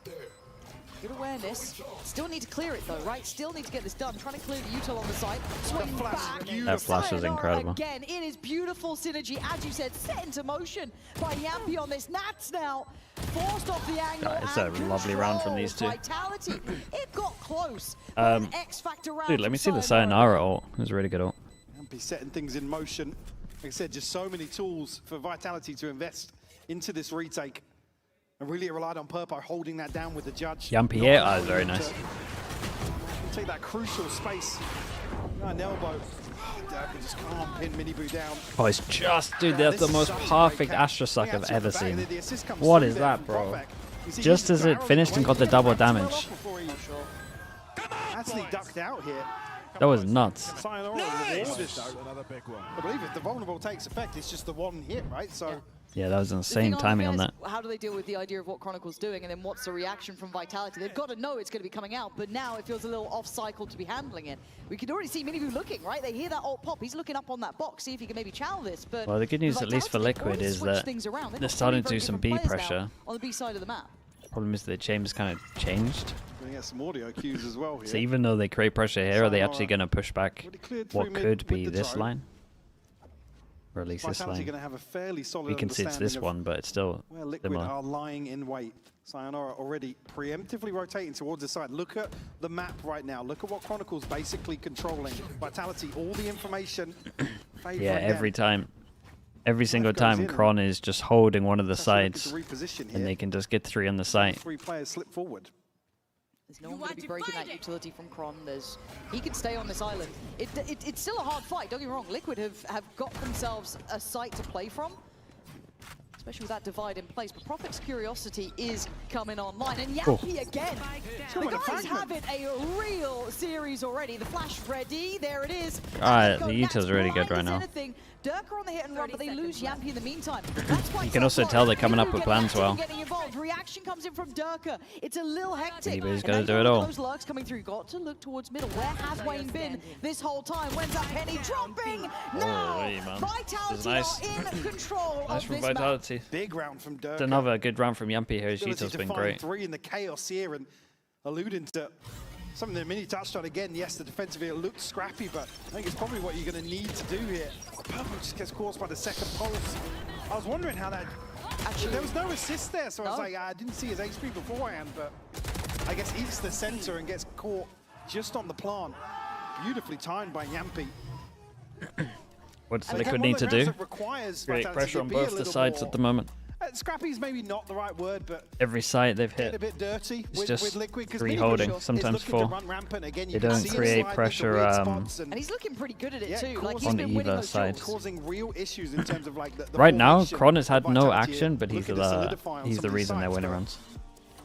Good awareness. Still need to clear it though, right? Still need to get this done. Trying to clear the util on the site. Swing back.
That flash was incredible.
Again, it is beautiful synergy, as you said, set into motion by Yampi on this. Nats now forced off the angle.
It's a lovely round from these two.
Vitality. It got close. X-Factor round.
Dude, let me see the Sayonara ult. It was a really good ult.
Yampi setting things in motion. Like I said, just so many tools for Vitality to invest into this retake. And really relied on Purpo holding that down with the judge.
Yampi here, very nice.
Take that crucial space. An elbow. Durka just can't pin Miniboo down.
Oh, it's just, dude, that's the most perfect Astra suck I've ever seen. What is that, bro? Just as it finished and got the double damage.
Actually ducked out here.
That was nuts.
Sayonara rewarded though. I believe if the vulnerable takes effect, it's just the one hit, right? So
Yeah, that was insane timing on that.
How do they deal with the idea of what Chronicle's doing, and then what's the reaction from Vitality? They've got to know it's going to be coming out, but now it feels a little off-cycle to be handling it. We can already see Miniboo looking, right? They hear that ult pop. He's looking up on that box, see if he can maybe channel this. But
well, the good news, at least for Liquid, is that they're starting to do some B pressure.
On the B side of the map.
Problem is the chamber's kind of changed.
We're going to get some audio cues as well here.
So even though they create pressure here, are they actually going to push back what could be this line? Or at least this line.
Going to have a fairly solid
We can see it's this one, but it's still
where Liquid
similar.
are lying in wait. Sayonara already preemptively rotating towards the side. Look at the map right now. Look at what Chronicle's basically controlling. Vitality, all the information.
Yeah, every time. Every single time, Kron is just holding one of the sides, and they can just get 3 on the site.
3 players slip forward.
There's no one going to be breaking that utility from Kron. He can stay on this island. It's still a hard fight, don't get me wrong. Liquid have got themselves a site to play from, especially with that divide in place. But Prophet's Curiosity is coming online. And Yappy again. The guys have it a real series already. The flash ready, there it is.
Alright, the util's really good right now.
Durka on the hit and run, but they lose Yampy in the meantime.
You can also tell they're coming up with plans well.
Reaction comes in from Durka. It's a little hectic.
He's going to do it all.
Those lurks coming through. Got to look towards middle. Where has Wayne been this whole time? When's that penny dropping? Now, Vitality are in control
Nice
of
from
this
Vitality.
map.
Big round from Durka.
It's another good round from Yampy here. His util's been great.
3 in the chaos here and alluding to something that Mini touched on again. Yes, the defensive here looked scrappy, but I think it's probably what you're going to need to do here. Purple just gets caused by the second pulse. I was wondering how that... Actually, there was no assist there, so I was like, I didn't see his HP beforehand, but I guess eats the center and gets caught just on the plant. Beautifully timed by Yampy.
What does Liquid need to do? Great pressure on both the sides at the moment.
Scrappy's maybe not the right word, but
every site they've hit,
a bit dirty
it's just
Liquid,
3 holding, sometimes 4. They don't create pressure.
And he's looking pretty good at it too. Like he's
on
been winning
either
those
side.
Causing real issues in terms of like the
right now, Kron has had no action, but he's the reason they're winning runs.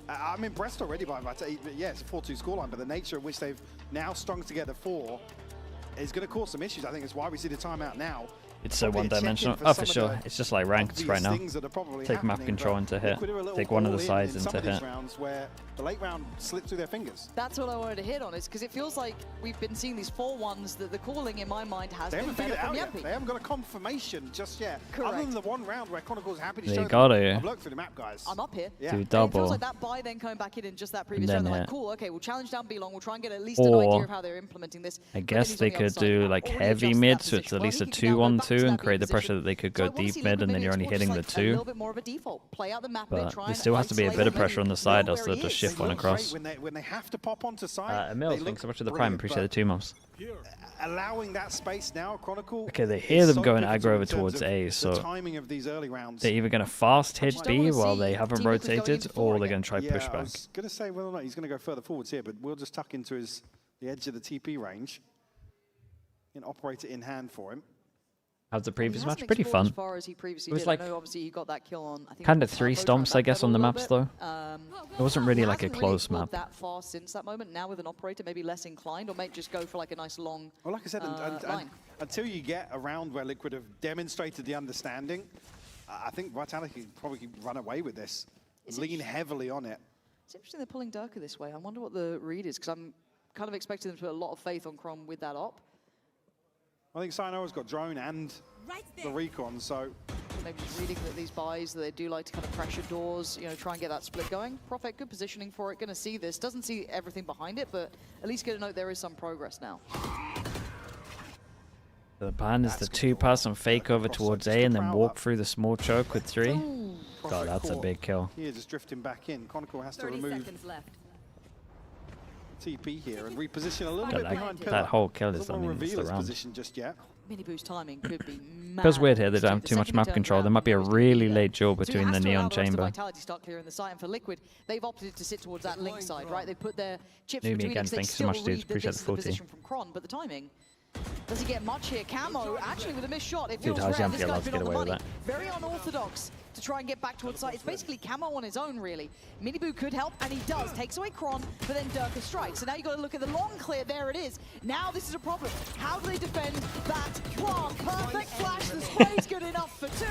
I'm impressed already by Vitality. Yeah, it's a 4-2 scoreline, but the nature at which they've now strung together 4 is going to cause some issues. I think it's why we see the timeout now.
It's so one-dimensional. Oh, for sure. It's just like ranked right now. Take map control into hit. Take one of the sides into hit.
Where the late round slipped through their fingers.
That's what I wanted to hit on, is because it feels like we've been seeing these 4-1s that the calling in my mind has been better from Yampy.
They haven't got a confirmation just yet.
Correct.
Other than the one round where Chronicle's happy to
They
show
gotta
them. I've looked through the map, guys.
I'm up here.
Do double.
It feels like that buy then coming back in just that previous
then
round. They're like, cool, okay, we'll challenge down B long. We'll try and get at least an idea of how they're implementing this.
I guess they could do like heavy mid, so it's at least a 2-on-2 and create the pressure that they could go deep mid, and then you're only hitting the 2. But there still has to be a bit of pressure on the side, else they'll just shift one across.
When they have to pop onto side,
Emil, thanks so much for the prime. Appreciate the 2 months.
Allowing that space now, Chronicle.
Okay, they hear them going aggro over towards A, so
timing of these early rounds.
they're either going to fast hit B while they haven't rotated, or they're going to try push back.
I was going to say whether or not he's going to go further forwards here, but we'll just tuck into the edge of the TP range and operate it in hand for him.
How's the previous match? Pretty fun.
It
was like
obviously he got that kill on, I think,
kind of 3 stomps, I guess, on the maps though. It wasn't really like a close map.
That far since that moment. Now with an operator, maybe less inclined, or might just go for like a nice long.
Well, like I said, until you get a round where Liquid have demonstrated the understanding, I think Vitality can probably run away with this. Lean heavily on it.
It's interesting they're pulling Durka this way. I wonder what the read is, because I'm kind of expecting them to put a lot of faith on Crom with that op.
I think Sayonara's got drone and the recon, so
maybe just reading that these buys, they do like to kind of pressure doors, you know, try and get that split going. Prophet, good positioning for it. Going to see this. Doesn't see everything behind it, but at least get to note there is some progress now.
The plan is the 2-pass and fake over towards A, and then walk through the small choke with 3. God, that's a big kill.
Here, just drifting back in. Chronicle has to remove TP here and reposition a little bit behind Pillar.
That whole kill is, I mean, it's the round.
Position just yet.
Miniboo's timing could be mad.
Feels weird here, they don't have too much map control. There might be a really late duel between the Neon Chamber.
Vitality start clearing the site, and for Liquid, they've opted to sit towards that link side, right? They put their chips between
again,
it.
thanks so much, dude. Appreciate the 40.
From Kron, but the timing. Does he get much here? Camo, actually, with a missed shot. It feels
Dude, how's
rare.
Yampy
This
allowed
guy's
to
been
get
on the
away with
money.
that?
Very unorthodox to try and get back towards side. It's basically Camo on his own, really. Miniboo could help, and he does. Takes away Kron, but then Durka strikes. So now you got to look at the long clear. There it is. Now this is a problem. How do they defend that plant? Perfect flash. The spray's good enough for 2.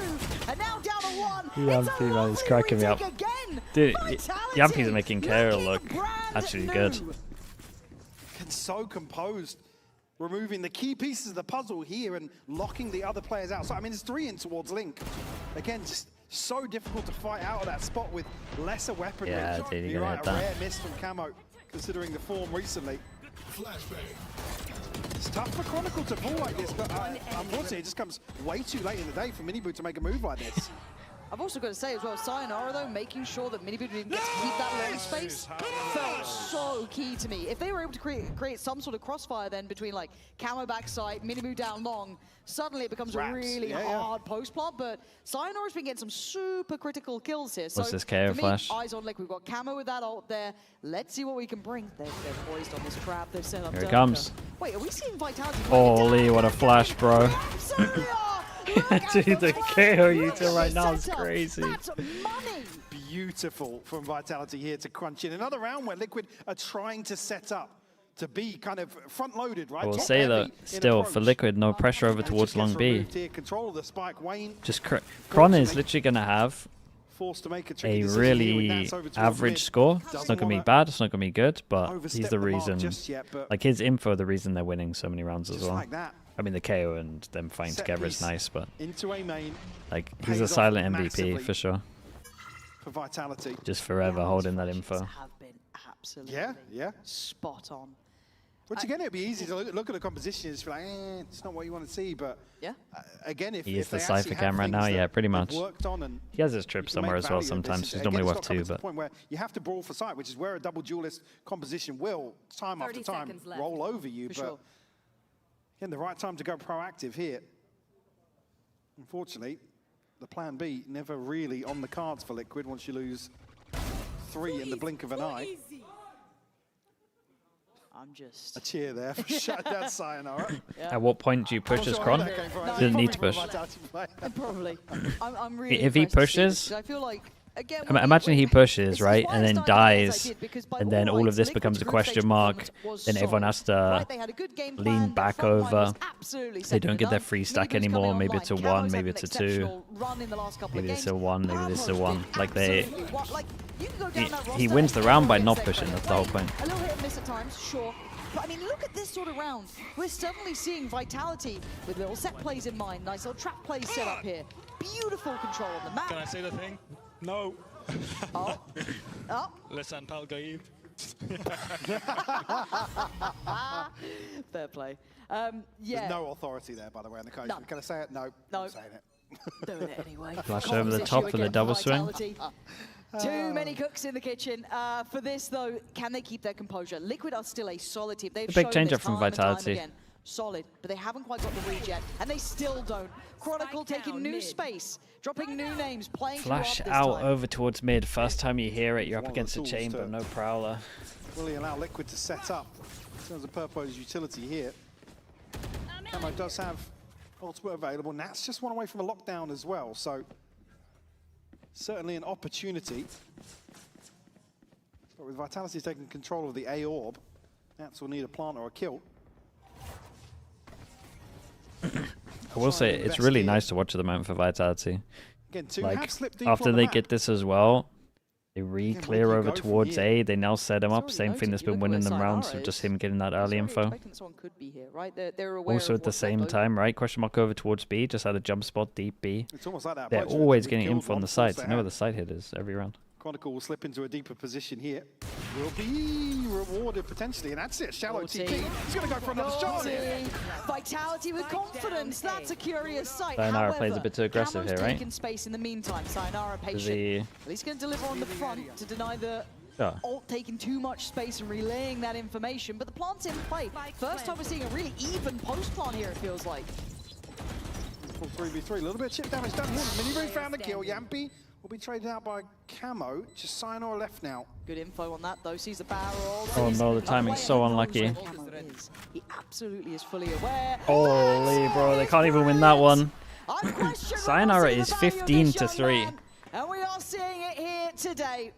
And now down a one.
Yampy, man, he's cracking me up. Dude, Yampy's making KO look actually good.
And so composed, removing the key pieces of the puzzle here and locking the other players out. So, I mean, it's 3 in towards Link. Again, just so difficult to fight out of that spot with lesser weaponry.
Yeah, dude, you're
right,
gonna
a
hit
rare miss from Camo, considering the form recently. It's tough for Chronicle to pull like this, but unfortunately, it just comes way too late in the day for Miniboot to make a move like this.
I've also got to say as well, Sayonara though, making sure that Miniboot didn't get to keep that long space felt so key to me. If they were able to create some sort of crossfire then between like Camo backside, Miniboot down long, suddenly it becomes a really hard post plant. But Sayonara's been getting some super critical kills here. So
What's this KO
for me,
flash?
eyes on Lick. We've got Camo with that ult there. Let's see what we can bring. They're poised on this trap. They've set up.
Here it comes.
Wait, are we seeing Vitality?
Holy, what a flash, bro.
Absolutely are.
Dude, the KO you do right now is crazy.
That's money.
Beautiful from Vitality here to crunch in. Another round where Liquid are trying to set up to be kind of front-loaded, right?
I will say that still, for Liquid, no pressure over towards long B.
Control of the spike. Wayne
Just Kron is literally going to have
forced to make
a really average score. It's not going to be bad, it's not going to be good, but he's the reason, like his info, the reason they're winning so many rounds as well. I mean, the KO and them fighting together is nice, but like he's a silent MVP for sure.
For Vitality.
Just forever holding that info.
Have been absolutely spot on.
Which again, it'd be easy to look at the composition and just be like, it's not what you want to see. But again, if
he is the
they
Cypher cam right now, yeah, pretty much.
And
he has his trip somewhere as well sometimes. He's normally worth 2, but
point where you have to brawl for sight, which is where a double duelist composition will time after time roll over you. But again, the right time to go proactive here. Unfortunately, the plan B never really on the cards for Liquid once you lose 3 in the blink of an eye.
I'm just...
A cheer there for shut down Sayonara.
At what point do you push as Kron? Didn't need to push.
Probably. I'm really
if he pushes,
I feel like, again,
imagine he pushes, right, and then dies, and then all of this becomes a question mark, then everyone has to lean back over. They don't get their free stack anymore, maybe it's a 1, maybe it's a 2, maybe it's a 1, maybe this is a 1. Like he wins the round by not pushing, that's the whole point.
A little hit and miss at times, sure. But I mean, look at this sort of round. We're suddenly seeing Vitality with little set plays in mind. Nice little trap plays set up here. Beautiful control on the map.
Can I say the thing? No.
Oh.
Listen, pal, Gaib.
Fair play.
There's no authority there, by the way, on the coach.
None.
Can I say it? No.
No.
I'm saying it.
Doing it anyway.
Flash over the top for the double swing.
Too many cooks in the kitchen. For this, though, can they keep their composure? Liquid are still a solid team. They've
a big
shown
change
this
up from
time and time
Vitality.
again. Solid, but they haven't quite got the read yet, and they still don't. Chronicle taking new space, dropping new names, playing
Flash
this
out
time.
over towards mid. First time you hear it, you're up against a chamber, no prowler.
Really allow Liquid to set up in terms of Purpo's utility here. Camo does have ultimate available. Nat's just one away from a lockdown as well, so certainly an opportunity. But with Vitality taking control of the A orb, Nats will need a plant or a kill.
I will say it's really nice to watch at the moment for Vitality.
Again,
like after they get this as well, they re-clear over towards A. They now set him up. Same thing that's been winning them rounds of just him getting that early info. Also at the same time, right? Question mark over towards B. Just had a jump spot deep B.
It's almost like that.
They're always getting info on the sides. You know where the side hit is every round.
Chronicle will slip into a deeper position here. Will be rewarded potentially, and that's it. Shallow TP. He's going to go for another shot here.
Vitality with confidence. That's a curious sight.
Sayonara plays a bit too aggressive here, right?
Taking space in the meantime. Sayonara patient. At least going to deliver on the front to deny the ult taking too much space and relaying that information. But the plant's in play. First time we're seeing a really even post plant here, it feels like.
3v3. A little bit of chip damage done here. Miniboot found the kill. Yampy will be traded out by Camo. Just Sayonara left now.
Good info on that though. Sees the barrel.
Oh no, the timing's so unlucky.
He absolutely is fully aware.
Holy bro, they can't even win that one. Sayonara is 15-3.
And we are seeing it here today.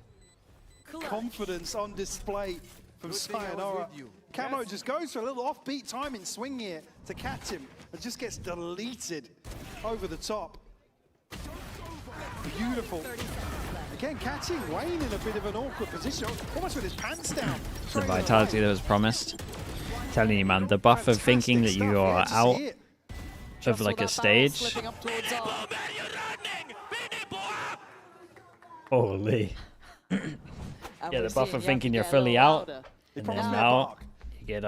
Confidence on display from Sayonara. Camo just goes for a little offbeat timing swing here to catch him. It just gets deleted over the top. careful. Again, catching Wayne in a bit of an awkward position, almost with his pants down.
The vitality that was promised. Telling you, man, the buff of thinking that you are out of like a stage. Holy. Yeah, the buff of thinking you're fully out, and then now you get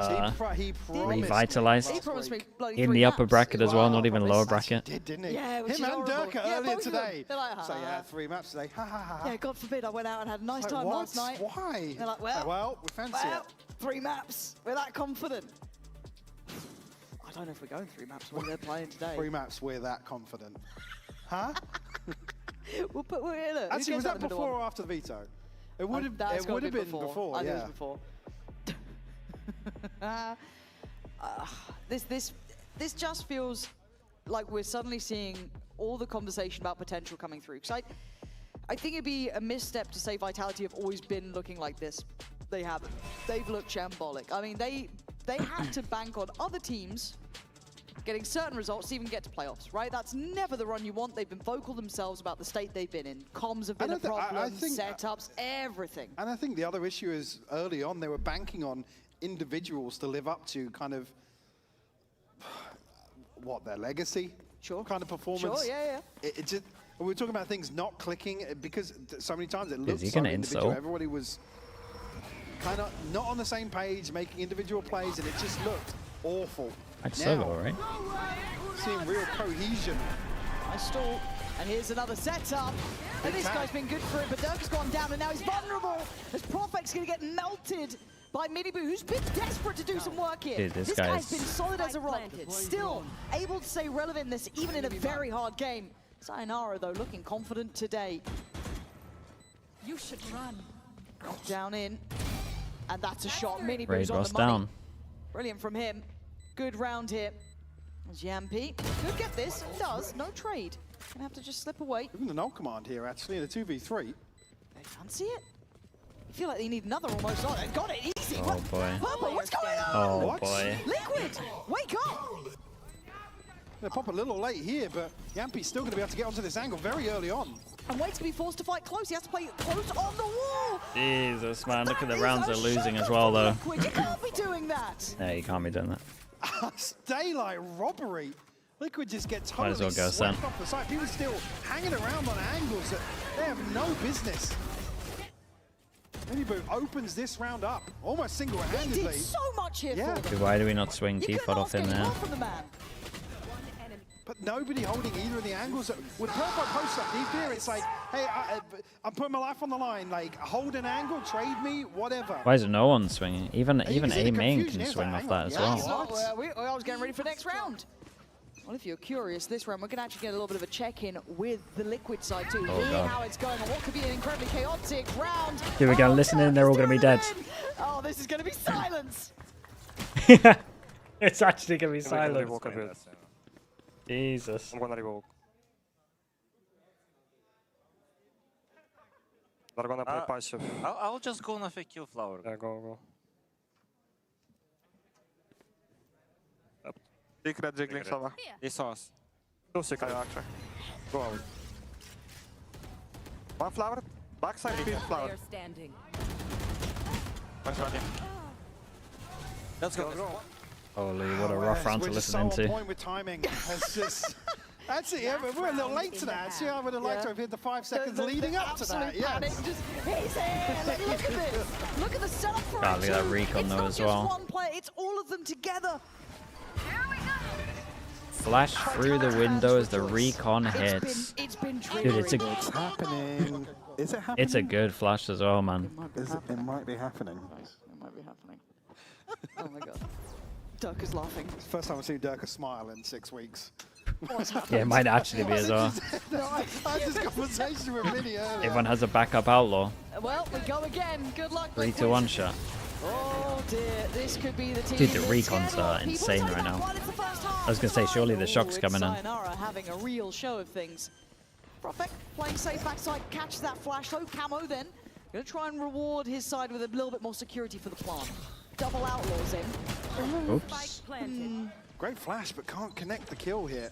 revitalized in the upper bracket as well, not even lower bracket.
Didn't he?
Yeah,
him and Durka earlier today.
Like,
So yeah, 3 maps today. Ha ha ha.
Yeah, God forbid I went out and had a nice time
what?
last night.
Why?
They're like,
well, we fancy it.
3 maps. We're that confident. I don't know if we're going 3 maps when they're playing today.
3 maps, we're that confident. Huh?
We'll put in it.
Actually, was that before or after the veto? It would have been before.
I think
yeah.
it was before. This just feels like we're suddenly seeing all the conversation about potential coming through. Because I think it'd be a misstep to say Vitality have always been looking like this. They haven't. They've looked shambolic. I mean, they had to bank on other teams getting certain results to even get to playoffs, right? That's never the run you want. They've been vocal themselves about the state they've been in. Comms have been a problem, setups, everything.
And I think the other issue is early on they were banking on individuals to live up to kind of what, their legacy kind of performance.
Sure, yeah.
It just, we were talking about things not clicking because so many times it looked so
gonna
individual.
insult?
Everybody was kind of not on the same page, making individual plays, and it just looked awful.
I'd solo, right?
Seeing real cohesion.
Nice stall. And here's another setup. And this guy's been good for it, but Durka's gone down, and now he's vulnerable. As Profect's going to get melted by Miniboo, who's been desperate to do some work here.
Dude, this
guy's been solid as a rock. Still able to stay relevant in this, even in a very hard game. Sayonara, though, looking confident today. You should run. Down in. And that's a shot. Miniboo's on the money.
Down.
Brilliant from him. Good round here. As Yampi could get this. Does. No trade. Gonna have to just slip away.
Even the null command here, actually, in a 2v3.
They fancy it. I feel like they need another almost on it. Got it easy.
Oh boy.
Purple, what's going on?
Oh
What?
boy.
Liquid, wake up.
They pop a little late here, but Yampi's still going to be able to get onto this angle very early on.
And Wade's going to be forced to fight close. He has to play close on the wall.
Jesus, man. Look at the rounds they're losing as well, though.
Liquid, you can't be doing that.
Yeah, you can't be doing that.
Daylight robbery. Liquid just gets totally
Might as well go,
swept
Sam.
off the side. People still hanging around on angles that they have no business. Miniboo opens this round up almost single-handedly.
He did so much here
Yeah.
for them.
Dude, why do we not swing T-Fod off him now?
From the man.
But nobody holding either of the angles. With Purple post up deep here, it's like, hey, I'm putting my life on the line. Like, hold an angle, trade me, whatever.
Why is no one swinging? Even
see
A
the
main
confusion
can
here,
swing
like,
off that as well.
I was getting ready for next round. Well, if you're curious, this round, we're going to actually get a little bit of a check-in with the Liquid side, too.
Oh,
Hear
God.
how it's going on what could be an incredibly chaotic round.
Here we go, listen in, they're all going to be dead.
Oh, this is going to be silence.
It's actually going to be silent. Jesus.
I'm gonna revoke. They're gonna play passive.
I'll just go on a kill flower.
Yeah, go. Secret jiggling Sava.
He saw us.
Two secret actually. Go out. One flower. Backside speed flower.
Standing.
Let's go.
Holy, what a rough round to listen
We're just so on
into.
point with timing. It's just... That's it, yeah, but we're a little late to that. See, I would have liked to have hit the 5 seconds leading up to that.
Absolute panic. Just, he's here. Look at this. Look at the setup for
God, look at that recon though as well.
It's not just one player, it's all of them together.
Flash through the window as the recon hits.
It's been
Dude, it's
It's happening. Is it happening?
It's a good flash as well, man.
It might be happening.
It might be happening. Oh my god. Durka's laughing.
It's the first time I've seen Durka smile in 6 weeks.
Yeah, it might actually be as well.
I had this conversation with Minnie earlier.
Everyone has a backup outlaw.
Well, we go again. Good luck.
3 to 1 shot.
Oh dear, this could be the team.
Dude, the recons are insane right now. I was going to say, surely the shock's coming in.
Sayonara having a real show of things. Prophet playing safe backside, catches that flash. So Camo then going to try and reward his side with a little bit more security for the plant. Double outlaws in.
Oops.
Great flash, but can't connect the kill here.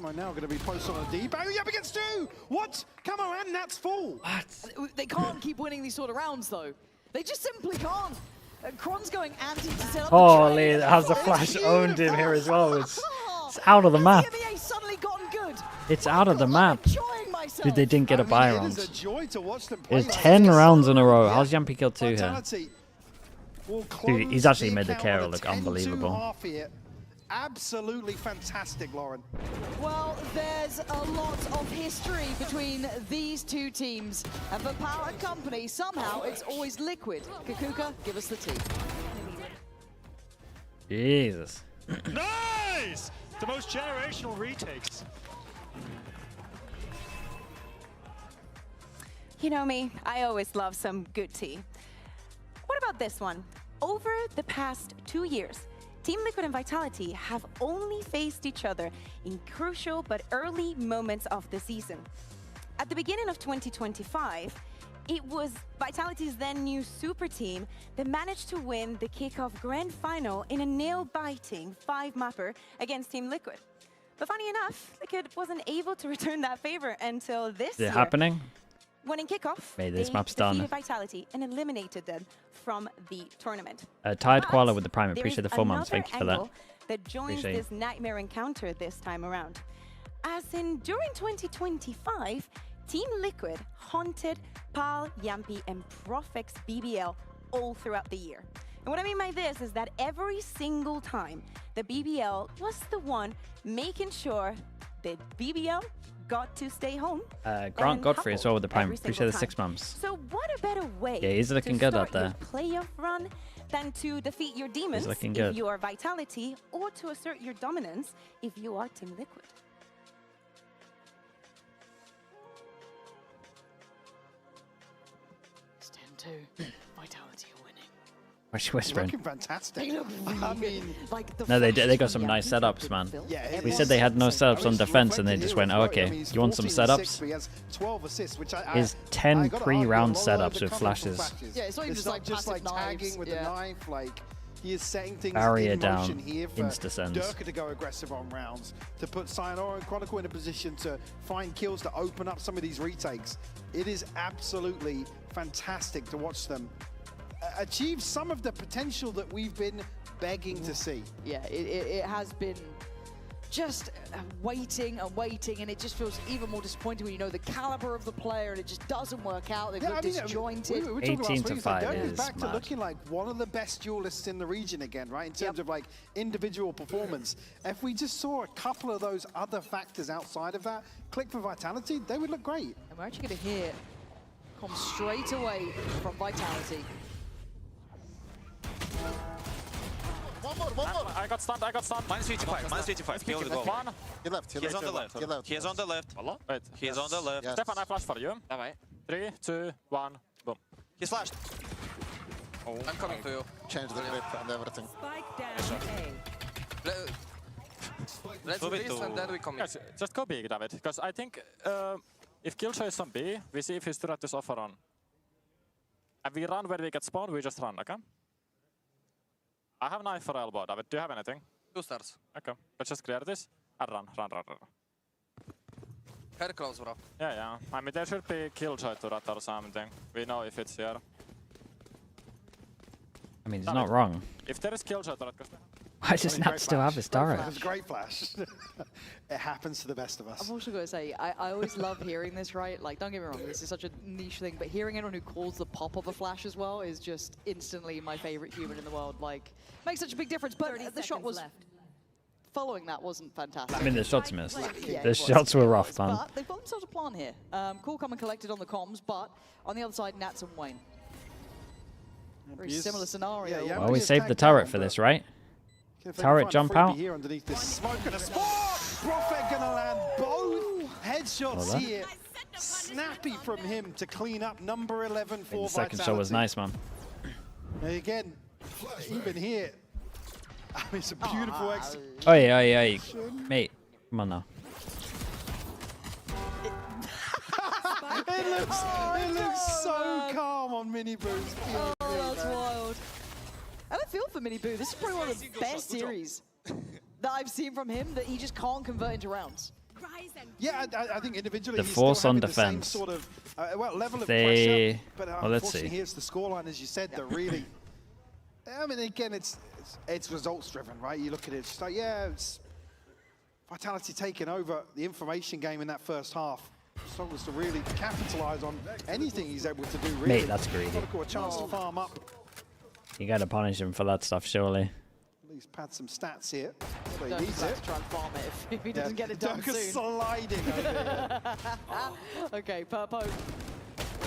Camo now going to be posted on a D. Barry up against two! What? Camo and Nat's full!
What? They can't keep winning these sort of rounds, though. They just simply can't. Kron's going anti to set up
Holy, how's the Flash owned him here as well? It's out of the map.
EMEA suddenly gotten good.
It's out of the map. Dude, they didn't get a buy round.
It is a joy to watch them play.
It's 10 rounds in a row. How's Yampy killed 2 here? Dude, he's actually made the Kara look unbelievable.
Absolutely fantastic, Lauren.
Well, there's a lot of history between these two teams. And for Power and Company, somehow it's always Liquid. Kakuka, give us the tea.
Jesus.
Nice! The most generational retakes.
You know me, I always love some good tea. What about this one? Over the past 2 years, Team Liquid and Vitality have only faced each other in crucial but early moments of the season. At the beginning of 2025, it was Vitality's then new super team that managed to win the kickoff grand final in a nail-biting 5-mapper against Team Liquid. But funny enough, Liquid wasn't able to return that favor until this year.
Is it happening?
When in kickoff,
Mate, this
they
map's done.
defeated Vitality and eliminated them from the tournament.
Tired
But
Koala with the Prime.
there's
Appreciate the 4 months.
another
Thank you for that.
angle that joins
Appreciate
this nightmare encounter this time around. As in, during 2025, Team Liquid haunted PAL, Yampy, and Profex BBL all throughout the year. And what I mean by this is that every single time the BBL was the one making sure that BBL got to stay home.
Grant Godfrey as well with the Prime.
every
Appreciate
single
the 6
time.
months.
So what a better way
Yeah, he's looking
to
good out
start
there.
your playoff run than to defeat your demons
looking
if
good.
you are Vitality, or to assert your dominance if you are Team Liquid.
It's 10-2. Vitality are winning.
What's she whispering?
Looking fantastic.
They look really good. Like the
No, they
flash
got
from
some nice
Yampy
setups, man.
Yeah,
We said they had no setups on defense, and they just went, oh, okay, you want some setups? Is 10 pre-round setups with flashes.
Yeah, it's not even just like
tagging with a knife, like he is setting things
Barrier
in motion
down,
here for
insta-sends.
Durka to go aggressive on rounds, to put Sayonara and Chronicle in a position to find kills to open up some of these retakes. It is absolutely fantastic to watch them achieve some of the potential that we've been begging to see.
Yeah, it has been just waiting and waiting, and it just feels even more disappointing when you know the caliber of the player and it just doesn't work out. They've looked disjointed.
We were
18 to 5
Durka's
is
back to
mad.
looking like one of the best duelists in the region again, right? In terms of like individual performance. If we just saw a couple of those other factors outside of that, click for Vitality, they would look great.
And we're actually going to hear come straight away from Vitality.
One more.
I got stunned.
Minus 55, minus 55. He on the goal.
He left.
He's on the left. He's on the left.
Wait.
He's on the left.
Yes.
Stefan, I flash for you.
Alright.
3, 2, 1, boom.
He's flashed.
Oh,
I'm coming to you.
Change the grip and everything.
Spike down
Let's do this and then we come in.
Guys, just go big, David, because I think if Killjoy is on B, we see if his turret is off or on. And we run where we get spawned, we just run, okay? I have knife for elbow, David. Do you have anything?
2 stars.
Okay, let's just clear this and run.
Very close, bro.
Yeah. I mean, there should be Killjoy turret or something. We know if it's here.
I mean, he's not wrong.
If there is Killjoy turret,
Why does Nat still have his turret?
It was a great flash. It happens to the best of us.
I've also got to say, I always love hearing this, right? Like, don't get me wrong, this is such a niche thing, but hearing anyone who calls the pop of a flash as well is just instantly my favorite human in the world. Like, makes such a big difference, but the shot was... Following that wasn't fantastic.
I mean, the shots missed.
Yeah,
The shots were rough, man.
But they've got themselves a plan here. Cool come and collected on the comms, but on the other side, Nats and Wayne. Very similar scenario.
Yeah,
Well, we saved the turret for this, right? Turret jump out.
Here underneath this smoke and a spot. Prophet gonna land both headshots here. Snappy from him to clean up number 11 for
The second
Vitality.
shot was nice, man.
And again, even here, I mean, it's a beautiful
Oh yeah. Mate, come on now.
it looks so calm on Mini Boost.
Oh, that's wild. And I feel for Mini Boo. This is probably one of the best series that I've seen from him, that he just can't convert into rounds.
Yeah, I think individually
the
he's
force
still
on
having the same
defense.
sort of level of
They,
pressure. But
well, let's see.
unfortunately, here's the scoreline, as you said, that really. I mean, again, it's results driven, right? You look at it, it's just like, yeah, it's Vitality taking over the information game in that first half. Struggles to really capitalize on anything he's able to do. Really,
Mate, that's greedy.
A chance to farm up.
You gotta punish him for that stuff, surely.
At least pad some stats here. He
Dirk's
needs
about
it.
to try and farm it if he doesn't get it done
Dirk's
soon.
sliding over here.
Okay, Purpo.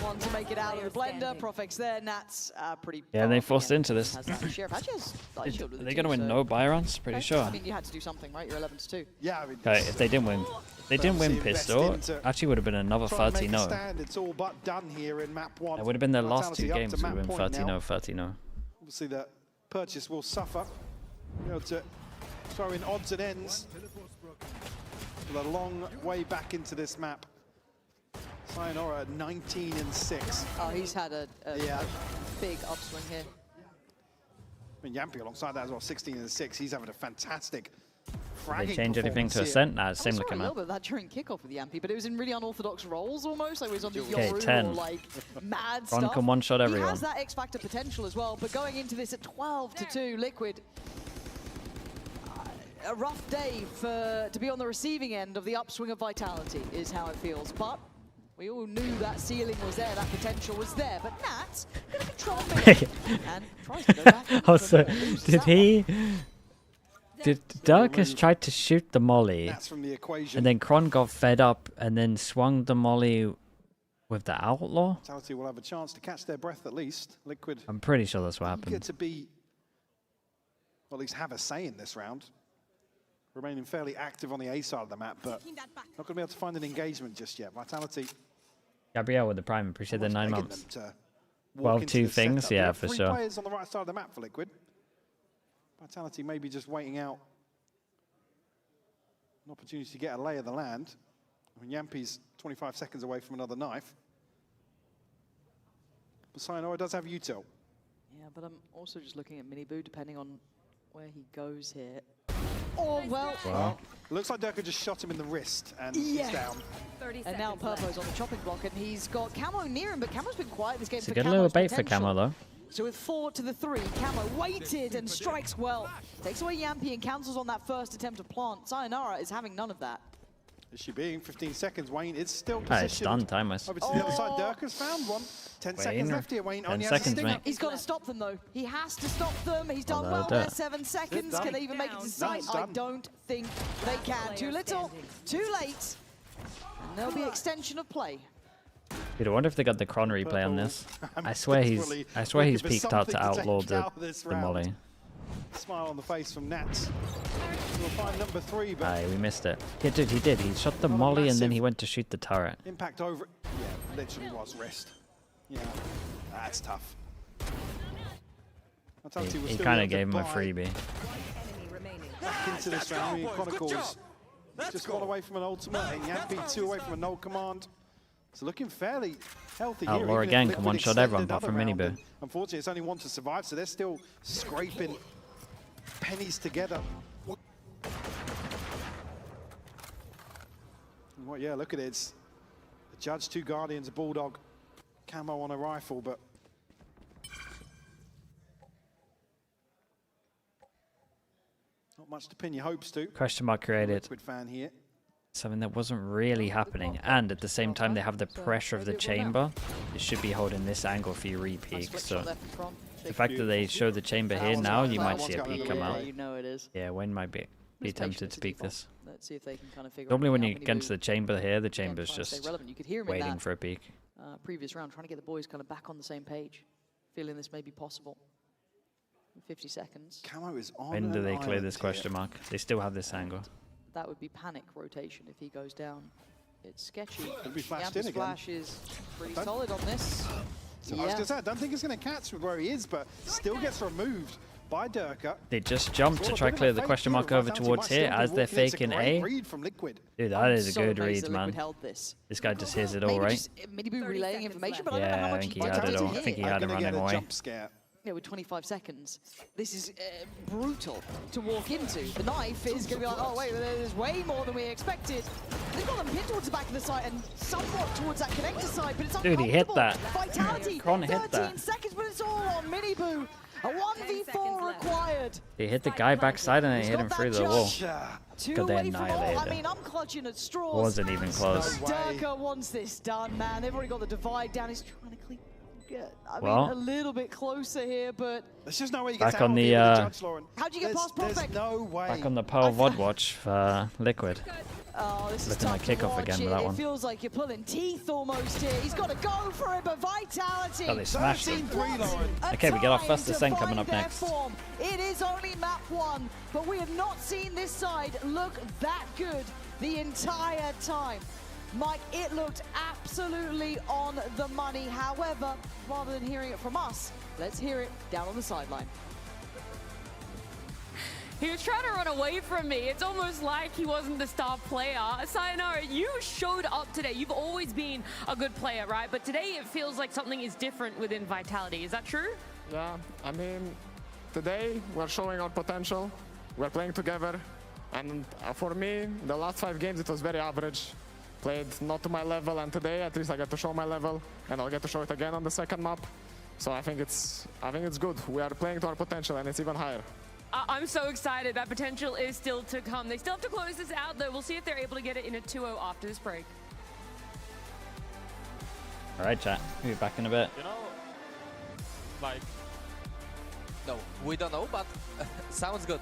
One to make it out of the blender. Profex there. Nats pretty.
Yeah, they forced into this.
Has that sheriff actually has light shield with
Are
the
they
team,
gonna win
so-
no Byrons? Pretty sure.
I mean, you had to do something, right? You're 11-2.
Yeah, I mean,
Okay, if they didn't win, pistol, actually would have been another 30-0.
It's all but done here in map 1.
It would have been their last two
Vitality up
games.
to
Would have
map
been
point now.
30-0.
Obviously, the purchase will suffer. You know, to throw in odds and ends. With a long way back into this map. Sayonara at 19-6.
Oh, he's had a big upswing here.
I mean, Yampi alongside that as well, 16-6. He's having a fantastic fragging
Did they change anything to
performance
Ascent? Nah,
I
same
saw
looking
a little
map.
bit of that during kickoff with Yampi, but it was in really unorthodox roles almost. Like it was on the
Okay,
Yoru
10.
or like mad
Ron
stuff.
can one-shot
He
everyone.
has that X Factor potential as well, but going into this at 12-2, Liquid. A rough day to be on the receiving end of the upswing of Vitality is how it feels. But we all knew that ceiling was there, that potential was there. But Nats gonna control mid and tries to go back in,
Also,
but loses
did
that
he?
one.
Did Darkus tried to shoot the molly,
That's from the equation.
and then Kron got fed up and then swung the molly with the outlaw?
Vitality will have a chance to catch their breath at least. Liquid
I'm pretty sure that's what
eager
happened.
to be, or at least have a say in this round. Remaining fairly active on the A side of the map, but not going to be able to find an engagement just yet. Vitality.
Gabrielle with the prime, appreciate the 9
begging
months.
them to walk into
12-2
this
things,
setup. There
yeah,
are
for
3
sure.
players on the right side of the map for Liquid. Vitality maybe just waiting out an opportunity to get a lay of the land. I mean, Yampi's 25 seconds away from another knife. But Sayonara does have util.
Yeah, but I'm also just looking at Miniboo, depending on where he goes here. Oh, well.
Looks like Durka just shot him in the wrist and
Yeah.
he's down.
And now Purpo's on the chopping block, and he's got Camo near him, but Camo's been quiet this game
It's
for
a good
Camo's
little bait
potential.
for Camo, though.
So with 4-3, Camo waited and strikes well. Takes away Yampi and cancels on that first attempt to plant. Sayonara is having none of that.
Is she being 15 seconds? Wayne is still
Ah,
positioned.
it's done, timeless.
Over to the other side. Durka's found one. 10 seconds left here. Wayne
10
only has a
seconds,
stinger.
mate.
He's got to stop them, though. He has to stop them. He's done
Well,
well
they'll do
there.
it.
7 seconds.
done.
Can they even make it to sight?
it's
I
done.
don't think they can. Too little, too late. And there'll be extension of play.
Dude, I wonder if they got the Kron replay on this. I swear he's
looking for
peeked out to
something to
outlaw
take
the
out of this round.
molly.
Smile on the face from Nats. We'll find number 3, but
Aye, we missed it. Yeah, dude, he did. He shot the
Not a
molly and then
massive
he went to shoot the turret.
impact over. Yeah, literally was wrist. Yeah, that's tough. Vitality will
He
still
kind
be
of
able
gave
to
him a
buy
freebie.
back into this round. I mean, Chronicles just 1 away from an ultimate, and Yampi 2 away from a null command. So looking fairly healthy here.
Outlaw
even if
again
Liquid
can one-shot
extended
everyone apart from
another round,
Miniboo.
and unfortunately, it's only 1 to survive, so they're still scraping pennies together. Well, yeah, look at it. It's a Judge, 2 Guardians, a Bulldog, Camo on a rifle, but not much to pin your hopes to.
Question mark created.
Liquid fan here.
Something that wasn't really happening. And at the same time, they have the pressure of the chamber. It should be holding this angle for your re-peak. So the fact that they show the chamber here now, you might see a peek come out.
You know it is.
Yeah, Wayne might be tempted to peek this.
Let's see if they can kind of figure
Normally
out
when
how
you
many
get into
moves
the chamber here, the
again,
chamber's
trying to stay
just
relevant. You could hear him in
waiting
that,
for a peek.
previous round, trying to get the boys kind of back on the same page, feeling this may be possible. In 50 seconds.
Camo is on.
When do
an
they clear
island
this
here.
question mark? They still have this angle.
That would be panic rotation if he goes down. It's sketchy.
It'll be flashed
Yampi's
in again.
flash is pretty solid on this.
So I was gonna say, I don't think it's going to catch with where he is, but still gets removed by Durka.
They just jumped to try clear the question mark over towards here as they're faking A.
Read from Liquid.
Dude, that is a
so
good
amazed
read,
that
man.
Liquid held this.
This guy just hears it all,
Maybe
right?
just Miniboo relaying information, but I don't know how
Yeah, I
much
think he
he
had it all. I
did
think he
here.
had him
Gonna get
running
a
away.
jump scare.
with 25 seconds. This is brutal to walk into. The knife is going to be like, oh wait, there's way more than we expected. They've got them pinned towards the back of the site and somewhat towards that connector side, but it's
Dude, he hit that.
Vitality,
Kron hit
13
that.
seconds, but it's all on Miniboo. A 1v4 required.
He hit the guy backside and then hit him through the wall.
Two
God, they
away from all.
annihilated
I
him.
mean, I'm clutching at straws.
Wasn't even close.
Durka wants this done, man. They've already got the divide down. He's trying to clean. I mean,
Well,
a little bit closer here, but
there's just no way you get
back on the
how'd you get past
There's
Prospect?
no way.
back on the Pearl VOD watch for Liquid.
Oh, this is
Looking like
tough to
kickoff
watch.
again with that
It
one.
feels like you're pulling teeth almost here. He's got to go for it, but Vitality.
Oh, they smashed him.
13-3, Lauren.
Okay, we get our first
To
ascent coming
find
up
their
next.
form. It is only map 1, but we have not seen this side look that good the entire time. Mike, it looked absolutely on the money. However, rather than hearing it from us, let's hear it down on the sideline.
He was trying to run away from me. It's almost like he wasn't the star player. Sayonara, you showed up today. You've always been a good player, right? But today it feels like something is different within Vitality. Is that true?
Yeah, I mean, today we're showing our potential. We're playing together. And for me, the last 5 games, it was very average. Played not to my level, and today at least I get to show my level, and I'll get to show it again on the second map. So I think it's good. We are playing to our potential, and it's even higher.
I'm so excited. That potential is still to come. They still have to close this out, though. We'll see if they're able to get it in a 2-0 after this break.
All right, chat. We'll be back in a bit.
You know, like,
No, we don't know, but sounds good.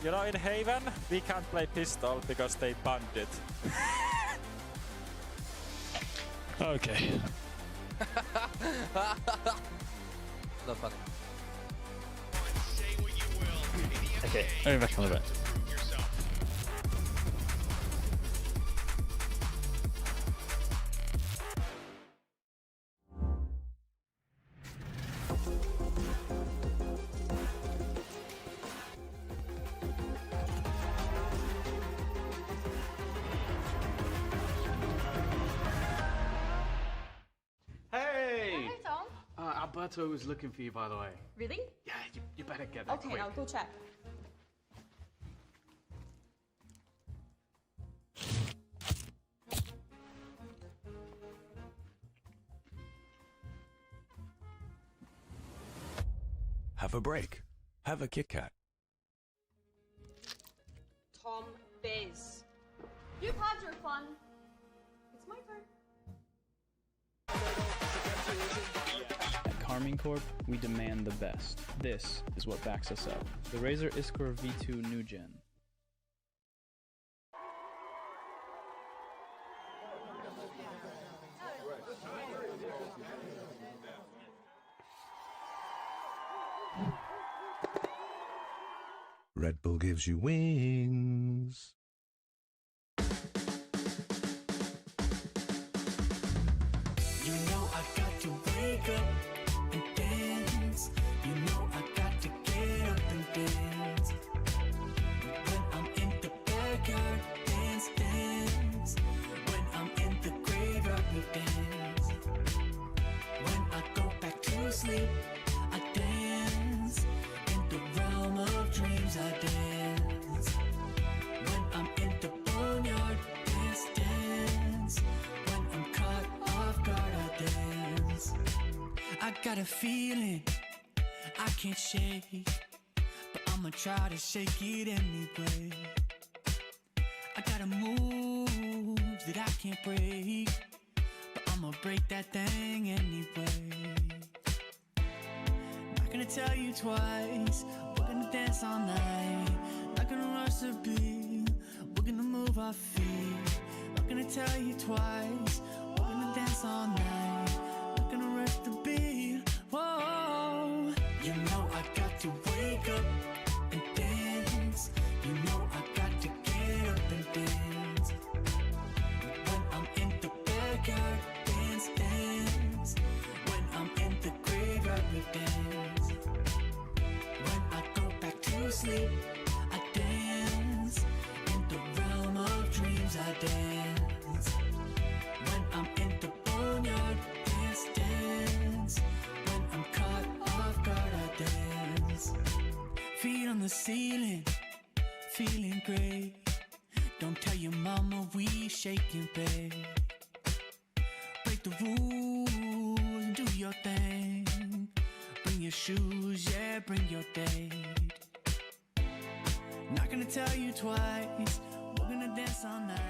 you know, in Haven, we can't play pistol because they banned it.
Okay.
Not funny.
Okay, we'll be back in a bit.
Hey!
Hi, Tom.
Alberto was looking for you, by the way.
Really?
Yeah, you better get there
Okay,
quick.
I'll go check.
Have a break. Have a Kit Kat.
Tom Biz. You've had your fun. It's my turn.
At Carmine Corp, we demand the best. This is what backs us up. The Razer Iskor V2 New Gen.
Red Bull gives you wings.
You know I got to wake up and dance. You know I got to get up and dance. When I'm in the backyard, dance, dance. When I'm in the graveyard, we dance. When I go back to sleep, I dance. In the realm of dreams, I dance. When I'm in the boneyard, dance, dance. When I'm caught off guard, I dance. I got a feeling I can't shake, but I'ma try to shake it anyway. I got a move that I can't break, but I'ma break that thing anyway. Not gonna tell you twice, we're gonna dance all night. Not gonna rush the beat, we're gonna move our feet. Not gonna tell you twice, we're gonna dance all night. Not gonna rush the beat, whoa. You know I got to wake up and dance. You know I got to get up and dance. When I'm in the backyard, dance, dance. When I'm in the graveyard, we dance. When I go back to sleep, I dance. In the realm of dreams, I dance. When I'm in the boneyard, dance, dance. When I'm caught off guard, I dance. feeling great. Don't tell your mama we shaking, babe. Break the rules and do your thing. Bring your shoes, yeah, bring your date. Not gonna tell you twice, we're gonna dance all night.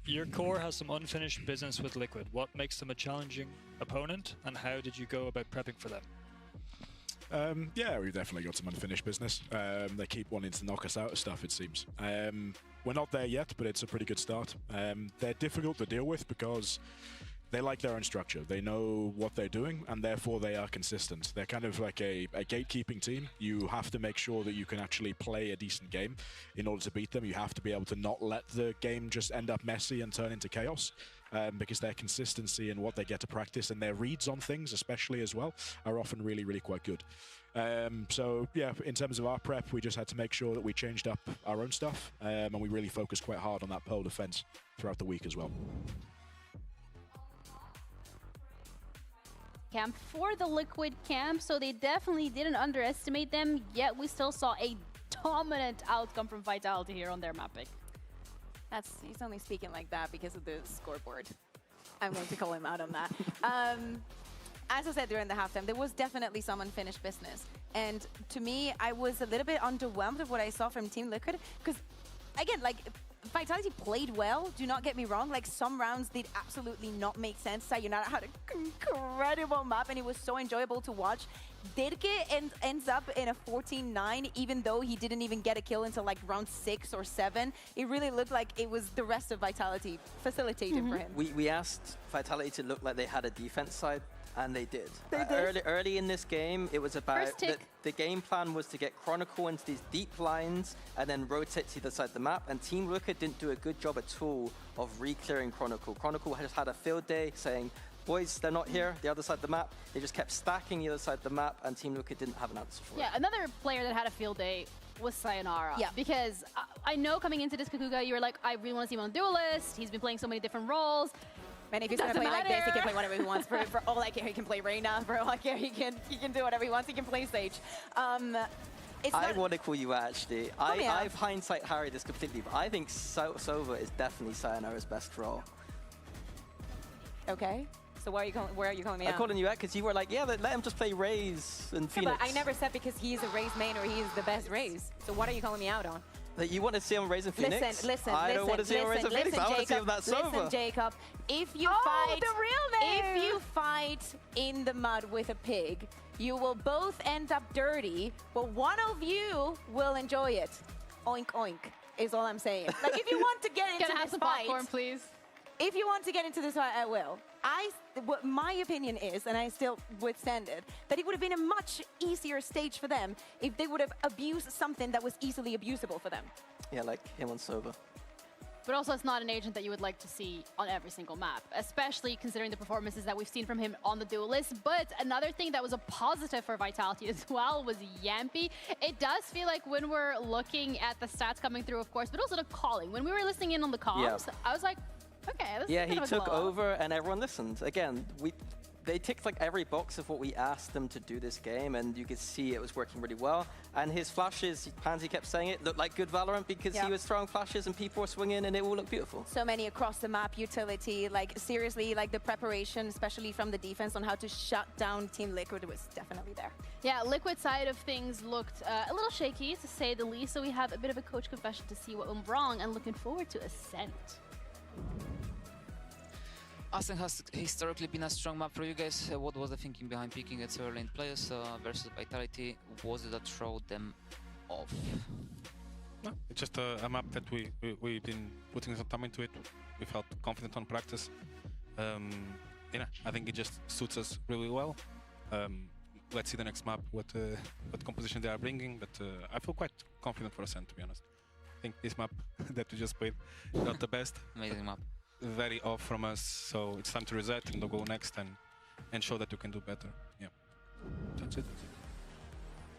Your core has some unfinished business with Liquid. What makes them a challenging opponent, and how did you go about prepping for them?
Yeah, we've definitely got some unfinished business. They keep wanting to knock us out of stuff, it seems. We're not there yet, but it's a pretty good start. They're difficult to deal with because they like their own structure. They know what they're doing, and therefore they are consistent. They're kind of like a gatekeeping team. You have to make sure that you can actually play a decent game in order to beat them. You have to be able to not let the game just end up messy and turn into chaos. Because their consistency and what they get to practice and their reads on things especially as well are often really, really quite good. So yeah, in terms of our prep, we just had to make sure that we changed up our own stuff and we really focused quite hard on that pole defense throughout the week as well.
Camp for the Liquid camp, so they definitely didn't underestimate them, yet we still saw a dominant outcome from Vitality here on their map pick.
He's only speaking like that because of the scoreboard. I'm going to call him out on that. As I said during the halftime, there was definitely some unfinished business. And to me, I was a little bit underwhelmed with what I saw from Team Liquid. Because, again, like, Vitality played well, do not get me wrong. Like, some rounds did absolutely not make sense. Sayonara had an incredible map, and it was so enjoyable to watch. Dirke ends up in a 14-9, even though he didn't even get a kill until like round 6 or 7. It really looked like it was the rest of Vitality facilitated for him.
We asked Vitality to look like they had a defense side, and they did. Early in this game, it was about the game plan was to get Chronicle into these deep lines and then rotate to the side of the map. And Team Liquid didn't do a good job at all of re-clearing Chronicle. Chronicle just had a field day saying, boys, they're not here, the other side of the map. They just kept stacking the other side of the map, and Team Liquid didn't have an answer for it.
Yeah, another player that had a field day was Sayonara. Yeah. Because I know coming into this Kakuga, you were like, I really want to see him on Duelist. He's been playing so many different roles.
And if he's going to play like this, he can play whatever he wants. For all I care, he can play Reyna. For all I care, he can do whatever he wants. He can play Sage.
I want to call you out, actually. I've hindsight Harry this completely, but I think Sova is definitely Sayonara's best role.
Okay. So where are you calling me out?
I'm calling you out because you were like, yeah, let him just play Raze and Phoenix.
But I never said because he's a Raze main or he is the best Raze. So what are you calling me out on?
That you want to see him Raze and Phoenix?
Listen,
I don't want to see him Raze and Phoenix. I want to see him that Sova.
Listen, Jacob. If you fight in the mud with a pig, you will both end up dirty, but one of you will enjoy it. Oink, oink, is all I'm saying. Like, if you want to get into this
some
fight,
popcorn, please.
If you want to get into this fight, I will. What my opinion is, and I still withstand it, that it would have been a much easier stage for them if they would have abused something that was easily abusable for them.
Yeah, like him on Sova.
But also, it's not an agent that you would like to see on every single map, especially considering the performances that we've seen from him on the Duelist. But another thing that was a positive for Vitality as well was Yampy. It does feel like when we're looking at the stats coming through, of course, but also the calling. When we were listening in on the comms, I was like, okay, this is
he took over and everyone listened. Again, they ticked like every box of what we asked them to do this game, and you could see it was working really well. And his flashes, Pansy kept saying it, looked like good Valorant because he was throwing flashes and people were swinging and it all looked beautiful.
So many across the map utility, like seriously, like the preparation, especially from the defense on how to shut down Team Liquid was definitely there.
Yeah, Liquid side of things looked a little shaky to say the least, so we have a bit of a coach confession to see what went wrong and looking forward to Ascent.
Ascent has historically been a strong map for you guys. What was the thinking behind picking it so early in players versus Vitality? Was it that throw them off?
No, it's just a map that we've been putting some time into it. We felt confident on practice. I think it just suits us really well. Let's see the next map, what composition they are bringing, but I feel quite confident for Ascent, to be honest. I think this map that we just played, not the best.
Amazing map.
Very off from us, so it's time to reset and go next and show that you can do better. Yeah, that's it.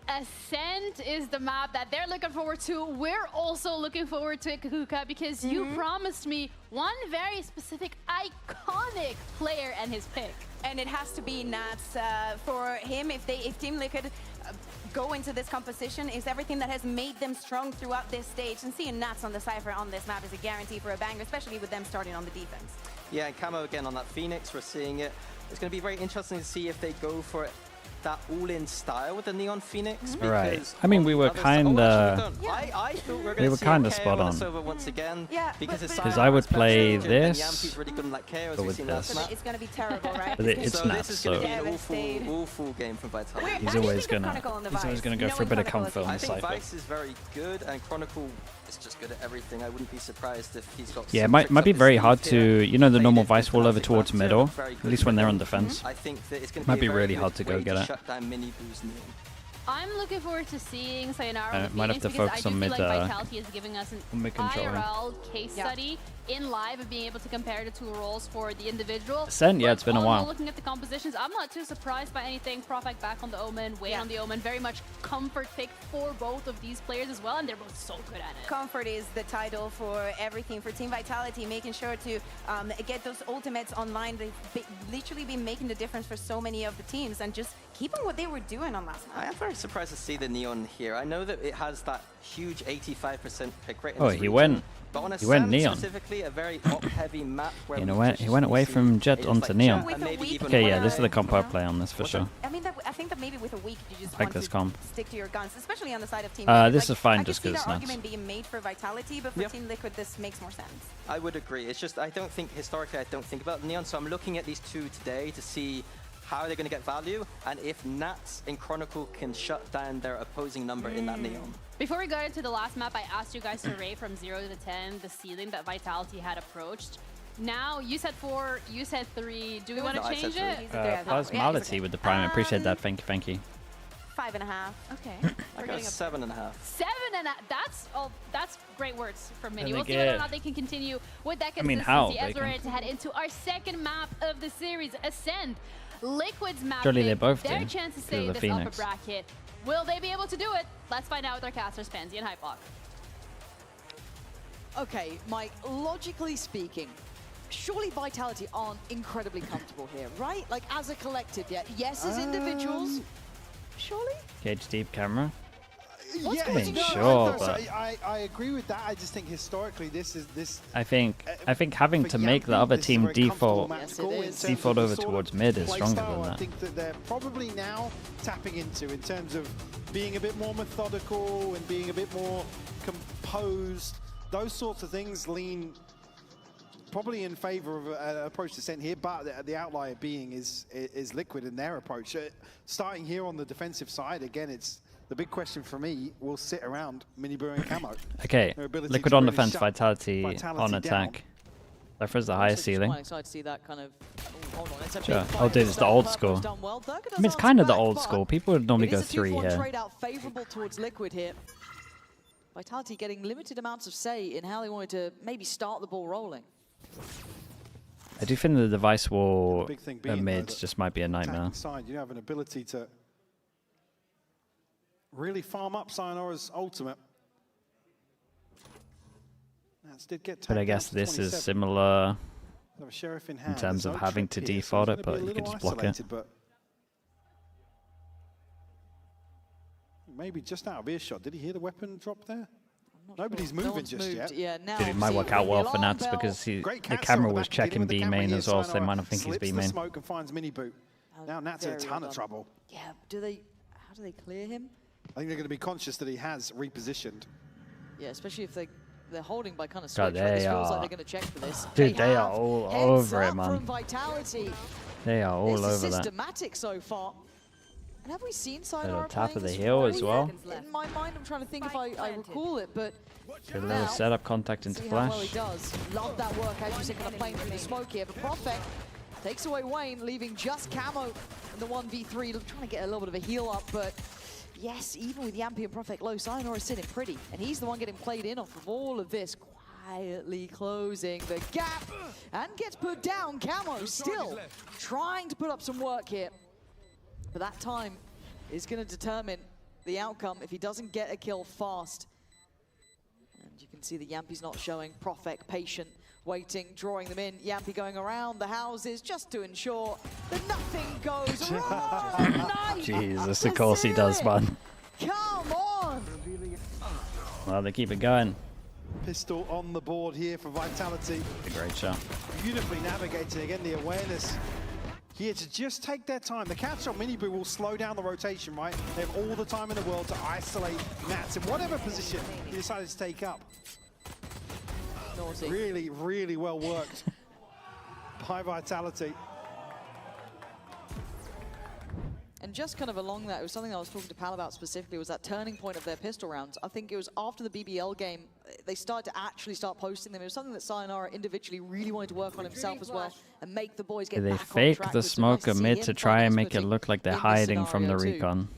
Ascent is the map that they're looking forward to. We're also looking forward to it, Kahuka, because you promised me one very specific, iconic player and his pick.
And it has to be Nats. For him, if Team Liquid go into this composition, is everything that has made them strong throughout this stage. And seeing Nats on the Cypher on this map is a guarantee for a banger, especially with them starting on the defense.
Yeah, and Camo again on that Phoenix, we're seeing it. It's going to be very interesting to see if they go for it, that all-in style with the Neon Phoenix.
Right. I mean, we were kind of...
I thought we were
We were kind of spot on.
Once again,
Because I would play this,
really good like
but with this.
It's going to be terrible, right?
But it's not,
this is going
so...
to be an awful game from Vitality.
He's always gonna go for a bit of comfort on
I
the
think
Cypher.
Vice is very good, and Chronicle is just good at everything. I wouldn't be surprised if he's got.
Yeah, it might be very hard to, you know, the normal Vice wall over towards middle, at least when they're on defense.
I think that it's going to
Might be
a very
really
good
hard to go
way
get it.
shut down Mini Boo's Neon.
I'm looking forward to seeing Sayonara on the
Might have
Phoenix
to
because
focus
I do
on
feel
mid,
like Vitality is giving us an
mid control.
IRL case study in live of being able to compare the two roles for the individual.
Ascent, yeah, it's been a while.
Looking at the compositions, I'm not too surprised by anything. Profek back on the Omen, Wayne on the Omen, very much comfort pick for both of these players as well, and they're both so good at it.
Comfort is the title for everything for Team Vitality, making sure to get those ultimates online. They've literally been making the difference for so many of the teams and just keeping what they were doing on last night.
I am very surprised to see the Neon here. I know that it has that huge 85% pick rate. In
Oh,
this
he
region,
went.
But on
He went
Ascent
Neon.
specifically, a very op-heavy map where
You know, he went away from Jet onto Neon. Okay, yeah, this is the comp I play on this for sure.
I mean, I think that maybe with a week you just
I like
want
this
to
comp.
stick to your guns, especially on the side of Team
This
Liquid.
is fine
I
just
can
'cause
see
it's
that
nuts.
argument being made for Vitality, but for Team Liquid this makes more sense.
I would agree. It's just, I don't think, historically, I don't think about Neon, so I'm looking at these two today to see how they're going to get value, and if Nats in Chronicle can shut down their opposing number in that Neon.
Before we got into the last map, I asked you guys to rate from 0 to 10 the ceiling that Vitality had approached. Now, you said 4, you said 3. Do we want to change it?
Plasmality with the prime. I appreciate that. Thank you.
5.5.
Okay.
I got 7.5.
7.5. That's great words from Mini.
I
We'll
think
see whether or not they can continue with that
I mean,
consistency
how?
as
They
we're
can.
ready to head into our second map of the series, Ascend. Liquid's map.
Surely they both
Their
do,
chance to
because
stay
of
in
the
this upper
Phoenix.
bracket. Will they be able to do it? Let's find out with our casters, Pansy and Hypok.
Okay, Mike, logically speaking, surely Vitality aren't incredibly comfortable here, right? Like, as a collective, yeah. Yes, as individuals, surely?
Cage deep camera.
Yeah,
I mean,
no,
sure,
no,
but
so I agree with that. I just think historically this.
I think having to make the other team default over towards mid is stronger than
I
that.
think that they're probably now tapping into in terms of being a bit more methodical and being a bit more composed. Those sorts of things lean probably in favor of an approach to Ascent here, but the outlier being is Liquid in their approach. Starting here on the defensive side, again, it's the big question for me will sit around Minibu and Camo.
Okay,
Their ability
Liquid
to
on
really
defense,
shut
Vitality
Vitality
on
down.
attack. Cypher's the highest ceiling.
Quite excited to see that kind of. Oh, hold on, it's a
Sure.
big
Oh,
fight.
dude, it's the old
Purple's
school.
done well. Durka
I
does
mean, it's
answer
kind of the
back,
old
but
school. People would normally
it
go
is a
3
2-4
here.
trade out favorable towards Liquid here. Vitality getting limited amounts of say in how they wanted to maybe start the ball rolling.
I do think the device wall
big thing being,
mid
though, that
just might be a nightmare.
attacking side, you have an ability to really farm up Sayonara's ultimate. Nats did get
But I
tagged
guess
down to
this is
27.
similar
Have a sheriff in
in
hand.
terms
There's
of
no
having
trick
to
here, so
default
it's
it,
gonna
but
be a
you can
little
just block it.
isolated, but maybe just out of earshot. Did he hear the weapon drop there? Nobody's
No
moving
one's
just
moved.
yet.
Yeah, now
Dude, it might work out well for Nats because the camera was checking B main as well, so they might not think he's
Slips
B
the
main.
smoke and finds mini boot. Now Nats in a
Very
ton
well
of
done.
trouble.
Yeah, how do they clear him?
I think they're going to be conscious that he has repositioned.
Yeah, especially if they're holding by kind of
God,
switch. Right? This
they
feels like
are-
they're going to check for this.
Dude, they
have.
are all
Heads
over it,
up
man.
From Vitality.
They are all
This
over
is
that.
systematic so far. And have we seen
They're
Sayonara
on top
playing
of the
this
hill
very
as well.
In my mind, I'm trying to think if I recall it, but
Get a little setup contact into
see how well
flash.
he does. Love that work, as you said, kind of playing through the smoke here. But Profek takes away Wayne, leaving just Camo in the 1v3, trying to get a little bit of a heal up, but yes, even with Yampy and Profek low, Sayonara's sitting pretty, and he's the one getting played in off of all of this, quietly closing the gap, and gets put down. Camo still trying to put up some work here, but that time is going to determine the outcome if he doesn't get a kill fast. And you can see the Yampy's not showing. Profek patient, waiting, drawing them in. Yampy going around the houses just to ensure that nothing goes wrong.
Jesus, of course he does, man.
Come on!
Well, they keep it going.
Pistol on the board here for Vitality.
A great shot.
Beautifully navigating, again, the awareness here to just take their time. The catch on Miniboo will slow down the rotation, right? They have all the time in the world to isolate Nats in whatever position he decided to take up.
Naughty.
Really, really well worked by Vitality.
And just kind of along that, it was something I was talking to Pal about specifically, was that turning point of their pistol rounds. I think it was after the BBL game, they started to actually start posting them. It was something that Sayonara individually really wanted to work on himself as well and make the boys get
They
back on
fake
track.
the smoke amid to try and make it look like they're hiding from the recon.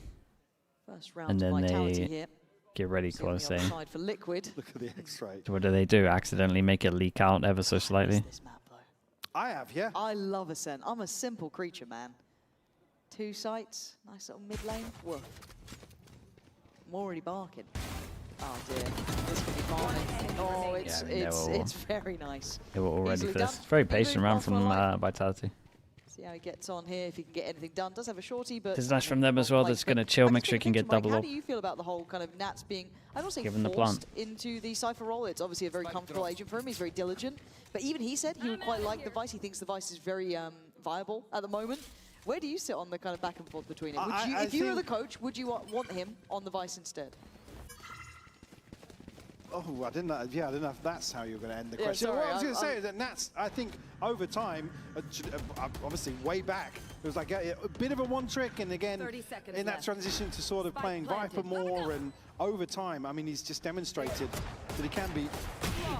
And then they get ready close, eh?
For Liquid.
Look at the X-ray.
What do? Accidentally make it leak out ever so slightly?
I have, yeah.
I love Ascent. I'm a simple creature, man. 2 sites, nice little mid lane. Woof. I'm already barking. Oh dear, this could be fine. Oh, it's very nice.
They were already
Easily
for
done.
this. Very
Very
patient round from Vitality.
See how he gets on here, if he can get anything done. Does have a shorty, but...
There's Nash from them as well that's going to chill, make sure he can get double
How
up.
do you feel about the whole kind of Nats being, I don't say
Given the
forced
plant.
into the Cypher role? It's obviously a very comfortable agent for him. He's very diligent. But even he said he would quite like the Vice. He thinks the Vice is very viable at the moment. Where do you sit on the kind of back and forth between it? Would you, if you were the coach, would you want him on the Vice instead?
Oh, I didn't know. Yeah, I didn't know if that's how you were going to end the question.
Sorry,
what I was going to say is that Nats, I think, over time, obviously way back, it was like a bit of a one trick, and again, in that transition to sort of playing Viper more, and over time, I mean, he's just demonstrated that he can be. I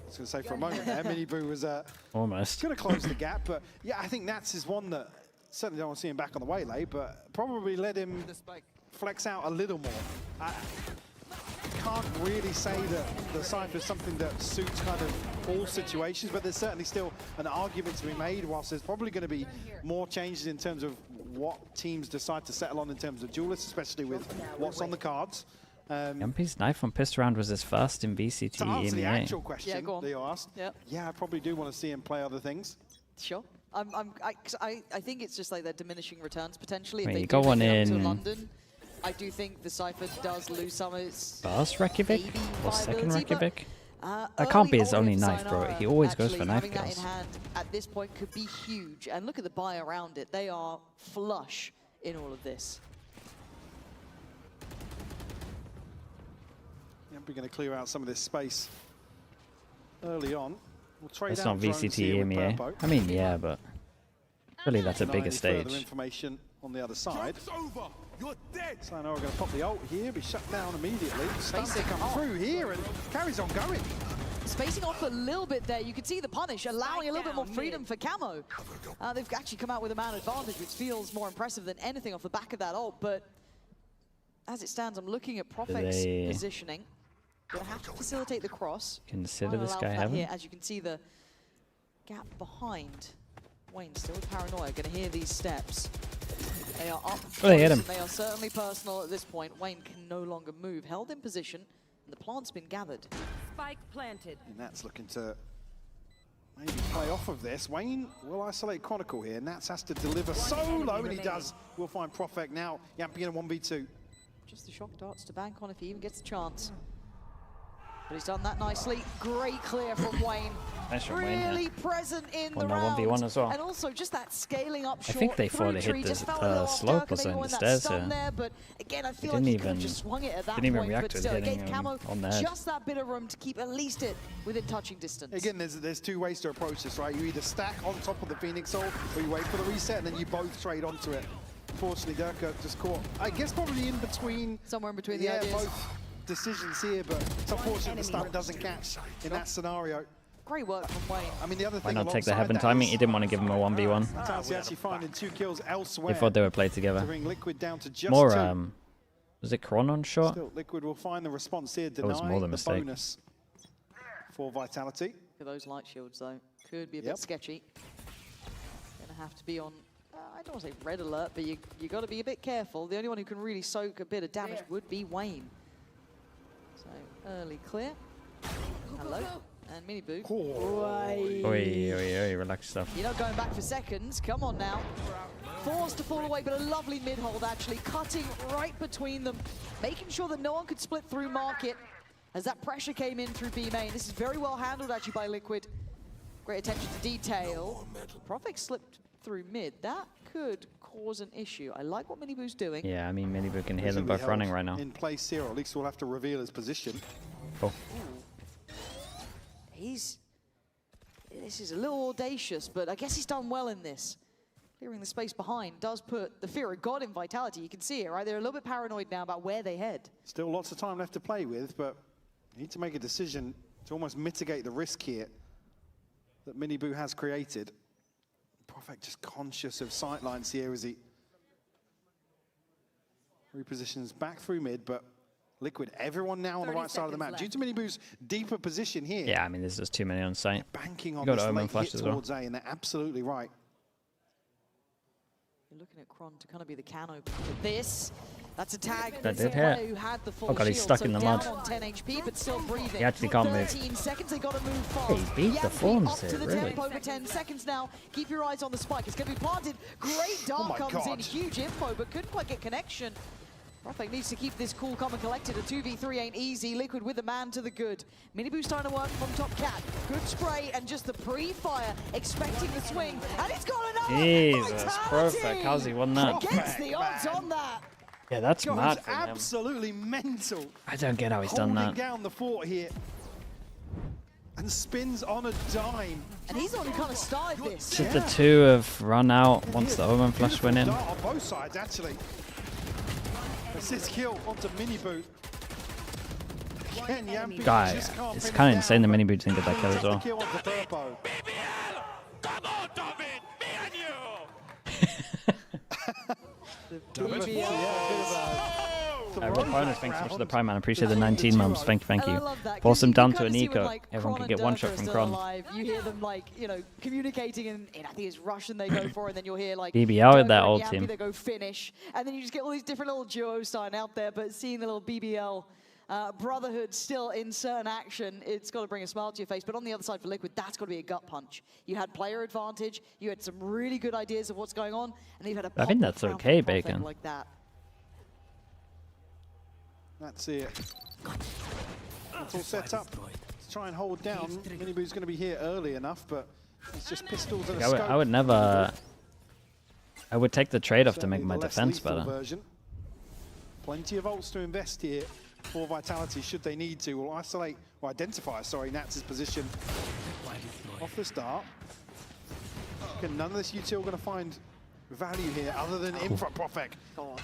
was going to say for a moment there, Miniboo was
almost
going to close the gap, but yeah, I think Nats is one that certainly don't want to see him back on the waylay, but probably let him flex out a little more. Can't really say that the Cypher is something that suits kind of all situations, but there's certainly still an argument to be made, whilst there's probably going to be more changes in terms of what teams decide to settle on in terms of duelists, especially with what's on the cards.
Yampy's knife on pist round was his first in VCT
To answer the
EMEA.
actual question that you asked, yeah, I probably do want to see him play other things.
Sure. I think it's just like they're diminishing returns potentially.
Wait,
if they
you got one
make it up to
in
London, I do think the Cypher does lose some of its
First Reykjavik? Or second
viability,
Reykjavik?
but,
That can't be his
early
only
on
knife, bro. He always goes for
actually
knife
having that
kills.
in hand at this point could be huge. And look at the buy around it. They are flush in all of this.
We're going to clear out some of this space early on. We'll trade
That's
out
not
drones
VCT
here with
EMEA.
Purpo.
I mean, yeah, but really that's a
Not
bigger
any further
stage.
information on the other side. Sayonara going to pop the ult here, be shut down immediately. Spacing come through here and carries on going.
Spacing off a little bit there. You can see the punish, allowing a little bit more freedom for Camo. They've actually come out with a man advantage, which feels more impressive than anything off the back of that ult. But as it stands, I'm looking at Profek's positioning. Gonna have to facilitate the cross.
Consider
Won't
this
allow
guy
that
heaven?
here. As you can see, the gap behind. Wayne still with paranoia. Gonna hear these steps. They are up.
Oh, they hit
close,
him.
and they are certainly personal at this point. Wayne can no longer move. Held in position, and the plant's been gathered.
Spike planted.
And that's looking to maybe play off of this. Wayne will isolate Chronicle here. Nats has to deliver solo, and he does. We'll find Profek now. Yampy in a 1v2.
Just the shock darts to bank on if he even gets a chance. But he's done that nicely. Great clear from Wayne.
Nice from Wayne,
really
yeah.
present in
Won
the
that
round.
1v1 as well.
And also just that scaling up short.
I think they thought it hit the slope or something, the stairs here.
There, but again, I feel
He
like he
didn't
could have
even-
just swung it at that
didn't even
point.
react
But
to it
still, it
hitting
gave
him
Camo
on the head.
just that bit of room to keep at least it within touching distance.
Again, there's two ways to approach this, right? You either stack on top of the Phoenix ult, or you wait for the reset, and then you both trade onto it. Unfortunately, Durka just caught, I guess probably in between.
Somewhere in between the
yeah,
ideas.
both decisions here, but it's unfortunate the stun doesn't catch in that scenario.
Great work from Wayne.
I mean, the other
Why
thing
not take the
alongside
heaven
that
timing?
is
He didn't want to give him a 1v1.
Vitality actually finding 2 kills elsewhere.
They thought they would play together.
To bring Liquid down to just
More,
2.
was it Chronon shot?
Still, Liquid will find the response here,
That was
deny
more the
the
mistake.
bonus for Vitality.
Look at those light shields, though. Could be a bit sketchy. Gonna have to be on, I don't want to say red alert, but you got to be a bit careful. The only one who can really soak a bit of damage would be Wayne. So early clear. Hello. And Mini Boo.
Oi, relax stuff.
You're not going back for seconds. Come on now. Forced to fall away, but a lovely mid-hold actually. Cutting right between them. Making sure that no one could split through Market as that pressure came in through B main. This is very well handled actually by Liquid. Great attention to detail. Profik slipped through mid. That could cause an issue. I like what Mini Boo's doing.
Yeah, I mean, Mini Boo can hear them both running right now.
In place here, or at least we'll have to reveal his position.
Oh.
This is a little audacious, but I guess he's done well in this. Clearing the space behind does put the fear of God in Vitality. You can see it, right? They're a little bit paranoid now about where they head.
Still lots of time left to play with, but you need to make a decision to almost mitigate the risk here that Mini Boo has created. Profik just conscious of sightlines here as he repositions back through mid, but Liquid, everyone now on the right side of the map. Due to Mini Boo's deeper position here.
Yeah, I mean, there's just too many on site.
Banking on
Got
this
Omen
late
flash
hit
as well.
towards A, and they're absolutely right.
You're looking at Kron to kind of be the can opener for this. That's a tag.
That did
player
hit.
who had the full
Oh god, he's
shield,
stuck
so
in the
down
mud.
on 10 HP, but still breathing.
He actually can't move.
13 seconds, they got to move fast.
Hey, he beat the
Yankee
forms
up to
here,
the
really.
tempo for 10 seconds now. Keep your eyes on the spike. It's going to be planted. Great dart
my
comes in.
God.
Huge info, but couldn't quite get connection. Profik needs to keep this cool, calm, and collected. A 2v3 ain't easy. Liquid with the man to the good. Mini Boo starting to work from top cat. Good spray, and just the pre-fire, expecting the swing. And it's got another
Jesus,
Vitality!
Profik, how's he won that?
Against the odds on that.
Yeah, that's
God,
mad
he's
from him.
absolutely mental.
I don't get how he's done
Holding
that.
down the fort here. And spins on a dime.
And he's the one who kind of started this.
Just the two have run out once the Omen flash went in.
Dart on both sides, actually. Assist kill onto Mini Boo. Again, Yampi
Guy,
just can't
it's
pin
kind
him
of insane that
down,
Mini Boo didn't get that kill as
but
well.
the kill onto Purpo.
Come out of it! Me and you!
Rob Bonus, thanks so much for the Prime, man. I appreciate the 19 mums. Thank
And I
you.
love that, 'cause
Force them
you
down
kinda
to an
see when,
eco.
like,
Everyone
Kron
can
and
get one
Durka
shot
are
from
still
Kron.
alive. You hear them like, you know, communicating, and I think it's Russian they go for, and then you'll hear like
BBL with that
Durka
old
and
team.
Yampy, they go finish, and then you just get all these different little duos starting out there. But seeing the little BBL brotherhood still in certain action, it's got to bring a smile to your face. But on the other side for Liquid, that's got to be a gut punch. You had player advantage, you had some really good ideas of what's going on, and you've had a
I think
pop-off
that's
round
okay,
from Profik
Bacon.
like that.
That's it. It's all set up. Let's try and hold down. Mini Boo's going to be here early enough, but it's just pistols and a scope.
I would never. I would take the trade-off to make
Certainly
my
the less
defense
lethal
better.
version. Plenty of ults to invest here for Vitality should they need to. We'll isolate, or identify, sorry, Nats' position off the start. Again, none of this util going to find value here other than infra Profik. God.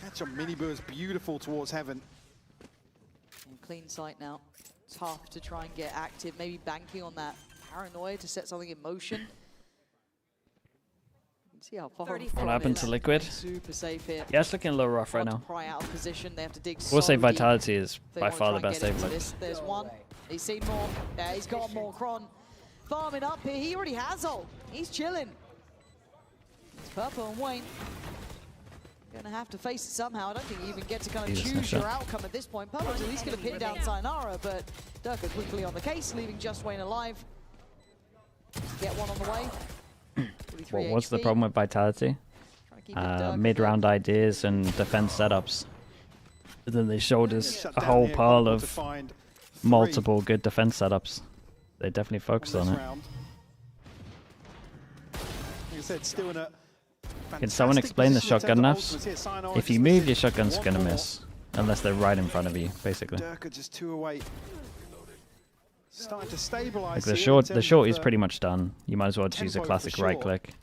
Catch on Mini Boo is beautiful towards heaven.
And clean sight now. Tough to try and get active, maybe banking on that paranoia to set something in motion. You can see how far
What happened to Liquid?
Super safe here.
Yeah, it's looking a little rough right
Hard to
now.
pry out of position. They have to dig
We'll say
so deep
Vitality is
if they
by
wanna
far
try
the
and
best
get
they've
into
looked.
this. There's one. He's seen more. Yeah, he's got more. Kron farming up here. He already has ult. He's chilling. It's Purple and Wayne. Gonna have to face it somehow. I don't think you even get to kind of
Jesus,
choose
no
your
shot.
outcome at this point. Purple's at least gonna pin down Sayonara, but Durka quickly on the case, leaving just Wayne alive. Get one on the way. 43
What was the
HP.
problem with Vitality?
keep it dark.
Mid-round ideas and defense setups. But then they showed us
Shut
a
down
whole
here,
pile
to
of
find
multiple good defense setups. They definitely focused on
this
it.
round. Like I said, still in a
Can someone
fantastic
explain the
position in
shotgun
terms of
nafs?
ultimates here. Sayonara
If you
just
move,
missing
your shotgun's
one
gonna
more.
miss. Unless they're right in front of you, basically.
Durka just 2 away. Starting to stabilize.
Like the
here in
short
terms
is
of,
pretty much done. You might as well just use a
tempo for
classic
sure.
right click,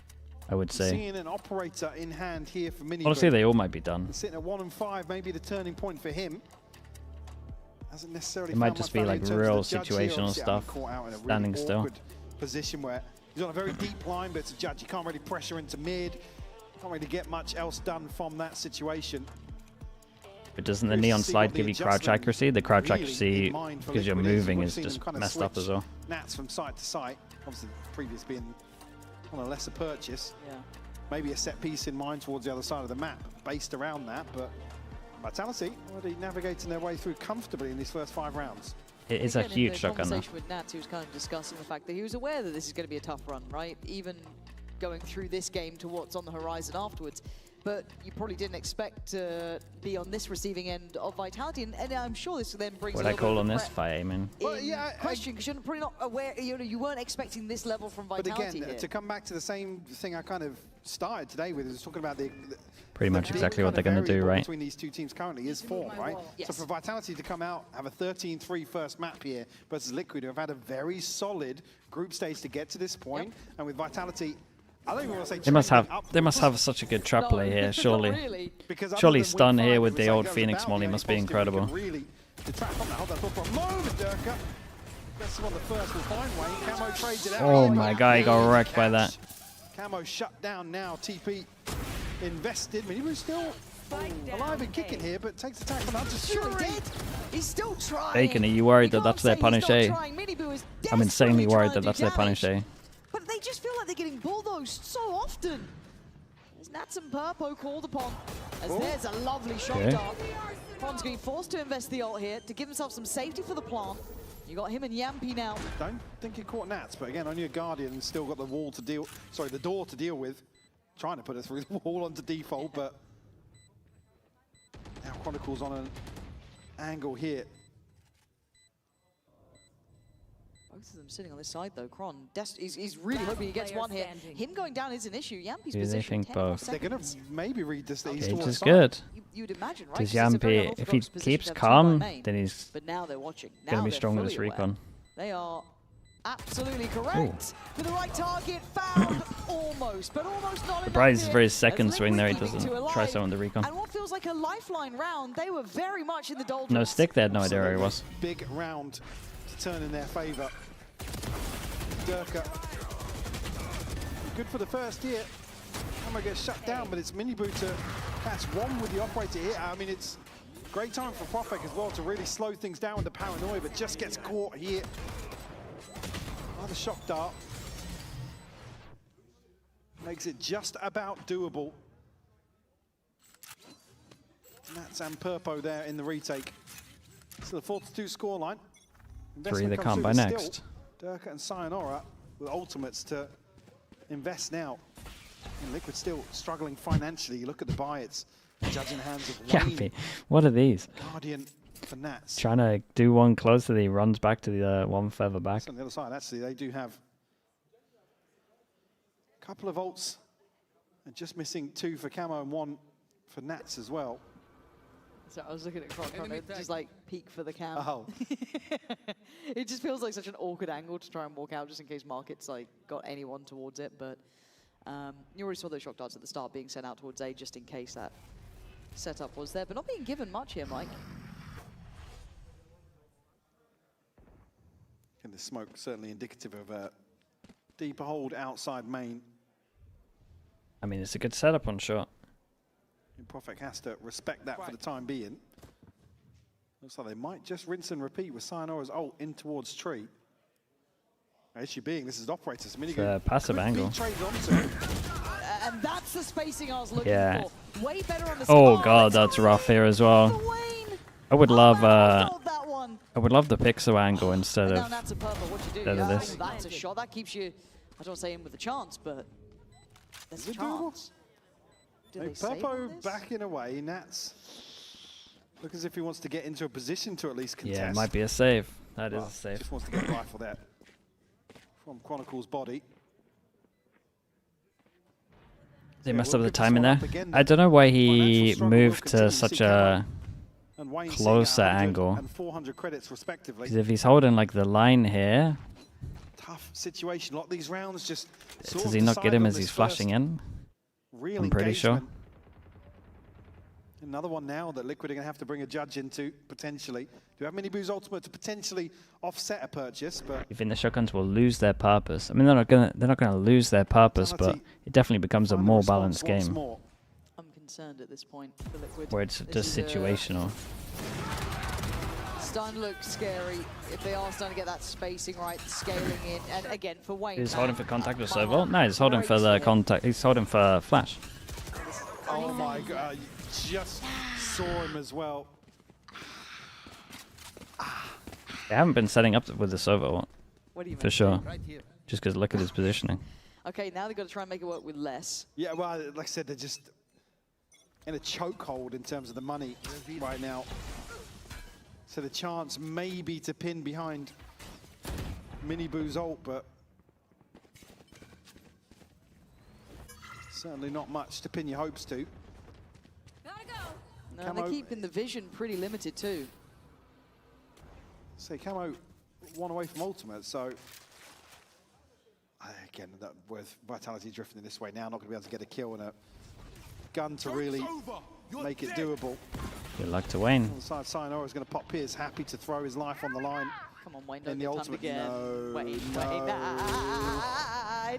I would say.
Seeing an operator in hand here for Mini.
Honestly, they all might be done.
Sitting at 1 and 5, maybe the turning point for him. Hasn't necessarily
It might
found
just
much
be
value
like
in terms of
real
the judge here.
situational
Obviously,
stuff,
caught out in a really
standing still.
awkward position where he's on a very deep line, but it's a judge. You can't really pressure into mid. Can't really get much else done from that situation.
But doesn't the
Curious to
neon
see
slide
what
give
the
you crouch
adjustment
accuracy? The crouch
really
accuracy,
in mind for
because you're
Liquid is.
moving,
We've
is
seen them
just
kind of
messed up
switch
as well.
Nats from site to site. Obviously, previous being on a lesser purchase.
Yeah.
maybe a set piece in mind towards the other side of the map based around that, but Vitality already navigating their way through comfortably in these first 5 rounds.
It is a huge shotgun though.
In the conversation with Nats, he was kind of discussing the fact that he was aware that this is going to be a tough run, right? Even going through this game to what's on the horizon afterwards. But you probably didn't expect to be on this receiving end of Vitality, and I'm sure this then brings.
What I call on this fight, I mean.
Well, yeah,
question, because you're probably not aware. You weren't expecting this level from Vitality.
But again,
here.
to come back to the same thing I kind of started today with, is talking about the
pretty much exactly what they're going to do, right?
Between these two teams currently is form, right?
Yes.
So for Vitality to come out, have a 13-3 first map here versus Liquid, who have had a very solid group stage to get to this point, and with Vitality. I don't even want to say
they must have such a good trap play here, surely.
Really.
Surely stun here with the old Phoenix Molly must be incredible.
Really, the trap on that, hold that thought for a moment, Durka. Gets him on the first, will find Wayne. Camo trades it out.
Oh my god, he got wrecked by that.
Camo shut down now. TP invested. I mean, he was still alive and kicking here, but takes the tack on Hunter.
Sure he did. He's still trying.
Bacon, are you worried that that's their punish A? I'm insanely worried that that's their punish A.
But they just feel like they're getting bulldozed so often. There's Nats and Purpo called upon, as there's a lovely shot dart. Pron's getting forced to invest the ult here to give himself some safety for the plant. You got him and Yampy now.
Don't think he caught Nats, but again, only a Guardian and still got the wall to deal. Sorry, the door to deal with. Trying to put it through the wall onto default, but now Chronicles on an angle here.
Both of them sitting on this side though. Kron, he's really hoping he gets one here. Him going down is an issue. Yampy's
Do they
position.
think both?
They're going to maybe read this.
Gage is good.
You'd imagine, right?
Does Yampy, if he keeps calm, then he's
but now they're watching.
going to be strong with this recon.
They are absolutely correct. For the right target, found almost, but almost not enough.
Surprised for his second swing there, he doesn't try some on the recon.
And what feels like a lifeline round, they were very much in the doldrums.
No stick, they had no idea where he was.
Big round to turn in their favour. Durka. Good for the first hit. Hammer gets shut down, but it's Minibu to catch one with the operator here. I mean, it's great time for Profek as well to really slow things down with the paranoia, but just gets caught here. Another shock dart. Makes it just about doable. Nats and Purpo there in the retake. So the 4-2 scoreline.
3 they can't buy next.
Durka and Sayonara with ultimates to invest now. And Liquid still struggling financially. You look at the buy, it's judging hands of Wayne.
Yampy, what are these?
Guardian for Nats.
Trying to do one closer, he runs back to the one further back.
On the other side, actually, they do have a couple of ults and just missing 2 for Camo and 1 for Nats as well.
So I was looking at Kron, just like peek for the cam.
Oh.
It just feels like such an awkward angle to try and walk out just in case Market's like got anyone towards it, but you already saw those shock darts at the start being sent out towards A just in case that setup was there, but not being given much here, Mike.
And the smoke certainly indicative of a deeper hold outside main.
I mean, it's a good setup on shot.
And Profek has to respect that for the time being. Looks like they might just rinse and repeat with Sayonara's ult in towards tree. Issue being, this is operators.
It's a passive angle.
And that's the spacing I was looking for. Way better on the
god, that's rough here as well. I would love the pixel angle instead of this.
That's a shot that keeps you, I don't want to say in with a chance, but there's a chance.
Purpo backing away. Nats look as if he wants to get into a position to at least contest.
Yeah, it might be a save. That is a save.
Just wants to get a rifle there from Chronicle's body.
They messed up the timing there. I don't know why he moved to such a closer angle. Because if he's holding like the line here,
tough situation. A lot of these rounds just.
Does he not get him as he's flashing in? I'm pretty sure.
Another one now that Liquid are going to have to bring a judge into, potentially. Do you have Minibu's ultimate to potentially offset a purchase? But
I think the shotguns will lose their purpose. I mean, they're not gonna lose their purpose, but it definitely becomes a more balanced game.
I'm concerned at this point for Liquid.
Where it's just situational.
starting to look scary if they are starting to get that spacing right, scaling in. And again, for Wayne.
He's holding for contact with server. No, he's holding for the contact. He's holding for flash.
Oh my god, you just saw him as well.
They haven't been setting up with the server
What do you
for
mean?
sure. Just because look at his positioning.
Okay, now they've got to try and make it work with less.
Yeah, well, like I said, they're just in a chokehold in terms of the money right now. So the chance maybe to pin behind Miniboo's ult, but certainly not much to pin your hopes to.
No, and they're keeping the vision pretty limited too.
Say Camo one away from ultimate, so again, that with Vitality drifting this way now, not going to be able to get a kill and a gun to really make it doable.
Good luck to Wayne.
On the side, Sayonara is going to pop Piers, happy to throw his life on the line.
Come on, Wayne,
in the ultimate.
again.
No,
Wayne. I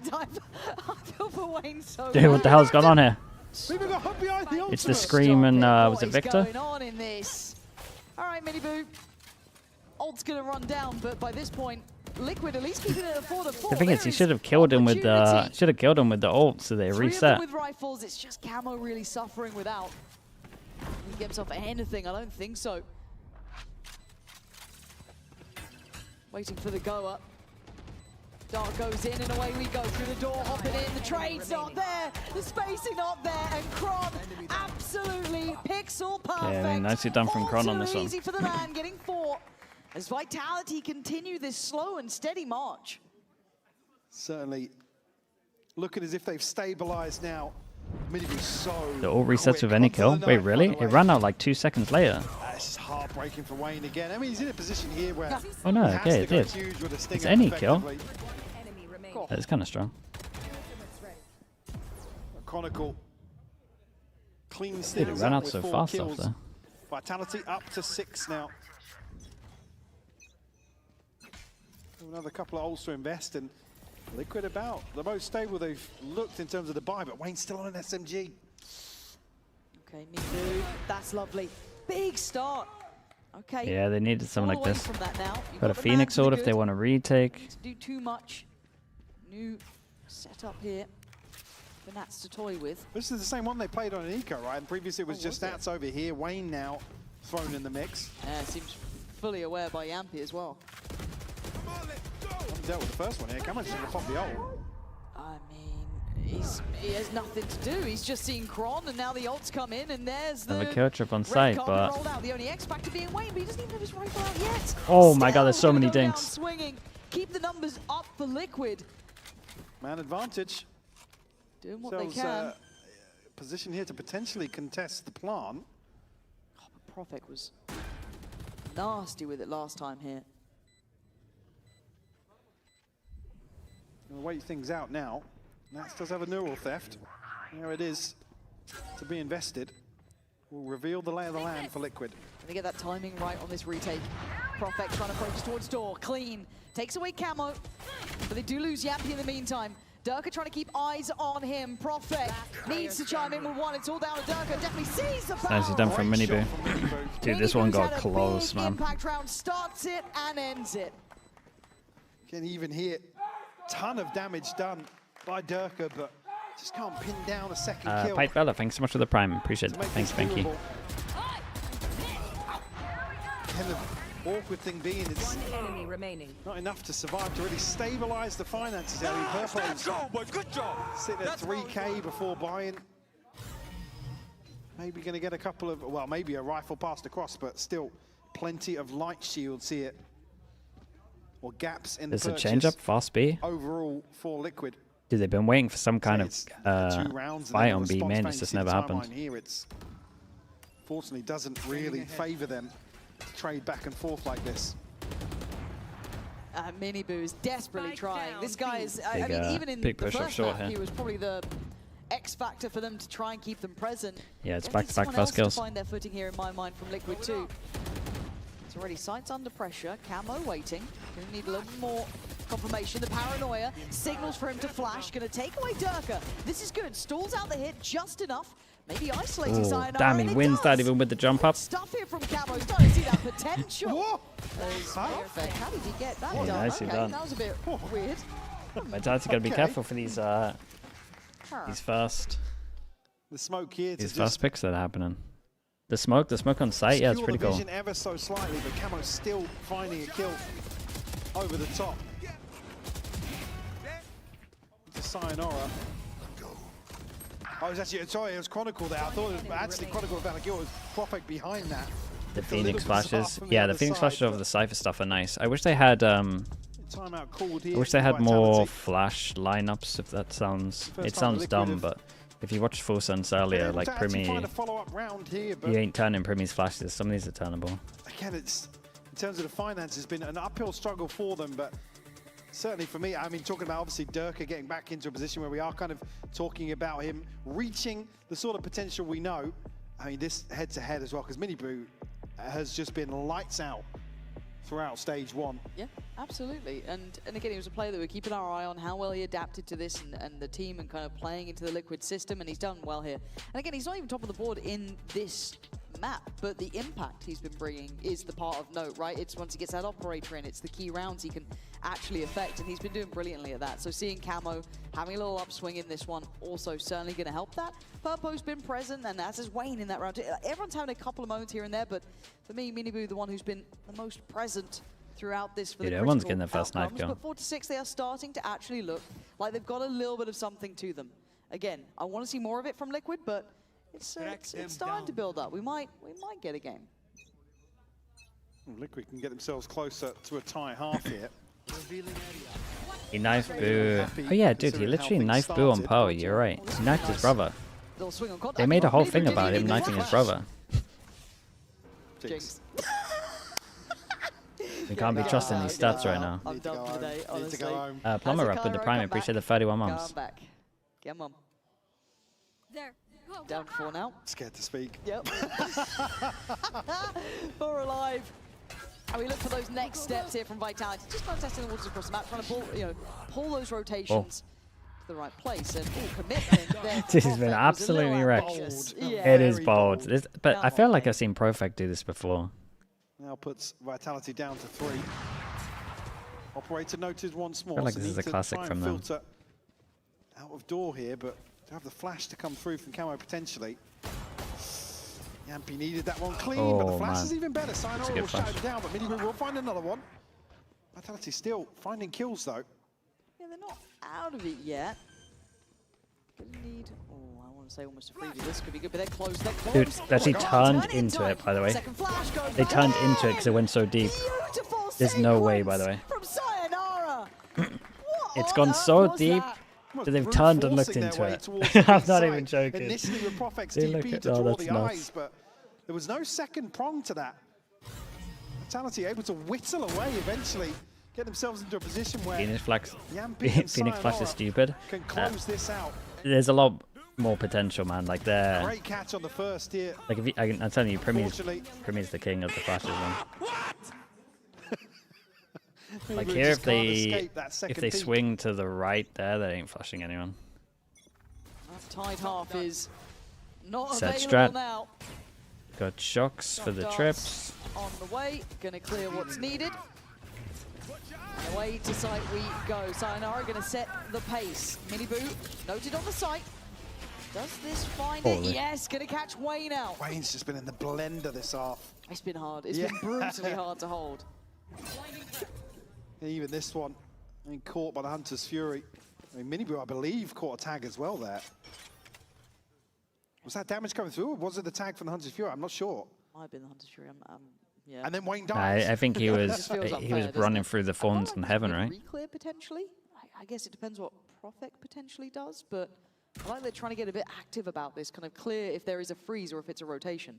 feel for Wayne so
Dude, what the hell's going on here?
People got hot behind the ultimate.
It's the Scream and was it Victor?
Going on in this? All right, Miniboo. Ult's going to run down, but by this point, Liquid at least keeping it at 4-4.
The thing is, he should have killed him with the ult, so they reset.
With rifles, it's just Camo really suffering without. He get himself anything? I don't think so. Waiting for the go up. Dark goes in and away we go through the door, hopping in. The trade's not there, the spacing not there, and Kron absolutely pixel perfect.
Yeah, nicely done from Kron on this one.
Easy for the man, getting 4. As Vitality continue this slow and steady march.
Certainly looking as if they've stabilized now. Miniboo's so
They're all resets with any kill. Wait, really? It ran out like 2 seconds later.
This is heartbreaking for Wayne again. I mean, he's in a position here where
Oh no, okay, it did. It's any kill. That's kind of strong.
Chronicle cleans
Dude, it
things
ran
up
out
with
so
4
fast
kills.
after.
Vitality up to 6 now. Another couple of ults to invest, and Liquid about the most stable they've looked in terms of the buy, but Wayne's still on an SMG.
Okay, Miniboo, that's lovely. Big start. Okay.
Yeah, they needed something like this.
From that now.
Got a Phoenix ult if they want to retake.
To do too much. New setup here for Nats to toy with.
This is the same one they played on an Eco, right? And previously it was just Nats over here. Wayne now thrown in the mix.
Yeah, seems fully aware by Yampy as well.
Haven't dealt with the first one here. Cameron's just going to pop the ult.
I mean, he has nothing to do. He's just seen Kron, and now the ults come in, and there's the
Have a kill trip on site, but
rolled out. The only X factor being Wayne, but he doesn't even have his rifle out yet.
oh my god, there's so many dinks.
Swinging. Keep the numbers up for Liquid.
Man advantage.
Doing what they can.
Position here to potentially contest the plant.
Oh, but Profek was nasty with it last time here.
We'll wait things out now. Nats does have a neural theft. There it is to be invested. Will reveal the lay of the land for Liquid.
And they get that timing right on this retake. Profek trying to focus towards door. Clean. Takes away Camo. But they do lose Yampy in the meantime. Durka trying to keep eyes on him. Profek needs to chime in with one. It's all down to Durka. Definitely sees the power.
Nicely done from Miniboo. Dude, this one got close, man.
Impact round starts it and ends it.
Can even hear ton of damage done by Durka, but just can't pin down a second kill.
Pipe Bella, thanks so much for the prime. Appreciate it. Thanks, Pinky.
And the awkward thing being it's not enough to survive to really stabilize the finances out of Purple's
good job.
Sitting at 3K before buying. Maybe going to get a couple of, well, maybe a rifle passed across, but still plenty of light shields here. Or gaps in the purchase.
There's a change up, fast B.
Overall for Liquid.
Dude, they've been waiting for some kind of fight on B main. It's
It's
just never happened.
Here, it's fortunately doesn't really favor them to trade back and forth like this.
Miniboo is desperately trying. This guy is, I
Big,
mean, even in
big
the
push off
first
short
half,
here.
he was probably the X factor for them to try and keep them present.
Yeah, it's
Definitely
back-to-back
someone
first
else
kills.
to find their footing here in my mind from Liquid too. It's already sights under pressure. Camo waiting. Gonna need a little more confirmation. The paranoia signals for him to flash. Gonna take away Durka. This is good. Stalls out the hit just enough. Maybe isolating
Ooh,
Sayonara.
damn, he
and it
wins that
does.
even with the jump up.
Stuff here from Camo. Starting to see that potential. As perfect. How did he get that
Yeah,
done?
nicely
Okay,
done.
that was a bit weird.
Vitality got to be careful for these first
The smoke here.
these first picks that are happening. The smoke on site, yeah, it's
Skew
pretty
the
cool.
vision ever so slightly, but Camo's still finding a kill over the top. To Sayonara. Oh, it was actually, sorry, it was Chronicle there. I thought it was actually Chronicle with Valakil. It was Prophet behind that.
The
It's a little
Phoenix
bizarre
flashes,
from the
yeah, the
other
Phoenix
side,
flashes over
but
the Cypher stuff are nice. I wish they had
timeout called here
I wish they
for
had more
Vitality.
flash lineups. If that sounds,
First
it
time
sounds
Liquid
dumb,
have
but if you watched Full Sense earlier,
able
like
to actually find
Primi,
a follow-up round here, but
you ain't turning Primi's flashes. Some of these are turnable.
again, it's in terms of the finance, it's been an uphill struggle for them, but certainly for me, I mean, talking about obviously Durka getting back into a position where we are kind of talking about him reaching the sort of potential we know. I mean, this head-to-head as well, because Miniboo has just been lights out throughout stage one.
Yeah, absolutely. And again, he was a player that we're keeping our eye on, how well he adapted to this and the team and kind of playing into the Liquid system, and he's done well here. And again, he's not even top of the board in this map, but the impact he's been bringing is the part of note, right? It's once he gets that operator in, it's the key rounds he can actually affect, and he's been doing brilliantly at that. So seeing Camo having a little upswing in this one, also certainly going to help that. Purpo's been present, and as is Wayne in that round. Everyone's having a couple of moments here and there, but for me, Miniboo, the one who's been the most present throughout this for
Dude,
the
everyone's
critical
getting their first knife
outcomes.
kill.
But 4 to 6, they are starting to actually look like they've got a little bit of something to them. Again, I want to see more of it from Liquid, but it's starting to build up. We might get a game.
Well, Liquid can get themselves closer to a tie half here.
He knifed Boo. Oh yeah, dude, he literally knifed Boo on Poe. You're right. He knifed his brother. They made a whole thing about him knifing his brother.
Jinx.
We can't be trusting these stats right now.
I'm done for the day, honestly.
Plumber up with the prime. Appreciate the 31
Come
months.
back. Come on.
There. Go,
Down to 4 now.
Scared to speak.
Yep. 4 alive. And we look for those next steps here from Vitality. Just kind of testing the waters across the map, trying to pull those rotations to the right place. And commitment there.
This has been absolutely wrecked.
Yeah.
It is bold. But I feel like I've seen Profect do this before.
Now puts Vitality down to 3. Operator noted once more.
I feel like
so
this is
need
a
to
classic
try
from
and
them.
filter out of door here, but to have the flash to come through from Camo potentially. Yampi needed that one clean, but the
Oh,
flash
man.
is even better.
That's a
Sayonara
good
will shut
flash.
him down, but Miniboo will find another one. Vitality still finding kills though.
Yeah, they're not out of it yet. Gonna need, I want to say almost a freebie. This could be good, but they're close. They're close.
Dude, they actually
Oh my God,
turned
turn
into it, by the way.
Second flash goes
They turned
down.
into it because it went so deep.
Beautiful
There's no way,
sequence
by the way.
From Sayonara.
It's gone so deep that they've turned and looked
Forcing their
into
way
it.
towards the
I'm not
side.
even joking.
Initially with Profex
They look
TP
at-
to
oh,
draw
that's
the
nuts.
eyes, but there was no second prong to that. Vitality able to whittle away eventually, get themselves into a position where
Phoenix Flash,
Yampi and
Phoenix Flash
Sayonara
is stupid.
can close this out.
There's a lot more potential, man. Like they're
Great catch on the first here.
like if you, I'm telling you,
Unfortunately-
Primi's the king of the flashes. Man. Like
Miniboo
here,
just
if
can't
they
escape that second peek.
swing to the right there, they ain't flashing anyone.
That tied half is not
Set
available
strat.
now.
Got shocks for the
Darts
trips.
on the way, gonna clear what's needed. And away to site we go. Sayonara gonna set the pace. Miniboo noted on the site. Does this find it?
Holy.
Yes, gonna catch Wayne out.
Wayne's just been in the blender this half.
It's been hard. It's
Yeah.
been brutally hard to hold.
And even this one, caught by the Hunter's Fury. I mean, Miniboo, I believe, caught a tag as well there. Was that damage coming through, or was it the tag from the Hunter's Fury? I'm not sure.
Might have been the Hunter's Fury. Yeah.
And then Wayne dies.
I think he was
Just feels
he
unfair,
was
doesn't
running
it?
through the
I feel
thorns
like
in
this
heaven,
could
right?
Reclear potentially. I guess it depends what Profec potentially does, but I like they're trying to get a bit active about this, kind of clear if there is a freeze or if it's a rotation.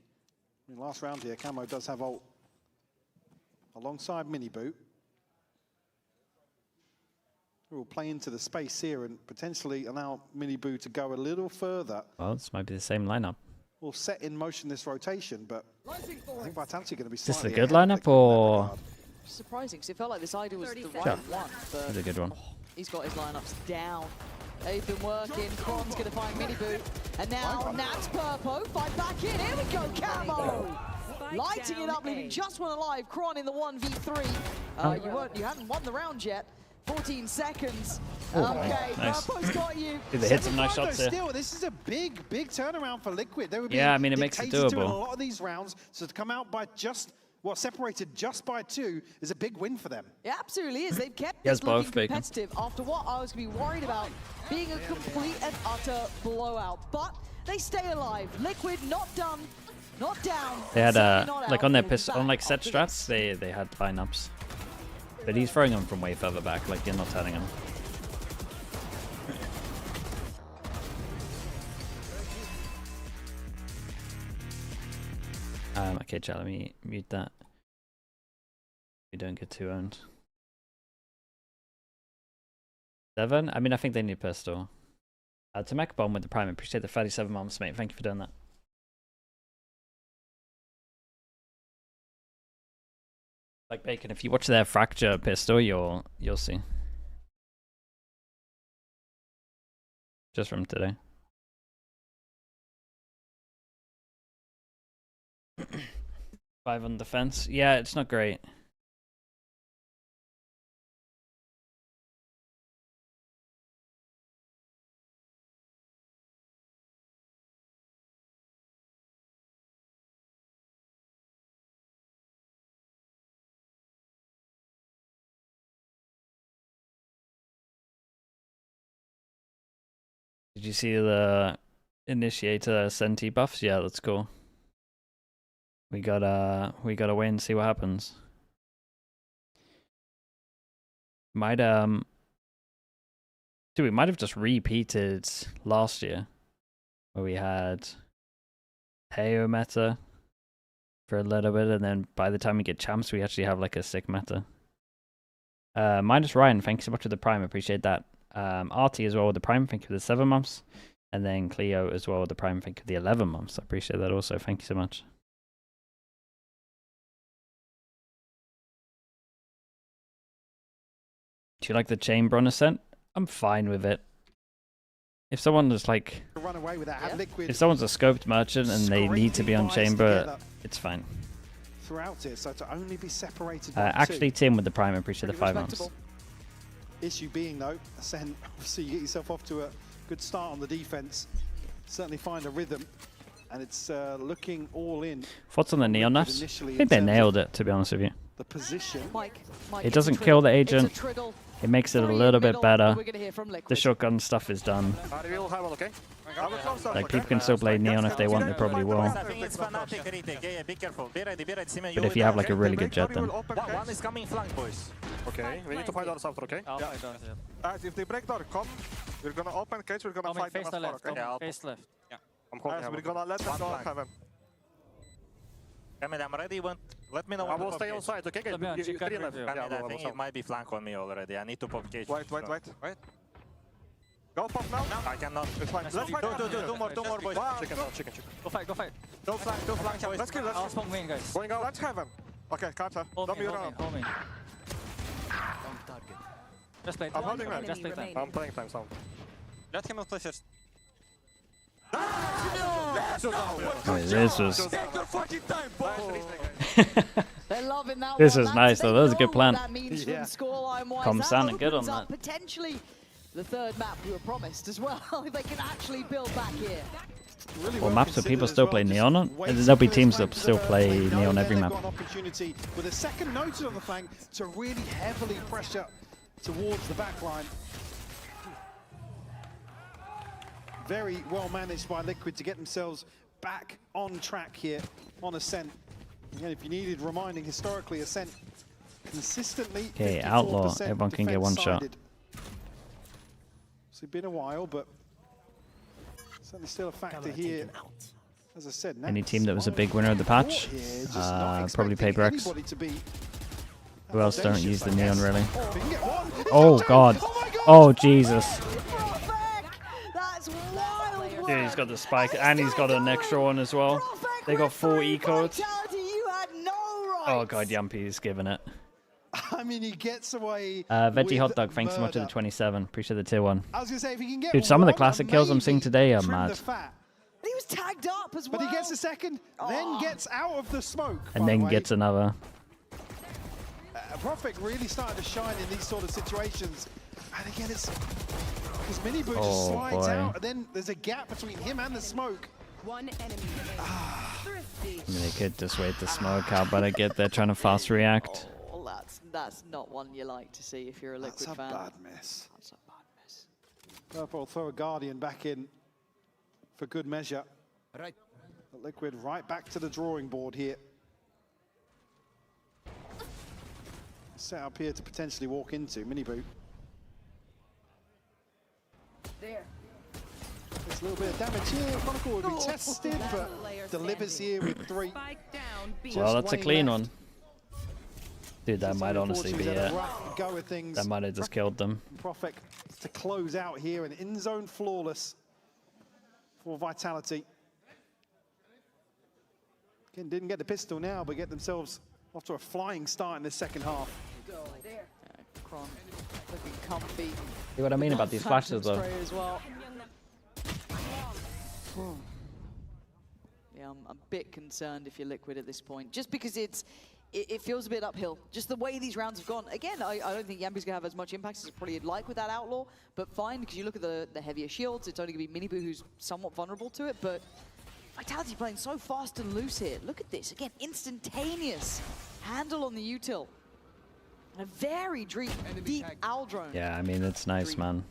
I mean, last round here, Camo does have ult alongside Miniboo. Who will play into the space here and potentially allow Miniboo to go a little further.
Well, this might be the same lineup.
Will set in motion this rotation, but I think Vitality going to be
Is this
slightly
the good
ahead of
lineup
Liquid in that
or?
regard.
Surprising, because it felt like this idea was the right
Sure.
one, but
It's a good one.
he's got his lineups down. They've been working. Kron's going to find Mini Boot. And now Nats Purpo fight back in. Here we go, Camo! Lighting it up, leaving just one alive. Kron in the 1v3. You hadn't won the round yet. 14 seconds. Okay,
nice.
Purpo's got you.
They hit some nice shots here.
Still, this is a big turnaround for Liquid. They were being
Yeah, I mean, it makes it
dictated to in
doable.
a lot of these rounds, so to come out by separated just by 2 is a big win for them.
It absolutely is. They've kept
Yes,
this looking
both bacon.
competitive after what I was going to be worried about being a complete and utter blowout. But they stay alive. Liquid not done, not down.
They had
certainly not
like
out.
on their
We'll be back
on like set
after
strats,
this.
they had lineups. But he's throwing them from way further back, like you're not telling him. Okay, chat, let me mute that. We don't get too owned. 7? I mean, I think they need pistol. To Mech Bomb with the Prime, appreciate the 37 months, mate. Thank you for doing that. Like Bacon, if you watch their Fracture pistol, you'll see. Just from today. Five on defense. Yeah, it's not great. Did you see the initiator Senti buffs? Yeah, that's cool. We gotta wait and see what happens. Might dude, we might have just repeated last year where we had Teo meta for a little bit, and then by the time we get champs we actually have like a sick meta. Minus Ryan, thanks so much for the Prime, appreciate that. Artie as well with the Prime, thank you for the 7 months. And then Cleo as well with the Prime, thank you for the 11 months. I appreciate that also, thank you so much. Do you like the chamber on Ascent? I'm fine with it. If someone is like,
Run away with that. Have Liquid
if someone's a scoped merchant and they need to be on chamber, it's fine.
throughout it, so to only be separated by
Actually,
2.
Tim with the Prime, I appreciate the 5 months.
Issue being though, Ascent, obviously you get yourself off to a good start on the defense. Certainly find a rhythm, and it's looking all in.
Thoughts on the Neon nerfs? I think they nailed it, to be honest with you.
The position.
It doesn't kill the agent. It makes it a little bit better. The shotgun stuff is done. Like, people can still play Neon if they want, they probably will. But if you have like a really good jet, then.
One is coming flank, boys. Okay, we need to fight ourselves, okay? Guys, if they break door, come. We're gonna open cage, we're gonna fight them as far, okay? Yeah, face left. Yeah. Guys, we're gonna let them go heaven. I'm ready. Let me know. I will stay on side, okay? Guys, 3 left. I think it might be flank on me already. I need to pop cage. Wait. Go pop now. I cannot. It's fine. Let's fight. Two more, boys. Chicken. Go fight. Don't flank, boys. Let's kill. I'll spawn main, guys. Going out. Let's heaven. Okay, counter. Don't be around. Hold me. Just play. I'm holding right. Just play time. I'm playing time sound. Let him play first.
This was.
They're loving that
This
one.
is nice though. That was a good plan.
That means from scoreline-wise.
Calm
That
sounding good on
opens up
that.
potentially the 3rd map we were promised as well. They can actually build back here.
Well, maps that people still play Neon on? There'll be teams that still play Neon every map.
Opportunity with a second noted on the flank to really heavily pressure towards the back line. Very well managed by Liquid to get themselves back on track here on Ascent. Again, if you needed reminding, historically Ascent consistently.
Okay, Outlaw. Everyone can get one shot.
It's been a while, but certainly still a factor here. As I said,
Any team that was a big winner of the patch? Probably PaperX. Who else don't use the Neon really? Oh god. Oh Jesus. Yeah, he's got the spike and he's got an extra one as well. They got 4 E codes. Oh god, Yumpy's giving it.
I mean, he gets away.
Veggie Hot
with
Dog, thanks so much for the
murder.
27. Appreciate the tier 1.
I was gonna say if he can get
Dude, some of the
one,
classic kills I'm seeing
maybe
today are
trim
mad.
the fat.
And he was tagged up as well.
But he gets a second, then gets out of the smoke.
And
by the
then
way.
gets another.
Prophet really started to shine in these sort of situations. And again, it's because Miniboo just
Oh,
slides
boy.
out, and then there's a gap between him and the smoke.
One enemy remaining.
I mean, they could just wait the smoke out, but I get they're trying to fast react.
Oh, that's not one you like to see if you're a Liquid
That's a
fan.
bad miss. That's a bad miss. Purple will throw a Guardian back in for good measure.
Right.
But Liquid right back to the drawing board here. Set up here to potentially walk into Miniboo.
There.
There's a little bit of damage here. Chronicle will be tested, but delivers here with 3.
Well, that's a clean one. Dude, that
Just
might honestly be
unfortunately,
it.
had a rough go of things.
That might have just killed them.
Prophet to close out here, and in-zone flawless for Vitality. Again, didn't get the pistol now, but get themselves off to a flying start in the second half.
Kron looking comfy.
See what I mean about these flashes, though?
Spray as well. Yeah, I'm a bit concerned if you're Liquid at this point, just because it feels a bit uphill. Just the way these rounds have gone. Again, I don't think Yampi's gonna have as much impact as probably you'd like with that Outlaw, but fine, because you look at the heavier shields, it's only gonna be Miniboo who's somewhat vulnerable to it, but Vitality playing so fast and loose here. Look at this, again, instantaneous handle on the util. A very deep owl drone.
Yeah, I mean, it's nice, man.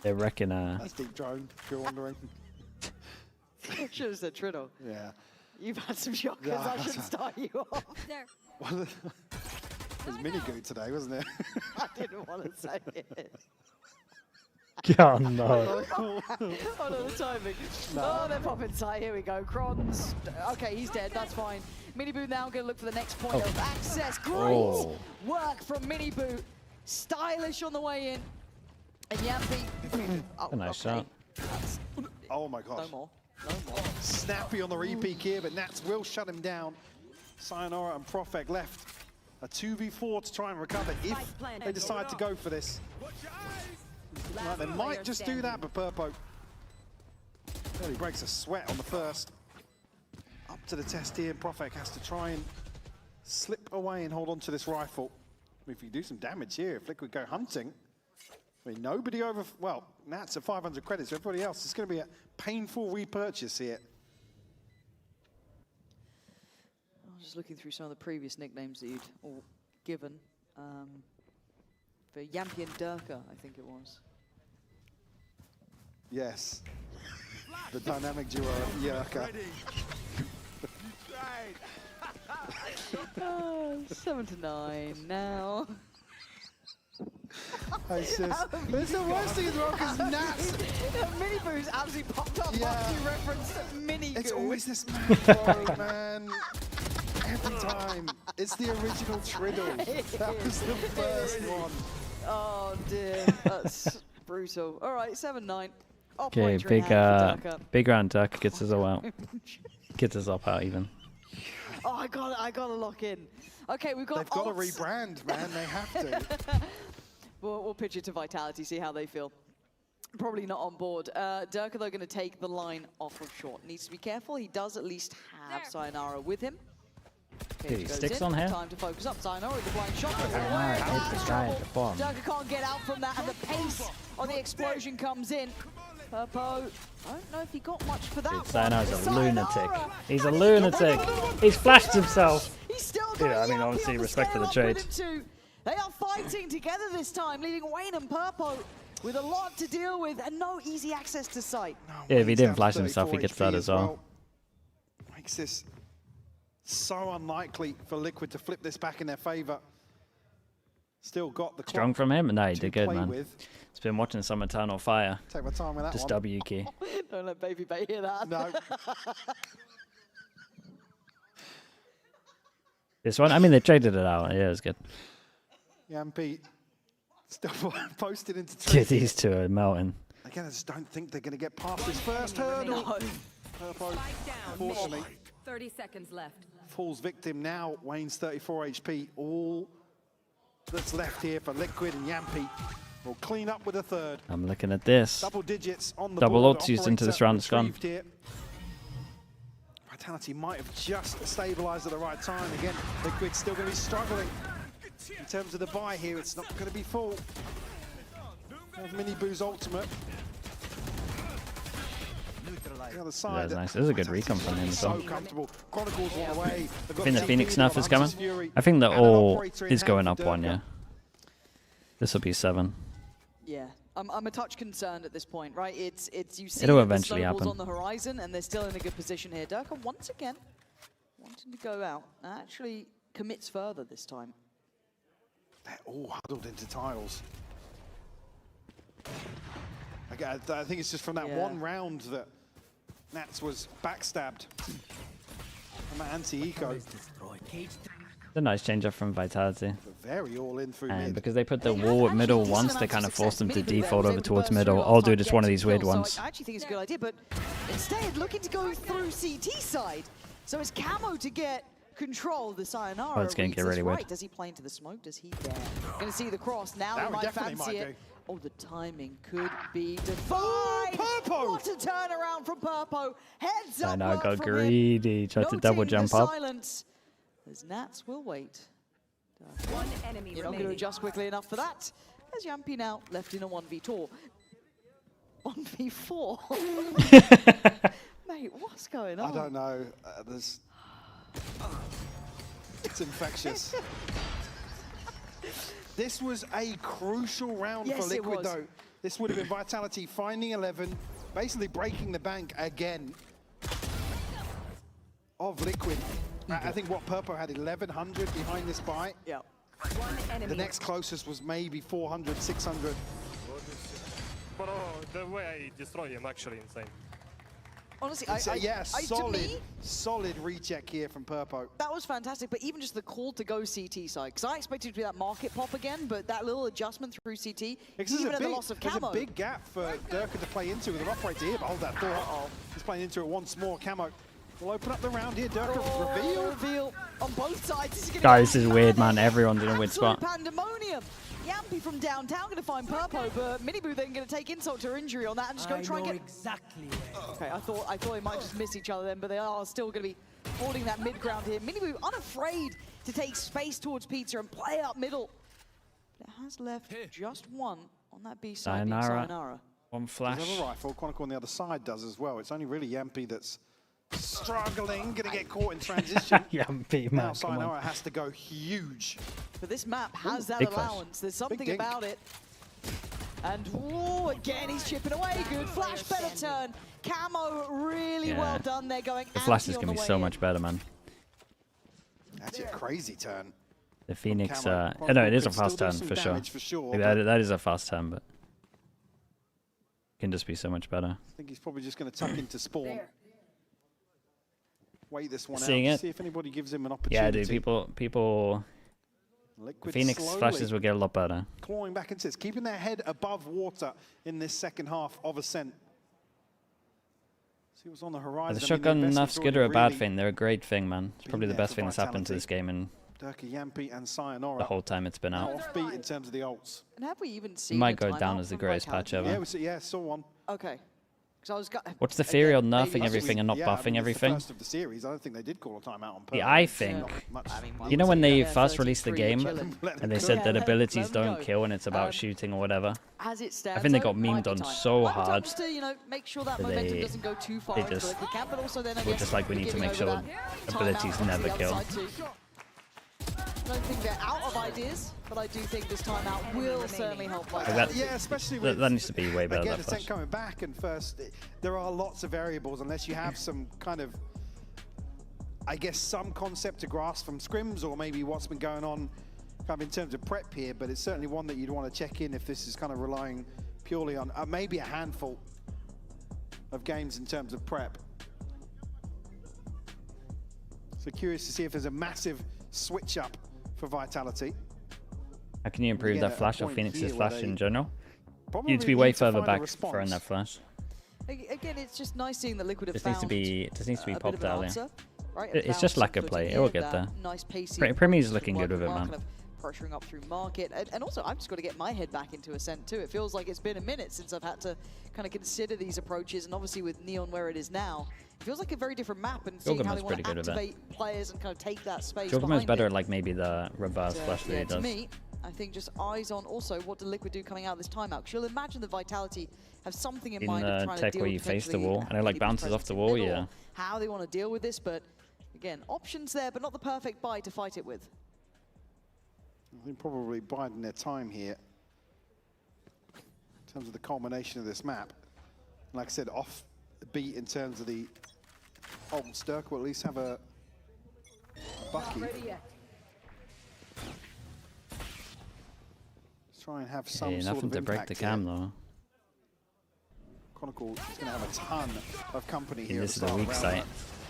They reckon,
That's deep drone, if you're wondering.
Should have said Triddle.
Yeah.
You've had some shockers,
Yeah,
I should start you off.
There.
It was Minigoo today, wasn't it?
I didn't want to say it.
Oh, no.
Oh no, the timing.
No.
Oh, they're popping sight. Here we go. Kron's. Okay, he's dead. That's fine. Miniboo now going to look for the next point of access. Great work from Miniboo. Stylish on the way in. And Yampi.
A nice shot.
Oh my gosh.
No more. No more.
Snappy on the re-peek here, but Nats will shut him down. Sayonara and Prophet left a 2v4 to try and recover if they decide to go for this. Right, they might just do that, but Purpo really breaks a sweat on the first. Up to the test here, and Prophet has to try and slip away and hold on to this rifle. If you do some damage here, if Liquid go hunting, I mean, nobody over, well, Nats at 500 credits, everybody else, it's going to be a painful repurchase here.
I was just looking through some of the previous nicknames that you'd all given. For Yampi and Durka, I think it was.
Yes. The dynamic duo of Yerka.
7-9 now.
It's just, it's the worst thing as well, because Nats...
Miniboo's absolutely popped up after you referenced Minigoo.
It's always this man, bro, man. Every time. It's the original Triddle. That was the first one.
Oh dear, that's brutal. All right, 7-9.
Okay, big round Duck gets us all out. Gets us up out even.
Oh, I gotta lock in. Okay, we've got.
They've got to rebrand, man. They have to.
We'll pitch it to Vitality, see how they feel. Probably not on board. Durka, though, going to take the line off of short. Needs to be careful. He does at least have Sayonara with him.
Dude, he sticks on here.
Time to focus up. Sayonara with the blind shot. Durka can't get out from that, and the pace on the explosion comes in. Purpo, I don't know if he got much for that.
Dude, Sayonara's a lunatic. He's a lunatic. He's flashed himself.
He's still got
Dude, I mean, obviously, respect for the trade.
They are fighting together this time, leaving Wayne and Purpo with a lot to deal with and no easy access to sight.
Yeah, if he didn't flash himself, he gets that as well.
Makes this so unlikely for Liquid to flip this back in their favor. Still got the
Strong from him? No, he did good, man.
With.
He's been watching some Eternal Fire.
Take my time with that
Just
one.
W key.
Don't let Baby Bay hear that.
No.
This one? I mean, they traded it out. Yeah, it was good.
Yampi still posted into
Dude, these two are melting.
Again, I just don't think they're going to get past this first hurdle.
No.
Purpo, unfortunately.
30 seconds left.
falls victim now. Wayne's 34 HP. All that's left here for Liquid, and Yampy will clean up with a third.
I'm looking at this.
Double digits on the
Double
board.
ults used into this round, it's gone.
Here. Vitality might have just stabilized at the right time. Again, Liquid's still going to be struggling. In terms of the buy here, it's not going to be full. Miniboo's ultimate. The other side.
That's nice. This is a good recon from him as well.
So comfortable. Chronicles all the way.
I think the Phoenix nerf is coming. I think the all is going up one, yeah. This will be 7.
Yeah, I'm a touch concerned at this point, right? It's you see
It'll
the
eventually
snowballs
happen.
on the horizon, and they're still in a good position here. Durka once again wanting to go out, actually commits further this time.
They're all huddled into tiles. Again, I think it's just from that one round that Nats was backstabbed from that anti-eco.
It's a nice change up from Vitality.
Very all in through
And
mid.
because they put the wall at middle once, they kind of forced them to default over towards middle. I'll do just one of these weird ones.
I actually think it's a good idea, but instead looking to go through CT side. So it's Camo to get control. The Sayonara.
Oh, it's going to get really weird.
Does he play into the smoke? Does he dare? Going to see the cross. Now he might fancy it. Oh, the timing could be defined. What a turnaround from Purpo. Heads up.
I know, got greedy. Tried to double jump up.
Silence. As Nats will wait.
One enemy
You're not going to adjust quickly enough for that. As Yampy now left in a 1v4. 1v4? Mate, what's going on?
I don't know. It's infectious. This was a crucial round for Liquid, though. This would have been Vitality finding 11, basically breaking the bank again of Liquid. I think what Purpo had 1100 behind this buy.
Yeah.
The next closest was maybe 400, 600.
But the way I destroy him actually insane.
Honestly,
solid recheck here from Purpo.
That was fantastic, but even just the call to go CT side, because I expected it to be that market pop again, but that little adjustment through CT, even at the loss of Camo.
There's a big gap for Durka to play into with an operator here, but hold that thought. He's playing into it once more. Camo will open up the round here. Durka
reveal on both sides.
Guys, this is weird, man. Everyone's in a weird spot.
Pandemonium. Yampy from downtown going to find Purpo, but Miniboo then going to take insult to injury on that and just go try and get...
exactly.
Okay, I thought they might just miss each other then, but they are still going to be holding that mid ground here. Miniboo unafraid to take space towards Pizza and play up middle. But it has left just one on that B side.
Sayonara. One flash.
Does have a rifle. Chronicle on the other side does as well. It's only really Yampy that's struggling, going to get caught in transition.
Yampy, man.
Now Sayonara has to go huge.
But this map has that
big
allowance.
flash.
There's something about it. And again, he's chipping away. Good flash, better turn. Camo, really well done there, going
The flash is going to be so much better, man.
That's a crazy turn.
The Phoenix, no, it is a fast turn for sure. That is a fast turn, but it can just be so much better.
I think he's probably just going to tuck into spawn. Wait this one
Seeing
out.
it.
See if anybody gives him an opportunity.
Yeah, dude, people.
Liquid
Phoenix flashes will get a lot better.
Clawing back into this, keeping their head above water in this second half of Ascent. See what's on the horizon.
The shotgun nerfs good or a bad
really
thing? They're a great thing, man. It's probably the best thing that's happened to this game in
Durka, Yampy, and Sayonara.
the whole time it's been out.
Offbeat in terms of the ults.
And have we even
It
seen
might
the
go down
timeout
as the
from
greatest
Vitality?
patch ever.
Yeah, saw one.
Okay.
What's the theory on nerfing
maybe
everything and not
yeah,
buffing
I mean, it's
everything?
The first of the series. I don't think they did call a timeout on purpose.
Yeah, I think. You know when they first released the game and they said that abilities don't kill and it's about shooting or whatever?
As it stands,
I think they got memed on so hard.
Just to, make sure that
that
momentum doesn't go too far
they
into
just
the camp, but also then
were just like, we need to make sure abilities never kill.
I don't think they're out of ideas, but I do think this timeout will certainly help.
Yeah, especially with
that needs to be way better.
Again,
That
Ascent coming back, and first, there are lots of variables unless you have some kind of, I guess, some concept to grasp from scrims or maybe what's been going on kind of in terms of prep here. But it's certainly one that you'd want to check in if this is kind of relying purely on maybe a handful of games in terms of prep. So curious to see if there's a massive switch up for Vitality.
How can you improve
Again,
that flash or
point
Phoenix's
here
flash
where
in general?
probably
You need to be way
need to
further
find a
back
response.
throwing that flash.
Again, it's just nice seeing the Liquid have
Just needs to
found
be, just needs to be
a bit
popped
of an
earlier.
answer. right?
It's just lack of play. It will get there.
Nice pacey.
Premier's looking good with it, man.
Kind of pressuring up through market, and also I've just got to get my head back into Ascent too. It feels like it's been a minute since I've had to kind of consider these approaches, and obviously with Neon where it is now, it feels like a very different map, and seeing how they want to activate players and kind of take that space.
Joggerman's better at like maybe the reverse flash that he does.
To me, I think just eyes on also what did Liquid do coming out this timeout. Because you'll imagine that Vitality have something in mind of trying to
tech
deal
where you
with
face the wall and it like bounces off the wall, yeah.
How they want to deal with this, but again, options there, but not the perfect buy to fight it with.
I think probably biding their time here in terms of the culmination of this map. Like I said, off the beat in terms of the Dirk will at least have a Bucky. Try and have some sort
nothing
of
to break the cam
here.
though.
Chronicle is going to have a ton of company here.
This is a weak site.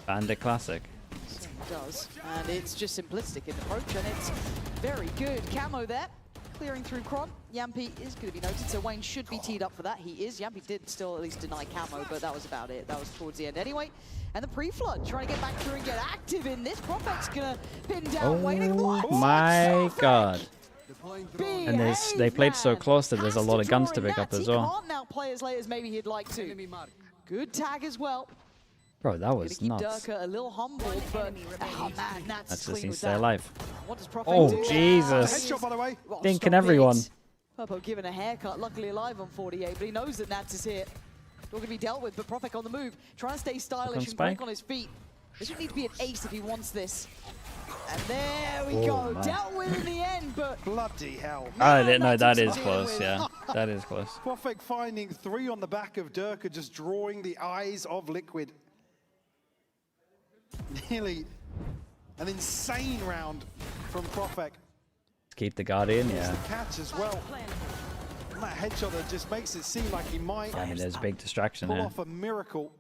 Bandit Classic.
So it does, and it's just simplistic in approach, and it's very good. Camo there, clearing through Kron. Yampi is going to be noted, so Wayne should be teed up for that. He is. Yampi did still at least deny camo, but that was about it. That was towards the end anyway. And the pre-flood, trying to get back through and get active in this. Prophet's going to pin down Wayne.
Oh my god. And they played so close that there's a lot of guns to pick up as well.
Can't now play as late as maybe he'd like to. Good tag as well.
Bro, that was nuts.
Durka a little humbled, but oh man,
That's just needs to stay alive.
What does Prophet
Oh,
do?
Jesus.
Headshot, by the way.
Thinking everyone.
Purpo given a haircut, luckily alive on 48, but he knows that Nats is here. Not going to be dealt with, but Prophet on the move, trying to stay stylish and quick on his feet. This would need to be an ace if he wants this. And there we go,
man.
dealt with in the end, but
bloody hell.
No, that is close, yeah. That is close.
Prophet finding 3 on the back of Durka, just drawing the eyes of Liquid. Nearly an insane round from Prophet.
Keep the Guardian, yeah.
The catch as well. And that headshot that just makes it seem like he might
I mean, there's a big distraction
pull
there.
off a miracle.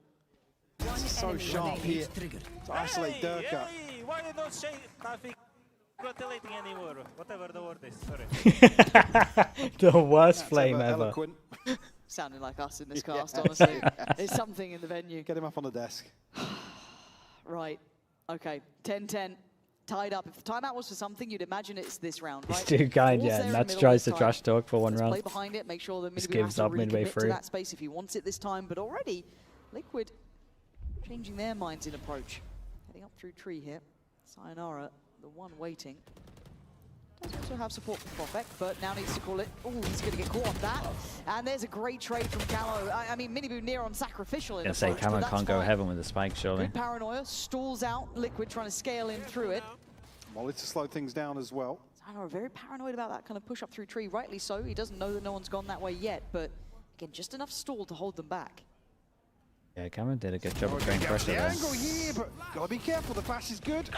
It's so sharp here to isolate Durka.
Why you don't say nothing? Congratulating anymore. Whatever the word is. Sorry.
The worst flame ever.
sounding like us in this cast, honestly. There's something in the venue.
Get him up on the desk.
Right. Okay. 10-10. Tied up. If the timeout was for something, you'd imagine it's this round, right?
It's too kind, yeah. Nats tries to trash talk for one round.
Play behind it, make sure that
Just
Minibu has
gives
to
up
really
midway
commit to
through.
that space if he wants it this time. But already, Liquid changing their minds in approach. Heading up through tree here. Sayonara, the one waiting. Does also have support from Prophet, but now needs to call it. Oh, he's going to get caught on that. And there's a great trade from Camo. I mean, Minibu near on sacrificial in
I say Camo can't go heaven with the spike, surely.
Good paranoia, stalls out Liquid, trying to scale in through it.
Molly to slow things down as well.
Sayonara very paranoid about that kind of push up through tree, rightly so. He doesn't know that no one's gone that way yet, but again, just enough stall to hold them back.
Yeah, Cameron did a good job of creating pressure
The
there.
angle here, but gotta be careful. The flash is good.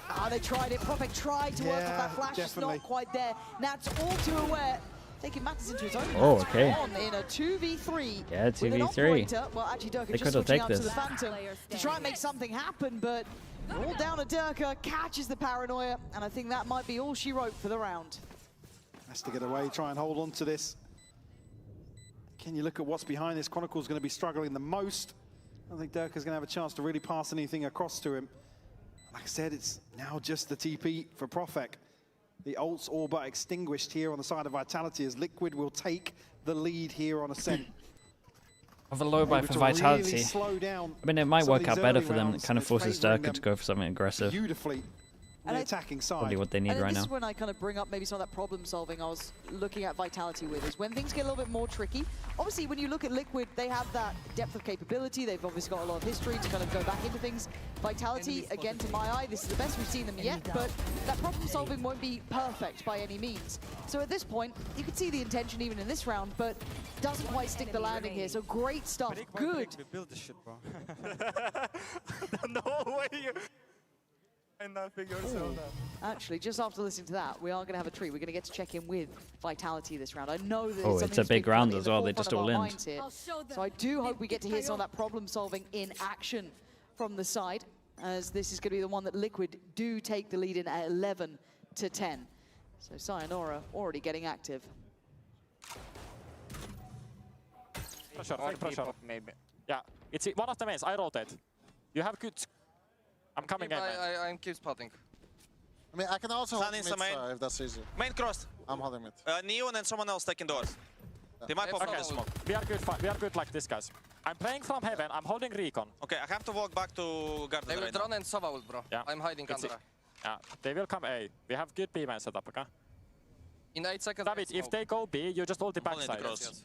Ah, they tried it. Prophet tried to work off that flash.
Definitely.
It's not quite there. Nats all too aware. Taking matters into his own
Oh,
hands.
okay.
On in a 2v3.
Yeah,
with an
2v3.
operator. Well, actually, Durka
They
just
could've
switching
take
out to
this.
the Phantom to try and make something happen, but all down to Durka, catches the paranoia, and I think that might be all she wrote for the round.
Has to get away, try and hold on to this. Can you look at what's behind this? Chronicle's going to be struggling the most. I don't think Durka's going to have a chance to really pass anything across to him. Like I said, it's now just the TP for Prophet. The ults all but extinguished here on the side of Vitality as Liquid will take the lead here on Ascent.
Of a low buy for Vitality.
Really slow down
I mean, it might
some of
work out
these
better
early
for them. It
rounds,
kind of
it's
forces
favouring
Durka
them
to go for something aggressive.
beautifully on the attacking side.
Probably what they need right
this
now.
is when I kind of bring up maybe some of that problem solving I was looking at Vitality with, is when things get a little bit more tricky. Obviously, when you look at Liquid, they have that depth of capability. They've obviously got a lot of history to kind of go back into things. Vitality, again, to my eye, this is the best we've seen them yet, but that problem solving won't be perfect by any means. So at this point, you can see the intention even in this round, but doesn't quite stick the landing here. So great stuff, good.
We build this shit, bro. No way you... And not figure yourself out.
Actually, just after listening to that, we are going to have a treat. We're going to get to check in with Vitality this round. I know that
Oh, it's a big round as well. They just all in.
So I do hope we get to hear some of that problem solving in action from the side, as this is going to be the one that Liquid do take the lead in at 11-10. So Sayonara already getting active.
Pressure, fake pressure. Maybe. Yeah, it's one of the mains. I rotate. You have good. I'm coming in.
I keep spotting.
I mean, I can also hold mid
main.
if that's easy.
Main crossed.
I'm holding mid.
Neon and someone else taking doors. They might pop
Okay,
the smoke.
we are good. We are good like this, guys. I'm playing from heaven. I'm holding recon.
Okay, I have to walk back to garden
They will
right
drone
now.
and Sova ult, bro.
Yeah.
I'm hiding
It's
under.
Yeah, they will come A. We have good B man setup, okay?
In 8 seconds.
David, if they go B, you just ult the backside.
Yes.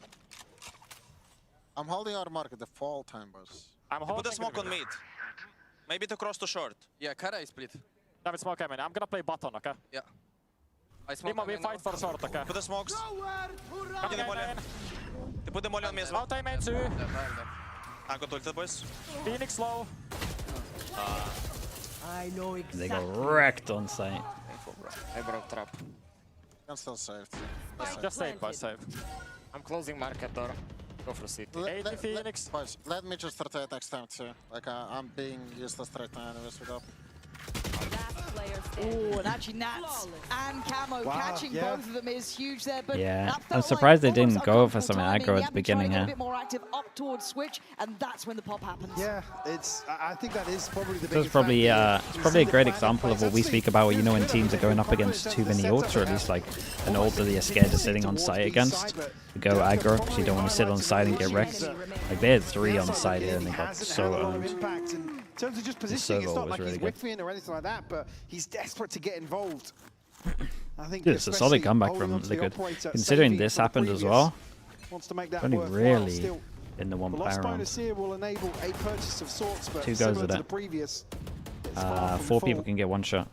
I'm holding our market the fall time, boss.
I'm holding.
Put the smoke on mid. Maybe to cross to short.
Yeah, Kara is split.
David, smoke A man. I'm gonna play button, okay?
Yeah. I smoke
Timo, we fight for short, okay?
Put the smokes.
Coming in, man.
They put the molly on me as well.
Out main 2.
I got ulted, boys.
Phoenix low.
I know exactly.
They got wrecked on site.
I broke trap.
I'm still saved.
Just save, boys, save.
I'm closing market door. Go for CT.
80 Phoenix.
Boys, let me just rotate next time too. Like, I'm being useless right now anyways with up.
Oh, and actually Nats and Camo catching both of them is huge there. But
Yeah,
that
I'm
felt
surprised they
like
didn't
almost
go for
uncomfortable
something aggro
timing.
at the
Yampi
beginning
trying to get
here.
a bit more active up towards Switch, and that's when the pop happens.
Yeah, I think that is probably the
So
biggest
it's probably
factor.
it's probably a great example of what we speak about, you know, when teams are going up against too many ults, or at least like an ult that you're scared of sitting on site against. You go aggro, because you don't want to sit on site and get wrecked. Like they had 3 on site here and they got so owned.
In terms of just positioning, it's
servo
not
was
like he's
really good.
whiffing or anything like that, but he's desperate to get involved. I think
Dude, it's a solid
especially
comeback
holding
from
onto the
Liquid.
operator,
Considering
saving
this
for the
happened as
previous,
well,
wants to make that
only
worthwhile
really
still.
in the one
The loss
player round.
bonus here will enable a purchase of sorts, but
2 goes
similar
with
to
it.
the previous, it's far from
4 people
full.
can get 1 shot.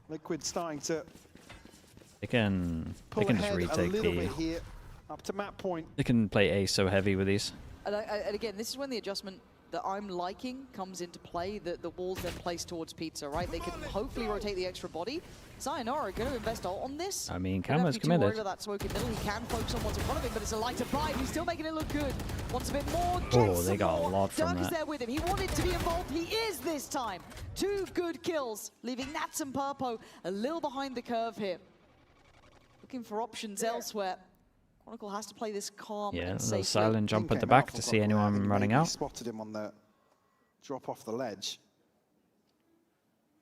Liquid starting to
They can
pull
just
ahead a
retake
little
B.
bit here, up to map point.
They can play A so heavy with these.
And again, this is when the adjustment that I'm liking comes into play, that the walls then placed towards Pizza, right? They can hopefully rotate the extra body. Sayonara going to invest ult on this.
I mean,
Don't have
Camo's
to be too worried
committed.
about that smoke in middle. He can focus on what's in front of him, but it's a lighter bite. He's still making it look good. Wants a bit more.
Oh, they got a lot from
Dirk is
that.
there with him. He wanted to be involved. He is this time. 2 good kills, leaving Nats and Purpo a little behind the curve here. Looking for options elsewhere. Chronicle has to play this calm
Yeah,
and
a
safely.
little silent jump at the back to see anyone running out.
Spotted him on the drop off the ledge.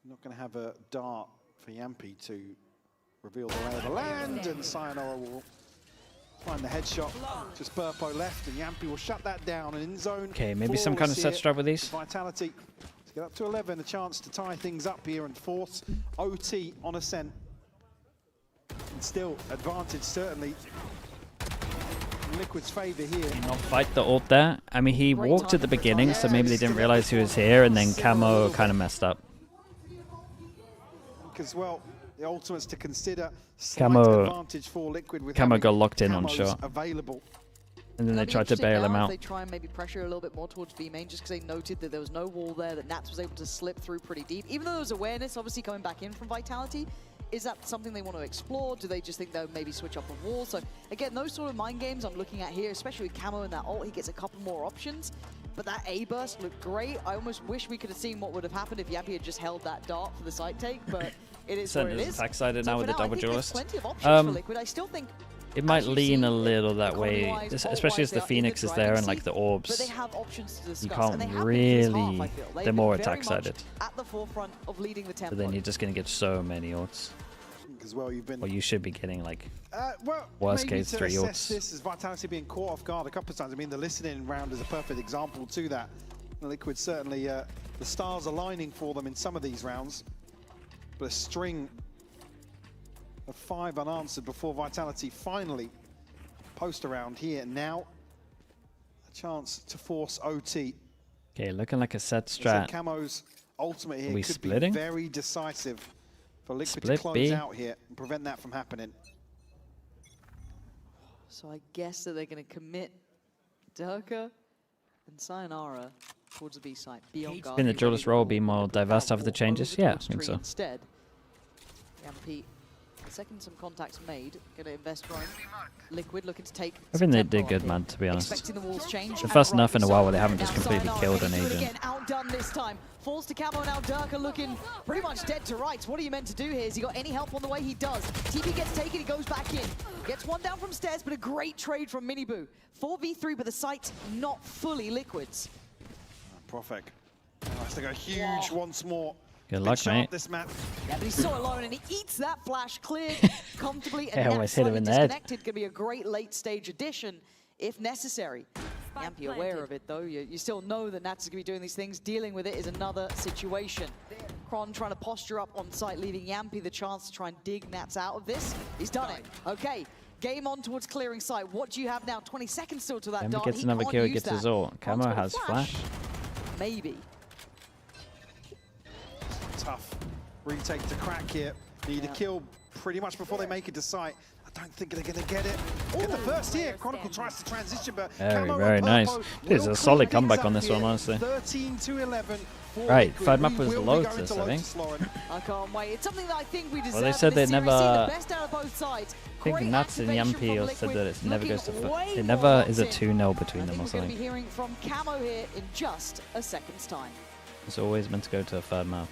Not going to have a dart for Yampi to reveal the lay of the land, and Sayonara will find the headshot. Just Burpo left, and Yampi will shut that down. And in zone.
Okay, maybe some kind of set strat with these.
Vitality to get up to 11, a chance to tie things up here and force OT on Ascent. And still, advantage certainly in Liquid's favour here.
Not fight the ult there. I mean, he walked at the beginning, so maybe they didn't realize he was here, and then Camo kind of messed up.
As well, the ultimates to consider.
Camo-
Advantage for Liquid with
Camo
having
got locked in on
camos
shot.
available.
And then they
It'll be
tried to
interesting
bail
now
him
if
out.
They try and maybe pressure a little bit more towards B main, just because they noted that there was no wall there, that Nats was able to slip through pretty deep. Even though there was awareness, obviously coming back in from Vitality, is that something they want to explore? Do they just think they'll maybe switch up a wall? So again, those sort of mind games I'm looking at here, especially with Camo and that ult, he gets a couple more options. But that A burst looked great. I almost wish we could have seen what would have happened if Yampi had just held that dart for the side take, but it is what it
Sentinel's
is.
attack sided
So
now
for
with the
I
double
think there's
duelist.
plenty of options for Liquid. I still think
It might
as you
lean
see,
a little that way,
economy-wise,
especially as
ult-wise,
the
they are in
Phoenix
the
is there
driving
and like
seat,
the
but
orbs.
they have options to discuss.
You
and
can't
they have been for this
really.
half, I feel. They've
They're
been
more
very
attack
much
sided.
at the forefront of leading the tempo.
But then you're just going to get so many ults.
As well, you've been.
Or you should be getting like
Well,
worst
maybe
case
to
3
assess
ults.
this as Vitality being caught off guard a couple of times. I mean, the listening round is a perfect example to that. Liquid certainly, the stars aligning for them in some of these rounds. But a string of 5 unanswered before Vitality finally post around here. Now, a chance to force OT.
Okay, looking like a set
So
strat.
Camo's ultimate here
Are we
could
splitting?
be very decisive for Liquid
Split
to close
B.
out here and prevent that from happening.
So I guess that they're going to commit Durka and Sayonara towards the B site. Be on guard.
In the
be
duelist
ready
role
to
be more diverse after the
walk
changes?
over
Yeah, I
towards
think
tree
so.
Instead, Yampi, the second some contacts made, going to invest right. Liquid looking to take.
I think they did good, man, to be honest.
Expecting the walls change.
The
and
first
right
enough in a
side.
while where they haven't just
Now
completely
Sayonara
killed an
getting through it
agent.
Again, outdone this time. Falls to Camo, now Durka looking pretty much dead to rights. What are you meant to do here? Has he got any help on the way? He does. TP gets taken, he goes back in. Gets one down from stairs, but a great trade from Miniboo. 4v3, but the site not fully Liquid's.
Profek has to go huge once more.
Good luck, mate.
This map.
Yeah, but he's so alone, and he eats that flash clear comfortably.
I
And
almost hit him in the head.
disconnected could be a great late stage addition if necessary. Yampy aware of it though. You still know that Nats is going to be doing these things. Dealing with it is another situation. Kron trying to posture up on site, leaving Yampy the chance to try and dig Nats out of this. He's done it. Okay, game on towards clearing site. What do you have now? 20 seconds still to that
Yampy
dart.
gets
He
another
can't
kill,
use
gets his
that.
ult.
Kron's
Camo
got a
has flash.
Maybe.
Tough retake to crack here. Need a kill pretty much before they make it to site. I don't think they're going to get it. Get the first here. Chronicle tries to transition, but
Very nice. This is a solid comeback on this one, honestly.
13 to 11.
Right, third map was Lotus, I think.
I can't wait. It's something that I think we deserve.
Well, they said they never.
The best out of both sides.
I think Nats and Yampy all said that it never goes to. It never is a 2-0 between them or
We're going to be
something.
hearing from Camo here in just a second's time.
It's always meant to go to a third map.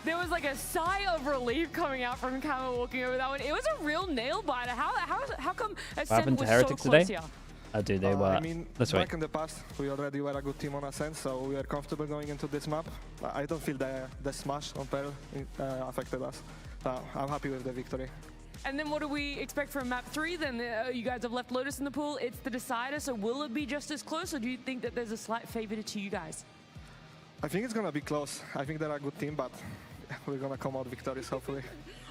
There was like a sigh of relief coming out from Camo walking over that one. It was a real nail biter. How come
What happened to Heretics today? Oh, dude, they were.
I mean,
Let's wait.
back in the past, we already were a good team on Ascent, so we were comfortable going into this map. I don't feel the smash on Pearl affected us. I'm happy with the victory.
And then what do we expect from map 3 then? You guys have left Lotus in the pool. It's the decider, so will it be just as close, or do you think that there's a slight favor to you guys?
I think it's gonna be close. I think they're a good team, but we're gonna come out victorious, hopefully.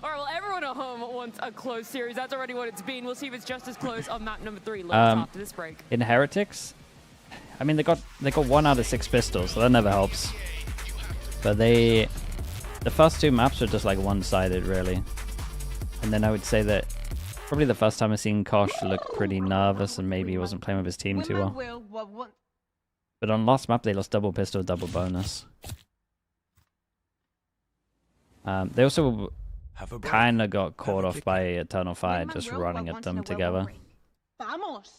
All right, well, everyone at home wants a close series. That's already what it's been. We'll see if it's just as close on map number 3 later after this break.
In Heretics, I mean, they got 1 out of 6 pistols, so that never helps. But the first 2 maps were just like one-sided, really. And then I would say that probably the first time I've seen Kosh look pretty nervous and maybe he wasn't playing with his team too well. But on last map, they lost double pistol, double bonus. They also kind of got caught off by Eternal Fire just running at them together.
Vamos.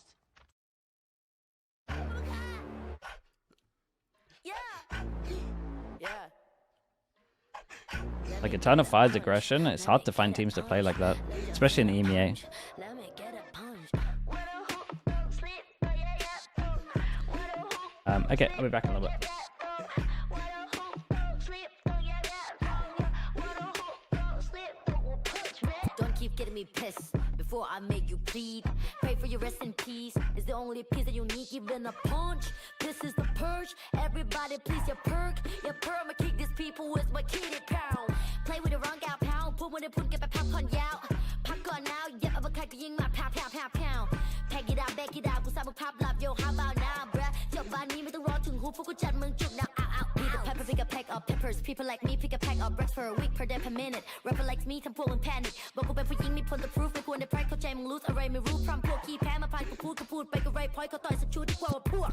Like Eternal Fire's aggression, it's hard to find teams to play like that, especially in EMEA. Okay, I'll be back in a little bit.
Don't keep getting me pissed before I make you plead. Pray for your rest in peace. It's the only piece that you need, even a punch. This is the purge. Everybody, please, your perk. Your perk, I'ma kick these people with my kitty pound. Play with the wrong gal pound. Put when they put get my popcorn out. Popcorn now, yeah, I'm a kite to my pound, pound, pound, pound. Pack it out, back it out. Cause I'm a pop love, yo, how about now, bruh? Your body, me the raw to who for chat, mung juk now, out. Be the pepper, pick a pack of peppers. People like me pick a pack of bricks for a week per day per minute. Rapper likes me, I'm pulling panic. But go back for ying me, put the proof. Me put the price, coach, I'm loose. Array me roof from poor key, Pam, a pie, kaput, break a right point, got toys, a chew, the quote, poor.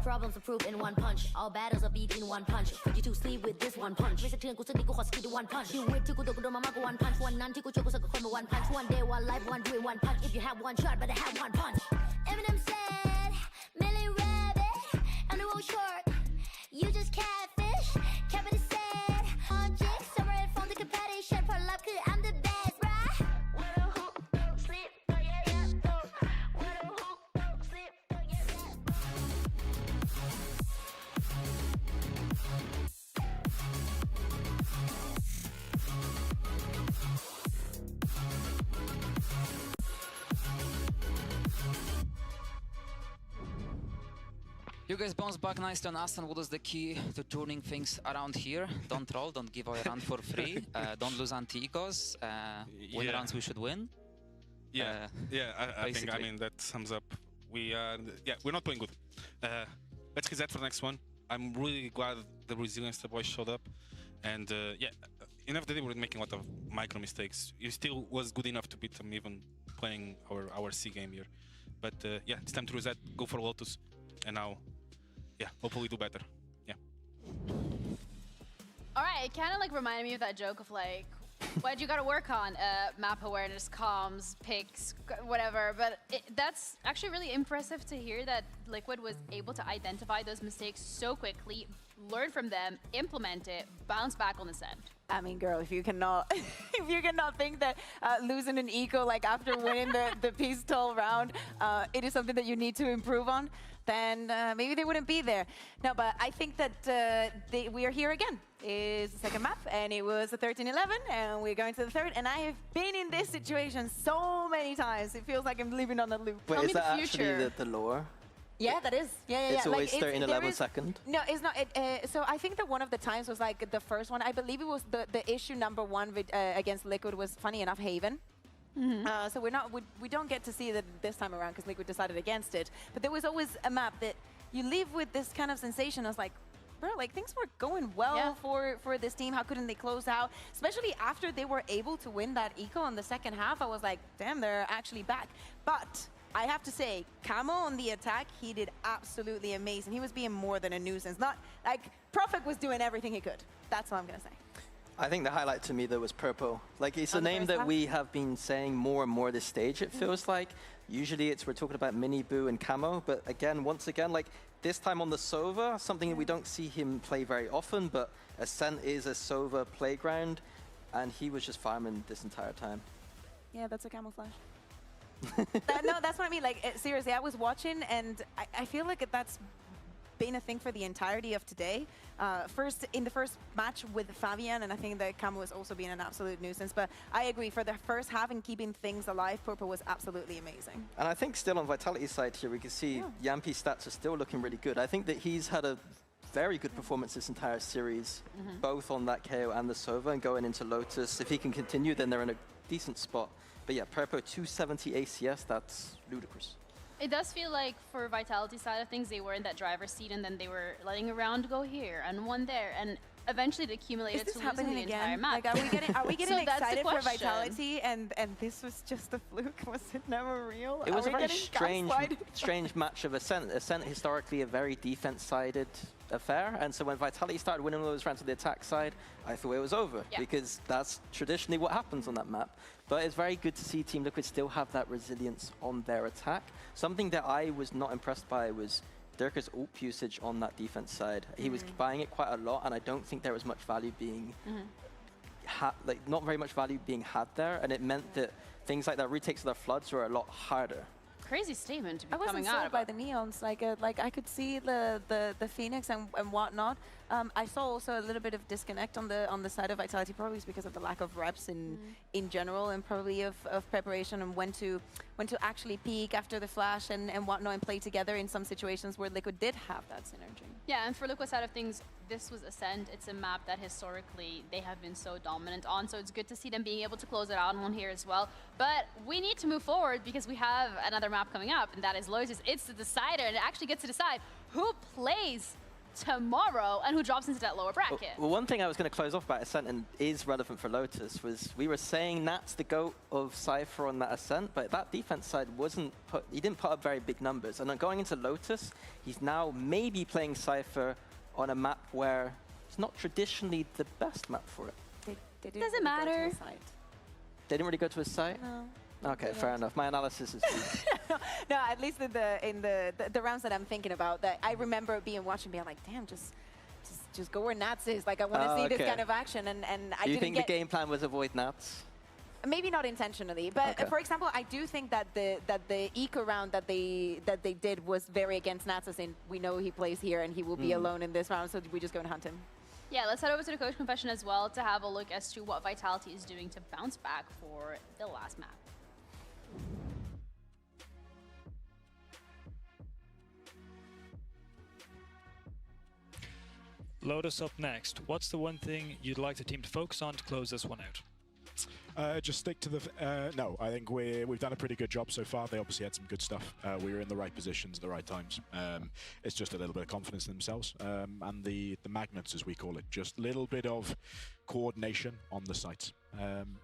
Problems are proved in one punch. All battles are beat in one punch. Put you to sleep with this one punch. ไม่สะเทือนกูสนิทกูขอสกิล one punch. You win ที่กูโดนมา one punch. วันนั้นที่กูเจอกูสักคนมา one punch. One day, one life, one dream, one punch. If you have one shot, better have one punch. Eminem said, Millie Rabbit, and the road short. You just catfish. Kevin said, on jigs, summer and phone, the competition. For love, cause I'm the best, bruh.
You guys bounce back nicely on Aston. What is the key to turning things around here? Don't troll, don't give away a run for free, don't lose anti-ecos, win runs we should win.
Yeah, I think, I mean, that sums up. We're not playing good. Let's reset for the next one. I'm really glad the resilience the boys showed up. And enough of the day we were making a lot of micro mistakes. You still was good enough to beat them even playing our C game here. But it's time to reset, go for Lotus, and now hopefully do better.
All right, it kind of like reminded me of that joke of like, what you got to work on? Map awareness, comms, picks, whatever. But that's actually really impressive to hear that Liquid was able to identify those mistakes so quickly, learn from them, implement it, bounce back on the send.
I mean, girl, if you cannot, if you cannot think that losing an eco like after winning the pistol round, it is something that you need to improve on, then maybe they wouldn't be there. No, but I think that we are here again. It's the second map, and it was a 13-11, and we're going to the third. And I have been in this situation so many times. It feels like I'm living on a loop.
Wait, is that actually the lore?
Yeah, that is. Yeah.
It's always
like,
13-11 second?
No, it's not. So I think that one of the times was like the first one. I believe it was the issue number one with, against Liquid was, funny enough, Haven. So we don't get to see that this time around because Liquid decided against it. But there was always a map that you leave with this kind of sensation. I was like, bro, like things were going well for this team. How couldn't they close out? Especially after they were able to win that eco in the second half. I was like, damn, they're actually back. But I have to say, Camo on the attack, he did absolutely amazing. He was being more than a nuisance. Not like Prophet was doing everything he could. That's all I'm gonna say.
I think the highlight to me though was Purple. Like it's a name that we have been saying more and more this stage. It feels like usually we're talking about Mini Boo and Camo, but again, once again, like this time on the Sova, something that we don't see him play very often, but Ascent is a Sova playground, and he was just farming this entire time.
Yeah, that's a camouflage. No, that's what I mean. Like, seriously, I was watching, and I feel like that's been a thing for the entirety of today. In the first match with Fabian, and I think that Camo was also being an absolute nuisance. But I agree, for the first half and keeping things alive, Purple was absolutely amazing. And
I think still on Vitality's side here, we can see Yampi's stats are still looking really good. I think that he's had a very good performance this entire series, both on that KO and the Sova, and going into Lotus. If he can continue, then they're in a decent spot. But yeah, Purple 270 ACS, that's ludicrous.
It does feel like for Vitality side of things, they were in that driver's seat and then they were letting a round go here and one there. And eventually it accumulated to losing the entire map.
Like, are we getting
So that's the
excited for
question.
Vitality and this was just a fluke? Was it never real?
It was a very strange match of Ascent. Ascent historically a very defense-sided affair, and so when Vitality started winning those rounds to the attack side, I thought it was over, because that's traditionally what happens on that map. But it's very good to see Team Liquid still have that resilience on their attack. Something that I was not impressed by was Dirker's ult usage on that defense side. He was buying it quite a lot, and I don't think there was much value being not very much value being had there, and it meant that things like that retakes of their floods were a lot harder.
Crazy statement to be
I wasn't
coming out
sold by
about.
the neons. Like I could see the Phoenix and whatnot. I saw also a little bit of disconnect on the side of Vitality, probably because of the lack of reps in general, and probably of preparation and when to actually peak after the flash and whatnot and play together in some situations where Liquid did have that synergy.
Yeah, and for Liquid side of things, this was Ascent. It's a map that historically they have been so dominant on, so it's good to see them being able to close it out on here as well. But we need to move forward because we have another map coming up, and that is Lotus. It's the decider, and it actually gets to decide who plays tomorrow and who drops into that lower bracket.
Well, one thing I was going to close off about Ascent and is relevant for Lotus was we were saying Nat's the GOAT of Cypher on that Ascent, but that defense side he didn't put up very big numbers. And then going into Lotus, he's now maybe playing Cypher on a map where it's not traditionally the best map for it.
They didn't
Doesn't
really go to
matter.
the site.
They didn't really go to a site?
No.
Okay, fair enough. My analysis is
No, at least in the rounds that I'm thinking about, that I remember watching, being like, damn, just go where Nats is. Like, I want to see this kind of action, and I
Do you
didn't
think the game plan was avoid Nats?
Maybe not intentionally, but for example, I do think that the eco round that they did was very against Nats, as in we know he plays here and he will be alone in this round, so we just go and hunt him.
Yeah, let's head over to the coach confession as well to have a look as to what Vitality is doing to bounce back for the last map.
Lotus up next. What's the one thing you'd like the team to focus on to close this one out?
Just stick to the... no, I think we've done a pretty good job so far. They obviously had some good stuff. We were in the right positions at the right times. It's just a little bit of confidence in themselves. And the magnets, as we call it, just a little bit of coordination on the sites.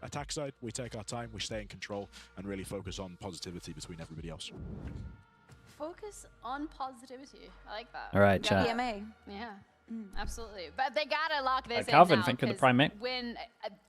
Attack side, we take our time, we stay in control, and really focus on positivity between everybody else.
Focus on positivity. I like that.
All right, chat.
EMA.
Yeah. Absolutely. But they gotta lock this in
Calvin,
now,
thank you for the
'cause
primate.
when,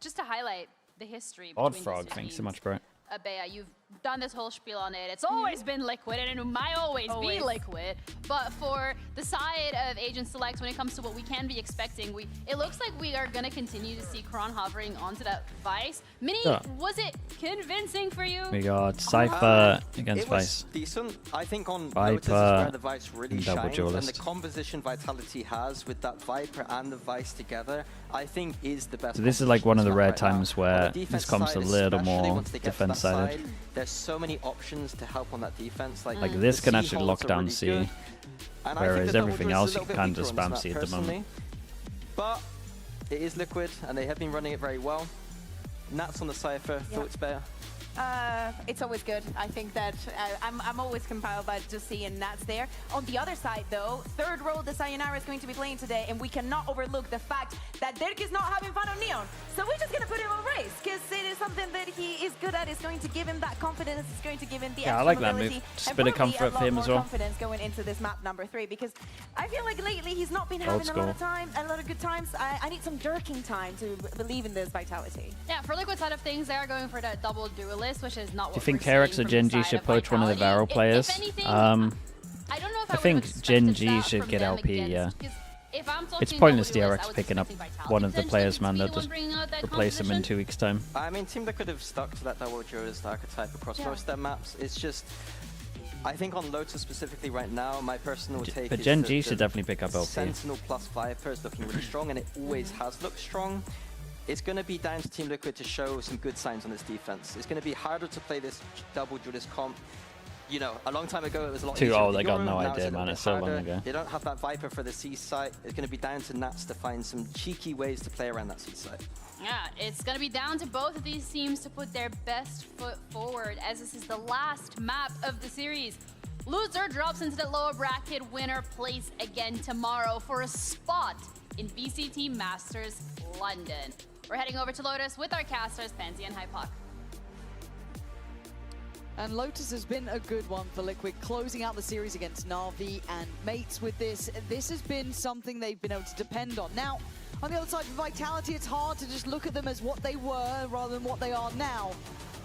just to highlight the history
Odd
between
Frog,
these two
thanks so
teams,
much, bro.
Bea, you've done this whole spiel on it. It's always been Liquid, and it might always be Liquid. But for the side of Agent Select, when it comes to what we can be expecting, it looks like we are going to continue to see Kron hovering onto that Vice. Mini, was it convincing for you?
We got Cypher against
it was
Vice.
Decent. I think on
Viper
Lotus is where the Vice really
and double
shines,
duelist.
and the composition Vitality has with that Viper and the Vice together, I think is the best.
So this is like one of the rare
right now.
times where
On the
this
defense
comes a
side,
little
especially
more
once they get to that
defense-sided.
side, there's so many options to help on that defense. Like
this
the
can
C
actually
holds
lock
are
down
really
C,
good. And I think
whereas
the double
everything
duelist is
else
a
you
little bit
can
weaker
just
on
spam
this
C
map
at the moment.
personally. But it is Liquid, and they have been running it very well. Nats on the Cypher, thoughts better?
It's always good. I think that I'm always compiled by just seeing Nats there. On the other side, though, third row, the Sayonara is going to be playing today, and we cannot overlook the fact that Dirk is not having fun on Neon. So we're just going to put him on race, because it is something that he is good at. It's going to give him that confidence. It's going to give him the extra
I like that
mobility,
move. Just a
and
bit of
probably
comfort for him
a lot
as
more
well.
confidence going into this map number 3, because I feel like lately he's not been having a lot of time, a lot of good times. I need some Dirking time to believe in this Vitality.
Yeah, for Liquid side of things, they are going for that double duelist, which is not what
Do you think
we're
HERETICS
seeing
or
from the
Gen G
side
should
of
poach one of the
Vitality.
Varo players?
If anything,
I
I don't know if I
think Gen G should get LP, yeah.
If I'm
It's
talking
pointless
double duelist, I
DRX
was
picking up
expecting Vitality
one of the
potentially
players,
to
man.
be
They'll
the one
just
bringing out that
replace them in
composition.
2 weeks' time.
I mean, team that could have stuck to that double duelist archetype across most of their maps. It's just, I think on Lotus specifically right now, my personal take
But
is
Gen
that
G
the
should definitely pick up LP.
Sentinel plus Viper is looking really strong, and it always has looked strong. It's going to be down to Team Liquid to show some good signs on this defense. It's going to be harder to play this double duelist comp. You know, a long time ago it was a lot
Too
easier.
old,
with
I got
Euro,
no
now
idea,
it's a little
man.
bit
It's so long
harder.
ago.
They don't have that Viper for the C site. It's going to be down to Nats to find some cheeky ways to play around that C site.
Yeah, it's going to be down to both of these teams to put their best foot forward, as this is the last map of the series. Loser drops into the lower bracket, winner plays again tomorrow for a spot in VCT Masters London. We're heading over to Lotus with our casters, Pansy and Hypoc.
And Lotus has been a good one for Liquid, closing out the series against Na'Vi and mates with this. This has been something they've been able to depend on. Now, on the other side of Vitality, it's hard to just look at them as what they were rather than what they are now.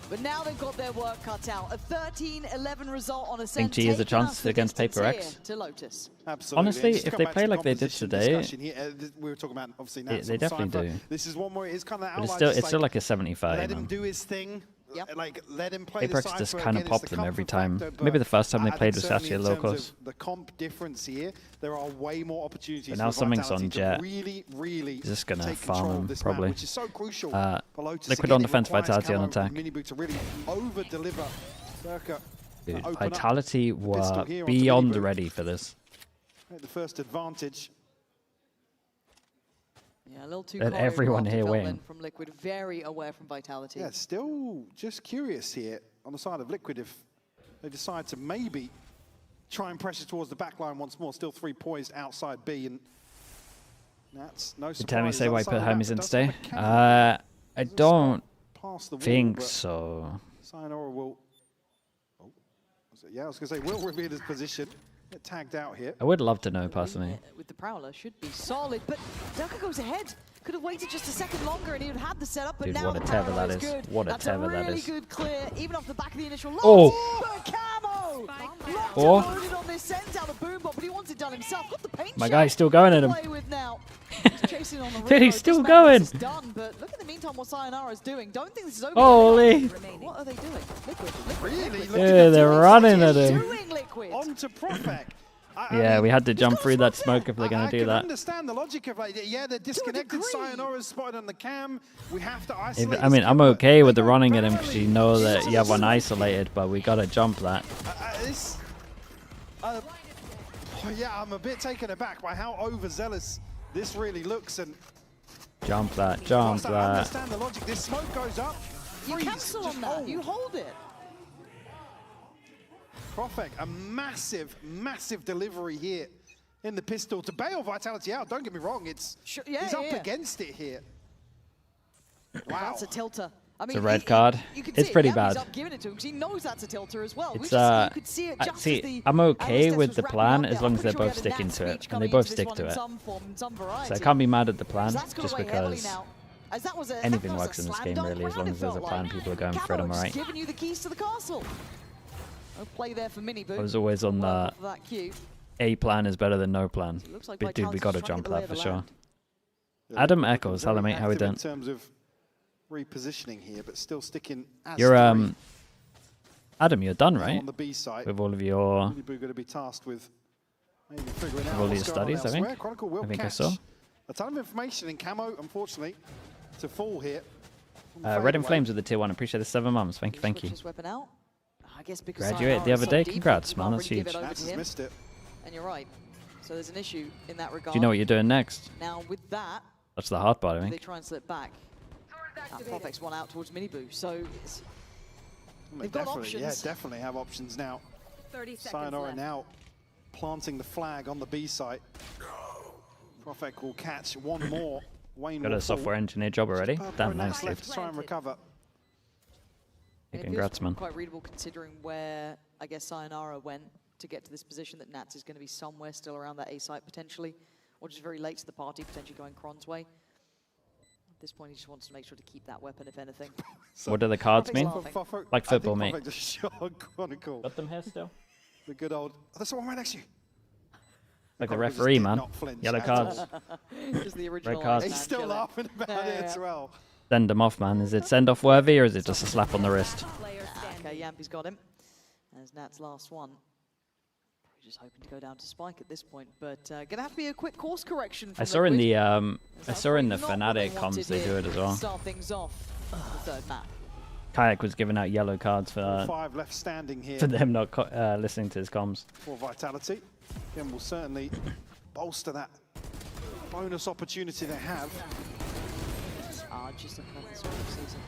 But now they've got their work cut out. A 13-11 result on Ascent.
Think G has a chance against Paper X?
To Lotus.
Absolutely.
Honestly,
Just
if
come
they
back
play
to
like they did
composition
today,
discussion here, we were talking about obviously Nats
they
on
definitely
Cypher.
do.
This is one where it is kind of
But
outlined.
it's still like a 75,
Let him
man.
do his thing. Like let him play
Paper
the
X just
Cypher.
kind of
Again, it's
popped
the
them every
comfort
time.
factor,
Maybe the first time they
I
played
think
was actually
certainly
low
in terms
close.
of the comp difference here, there are way more opportunities.
But now
for
something's
Vitality
on
to
Jet.
really
He's just gonna
take
farm
control
him,
of this
probably.
map, which is so crucial for Lotus.
Liquid
Again,
on
it
defense,
requires
Vitality on
Camo
attack.
and Miniboot to really over-deliver. Circa
Dude,
open up
Vitality
the pistol
were
here onto
beyond
Miniboot.
ready for this.
The first advantage.
Yeah, a little too
Let everyone here win.
From Liquid, very aware from Vitality.
Yeah, still just curious here on the side of Liquid if they decide to maybe try and pressure towards the back line once more. Still 3 poised outside B, and that's no surprise.
Did Tammy say why put
outside
homies
the
in
map,
stay?
but does have a
I don't
past the wall,
think
but
so.
Sayonara will. Oh, yeah, I was going to say, will reveal his position. Get tagged out here.
I would love to know personally.
With the Prowler should be solid, but Ducker goes ahead. Could have waited just a second longer and he would have had the setup, but
Dude,
now
what a
the
tether
Prowler
that is.
good.
What a
That's
tether
a
that
really
is.
good clear, even off the back of the initial launch.
Oh!
But Camo! Locked
Oh.
and loaded on this, sends out the boom bot, but he wants it done himself. Got the paint
My
shot
guy's still going at
to
him.
play with now. He's chasing on the
Dude, he's
rim,
still
just about
going.
this is done, but look in the meantime what Sayonara's doing. Don't think this is over.
Holy.
What are they doing? Liquid.
Really?
Yeah, they're running at him.
Doing Liquid.
On to Profec.
Yeah, we had to jump through that smoke if they're going
I
to do
can
that.
understand the logic of like, yeah, they're disconnected. Sayonara's spotted on the cam. We have to isolate.
I mean, I'm okay with the running at him because you know that you have one isolated, but we got to jump that.
Yeah, I'm a bit taken aback by how overzealous this really looks. And
Jump that, jump
I
that.
understand the logic. This smoke goes up.
You
Freeze,
cancel
just
on that. You hold it.
Profec, a massive, massive delivery here in the pistol to bail Vitality out. Don't get me wrong, it's he's up against it here. Wow.
That's a tilter. I
It's
mean,
a red card.
You can
It's
see
pretty
Yami's
bad.
up giving it to him because he knows that's a tilter as well.
It's
you could see it just
see,
as the
I'm okay
Alistair
with
was
the
wrapping
plan
up
as
there.
long
I'm
as they're
pretty sure
both
we had a
sticking
Nat
to it,
speech
and
coming
they
into
both
this
stick
one
to
in
it.
some form, in some
So I
variety.
can't be mad at the plan,
That's gone
just
away heavily
because
now. As that was a,
anything
that was
works
a
in this
slam
game
dunk
really, as long
round,
as
it
there's a
felt
plan,
like.
people are going for it,
Camo
am I
just
right?
giving you the keys to the castle. No play there for Miniboo.
I was always on
Well
the
off of that cue.
A plan is better than no plan.
It looks like
But dude, we
Vitality's
got to
trying to
jump
get the lay
that
of
for
the
sure.
land.
Adam
Looking
Echoes, hello mate, how we
active
doing?
in terms of repositioning here, but still sticking as
You're
three.
Adam, you're done,
Now
right?
on the B site.
With all of your
Miniboo going to be tasked with maybe figuring
with
out
all
what's
your
going on
studies, I think.
elsewhere. Chronicle will
I think I
catch
saw.
a ton of information in Camo, unfortunately, to fall here.
Red in Flames with the tier 1. Appreciate the 7 months. Thank you, thank you.
His weapon out. I guess because
Graduate the
Sayonara
other
is so
day.
deep,
Congrats,
you
man.
can't
That's
really give
huge.
it over
Nats
to
has
him.
missed it.
And you're right. So there's an issue in that regard.
Do you know what you're doing next?
Now with that,
That's the hard part, I
they
think.
try and slip back. Prophex one out towards Miniboo. So it's,
They
they've got
definitely, yeah,
options.
definitely have options now.
30 seconds
Sayonara
left.
now planting the flag on the B site. Prophet will catch one more. Wayne
Got
will
a software
fall.
engineer job already.
Purple
Damn
and
nice,
Nats
dude.
left to try and recover.
Hey,
It
congrats,
feels
man.
quite readable considering where I guess Sayonara went to get to this position, that Nats is going to be somewhere still around that A site potentially, or just very late to the party, potentially going Kron's way. At this point, he just wants to make sure to keep that weapon, if anything.
What do the cards mean? Like football,
I think
mate.
Prophet just shot Chronicle.
Got them here still?
The good old. Oh, there's someone right next to you.
Like the
Chronicle just
referee,
did
man.
not flinch
Yellow
at
cards.
all.
Just the original
Red cards.
Iron
He's
Man
still
killer.
laughing about it as well.
Send them off, man. Is it send off worthy or is it just a slap on the wrist?
Okay, Yampi's got him. There's Nat's last one. Probably just hoping to go down to Spike at this point, but gonna have to be a quick course correction. From
I saw in
Liquid.
the I saw in the
Not what they
Fnatic comms
wanted
they do
here
it as
to
well.
Start things off the third map.
Kayak was giving out yellow cards for
5 left standing here
them not listening to his comms.
for Vitality. Again, will certainly bolster that bonus opportunity they have.
Just looking at this early season.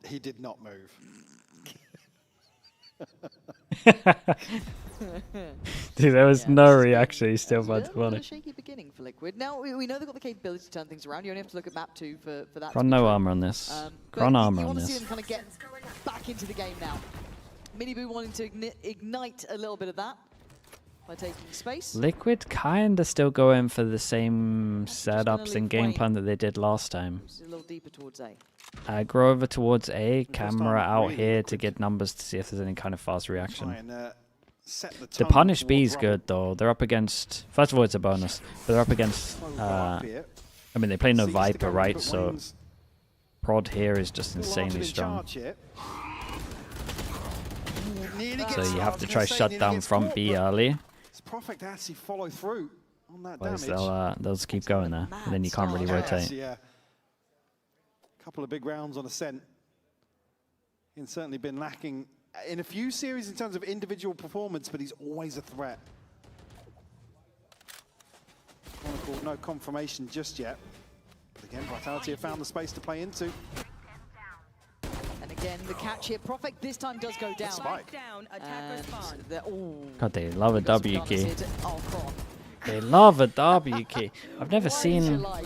He did not move.
Dude, there was no reaction. He's still about to
A
run
little
it.
shaky beginning for Liquid. Now, we know they've got the capability to turn things around. You only have to look at map 2 for that.
Chron no armor on this. Chron armor
You
on
want to see
this.
them kind of get back into the game now. Miniboo wanting to ignite a little bit of that by taking space.
Liquid kinda still going for the same setups and game
Wayne.
plan that they did last time.
Just a little deeper towards A.
Grow over towards A, camera
time
out
really
here to get numbers to see if there's any kind of fast
Try
reaction.
and set the
The
tone
punish B
towards
is good though. They're up against. First of all, it's a bonus, but they're up against. I mean, they play no
Seeks to
Viper,
go,
right?
but
So
Wayne's
prod here is just
still largely
insanely
in
strong.
charge here. Nearly
So
gets-
you
I
have
was
to
gonna
try
say
shut
nearly
down
gets
front
caught,
B
but
early.
It's perfect to actually follow through on that
Otherwise
damage.
they'll just keep going there, and then you can't really rotate.
Yeah. Couple of big rounds on Ascent. He's certainly been lacking in a few series in terms of individual performance, but he's always a threat. Chronicle, no confirmation just yet. But again, Vitality have found the space to play into.
And again, the catch here. Prophet this time does go down.
Spike.
Down, attacker spawn.
God, they love a W key.
Oh, Kron.
They love a W key. I've never seen.
Like,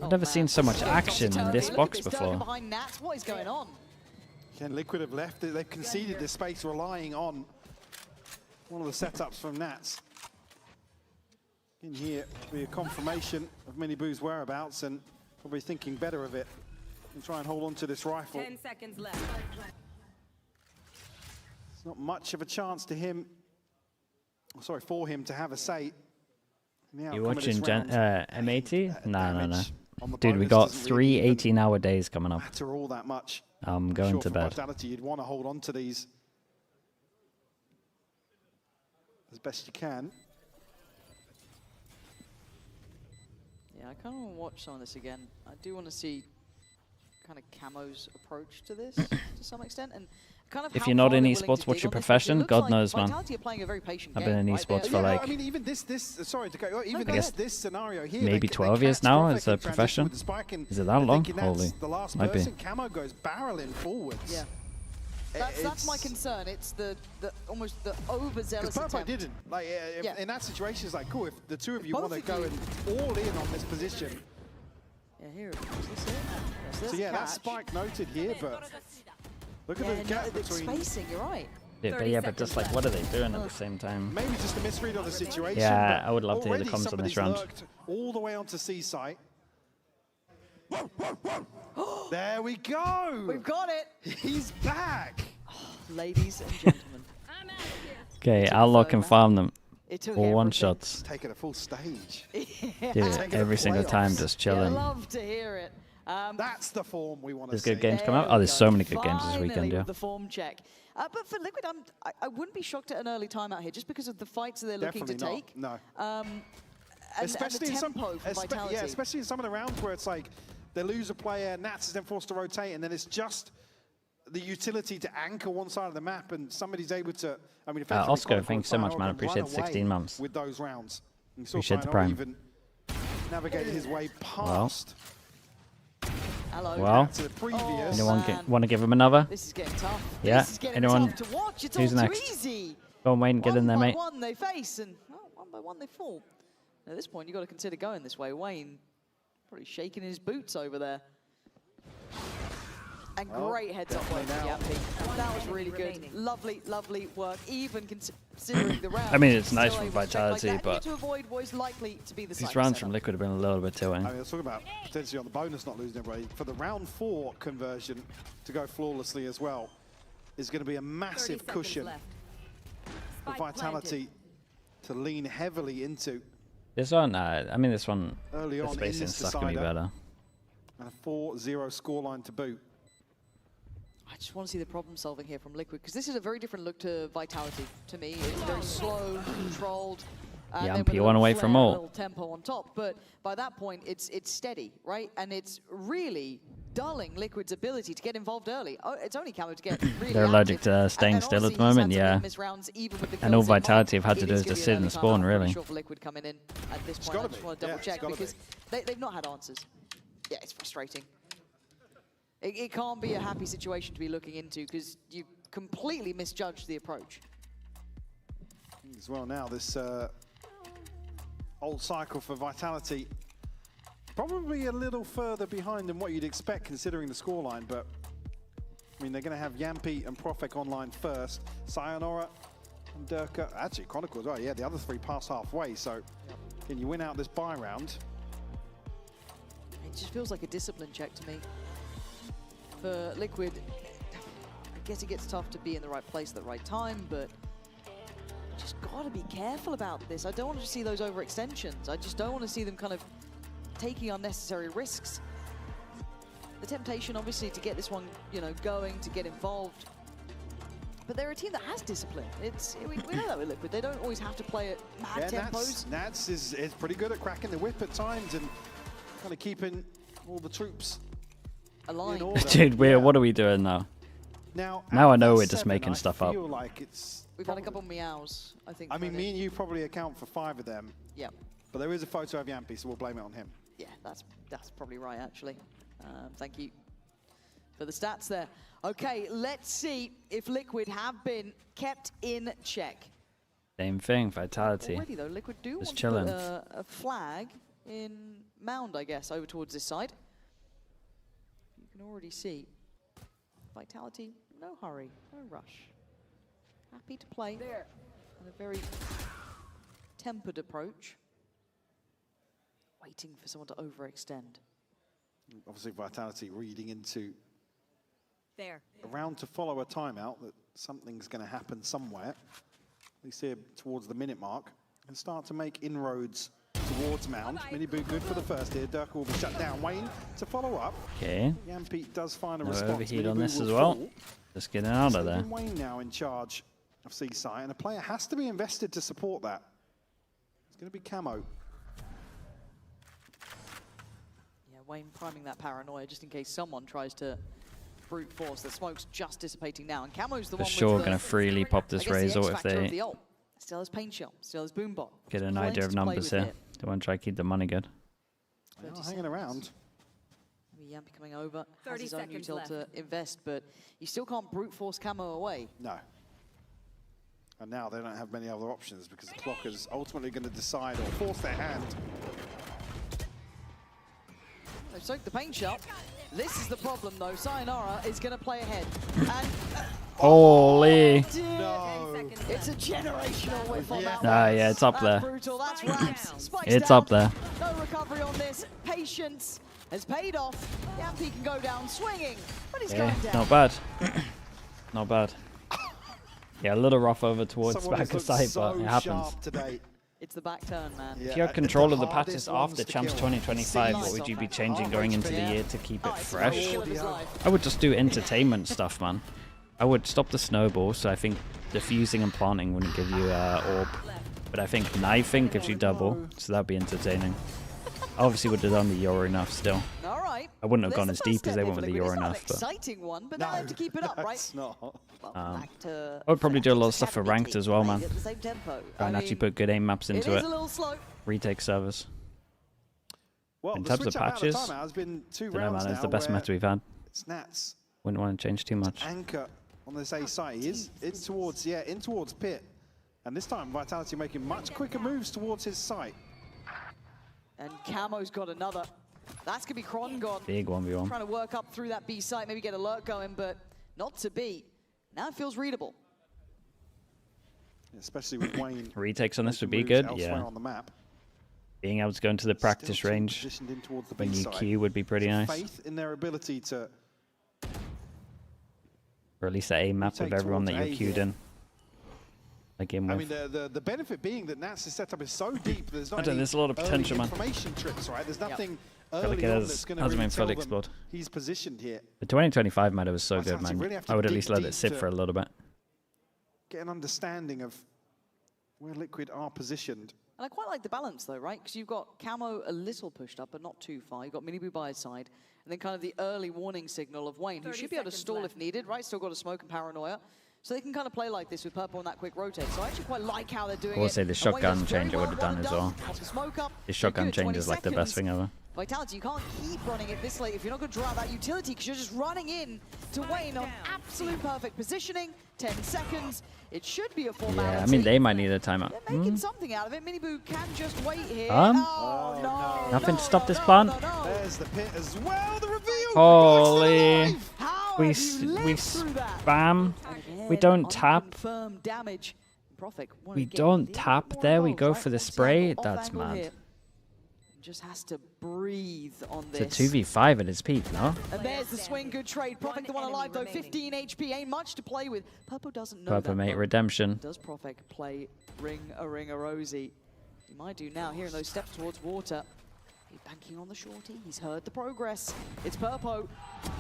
I've never seen so much action in this box before.
behind Nats. What is going on?
Again, Liquid have left it. They've conceded this space, relying on one of the setups from Nats. In here, be a confirmation of Miniboo's whereabouts and probably thinking better of it and try and hold on to this rifle.
10 seconds left.
It's not much of a chance to him, sorry, for him to have a say. in the
You
outcome of this
watching
round.
M80? No, no, no.
Damage on the
Dude, we
bonus
got
doesn't
3
really
18-hour days coming up.
matter all that much.
I'm going
Sure,
to
for
bed.
Vitality, you'd want to hold on to these as best you can.
Yeah, I kind of want to watch some of this again. I do want to see kind of Camo's approach to this to some extent, and kind of
If
how
you're not
far
in
they're willing
esports,
to
what's
dig
your
on this, because it
profession?
looks
God
like
knows, man.
Vitality are playing a very patient
I've been in
game, right?
esports
They're-
for
Yeah,
like
I mean, even this sorry to go. Even
I guess
this scenario here,
maybe
they
12 years
catch
now
Prophet
as a
in transition
profession.
with the spike, and
Is it that
they're
long?
thinking that's
Holy,
the last
might be.
person. Camo goes barreling forwards.
Yeah. That's my concern. It's the almost the overzealous
Because Purple
attempt.
didn't. Like,
Yeah.
in that situation, it's like, cool, if the two of you
Both
want to
of
go
you.
and all in on this position.
Yeah, here it is. This it? Yes,
So
there's
yeah,
catch.
that's spike noted here, but look at
Yeah,
the gap
no, it's
between.
spacing, you're right.
Yeah, but just like, what are they doing at the same time?
Maybe just a misread on the situation.
Yeah,
but
I would love to hear the
already
comments on this
somebody's
round.
lurked all the way onto C site. There we go.
We've got it.
He's back.
Ladies and gentlemen.
Okay, I'll lock and farm them.
It took
All one
everything.
shots.
Taking a full stage.
Dude, every single time just
Yeah, I
chilling.
love to hear it.
That's the form we want to
There's
see.
good games
There
coming up.
we
Oh, there's
go.
so many good games this
Finally
weekend, yeah.
with the form check. But for Liquid, I wouldn't be shocked at an early timeout here, just because of the fights they're looking to
Definitely
take.
not. No.
And
Especially
the
in some,
tempo for Vitality.
yeah, especially in some of the rounds where it's like they lose a player, Nats is then forced to rotate, and then it's just the utility to anchor one side of the map, and somebody's able to. I mean, effectively,
Oscar,
Chronicle
thanks so much,
Fire
man.
can
Appreciate
run
the 16
away
months.
with those rounds. You saw
Appreciate the
Fire
prime.
even navigate his way past.
Hello.
Well,
to the previous.
anyone want to give him another?
This is getting tough.
Yeah.
This is getting
Anyone?
tough to watch. It's
Who's
all
next?
too easy.
Go on, Wayne, get in there, mate.
One by one they face, and one by one they fall. And at this point, you've got to consider going this way. Wayne probably shaking his boots over there. And great heads up work from Yappy. That was really good. Lovely, lovely work, even considering the round.
I mean, it's nice
Still
from
able to check like
Vitality,
that.
but
to avoid what is likely to be the
these
side
rounds
setup.
from Liquid have been a little bit tilting.
I mean, let's talk about potentially on the bonus not losing everybody. For the round 4 conversion to go flawlessly as well is going to be a massive cushion for Vitality to lean heavily into.
This one, I mean, this one,
Early
the
on in
spacing
this
stuff can be
decider.
better.
And a 4-0 scoreline to boot.
I just want to see the problem solving here from Liquid, because this is a very different look to Vitality to me. It's very slow, controlled. And
Yeah,
then
and
with a
P1
little
away
flair,
from
a
all.
little tempo on top. But by that point, it's steady, right? And it's really dulling Liquid's ability to get involved early. Oh, it's only Camo to get really
They're allergic
active.
to staying
And
still at the
obviously he's
moment,
had some
yeah.
miss rounds, even with the
And all
kills in mind.
Vitality have had to
It
do
is
is
gonna
just
be
sit
an
and
early
spawn,
timeout. I'm
really.
pretty sure for Liquid coming in at this point. I just want to double check because they've not had answers. Yeah, it's frustrating. It can't be a happy situation to be looking into because you completely misjudged the approach.
As well now, this old cycle for Vitality. Probably a little further behind than what you'd expect considering the scoreline, but I mean, they're going to have Yampi and Profek online first. Sayonara and Durka. Actually, Chronicle as well. Yeah, the other 3 pass halfway, so can you win out this bye round?
It just feels like a discipline check to me. For Liquid, I guess it gets tough to be in the right place at the right time, but just got to be careful about this. I don't want to see those overextensions. I just don't want to see them kind of taking unnecessary risks. The temptation, obviously, to get this one, going, to get involved. But they're a team that has discipline. We know that with Liquid. They don't always have to play at mad tempos.
Nats is pretty good at cracking the whip at times and kind of keeping all the troops
aligned.
Dude, what are we doing now? Now I know we're just making stuff up.
Like it's
We've had a couple meows, I think.
I mean, me and you probably account for 5 of them.
Yeah.
But there is a photo of Yampi, so we'll blame it on him.
Yeah, that's probably right, actually. Thank you for the stats there. Okay, let's see if Liquid have been kept in check.
Same thing, Vitality.
Already, though, Liquid do
Just
want
chilling.
to put a flag in Mound, I guess, over towards this side. You can already see Vitality, no hurry, no rush. Happy to play there. And a very tempered approach. Waiting for someone to overextend.
Obviously, Vitality reading into
there.
a round to follow a timeout, that something's going to happen somewhere. We see it towards the minute mark and start to make inroads towards Mound. Mini boot good for the first here. Durka will be shut down. Wayne to follow up.
Okay.
Yampi does find a
No
response.
overheat
Mini
on
boot
this
will
as well.
fall.
Just getting out of there.
Stephen Wayne now in charge of Seaside, and a player has to be invested to support that. It's going to be Camo.
Yeah, Wayne priming that paranoia just in case someone tries to brute force. The smoke's just dissipating now, and Camo's the
For
one
sure,
with
going to freely pop
I
this
guess the
Razor if
X-factor of
they
the ult. Still has Pain Shell, still has Boombot.
get an
Plenty
idea of
to play
numbers
with
here. They want to try to keep the money good.
They are hanging around.
Maybe Yampy coming over,
30
has his own
seconds
util
left.
to invest, but you still can't brute force Camo away.
No. And now they don't have many other options because the clock is ultimately going to decide or force their hand.
They've soaked the paint shot. This is the problem though. Sayonara is going to play ahead. And
Holy.
No.
It's a generational whiff on that
Ah,
one.
yeah, it's up there.
That's brutal. That's Raps. Spikes
It's
down.
up there.
No recovery on this. Patience has paid off. Yampy can go down swinging, but he's
Yeah,
going down.
not bad. Not bad. Yeah, a little rough over towards
Someone
back of
has looked
sight,
so
but it happens.
sharp today.
It's the back turn, man.
If you had control of the patches
hardest ones
after
to
Champs
kill.
2025, what
Seas.
would you be changing going into the year to keep it fresh?
Kill of his life.
I would just do entertainment stuff, man. I would stop the snowball, so I think defusing and planting wouldn't give you orb. But I think knifing gives you double, so that'd be entertaining. I obviously would have done the Yor enough still.
All right.
I wouldn't have
Well,
gone
there's
as
the first
deep as they
step
went with the
here,
Yor
Liquid.
enough.
It's not
But
an exciting one, but they have to keep it up, right?
It's not.
Well, back to
I would probably do a lot of stuff for ranked as well, man.
at the same tempo.
And actually put good aim maps into
it is
it.
a little slow.
Retake servers.
Well,
In
the
terms of
switch up out
patches,
timeout has been 2
don't know,
rounds
man. It's
now
the best
where
meta we've had.
Snats
Wouldn't want to change too much.
anchor on this A site. He is in towards pit. And this time Vitality making much quicker moves towards his site.
And Camo's got another. That's going to be Kron gone.
Big 1v1.
Trying to work up through that B site, maybe get alert going, but not to be. Now it feels readable.
Especially with Wayne.
Retakes on this would be
moves
good,
elsewhere
yeah.
on the map.
Being able to go into the practice
Still
range
positioned in towards the
when
B
you
side.
queue would be pretty nice.
Faith in their ability to
Or at least an A map
Retake
of everyone that
towards
you're
A
queued
here.
in. Like in
I
with.
mean, the benefit being that Nats' setup is so deep, there's not
I don't know,
any
there's a lot of
early
potential, man.
information tricks, right? There's nothing
feel
early
like it
on
has-
that's going to
hasn't
really
been
tell
fully
them
explored.
he's positioned here.
The 2025 meta was so good,
Vitality
man.
really have to
I would at
dig
least let
deep
it sit
to-
for a little bit.
Get an understanding of where Liquid are positioned.
And I quite like the balance though, right? Because you've got Camo a little pushed up, but not too far. You've got Minibu by his side. And then kind of the early warning signal of Wayne, who
30
should be able to
seconds
stall
left.
if needed, right? Still got a smoke and paranoia. So they can kind of play like this with Purple on that quick rotate. So I actually quite like how they're doing
I will
it.
say the
And Wayne
shotgun
does very
change I would have
well,
done
one
as
and
well.
Pop the smoke up.
This shotgun
Good,
change
20
is like the best
seconds.
thing ever.
Vitality, you can't keep running it this late if you're not going to draw out that utility because you're just running in to Wayne on absolute perfect positioning. 10 seconds. It should be a formality.
Yeah, I mean, they might need a timeout.
They're making something out of it. Minibu can just wait here.
Oh,
no.
Nothing to stop this plan.
There's the pit as well, the reveal!
Holy. We
through
spam. We don't tap.
Confirmed damage. Prophet, wanna
We
get
don't
the
tap
more
there. We
involved,
go
right?
for the
Off
spray.
angle, off
That's
angle
mad.
here. Just has to breathe on
It's a
this.
2v5 at its peak, no?
And there's the swing, good trade. Prophet the one alive though, 15 HP, ain't much to play with. Purple doesn't know
Purple
that.
mate
though.
redemption.
Does Prophet play ring a rosy? He might do now, hearing those steps towards water. He's banking on the shorty, he's heard the progress. It's Purple,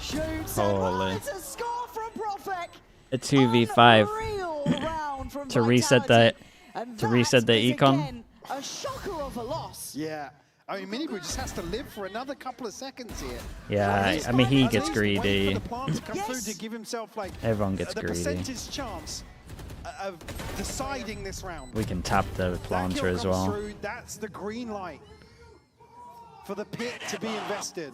shoots, and
Holy.
it's a score from Prophet!
A 2v5
Real round from
to reset the
And
to reset the
that is,
econ.
again, a shocker of a loss.
Yeah. I mean, Minibu just has to live for another couple of seconds here.
Yeah, I mean, he
At
gets
least wait
greedy.
for the plant to come through to give himself, like,
Everyone gets
the
greedy.
percentage chance of deciding this round.
We can tap the
That
planter
kill
as
comes
well.
through, that's the green light for the pit to be invested.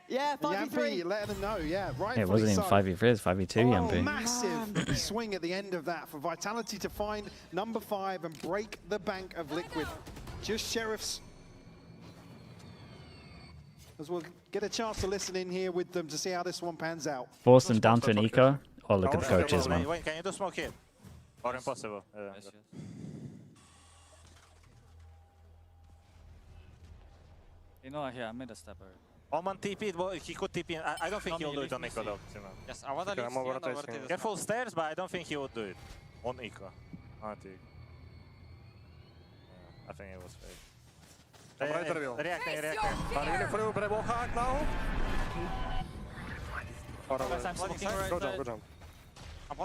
Yeah, 5v3.
Yampy letting them know, yeah, right.
Yeah, it wasn't even 5v3, it was 5v2, Yampy.
Massive swing at the end of that for Vitality to find number 5 and break the bank of Liquid. Just Sheriffs. As we'll get a chance to listen in here with them to see how this one pans out.
Force them down to an eco. Oh, look at the coaches, man.
Wait, can you do smoke here? Or impossible?
You know, here, I made a step already.
Oman TP, well, he could TP. I don't think he'll do it on Ekko though.
Yes, I want to leave.
Careful stairs, but I don't think he would do it on Ekko. I think it was fake. Reacting.
Are you through Bravo hack now?
Good job.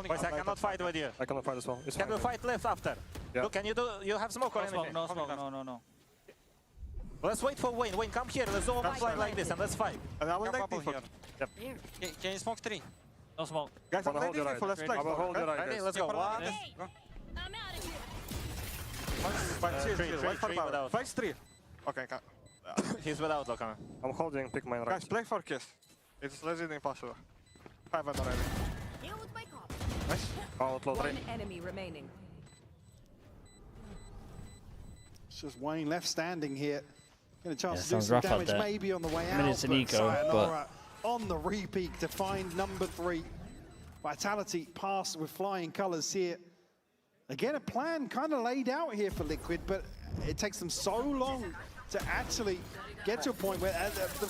Boys, I cannot fight with you.
I cannot fight as well.
Can we fight left after?
Yeah.
Look, can you do? You have smoke or anything?
No smoke, no.
Let's wait for Wayne. Wayne, come here. Let's all fly like this and let's fight.
And I will take
here.
Yep.
Can you smoke 3? No smoke.
Guys, I'm ready for let's flex. I will hold your right.
Ready? Let's go. One.
Flex 3. Okay,
He's without Lokana.
I'm holding pick mine right.
Guys, play for kiss. It's legit impossible. 5 already. Nice. Outlaw 3.
One enemy remaining.
It's just Wayne left standing here. Getting a chance to do
sounds
some
rough out
damage
there.
maybe on the way
I mean,
out.
it's an
but
eco,
Sayonara on the repeat to find number 3. Vitality pass with flying colors here. Again, a plan kind of laid out here for Liquid, but it takes them so long to actually get to a point where the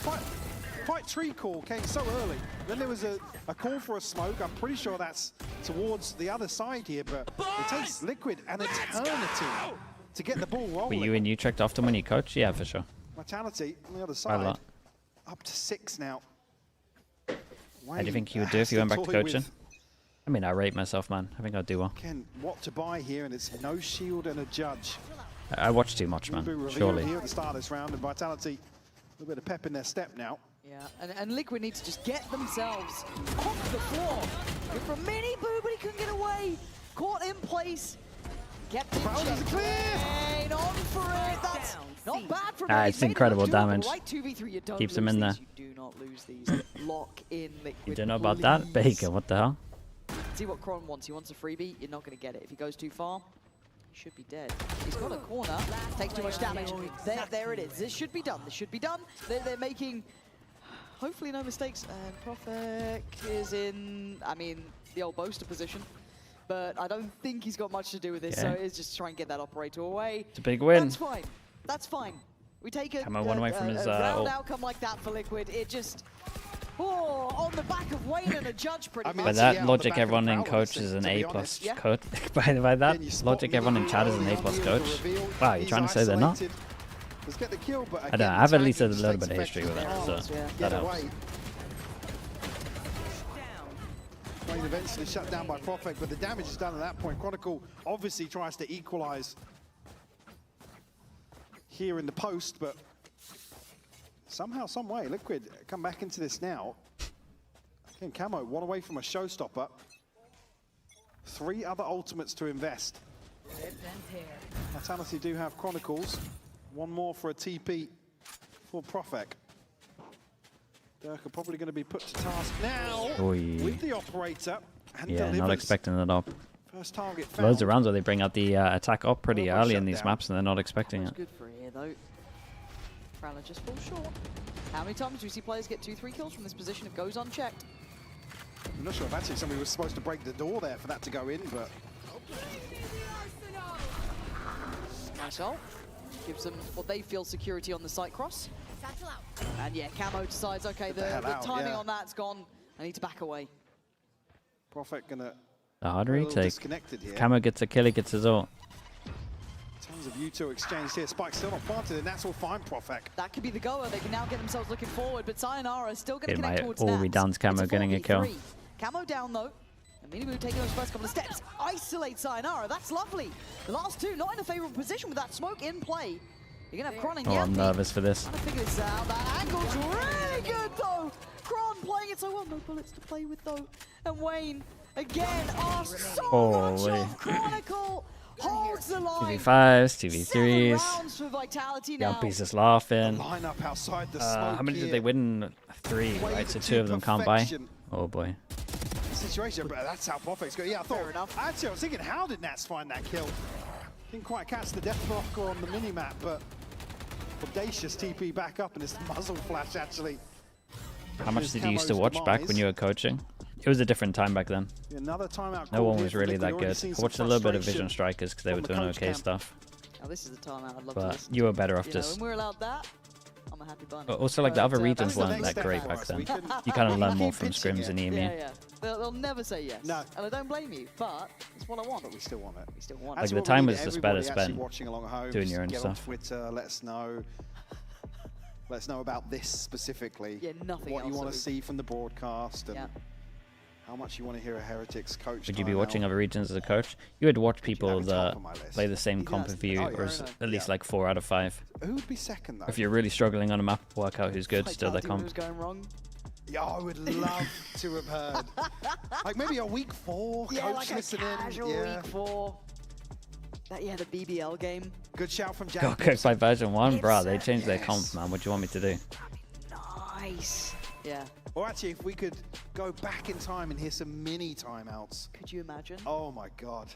fight tree call came so early. Then there was a call for a smoke. I'm pretty sure that's towards the other side here, but it takes Liquid an eternity to get the ball rolling.
Were you in Utrecht often when you coach? Yeah, for sure.
Vitality on the other
Quite a
side,
lot.
up to 6 now.
How do you think you would do if you went back to coaching? I mean, I rate myself, man. I think I'd do well.
Again, what to buy here, and it's no shield and a judge.
I watch too much, man. Surely.
Here at the start of this round, and Vitality, a little bit of pep in their step now.
Yeah, and Liquid needs to just get themselves off the floor. Good from Mini Boo, but he couldn't get away. Caught in place. Kept it clean on for it. That's not bad for
It's incredible damage.
Right 2v3, you don't
Keeps him in there.
You do not lose these. Lock in Liquid.
You don't know about that? Baker, what the hell?
See what Kron wants. He wants a freebie. You're not going to get it. If he goes too far, he should be dead. He's got a corner. Takes too much damage. There it is. This should be done. This should be done. They're making, hopefully, no mistakes. And Profek is in, I mean, the old boaster position. But I don't think he's got much to do with this. So it's just try and get that operator away.
It's a big win.
That's fine. That's fine. We take a
one away from his
round outcome like that for Liquid. It just... Oh, on the back of Wayne and a judge pretty much.
By that logic, everyone in coach is an A+ coach. By that logic, everyone in chat is an A+ coach. Wow, you're trying to say they're not? I don't know. I have at least a little bit of history with it, so that helps.
Wayne eventually shut down by Profek, but the damage is done at that point. Chronicle obviously tries to equalize here in the post, but somehow, some way, Liquid come back into this now. Again, Camo, one away from a showstopper. 3 other ultimates to invest. Vitality do have Chronicles. 1 more for a TP for Profek. Dirk are probably going to be put to task now with the operator. And delivers.
Not expecting it up.
First target found.
Loads of rounds where they bring out the attack up pretty early in these maps and they're not expecting it.
Good for here, though. Prowler just falls short. How many times do we see players get 2-3 kills from this position? It goes unchecked.
I'm not sure if actually somebody was supposed to break the door there for that to go in, but...
Nice ult. Gives them what they feel security on the site cross. And yeah, Camo decides, okay, the timing on that's gone. I need to back away.
Profek gonna...
The hard retake. Camo gets a kill, he gets his ult.
Tons of U2 exchanged here. Spike still not planted, and that's all fine, Profek.
That could be the goer. They can now get themselves looking forward, but Sayonara is still going to connect towards
all
Nats.
redowns Camo getting a kill.
Camo down, though. And Minimu taking those first couple of steps. Isolate Sayonara. That's lovely. The last 2 not in a favorable position with that smoke in play. You're going to have Kron and
Oh, I'm nervous for this.
Trying to figure this out. That angle's really good, though. Kron playing it so well. No bullets to play with, though. And Wayne, again, asks so much of Chronicle. Holds the line.
2v5s, 2v3s.
For Vitality now.
Yumpy's just laughing.
Line up outside the smoke
how many
here.
did they win? 3, right? So 2 of them can't buy. Oh boy.
Situation, but that's how Profek's going. Yeah, I thought. Actually, I was thinking, how did Nats find that kill? Didn't quite catch the death blocker on the mini-map, but audacious TP back up, and it's muzzle flash actually.
How much did you used to watch back when you were coaching? It was a different time back then.
Another timeout.
No one was really that good. I watched a little bit of Vision Strikers because they were doing okay stuff.
Now this is the timeout I'd love
but
to listen
you were better off
to.
just...
When we're allowed that, I'm a happy bunny.
But also, like, the other regions weren't that great back then. You kind of learn more from scrims in EMEA.
Yeah. They'll never say yes. No. And I don't blame you, but it's what I want.
But we still want it.
We still want
like,
it.
the time was just better spent
watching along home,
doing your own
get
stuff.
On Twitter, let us know. Let us know about this specifically.
Yeah, nothing
What
else
you want
that
to see from the broadcast and how much you want to hear a Heretics coach.
Would you be watching other regions as a coach? You would watch people that play the same comp as you, or at least like 4 out of 5.
Who would be second though?
If you're really struggling on a map, work out who's good, still their comp.
Who's going wrong?
Yeah, I would love to have heard. Like maybe a week 4 coach
like
listening.
Casual week 4. Yeah, the BBL game.
Good shout from Jack.
Got cooked by version 1, bruh. They changed their comp, man. What do you want me to do?
Nice. Yeah.
Or actually, if we could go back in time and hear some mini timeouts.
Could you imagine?
Oh my God.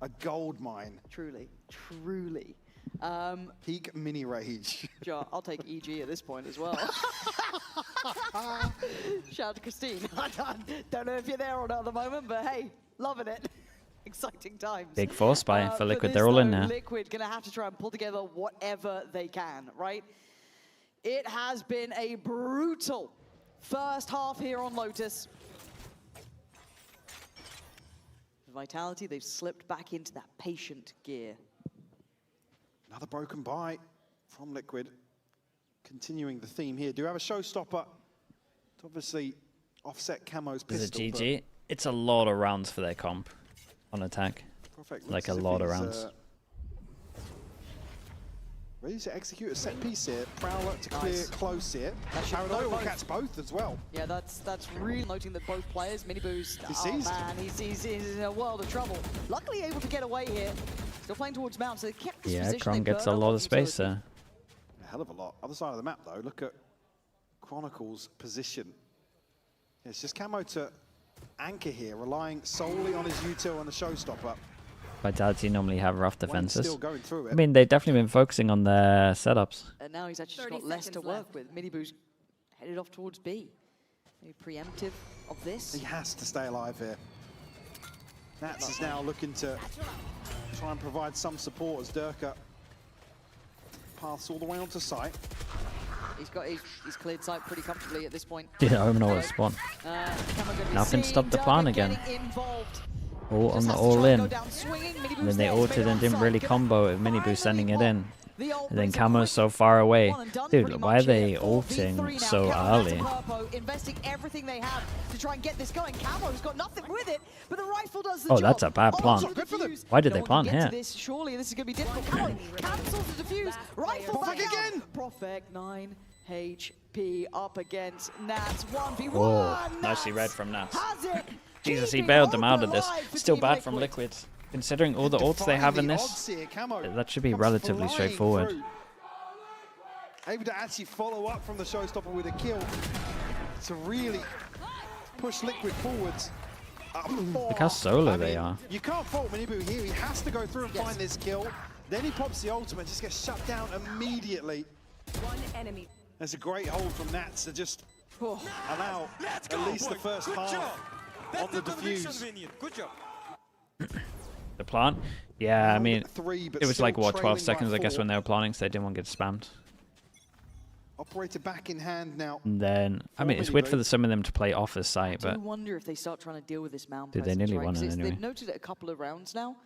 A gold mine.
Truly. Truly.
Peak mini rage.
Joe, I'll take EG at this point as well. Shout out to Christine. I don't know if you're there or not at the moment, but hey, loving it. Exciting times.
Big force buy for Liquid.
This,
They're all in
though,
now.
Liquid gonna have to try and pull together whatever they can, right? It has been a brutal first half here on Lotus. Vitality, they've slipped back into that patient gear.
Another broken buy from Liquid. Continuing the theme here. Do you have a showstopper to obviously offset Camo's pistol?
Is it GG? It's a lot of rounds for their comp on attack.
Perfect.
Like a lot of rounds.
Ready to execute a set piece here. Prowler to clear close here. Paranoia will catch both as well.
Yeah, that's really noting that both players, Miniboost, man, he's in a world of trouble. Luckily able to get away here. Still playing towards Mount, so they kept this position.
Kron gets a lot of space there.
A hell of a lot. Other side of the map though, look at Chronicle's position. It's just Camo to anchor here, relying solely on his util and the showstopper.
Vitality normally have rough defenses.
Still going through it.
I mean, they've definitely been focusing on their setups.
And now he's actually got less to work with. Miniboo's headed off towards B. Maybe preemptive of this.
He has to stay alive here. Nats is now looking to try and provide some support as Durka paths all the way onto site.
He's cleared site pretty comfortably at this point.
Yeah, I don't know what to spawn. Nothing stopped the plan again. All on the all-in. And then they ulted and didn't really combo it with Miniboo sending it in. And then Camo's so far away. Dude, why are they ulting so early?
Investing everything they have to try and get this going. Camo's got nothing with it, but the rifle does the
Oh,
job.
that's a bad plant. Why did they plant here?
Surely this is going to be difficult. Camo cancels the defuse. Rifle back again. Profec 9 HP up against Nats 1v1.
Oh, nicely read from Nats. Jesus, he bailed them out of this. Still bad from Liquid. Considering all the ults they have in this, that should be relatively straightforward.
Able to actually follow up from the showstopper with a kill to really push Liquid forwards.
Look how solo they are.
You can't fault Miniboo here. He has to go through and find this kill. Then he pops the ultimate, just gets shut down immediately.
One enemy.
There's a great hold from Nats to just allow at least the first half on the defuse.
Good job.
The plant? Yeah, I mean,
but
it was like, what, 12
trailing
seconds,
by
I guess,
4.
when they were planting, so they didn't want to get spammed.
Operator back in hand now.
And then, I mean, it's weird for some of them to play off the site, but...
I wonder if they start trying to deal with this mound
Dude, they
presence,
nearly
right?
won it
'Cause
anyway.
They've noted it a couple of rounds now.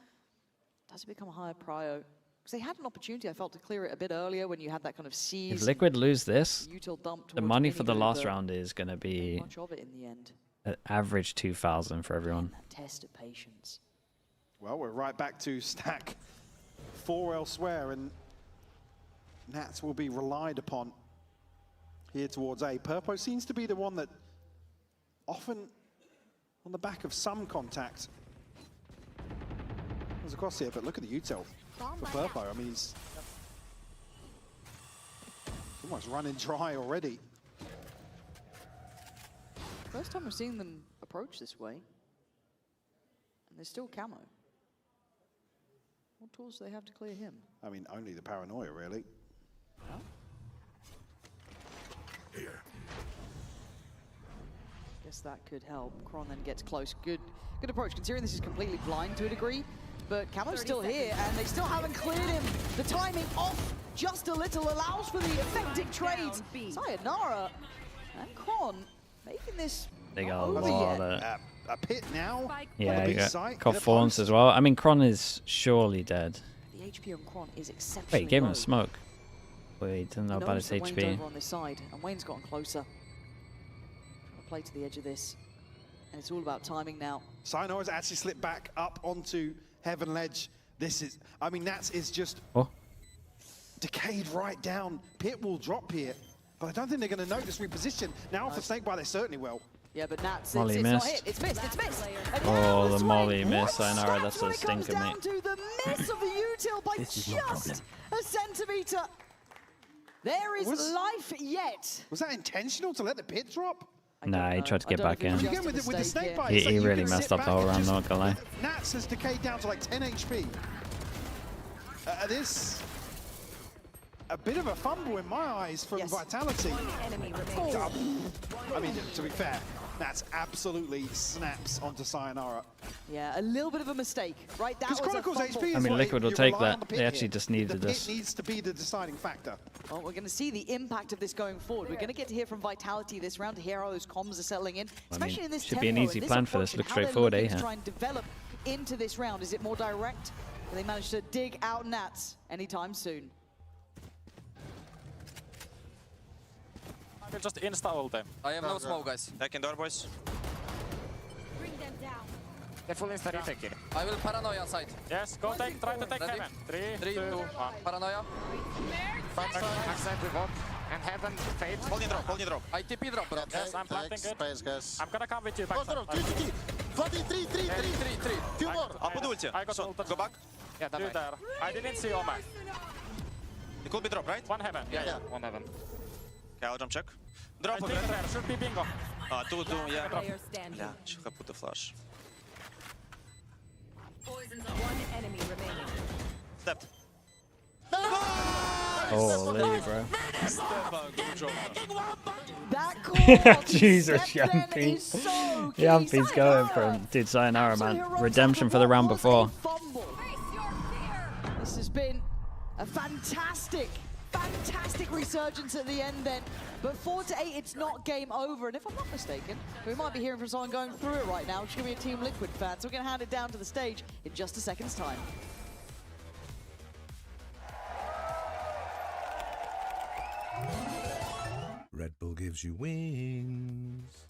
Does it become a higher prio? Because they had an opportunity, I felt, to clear it a bit earlier when you had that kind of siege.
If Liquid lose this,
util dump
the
towards
money for the
Miniboo,
last
but
round is going to be
much of it in the end.
an average 2,000 for everyone.
Test of patience.
Well, we're right back to stack 4 elsewhere, and Nats will be relied upon here towards A. Purpo seems to be the one that often, on the back of some contact, goes across here, but look at the util for Purpo. I mean, he's almost running dry already.
First time we're seeing them approach this way. And there's still Camo. What tools do they have to clear him?
I mean, only the paranoia, really.
Huh?
Here.
Guess that could help. Kron then gets close. Good approach, considering this is completely blind to a degree. But Camo's still here, and they still haven't cleared him. The timing off just a little allows for the effective trades. Sayonara and Kron making this
They got a
over
lot
yet.
of...
A pit now.
Yeah, you got Fawns as well. I mean, Kron is surely dead.
The HP on Kron is exceptionally
Wait, he gave him
low.
a smoke. Wait, didn't know about his
Wayne's
HP.
over on this side, and Wayne's gotten closer. Trying to play to the edge of this, and it's all about timing now.
Sayonara's actually slipped back up onto Heaven Ledge. This is, I mean, Nats is just decayed right down. Pit will drop here, but I don't think they're going to notice reposition. Now off the snake bar, they certainly will.
Yeah, but Nats,
Molly
it's not
missed.
hit. It's missed. It's missed. And
Oh,
now
the
swing.
Molly miss.
What?
Sayonara, that's a
That's when it
stinker,
comes
mate.
down to the miss of the util by just a centimeter. There is life yet.
Was that intentional to let the pit drop?
Nah, he tried to get back in.
Again, with the snake bite,
He
it's like you
really
can
messed
sit
up the
back
whole
and
round,
just-
not gonna lie.
Nats has decayed down to like 10 HP. This a bit of a fumble in my eyes from Vitality. I mean, to be fair, Nats absolutely snaps onto Sayonara.
Yeah, a little bit of a mistake, right? That was
Chronicle's
a fumble.
HP
I mean, Liquid will
you
take
rely
that.
on the pit
They actually
here.
just needed
the
this.
pit needs to be the deciding factor.
Well, we're going to see the impact of this going forward. We're going to get to hear from Vitality this round, to hear how those comms are settling in, especially in this
should be an
tempo
easy
and
plan for this.
approach and
Looks
how they're
straightforward,
looking
eh?
to try and develop into this round. Is it more direct? Will they manage to dig out Nats anytime soon?
I will just insta-ult them.
I am no smoke, guys.
Taking door, boys.
Bring them down.
They're full insta retake here.
I will paranoia side.
Yes, go take, try to take
Ready?
heaven.
3, 2, 1. Paranoia.
Backside with Woot. And heaven, fade.
Hold in drop, hold in drop.
I TP drop, bro.
Yes, I'm planting good.
Space, guys.
I'm gonna come with you
Go,
backside.
go, GGT. Bloody 3, 3, 3.
3.
Few more.
I'll put ulti. I got ult. Go back.
Yeah, that
You
way.
there. I didn't see Oma. It could be drop, right? One heaven.
Yeah, one heaven.
Okay, I'll jump check. Drop over there. Should be bingo. Two, yeah.
Player standing.
Yeah, should have put the flash.
One enemy remaining.
Stepped.
Oh, Lee, bro.
That call
Jesus,
Step then
Yampi.
is so key.
Yampi's going
Sayonara.
from... Dude, Sayonara,
Absolute
man.
heroics
Redemption
after
for the
what
round
was
before.
a fumble. This has been a fantastic resurgence at the end then. But 4-8, it's not game over. And if I'm not mistaken, we might be hearing from someone going through it right now, which is going to be a Team Liquid fan. So we're going to hand it down to the stage in just a second's time.
Red Bull gives you wings.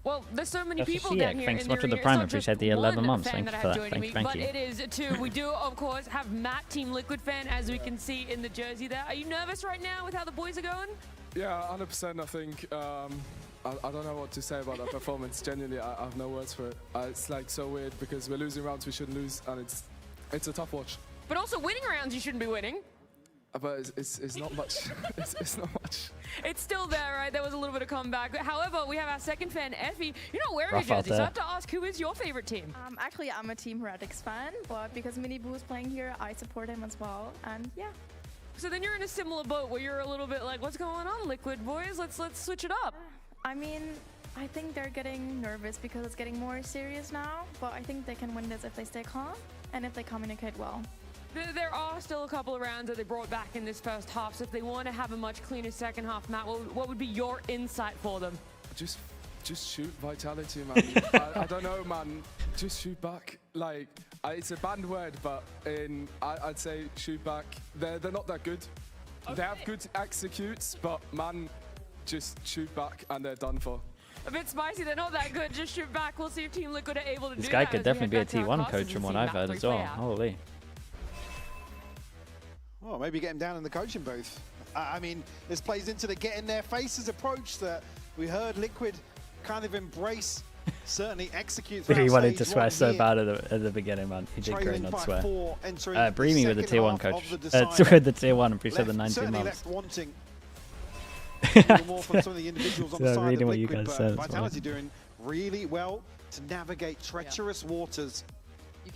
Well, there's so many
That's a
people
Siak.
down here.
Thanks
in
so much
the
for the
arena.
prime.
It's not just
Appreciate the 11
one
months.
fan
Thank
that
you
I
for
have
that.
joining me,
Thank
but
you.
it is two. We do, of course, have Matt, Team Liquid fan, as we can see in the jersey there. Are you nervous right now with how the boys are going?
Yeah, 100%. I think I don't know what to say about that performance. Genuinely, I have no words for it. It's like so weird because we're losing rounds we shouldn't lose, and it's a tough watch.
But also winning rounds you shouldn't be winning.
But it's not much. it's not much.
It's still there, right? There was a little bit of comeback. However, we have our second fan, Effie. You're not wearing
Rough
a
out
jersey, so I
there.
have to ask, who is your favorite team?
Actually, I'm a Team Heretics fan, but because Miniboo is playing here, I support him as well. And yeah.
So then you're in a similar boat where you're a little bit like, what's going on, Liquid boys? Let's switch it up.
I mean, I think they're getting nervous because it's getting more serious now, but I think they can win this if they stay calm and if they communicate well.
There are still a couple of rounds that they brought back in this first half, so if they want to have a much cleaner second half, Matt, what would be your insight for them?
Just shoot Vitality, man. I don't know, man. Just shoot back. Like, it's a banned word, but I'd say shoot back. They're not that good. Okay. They have good executes, but man, just shoot back and they're done for.
A bit spicy, they're not that good. Just shoot back. We'll see if Team Liquid are able to do that.
This guy could
as we
definitely be a
head back to our
T1
classes
coach from
and
what
see
I've
Map
heard
3
as
play
well.
out.
Holy.
Well, maybe get him down in the coaching booth. I mean, this plays into the get in their faces approach that we heard Liquid kind of embrace, certainly execute.
He wanted to
stage
swear
one
so
here.
bad at the beginning, man. He did great
Trailing
not
by
to swear.
4, entering
Breamy with the
second
T1
half
coach.
of the decider.
With the Tier 1, I'm pretty sure the 19
certainly
months.
left wanting a little more from some of the individuals on the
So
side
reading
of
what you
Liquid,
guys
but
said, it's
Vitality doing really well to navigate treacherous waters.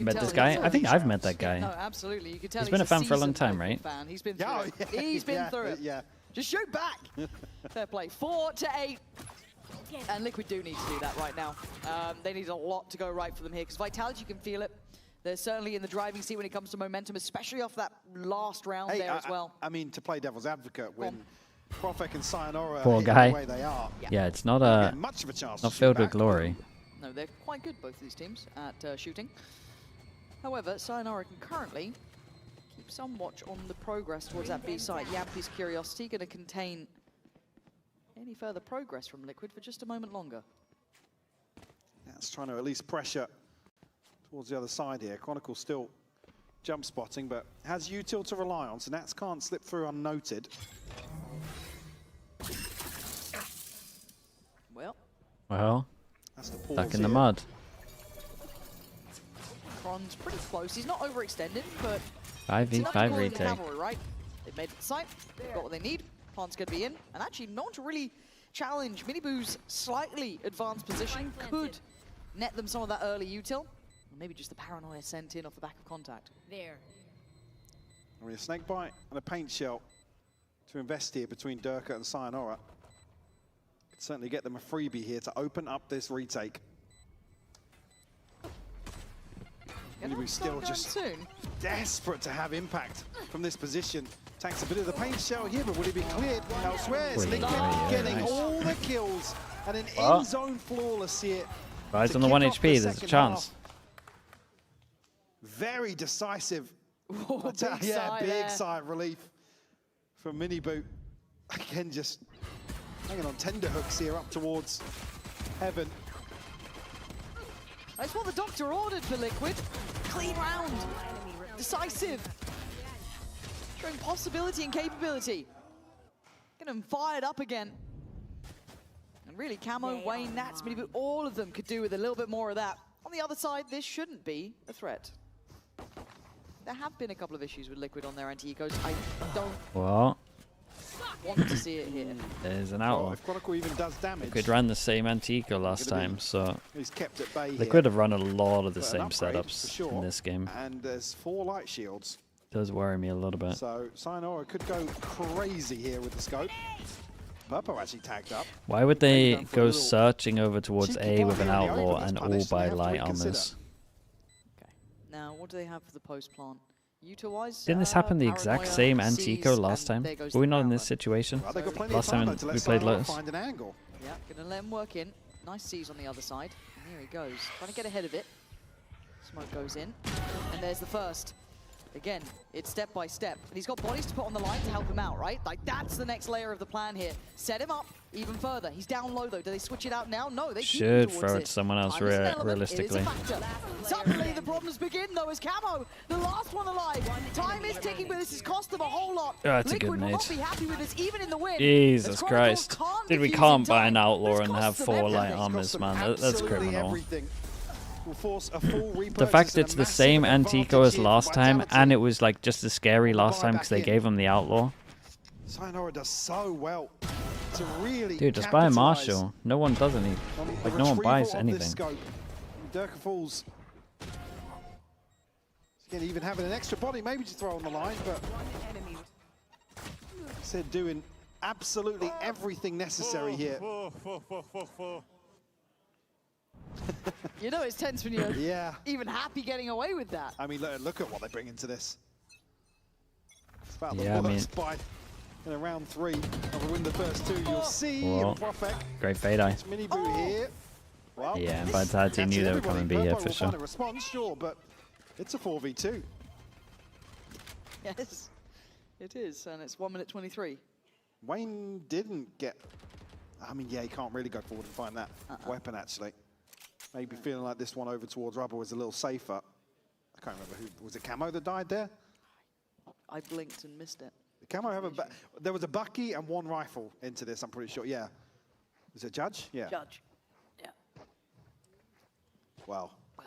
Met this guy? I think I've met that guy.
No, absolutely. You can tell
He's been a fan for a long
seasoned
time,
Liquid
right?
Fan. He's been through
Oh,
it.
yeah,
He's been
yeah,
through it.
yeah.
Just shoot back. Fair play. 4-8. And Liquid do need to do that right now. They need a lot to go right for them here because Vitality, you can feel it. They're certainly in the driving seat when it comes to momentum, especially off that last round there as well.
I mean, to play devil's advocate, when Profek and Sayonara
Poor
are
guy.
the way they are,
Yeah, it's not
get much of a chance
not
to shoot
filled with
back.
glory.
No, they're quite good, both of these teams, at shooting. However, Sayonara can currently keep some watch on the progress towards that B site. Yampi's curiosity going to contain any further progress from Liquid for just a moment longer.
That's trying to at least pressure towards the other side here. Chronicle still jump spotting, but has util to rely on, so Nats can't slip through unnoted.
Well,
Well,
That's the pause
stuck in the
here.
mud.
Kron's pretty close. He's not overextended, but
5v5 retake.
cavalry, right? They've made it to the site. They've got what they need. Plant's going to be in. And actually, not to really challenge. Miniboo's slightly advanced position could net them some of that early util. Or maybe just the paranoia sent in off the back of contact.
There.
I mean, a snake bite and a paint shell to invest here between Durka and Sayonara. Could certainly get them a freebie here to open up this retake. Miniboo's still just desperate to have impact from this position. Takes a bit of the paint shell here, but will he be cleared elsewhere? It's Liquid getting all the kills and an in-zone flawless here.
Rise on the 1 HP, there's a chance.
Very decisive.
Big
big sigh of relief from Miniboo. Again, just hanging on tender hooks here up towards heaven.
That's what the doctor ordered for Liquid. Clean round. Decisive. Showing possibility and capability. Getting them fired up again. And really, Camo, Wayne, Nats, Miniboo, all of them could do with a little bit more of that. On the other side, this shouldn't be a threat. There have been a couple of issues with Liquid on their anti-ecos. I don't want to see it here.
There's an outlaw.
If Chronicle even does damage,
Liquid ran the same anti-eco last time, so
he's kept at bay
Liquid
here.
have run a lot of the
But
same
an upgrade,
setups
for sure.
in this game.
And there's 4 light shields.
Does worry me a little bit.
So Sayonara could go crazy here with the scope. Purpo actually tagged up.
Why would they go searching over towards A with an outlaw and all buy light armors?
Okay. Now, what do they have for the post plant? Util-wise,
Didn't this happen the exact same anti-eco last time? Were we not in this situation?
Well, they've got plenty
Last
of time
time
to
we
let
played
Sayonara
Lotus?
find an angle.
Yeah, gonna let him work in. Nice C's on the other side. And here he goes, trying to get ahead of it. Smoke goes in, and there's the first. Again, it's step by step. And he's got bodies to put on the line to help him out, right? Like, that's the next layer of the plan here. Set him up even further. He's down low, though. Do they switch it out now? No, they keep
Should
towards
throw it
it.
to someone else
Time is an element.
realistically.
It is a factor. Suddenly, the problems begin, though, as Camo, the last one alive. Time is ticking, but this has cost them a whole lot.
Oh, that's a good
Liquid will
nade.
not be happy with this, even in the win.
Jesus Christ. Dude, we can't buy an outlaw and
cost
have
them
4 light
everything.
armors, man. That's
Absolutely
criminal.
everything. Will force a full
The fact it's the same anti-eco as last time, and it was like just as scary last time because they gave him the outlaw.
Sayonara does so well to really
Dude, just buy a
capitalise
Marshall. No one does any.
on the
Like, no one buys
retrieval of this
anything.
scope. Durka falls. Again, even having an extra body, maybe just throw on the line, but said doing absolutely everything necessary here.
You know it's tense when you're even happy getting away with that.
I mean, look at what they bring into this. It's about
Yeah, I
the
mean-
worst bite in a round 3. If we win the first 2, you'll see.
Whoa.
And Profek.
Great fade eye.
It's Miniboo here. Well,
Yeah, and Vitality
that's
knew they were
everybody.
coming to be here
Purpo
for
will
sure.
find a response, sure, but it's a 4v2.
Yes, it is, and it's 1 minute 23.
Wayne didn't get... I mean, yeah, he can't really go forward and find that weapon, actually. Maybe feeling like this one over towards Rubber was a little safer. I can't remember who... Was it Camo that died there?
I blinked and missed it.
Did Camo have a... There was a Bucky and 1 rifle into this, I'm pretty sure. Yeah. Was it Judge? Yeah.
Judge. Yeah.
Wow.
Wow.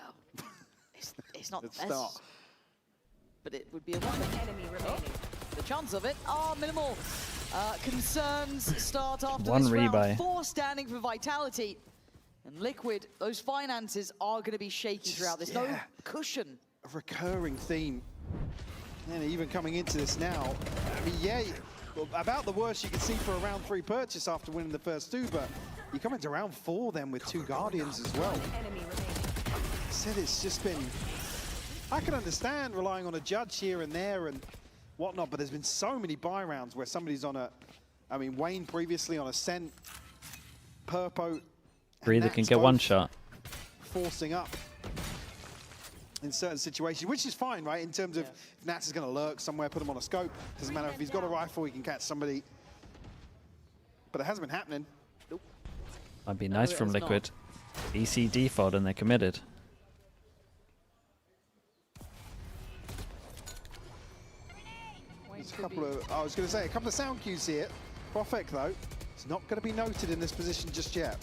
It's not
Good
the best,
start.
but it would be a weapon. The chance of it are minimal. Concerns start after
One
this round.
rebuy.
4 standing for Vitality. And Liquid, those finances are going to be shaky throughout. There's no cushion.
A recurring theme. And even coming into this now, I mean, yeah, about the worst you can see for a round 3 purchase after winning the first 2, but you come into round 4 then with 2 Guardians as well. I said it's just been... I can understand relying on a Judge here and there and whatnot, but there's been so many buy rounds where somebody's on a... I mean, Wayne previously on Ascent, Purpo...
Breather can get one shot.
Forcing up in certain situations, which is fine, right? In terms of if Nats is going to lurk somewhere, put him on a scope. Doesn't matter if he's got a rifle, he can catch somebody. But it hasn't been happening.
That'd be nice
it
from
has
Liquid. EC default and they're committed.
There's a couple of, I was going to say, a couple of sound cues here. Profek, though, is not going to be noted in this position just yet.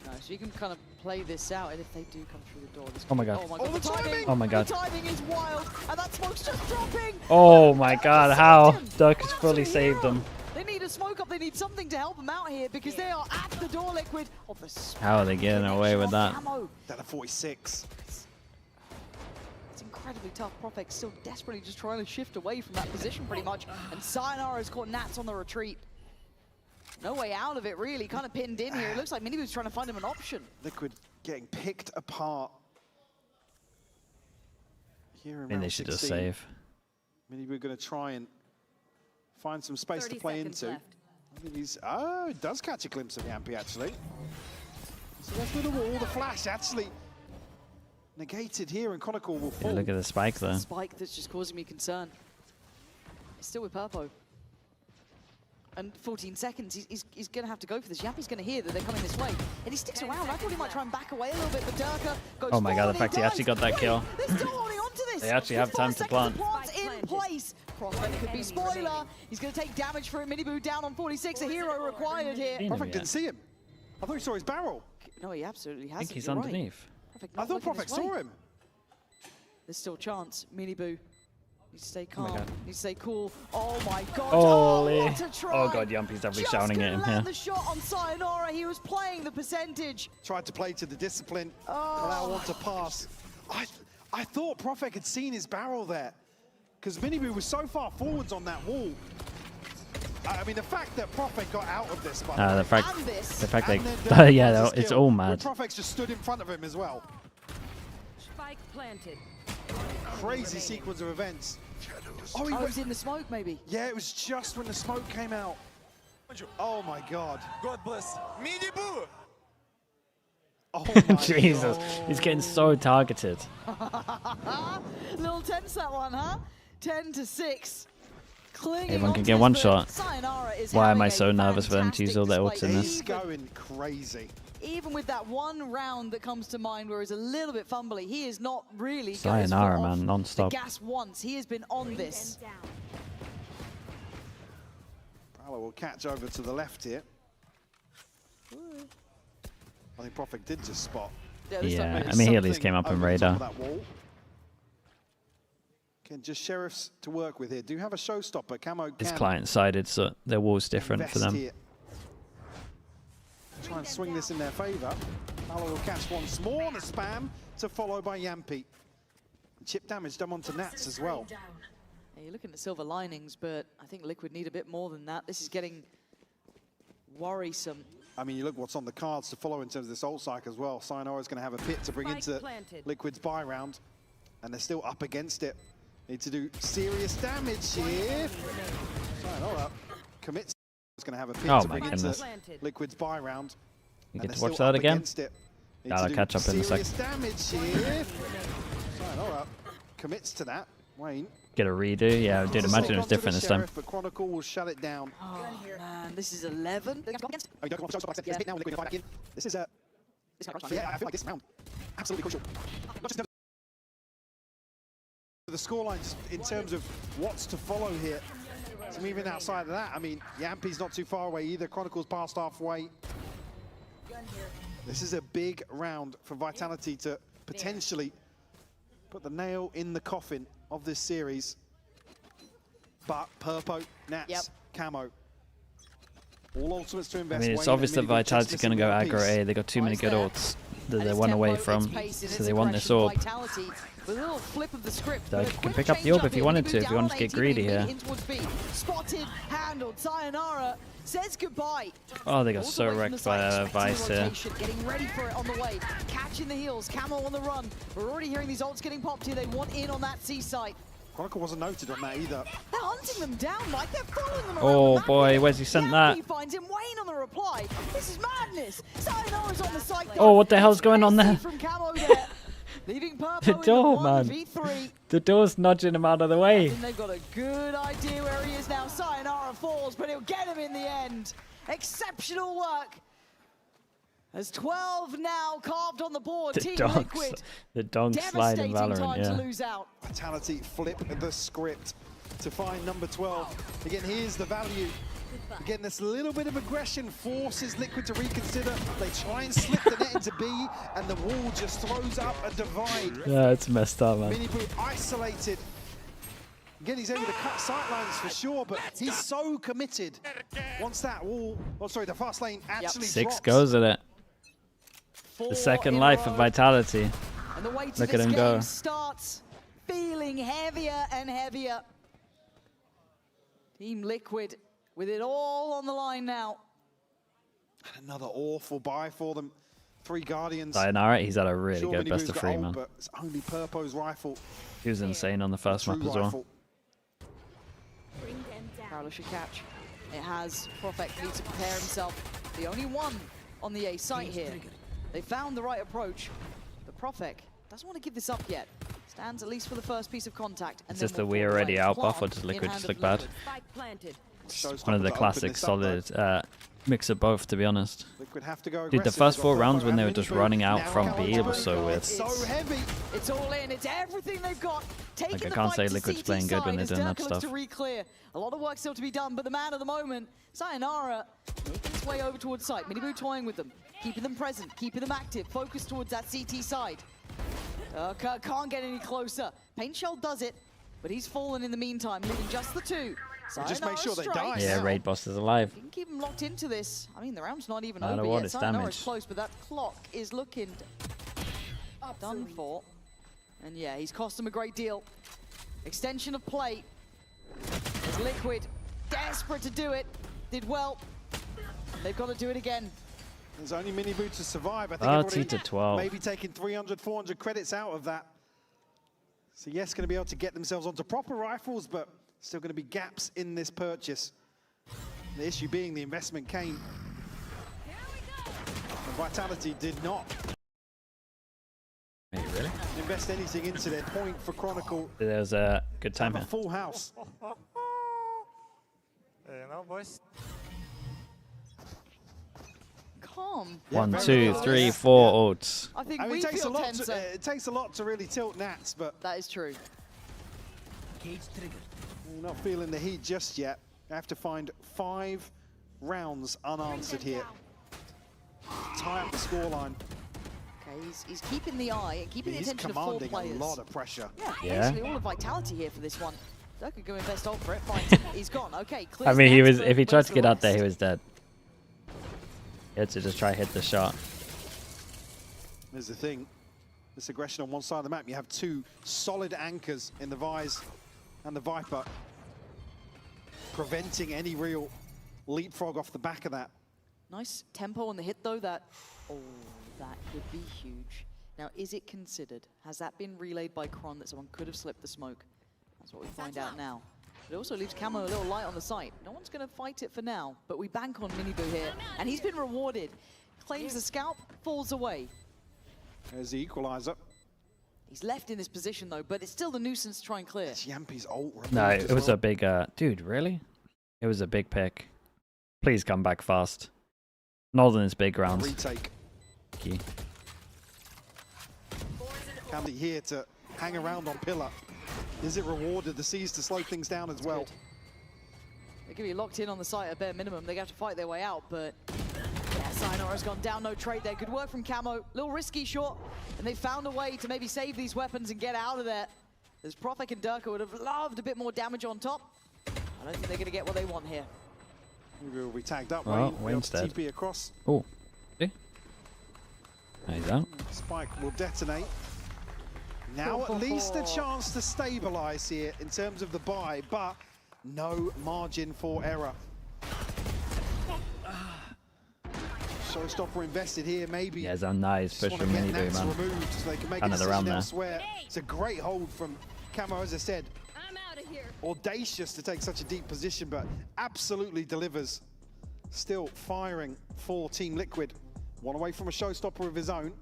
No, so you can kind of play this out, and if they do come through the door, this
Oh my god.
Oh my god, the timing!
Oh my god.
The timing is wild, and that smoke's just dropping!
Oh my god, how? Duck has fully saved them.
They need a smoke up, they need something to help them out here, because they are at the door, Liquid. Oh,
How are they getting away with that?
Down to 46.
It's incredibly tough. Profex still desperately just trying to shift away from that position pretty much, and Sayonara has caught Nats on the retreat. No way out of it, really. Kind of pinned in here. It looks like Minibu's trying to find him an option.
Liquid getting picked apart. Here
I think they should just save.
Minibu going to try and find some space to play into.
Left.
I think he's... Oh, he does catch a glimpse of Yampy, actually. So that's with the wall. The flash actually negated here, and Chronicle will fall.
Yeah, look at the spike, though.
The spike that's just causing me concern. It's still with Purpo. And 14 seconds, he's going to have to go for this. Yampy's going to hear that they're coming this way. And he sticks around. I thought he might try and back away a little bit, but Durka goes
Oh my god, the fact he
dies.
actually got that kill.
They're still holding on to this.
They actually have time to plant.
In place. Prophet could be spoiler. He's going to take damage for it. Minibu down on 46. A hero required here.
Prophet didn't see him. I thought he saw his barrel.
No, he absolutely hasn't.
I think he's
You're right.
underneath.
I thought Prophet saw him.
There's still a chance. Minibu needs to stay
Oh my
calm.
God.
Needs to stay cool. Oh my god.
Holy.
What a try.
Oh god, Yumpy's definitely
Just
shouting at
couldn't
him.
land
Yeah.
the shot on Sayonara. He was playing the percentage.
Tried to play to the discipline. Allow one to pass. I thought Prophet had seen his barrel there, because Minibu was so far forwards on that wall. I mean, the fact that Prophet got out of this,
The fact
and
they, yeah, it's all mad.
Prophet just stood in front of him as well.
Spike planted.
Crazy sequence of events.
Oh, he was in the smoke, maybe.
Yeah, it was just when the smoke came out. Oh my god.
God bless. Minibu!
Oh my
Jesus,
God.
he's getting so targeted.
Little tense that one, huh? 10-6. Clinging
Everyone can
onto
get
this,
one
but
shot.
Sayonara is
Why am
having
I
a
so nervous for them to use all their ults in
He's
this?
going crazy.
Even with that one round that comes to mind where he's a little bit fumbly, he is not really
Sayonara, man, non-stop.
The gas once. He has been on this.
Prowler will catch over to the left here. I think Prophet did just spot.
Yeah, I mean, he at least came up in radar.
Again, just sheriffs to work with here. Do have a showstopper. Camo
It's
can
client-sided, so their wall's different for
invest
them.
here. Try and swing this in their favor. Prowler will catch once more. The spam to follow by Yampy. Chip damage done onto Nats as well.
Yeah, you're looking at silver linings, but I think Liquid need a bit more than that. This is getting worrisome.
I mean, you look what's on the cards to follow in terms of this ult cycle as well. Sayonara is going to have a pit to bring into Liquid's buy round, and they're still up against it. Need to do serious damage here. Sayonara commits. Is going to have a pit
Oh
to
my
bring
goodness.
into Liquid's buy round.
You
and
get to
they're
watch
still
that
up
again?
against it. Need
I'll
to do
catch up in a sec.
serious damage here. Sayonara commits to that. Wayne.
Get a redo? Yeah, I did imagine it was different this time.
But Chronicle will shut it down.
Oh, man, this is 11.
This is a... Yeah, I feel like this round absolutely crucial. Not just the scoreline, just in terms of what's to follow here. So even outside of that, I mean, Yampy's not too far away either. Chronicle's past halfway. This is a big round for Vitality to potentially put the nail in the coffin of this series. But Purpo, Nats, Camo. All ultimates to
I
invest.
mean, it's
Wayne
obvious that
and Minibu just
Vitality's going to go
missing one
aggro A.
piece.
They got too many good ults that
And
they
its
won away
tempo, its
from,
pace, and
so
its
they want this
aggression,
orb.
Vitality, with a little flip of the script.
Doug
but a
can
quick
pick up the
change
orb if he
here.
wanted
Minibu
to, if he
down
wanted
on
to get
18,
greedy
moving
here.
in towards B. Spotted, handled. Sayonara says goodbye.
Oh, they got
Walks
so
away from
wrecked
the
by
side, expecting
Vice
the
here.
rotation, getting ready for it on the way. Catching the heels, Camo on the run. We're already hearing these ults getting popped here. They want in on that C site.
Chronicle wasn't noted on that either.
They're hunting them down, Mike. They're following them around
Oh
the map
boy,
here.
where's he sent that?
Yampy finds him. Wayne on the reply. This is madness. Sayonara's on the site.
Oh, what the hell's going on there?
From Camo there. Leaving Purpo
The
in
door,
the
man.
1v3.
The door's nudging him out of the
I
way.
think they've got a good idea where he is now. Sayonara falls, but he'll get him in the end. Exceptional work. There's 12 now carved on the board.
The
Team
donks,
Liquid.
the donk slide in
Devastating
Valorant,
time to
yeah.
lose out.
Vitality flip the script to find number 12. Again, here's the value Again, this little bit of aggression forces Liquid to reconsider. They try and slip the net into B, and the wall just throws up a divide.
Yeah, it's messed up, man.
Miniboo isolated. Again, he's able to cut sightlines for sure, but he's so committed. Once that wall, the fast lane actually drops.
6 goes at it. The second life of Vitality.
And the way to
Look at
this
him
game
go.
starts feeling heavier and heavier. Team Liquid with it all on the line now.
And another awful buy for them. 3 Guardians.
Sayonara, he's had a really good
Miniboo's
best of
got
3,
ult,
man.
but it's only Purpo's rifle.
He was insane on the first map as well.
Prowler should catch. It has Prophet needs to prepare himself. The only one on the A site here. They found the right approach. But Prophet doesn't want to give this up yet. Stands at least for the first piece of contact. And
It's just that we already outbuff, or does Liquid just look bad? One of the classic solid mix of both, to be honest. Dude, the first 4 rounds when they were just running out from B, it was so weird.
It's so heavy. It's all in. It's everything they've got.
Like, I can't say Liquid's playing good when they're doing that stuff.
To re-clear. A lot of work still to be done, but the man of the moment, Sayonara, making his way over towards site. Miniboo toying with them, keeping them present, keeping them active, focused towards that CT side. Can't get any closer. Paint Shell does it, but he's fallen in the meantime, leaving just the 2.
Just make sure they die.
Yeah, Raid Boss is alive.
You can keep him locked into this. I mean, the round's not even
I don't
over
know what
yet.
it's
Sayonara's
damage.
close, but that clock is looking done for. And yeah, he's cost him a great deal. Extension of play. It's Liquid, desperate to do it. Did well. They've got to do it again.
There's only Miniboo to survive. I think
T to 12.
maybe taking 300, 400 credits out of that. So yes, going to be able to get themselves onto proper rifles, but still going to be gaps in this purchase. The issue being the investment came. And Vitality did not
Really?
invest anything into their point for Chronicle.
There's a good time
A
here.
full house.
No, boys.
Calm.
1, 2, 3, 4 ults.
I think
I mean,
we
it takes
feel
a lot.
tenser.
It takes a lot to really tilt Nats, but
that is true.
We're not feeling the heat just yet. I have to find 5 rounds unanswered here. Tie up the scoreline.
Okay, he's keeping the eye and keeping the attention of 4
commanding
players.
a lot of pressure.
Yeah, basically all of Vitality here for this one. Dirk could go invest ult for it. Fine, he's gone. Okay,
I mean, he was.
clears
If he
Nats,
tried
but
to get out there, he
where's
was dead. He had to just try hit the shot.
There's the thing. This aggression on one side of the map. You have 2 solid anchors in the Vise and the Viper, preventing any real leapfrog off the back of that.
Nice tempo on the hit though. That could be huge. Now, is it considered? Has that been relayed by Kron that someone could have slipped the smoke? That's what we find out now. It also leaves Camo a little light on the site. No one's going to fight it for now, but we bank on Miniboo here, and he's been rewarded. Claims the scalp, falls away.
There's the equalizer.
He's left in this position though, but it's still the nuisance to try and clear.
It's Yampi's ult.
No, it was a big. Dude, really? It was a big pick. Please come back fast. Not in this big round.
Retake.
Key.
Candy here to hang around on Pillar. Is it rewarded? The C's to slow things down as well.
They could be locked in on the site at bare minimum. They have to fight their way out, but yeah, Sayonara's gone down. No trade there. Good work from Camo. Little risky shot, and they found a way to maybe save these weapons and get out of there. As Prophet and Durka would have loved a bit more damage on top. I don't think they're going to get what they want here.
We will be tagged up.
Well,
Wayne
Wayne's dead.
TP across.
Oh, see? He's out.
Spike will detonate. Now at least a chance to stabilize here in terms of the buy, but no margin for error. Showstopper invested here, maybe.
Yeah, it's a nice push from Miniboo, man.
Removed so they can make
Another round there.
elsewhere. It's a great hold from Camo, as I said.
I'm out of here.
Audacious to take such a deep position, but absolutely delivers. Still firing for Team Liquid. One away from a showstopper of his own.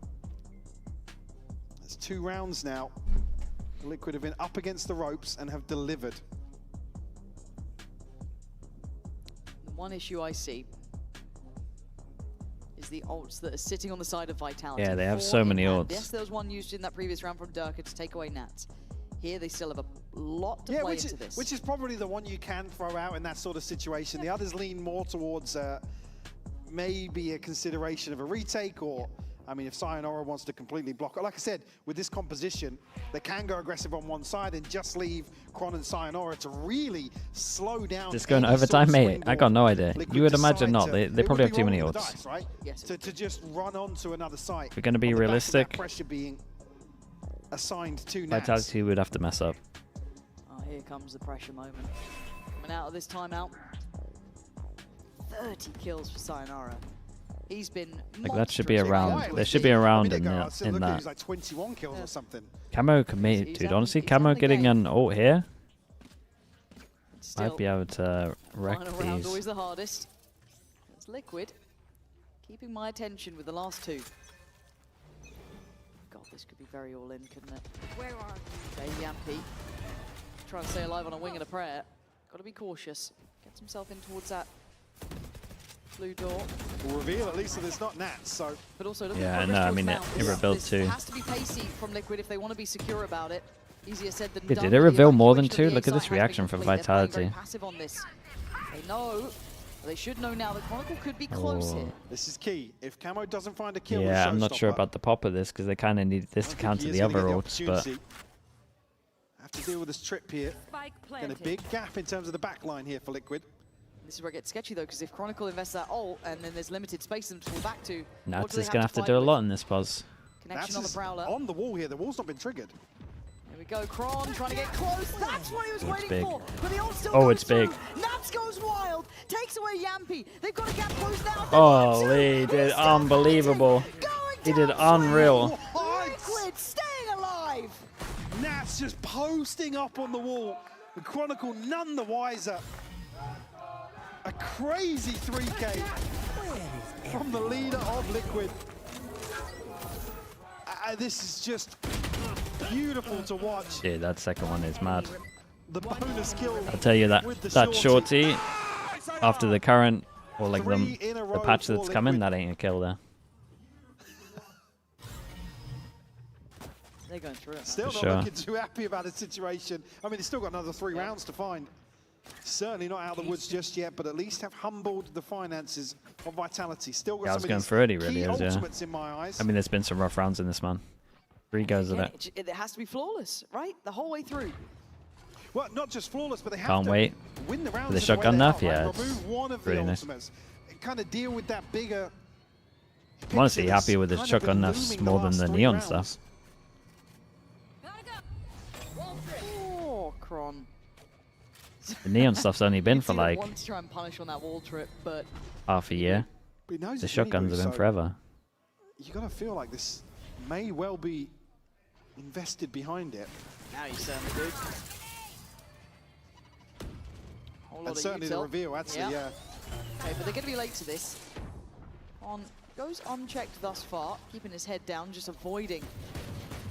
It's 2 rounds now. Liquid have been up against the ropes and have delivered.
The one issue I see is the ults that are sitting on the side of Vitality.
Yeah, they have
4
so
in
many
hand.
ults.
Yes, there was one used in that previous round from Durka to take away Nats. Here they still have a lot to play into this.
Which is probably the one you can throw out in that sort of situation. The others lean more towards maybe a consideration of a retake, or I mean, if Sayonara wants to completely block it. Like I said, with this composition, they can go aggressive on one side and just leave Kron and Sayonara to really slow down.
Just going overtime, mate. I got no idea. You would imagine not. They probably have too many ults.
Dice, right? Yes. To just run on to another site.
If we're going to be realistic,
pressure being assigned to
Vitality would have to mess up.
Oh, here comes the pressure moment. Coming out of this timeout. 30 kills for Sayonara. He's been
like that should be around. There should be around in that.
Like 21 kills or something.
Camo can make, dude. Honestly, Camo getting an ult here might be able to wreck
final round
these.
always the hardest. It's Liquid keeping my attention with the last two. God, this could be very all in, couldn't it? Where are you? Okay, Yampy trying to stay alive on a wing and a prayer. Got to be cautious. Gets himself in towards that blue door.
Will reveal at least that it's not Nats, so.
But also,
yeah, no, I mean it revealed too.
It has to be pacey from Liquid if they want to be secure about it. Easier said than
Yeah,
done.
did it reveal more than two? Look at this reaction from Vitality.
Passive on this. They know. They should know now that Chronicle could be close here.
This is key. If Camo doesn't find a kill,
yeah, I'm not sure about the pop of this because they kind of need this to counter the other ults, but.
Have to deal with this trip here. And a big gap in terms of the back line here for Liquid.
This is where it gets sketchy though, because if Chronicle invests that ult and then there's limited space for them to fall back to,
Nats is going to have to do a lot in this pause.
Connection on the Prowler.
On the wall here, the wall's not been triggered.
Here we go, Kron trying to get close. That's what he was waiting
big.
for. But the ult still
Oh,
goes
it's big.
through. Nats goes wild, takes away Yampy. They've got a gap closed now.
Oh, he did unbelievable. He did unreal.
Liquid staying alive.
Nats just posting up on the wall. The Chronicle none the wiser. A crazy 3K from the leader of Liquid. This is just beautiful to watch.
Dude, that second one is mad.
The bonus kill.
I'll tell you that shorty after the current or like the patch that's coming, that ain't a kill there.
They're going through it.
Still not looking too happy about the situation. I mean, they've still got another 3 rounds to find. Certainly not out of the woods just yet, but at least have humbled the finances of Vitality. Still got
Yeah, I was
some
going
of
for it, he
these
really
key
is, yeah.
ultimates in my eyes.
I mean, there's been some rough rounds in this, man. 3 goes at it.
It has to be flawless, right? The whole way through.
Well, not just flawless, but they have
Can't
to
wait.
win the rounds
For the
in
shotgun
way they
enough,
are,
yeah,
right?
it's
Remove one of the
really nice.
ultimates. Kind of deal with that bigger.
I'm honestly happy with this
kind of
shotgun
been
enough
looming
more
the
than
last
the
3
neon
rounds.
stuff.
Oh, Kron.
The neon stuff's only been for like
Wants to try and punish on that wall trip, but
half a year.
He knows
The
it's
shotguns
Mini
have been
Boost,
forever.
You got to feel like this may well be invested behind it.
now you certainly do. Whole lot
And
of
certainly the
util.
reveal, actually, yeah.
Okay, but they're going to be late to this. On goes unchecked thus far, keeping his head down, just avoiding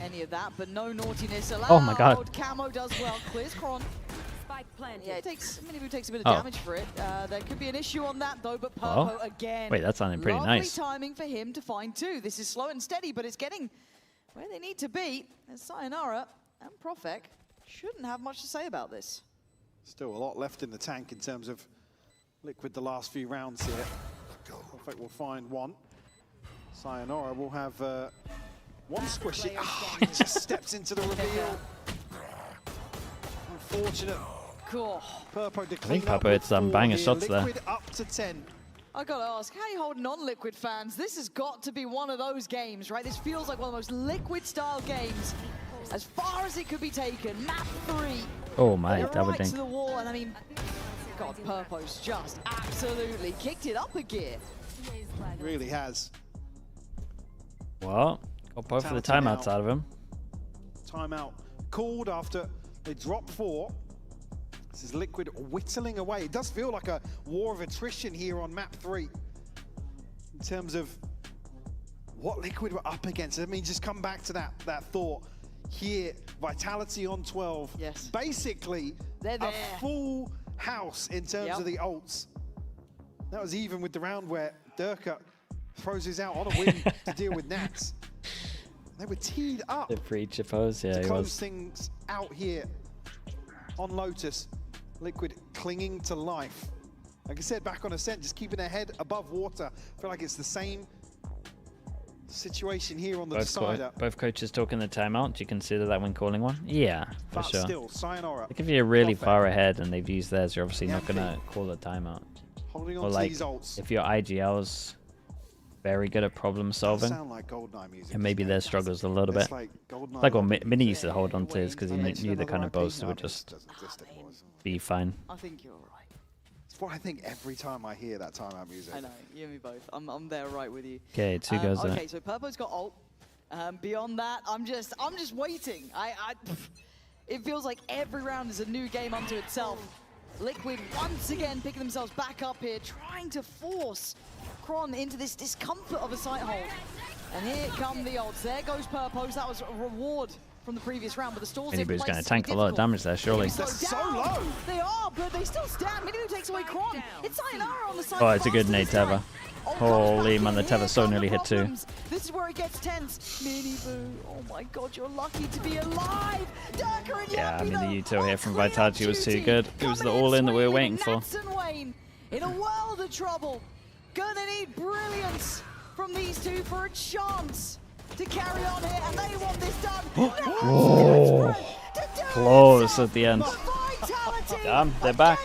any of that, but no naughtiness allowed.
Oh my God.
Camo does well, clears Kron.
Spike planted.
Yeah, it takes Minibu takes a bit of
Oh.
damage for it. There could be an issue on that though, but
Well,
Purpo again.
wait, that sounded pretty
Lovely
nice.
timing for him to find 2. This is slow and steady, but it's getting where they need to be. And Sayonara and Profek shouldn't have much to say about this.
Still a lot left in the tank in terms of Liquid the last few rounds here. Perfect will find one. Sayonara will have one squishy. Oh, he just steps into the reveal. Unfortunate.
Cool.
Purpo to
I think
clean up
Purpo hit
with
some
4
banger
here.
shots there.
Liquid up to 10.
I gotta ask, how you holding on, Liquid fans? This has got to be one of those games, right? This feels like one of the most Liquid-style games. As far as it could be taken, map 3.
Oh my,
They're
double
right
dink.
to the wall, and I mean, God, Purpo's just absolutely kicked it up a gear.
Really has.
Well, got both of the
Talented
timeouts
now.
out of him.
Timeout called after they dropped 4. This is Liquid whittling away. It does feel like a war of attrition here on map 3 in terms of what Liquid were up against. I mean, just come back to that thought here. Vitality on 12.
Yes.
Basically,
They're there.
a full house in terms of the ults. That was even with the round where Durka throws his out on a win to deal with Nats. They were teed up
The pre-chippos, yeah,
to
he
close
was.
things out here. on Lotus. Liquid clinging to life. Like I said, back on Ascent, just keeping their head above water. I feel like it's the same situation here on the decider.
Both coaches talking the timeout. Do you consider that when calling one? Yeah, for sure.
Still, Sayonara.
Like if you're really far ahead and they've used theirs, you're obviously not going to call a timeout.
Holding on
or
to
like
these ults.
if your IGL's very good at problem solving,
Like music,
and maybe their struggles a little bit.
Like
what Mini used to hold on to is because he knew the kind of boaster would just be fine.
I think you're right.
It's what I think every time I hear that timeout music.
I know, you and me both. I'm there right with you.
Okay, 2 goes in
Okay,
it.
so Purpo's got ult. Beyond that, I'm just waiting. It feels like every round is a new game unto itself. Liquid once again picking themselves back up here, trying to force Kron into this discomfort of a site hold. And here come the ults. There goes Purpose. That was a reward from the previous round, but the stalls
Minibu's going to tank a lot of damage there, surely.
They're so low. They are, but they still stand. Minibu takes away Kron. It's Sayonara on the side.
Oh, it's a good nade tether. Holy man, the tether so nearly hit 2.
This is where it gets tense. Minibu, oh my god, you're lucky to be alive. Darker and
Yeah, I mean the util here from Vitality was too good. It was the all-in that we were waiting for.
Wayne, in a world of trouble, gonna need brilliance from these two for a chance to carry on here, and they want this done.
Oh, close at the end. Damn, they're back.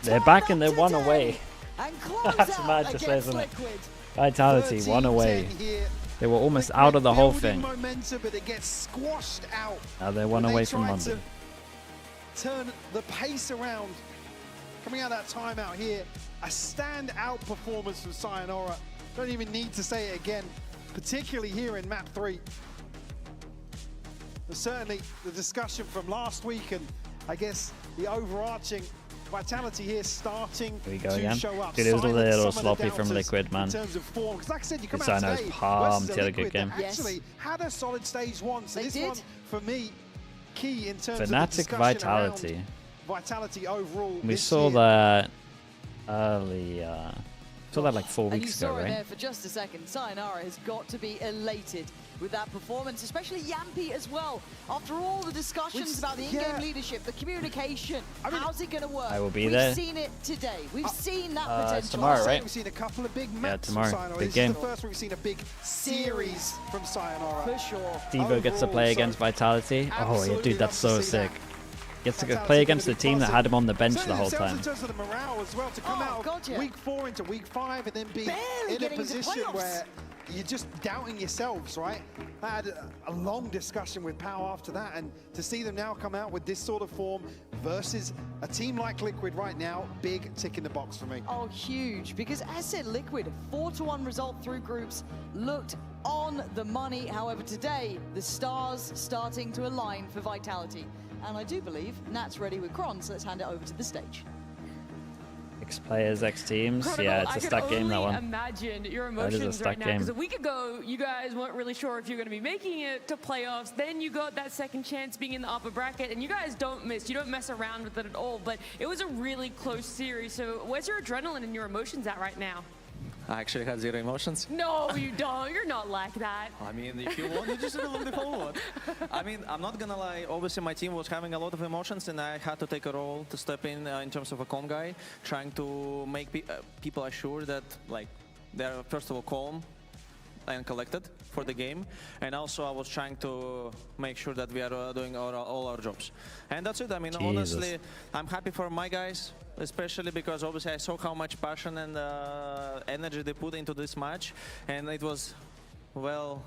They're back and they're 1 away. That's mad to say, isn't it? Vitality 1 away. They were almost out of the whole thing.
Momentum, but it gets squashed out.
Now they're 1 away from London.
Turn the pace around. Coming out of that timeout here, a standout performance from Sayonara. Don't even need to say it again, particularly here in map 3. But certainly the discussion from last week and I guess the overarching Vitality here starting
Here we go
to
again.
show up.
Dude, it was a
Silence
little
some of the
sloppy from
doubters
Liquid, man.
In terms of form, because like I said, you come
Good
out
sign, I was
today
pumped.
versus
He had a good
Liquid
game.
that actually had a solid stage 1. So this one, for me, key in terms of the
Fnatic
discussion
Vitality.
around Vitality overall.
We
this
saw
year.
that early. Saw that like 4
And you
weeks
saw
ago,
it
right?
there for just a second. Sayonara has got to be elated with that performance, especially Yampi as well. After all the discussions about the in-game leadership, the communication, how's it going to work?
I will be
We've
there.
seen it today. We've seen that
it's
potential.
tomorrow, right?
We've seen a couple of big
Yeah,
maps
tomorrow.
from Sayonara.
Big
This
game.
is the first we've seen a big series from Sayonara.
For sure.
Devo gets to play against Vitality. Oh yeah, dude, that's so sick. Gets to play against the team that had him on the bench the whole time.
In terms of the morale as well, to come out of week 4 into week 5 and then be in a position where you're just doubting yourselves, right? I had a long discussion with Pow after that, and to see them now come out with this sort of form versus a team like Liquid right now, big tick in the box for me.
Oh, huge, because as said, Liquid, 4-1 result through groups, looked on the money. However, today, the stars starting to align for Vitality. And I do believe Nat's ready with Kron, so let's hand it over to the stage.
X players, X teams. Yeah, it's a stack game, that one.
I can only imagine your
That is a
emotions
stack
right now.
game.
Because a week ago, you guys weren't really sure if you're going to be making it to playoffs. Then you got that second chance being in the upper bracket. And you guys don't miss. You don't mess around with it at all. But it was a really close series. So where's your adrenaline and your emotions at right now?
I actually had 0 emotions.
No, you don't. You're not like that.
I mean, if you want, you just look the forward. I mean, I'm not gonna lie. Obviously, my team was having a lot of emotions, and I had to take a role to step in terms of a calm guy, trying to make people assured that, like, they're first of all calm and collected for the game, and also I was trying to make sure that we are doing all our jobs. And that's it. I mean, honestly, I'm happy for my guys, especially because obviously I saw how much passion and energy they put into this match, and it was, well,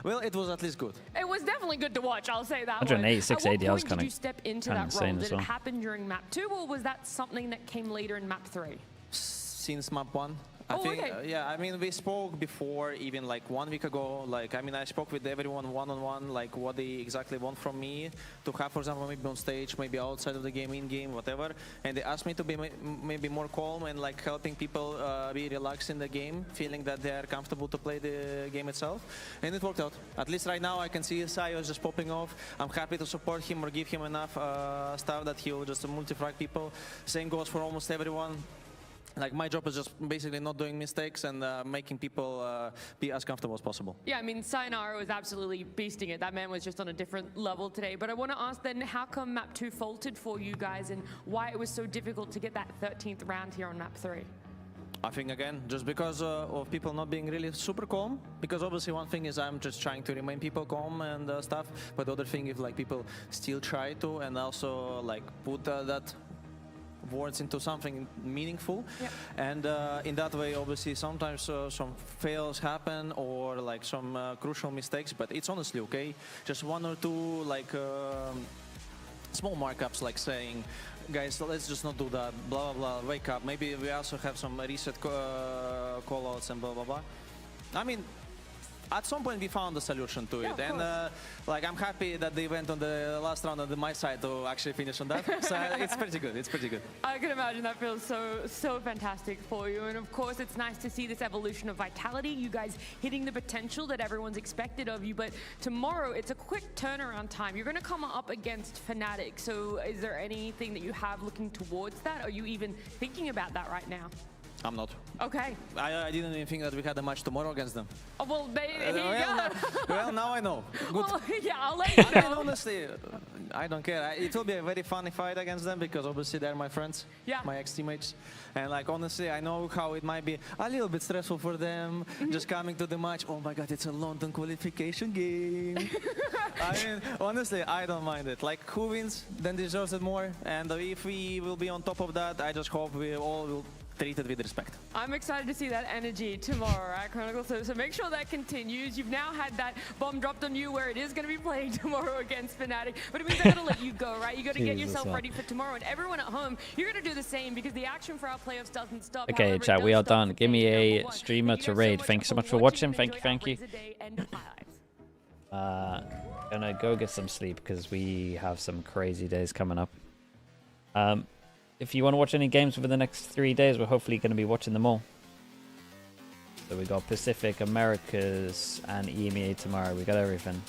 it was at least good.
It was definitely good to watch, I'll say that
186
one.
AD,
At what
was
point
kinda-
did you step into
kinda
that role?
insane as
Did it
well.
happen during map 2, or was that something that came later in map 3?
Since map 1. I think,
okay.
yeah, I mean, we spoke before, even like 1 week ago. Like, I mean, I spoke with everyone one-on-one, like what they exactly want from me to have, for example, maybe on stage, maybe outside of the game, in-game, whatever. And they asked me to be maybe more calm and like helping people be relaxed in the game, feeling that they are comfortable to play the game itself. And it worked out. At least right now, I can see Sayo just popping off. I'm happy to support him or give him enough stuff that he'll just multi-frag people. Same goes for almost everyone. like my job is just basically not doing mistakes and making people be as comfortable as possible.
Yeah, I mean, Sayonara was absolutely beasting it. That man was just on a different level today. But I want to ask then, how come map 2 faltered for you guys and why it was so difficult to get that 13th round here on map 3?
I think again, just because of people not being really super calm. Because obviously one thing is I'm just trying to remain people calm and stuff. But the other thing is like people still try to and also like put that words into something meaningful.
Yep.
And in that way, obviously, sometimes some fails happen or like some crucial mistakes, but it's honestly okay. Just one or two like small markups, like saying, guys, let's just not do that, blah, blah, blah, wake up. Maybe we also have some reset callouts and blah, blah, blah. I mean, at some point we found a solution to it, and like I'm happy that they went on the last round on my side to actually finish on that. So it's pretty good. It's pretty good.
I can imagine that feels so fantastic for you, and of course it's nice to see this evolution of Vitality. You guys hitting the potential that everyone's expected of you. But tomorrow it's a quick turnaround time. You're going to come up against Fnatic. So is there anything that you have looking towards that? Are you even thinking about that right now?
I'm not.
Okay.
I didn't even think that we had a match tomorrow against them.
Oh, well, here you go.
Well, now I know. Good.
Well, yeah, I'll let you know.
I mean, honestly, I don't care. It will be a very funny fight against them because obviously they're my friends, my ex-teammates. And like, honestly, I know how it might be a little bit stressful for them just coming to the match. Oh my God, it's a London qualification game. I mean, honestly, I don't mind it. Like, who wins, then deserves it more. And if we will be on top of that, I just hope we all will treated with respect.
I'm excited to see that energy tomorrow, right, Chronicle? So make sure that continues. You've now had that bomb dropped on you where it is going to be playing tomorrow against Fnatic. But it means they're going to let you go, right? You got to get yourself ready for tomorrow. And everyone at home, you're going to do the same because the action for our playoffs doesn't stop.
Okay,
However,
chat, we are done. Give me a streamer to raid. Thank you so much for watching. Thank you. Gonna go get some sleep because we have some crazy days coming up. If you want to watch any games within the next 3 days, we're hopefully going to be watching them all. So we got Pacific, Americas, and EMEA tomorrow. We got everything.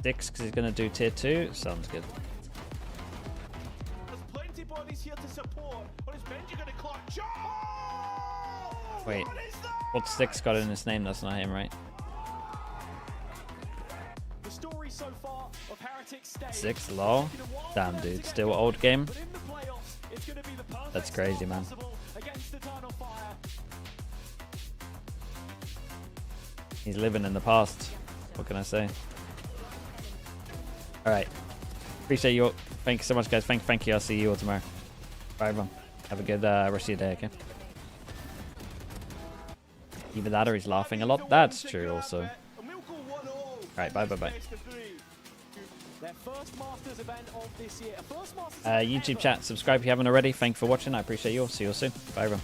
6 because he's going to do tier 2. Sounds good.
There's plenty bodies here to support. Or is Benji going to clock?
Wait, what's 6 got in his name? That's not him, right?
The story so far of HERETICS Stage.
6 lol. Damn, dude, still old game. That's crazy, man. He's living in the past. What can I say? All right. Appreciate you all. Thank you so much, guys. Thank you. I'll see you all tomorrow. Bye, everyone. Have a good rest of your day, okay? Either that or he's laughing a lot. That's true, also. All right, bye. YouTube chat, subscribe if you haven't already. Thank you for watching. I appreciate you all. See you all soon. Bye, everyone.